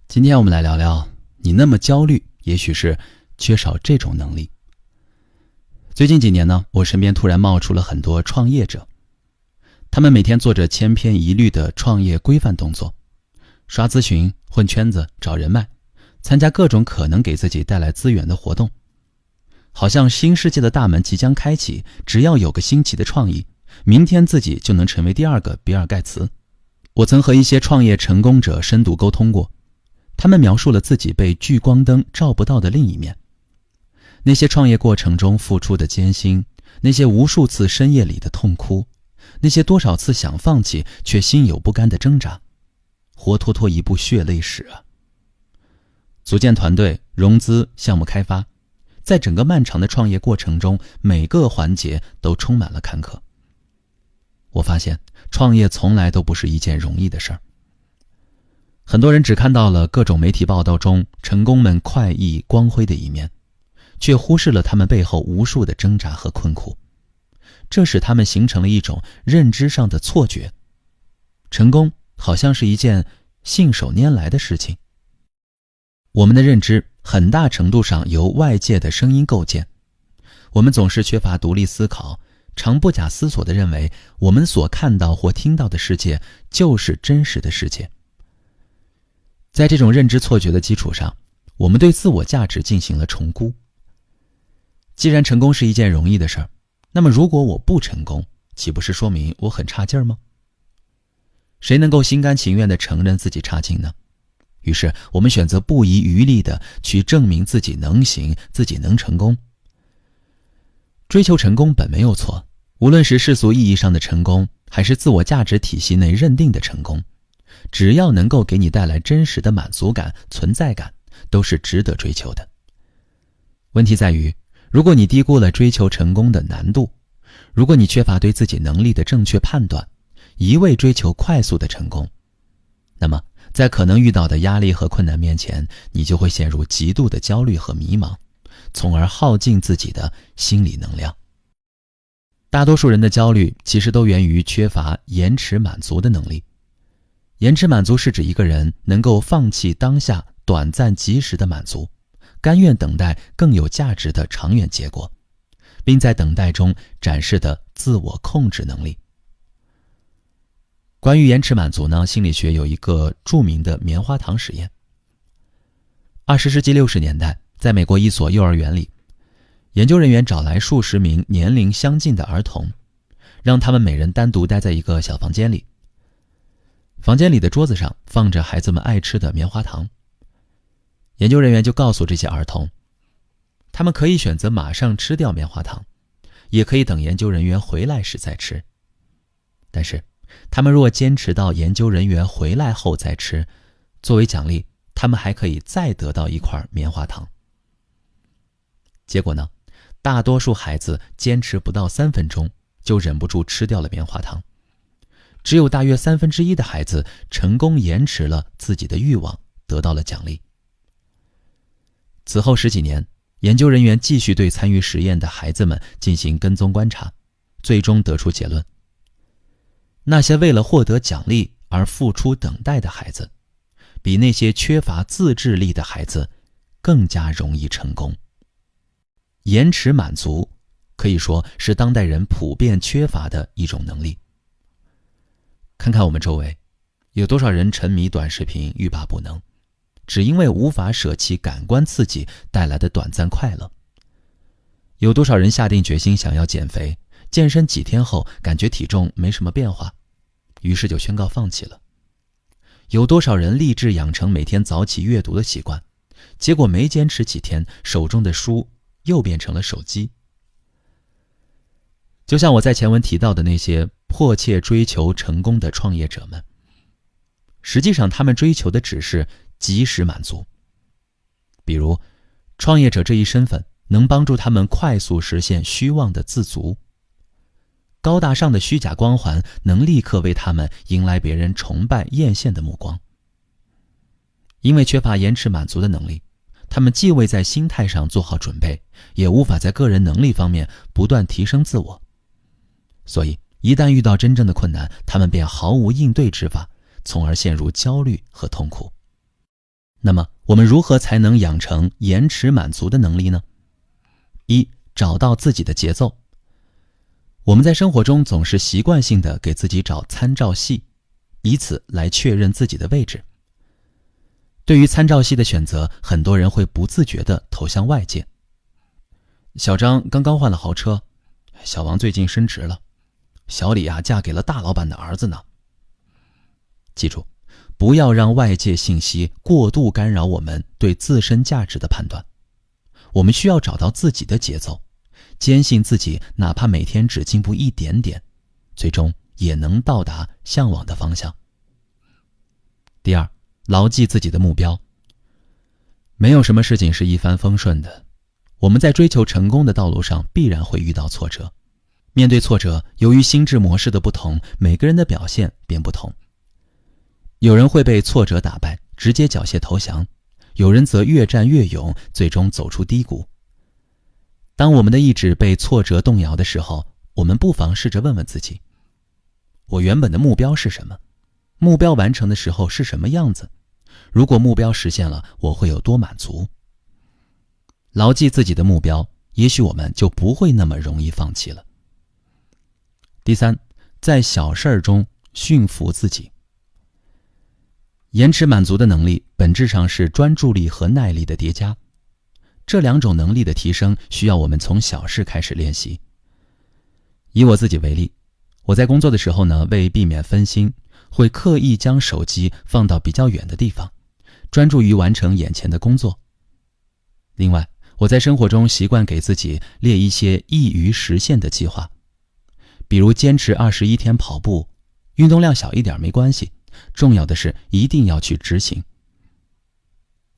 今天我们来聊聊，你那么焦虑，也许是缺少这种能力。最近几年呢，我身边突然冒出了很多创业者，他们每天做着千篇一律的创业规范动作，刷咨询、混圈子、找人脉，参加各种可能给自己带来资源的活动，好像新世界的大门即将开启，只要有个新奇的创意，明天自己就能成为第二个比尔盖茨。我曾和一些创业成功者深度沟通过，他们描述了自己被聚光灯照不到的另一面，那些创业过程中付出的艰辛，那些无数次深夜里的痛哭，那些多少次想放弃却心有不甘的挣扎，活脱脱一部血泪史啊！组建团队、融资、项目开发，在整个漫长的创业过程中，每个环节都充满了坎坷。我发现创业从来都不是一件容易的事儿。很多人只看到了各种媒体报道中成功们快意光辉的一面，却忽视了他们背后无数的挣扎和困苦。这使他们形成了一种认知上的错觉，成功好像是一件信手拈来的事情。我们的认知很大程度上由外界的声音构建，我们总是缺乏独立思考，常不假思索地认为我们所看到或听到的世界就是真实的世界。在这种认知错觉的基础上，我们对自我价值进行了重估。既然成功是一件容易的事儿，那么如果我不成功，岂不是说明我很差劲儿吗？谁能够心甘情愿地承认自己差劲呢？于是我们选择不遗余力地去证明自己能行，自己能成功。追求成功本没有错，无论是世俗意义上的成功，还是自我价值体系内认定的成功，只要能够给你带来真实的满足感、存在感，都是值得追求的。问题在于，如果你低估了追求成功的难度，如果你缺乏对自己能力的正确判断，一味追求快速的成功，那么在可能遇到的压力和困难面前，你就会陷入极度的焦虑和迷茫，从而耗尽自己的心理能量。大多数人的焦虑其实都源于缺乏延迟满足的能力。延迟满足是指一个人能够放弃当下短暂及时的满足，甘愿等待更有价值的长远结果，并在等待中展示的自我控制能力。关于延迟满足呢，心理学有一个著名的棉花糖实验。20世纪60年代，在美国一所幼儿园里，研究人员找来数十名年龄相近的儿童，让他们每人单独待在一个小房间里。房间里的桌子上放着孩子们爱吃的棉花糖。研究人员就告诉这些儿童，他们可以选择马上吃掉棉花糖，也可以等研究人员回来时再吃。但是他们若坚持到研究人员回来后再吃，作为奖励，他们还可以再得到一块棉花糖。结果呢，大多数孩子坚持不到3分钟就忍不住吃掉了棉花糖，只有大约1/3的孩子成功延迟了自己的欲望，得到了奖励。此后10几年，研究人员继续对参与实验的孩子们进行跟踪观察，最终得出结论：那些为了获得奖励而付出等待的孩子，比那些缺乏自制力的孩子更加容易成功。延迟满足可以说是当代人普遍缺乏的一种能力。看看我们周围，有多少人沉迷短视频欲罢不能，只因为无法舍弃感官刺激带来的短暂快乐？有多少人下定决心想要减肥，健身几天后感觉体重没什么变化，于是就宣告放弃了？有多少人立志养成每天早起阅读的习惯，结果没坚持几天，手中的书又变成了手机？就像我在前文提到的那些迫切追求成功的创业者们，实际上他们追求的只是及时满足。比如，创业者这一身份能帮助他们快速实现虚妄的自足，高大上的虚假光环能立刻为他们迎来别人崇拜艳羡的目光。因为缺乏延迟满足的能力，他们既未在心态上做好准备，也无法在个人能力方面不断提升自我。所以一旦遇到真正的困难，他们便毫无应对之法，从而陷入焦虑和痛苦。那么我们如何才能养成延迟满足的能力呢？一，找到自己的节奏。我们在生活中总是习惯性的给自己找参照系，以此来确认自己的位置。对于参照系的选择，很多人会不自觉地投向外界。小张刚刚换了豪车，小王最近升职了，小李嫁给了大老板的儿子呢。记住，不要让外界信息过度干扰我们对自身价值的判断。我们需要找到自己的节奏，坚信自己哪怕每天只进步一点点，最终也能到达向往的方向。第二，牢记自己的目标。没有什么事情是一帆风顺的，我们在追求成功的道路上必然会遇到挫折。面对挫折，由于心智模式的不同，每个人的表现便不同。有人会被挫折打败，直接缴械投降；有人则越战越勇，最终走出低谷。当我们的意志被挫折动摇的时候，我们不妨试着问问自己：我原本的目标是什么？目标完成的时候是什么样子？如果目标实现了，我会有多满足？牢记自己的目标，也许我们就不会那么容易放弃了。第三，在小事中驯服自己。延迟满足的能力本质上是专注力和耐力的叠加，这两种能力的提升需要我们从小事开始练习。以我自己为例，我在工作的时候呢，为避免分心，会刻意将手机放到比较远的地方，专注于完成眼前的工作。另外，我在生活中习惯给自己列一些易于实现的计划，比如坚持21天跑步，运动量小一点没关系，重要的是一定要去执行。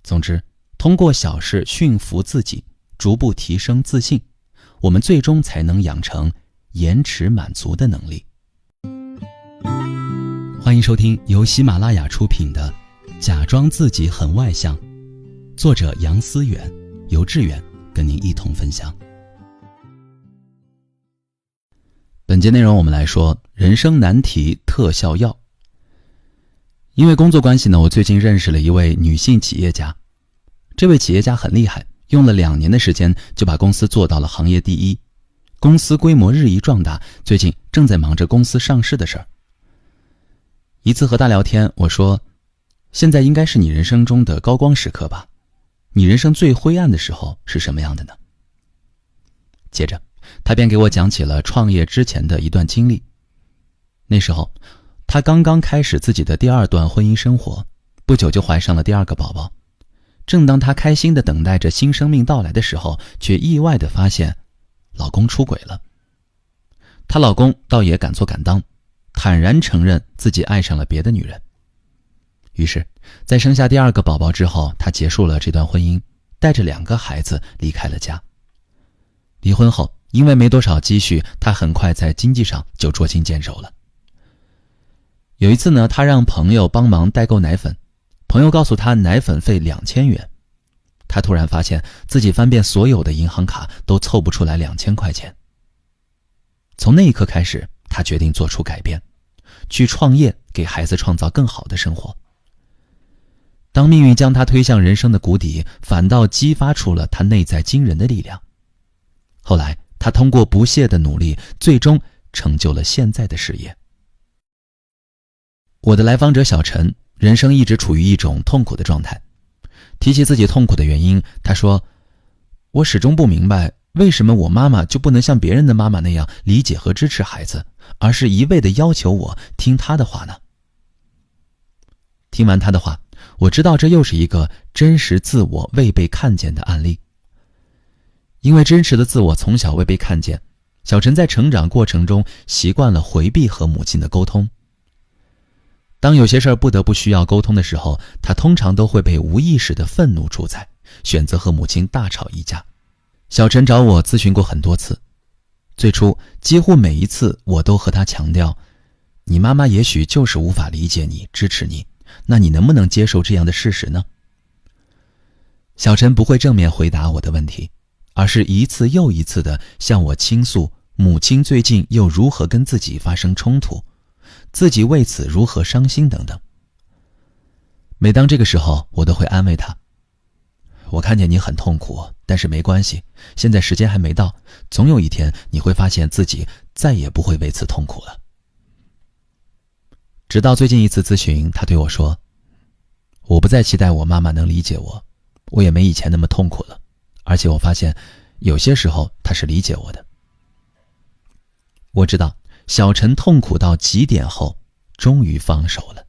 总之，通过小事驯服自己，逐步提升自信，我们最终才能养成延迟满足的能力。欢迎收听由喜马拉雅出品的《假装自己很外向》，作者杨思远，由志远跟您一同分享。本节内容我们来说人生难题特效药。因为工作关系呢，我最近认识了一位女性企业家。这位企业家很厉害，用了2年的时间就把公司做到了行业第一，公司规模日益壮大，最近正在忙着公司上市的事儿。一次和她聊天，我说，现在应该是你人生中的高光时刻吧？你人生最灰暗的时候是什么样的呢？接着他便给我讲起了创业之前的一段经历。那时候他刚刚开始自己的第2段婚姻生活，不久就怀上了第2个宝宝。正当他开心地等待着新生命到来的时候，却意外地发现老公出轨了。她老公倒也敢做敢当，坦然承认自己爱上了别的女人。于是在生下第2个宝宝之后，他结束了这段婚姻，带着2个孩子离开了家。离婚后，因为没多少积蓄，他很快在经济上就捉襟见肘了。有一次呢，他让朋友帮忙代购奶粉，朋友告诉他奶粉费2000元。他突然发现自己翻遍所有的银行卡都凑不出来2000块钱。从那一刻开始，他决定做出改变，去创业，给孩子创造更好的生活。当命运将他推向人生的谷底，反倒激发出了他内在惊人的力量。后来他通过不懈的努力，最终成就了现在的事业。我的来访者小陈，人生一直处于一种痛苦的状态。提起自己痛苦的原因，他说，我始终不明白，为什么我妈妈就不能像别人的妈妈那样理解和支持孩子，而是一味地要求我听她的话呢？听完他的话，我知道这又是一个真实自我未被看见的案例。因为真实的自我从小未被看见，小陈在成长过程中习惯了回避和母亲的沟通。当有些事儿不得不需要沟通的时候，他通常都会被无意识的愤怒主宰，选择和母亲大吵一架。小陈找我咨询过很多次，最初几乎每一次我都和他强调，你妈妈也许就是无法理解你，支持你，那你能不能接受这样的事实呢？小陈不会正面回答我的问题，而是一次又一次地向我倾诉母亲最近又如何跟自己发生冲突，自己为此如何伤心等等。每当这个时候，我都会安慰他，我看见你很痛苦，但是没关系，现在时间还没到，总有一天你会发现自己再也不会为此痛苦了。直到最近一次咨询，他对我说，我不再期待我妈妈能理解我，我也没以前那么痛苦了，而且我发现有些时候她是理解我的。我知道小陈痛苦到极点后终于放手了。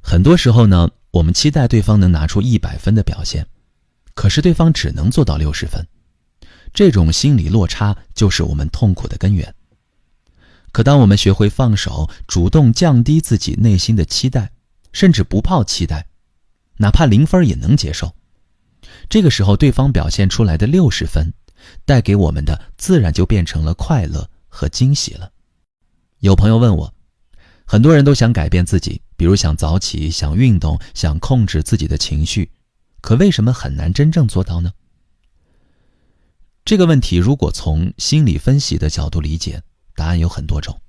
很多时候呢，我们期待对方能拿出100分的表现，可是对方只能做到60分，这种心理落差就是我们痛苦的根源。可当我们学会放手，主动降低自己内心的期待，甚至不抱期待，哪怕0分也能接受，这个时候对方表现出来的60分带给我们的自然就变成了快乐和惊喜了。有朋友问我，很多人都想改变自己，比如想早起，想运动，想控制自己的情绪，可为什么很难真正做到呢？这个问题如果从心理分析的角度理解，答案有很多种。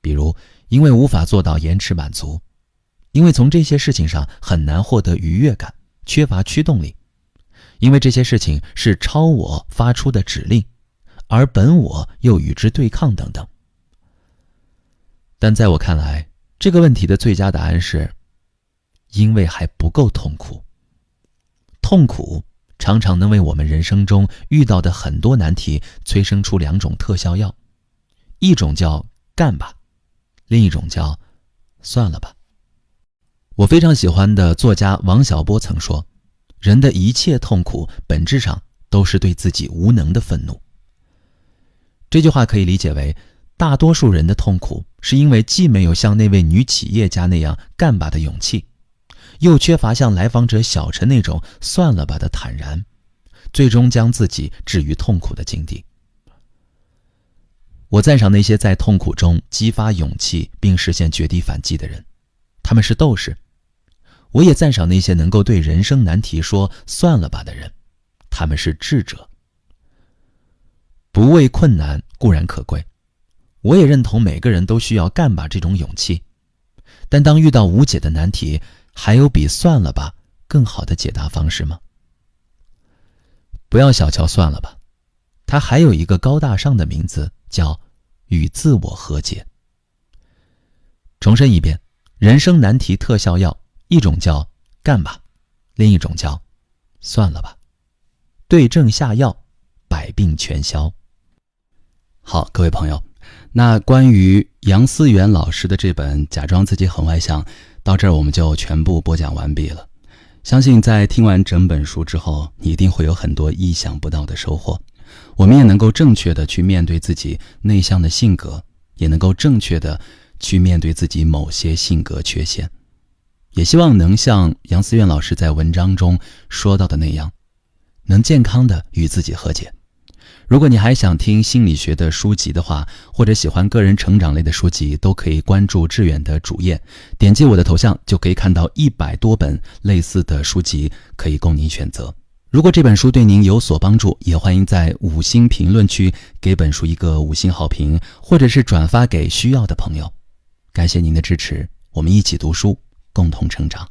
比如因为无法做到延迟满足，因为从这些事情上很难获得愉悦感，缺乏驱动力，因为这些事情是超我发出的指令，而本我又与之对抗等等。但在我看来，这个问题的最佳答案是因为还不够痛苦。痛苦常常能为我们人生中遇到的很多难题催生出2种特效药，一种叫干吧，另一种叫算了吧。我非常喜欢的作家王小波曾说，人的一切痛苦本质上都是对自己无能的愤怒。这句话可以理解为，大多数人的痛苦是因为既没有像那位女企业家那样干巴的勇气，又缺乏像来访者小陈那种算了吧的坦然，最终将自己置于痛苦的境地。我赞赏那些在痛苦中激发勇气并实现绝地反击的人，他们是斗士。我也赞赏那些能够对人生难题说算了吧的人，他们是智者。不畏困难固然可贵，我也认同每个人都需要干吧这种勇气，但当遇到无解的难题，还有比算了吧更好的解答方式吗？不要小瞧算了吧，它还有一个高大上的名字，叫与自我和解。重申一遍，人生难题特效药，一种叫干吧，另一种叫算了吧，对症下药，百病全消。好，各位朋友，那关于杨思源老师的这本《假装自己很外向》，到这儿我们就全部播讲完毕了。相信在听完整本书之后，你一定会有很多意想不到的收获。我们也能够正确的去面对自己内向的性格，也能够正确的去面对自己某些性格缺陷。也希望能像杨思源老师在文章中说到的那样，能健康的与自己和解。如果你还想听心理学的书籍的话，或者喜欢个人成长类的书籍，都可以关注致远的主页，点击我的头像就可以看到100多本类似的书籍可以供您选择。如果这本书对您有所帮助，也欢迎在5星评论区给本书一个5星好评，或者是转发给需要的朋友。感谢您的支持，我们一起读书，共同成长。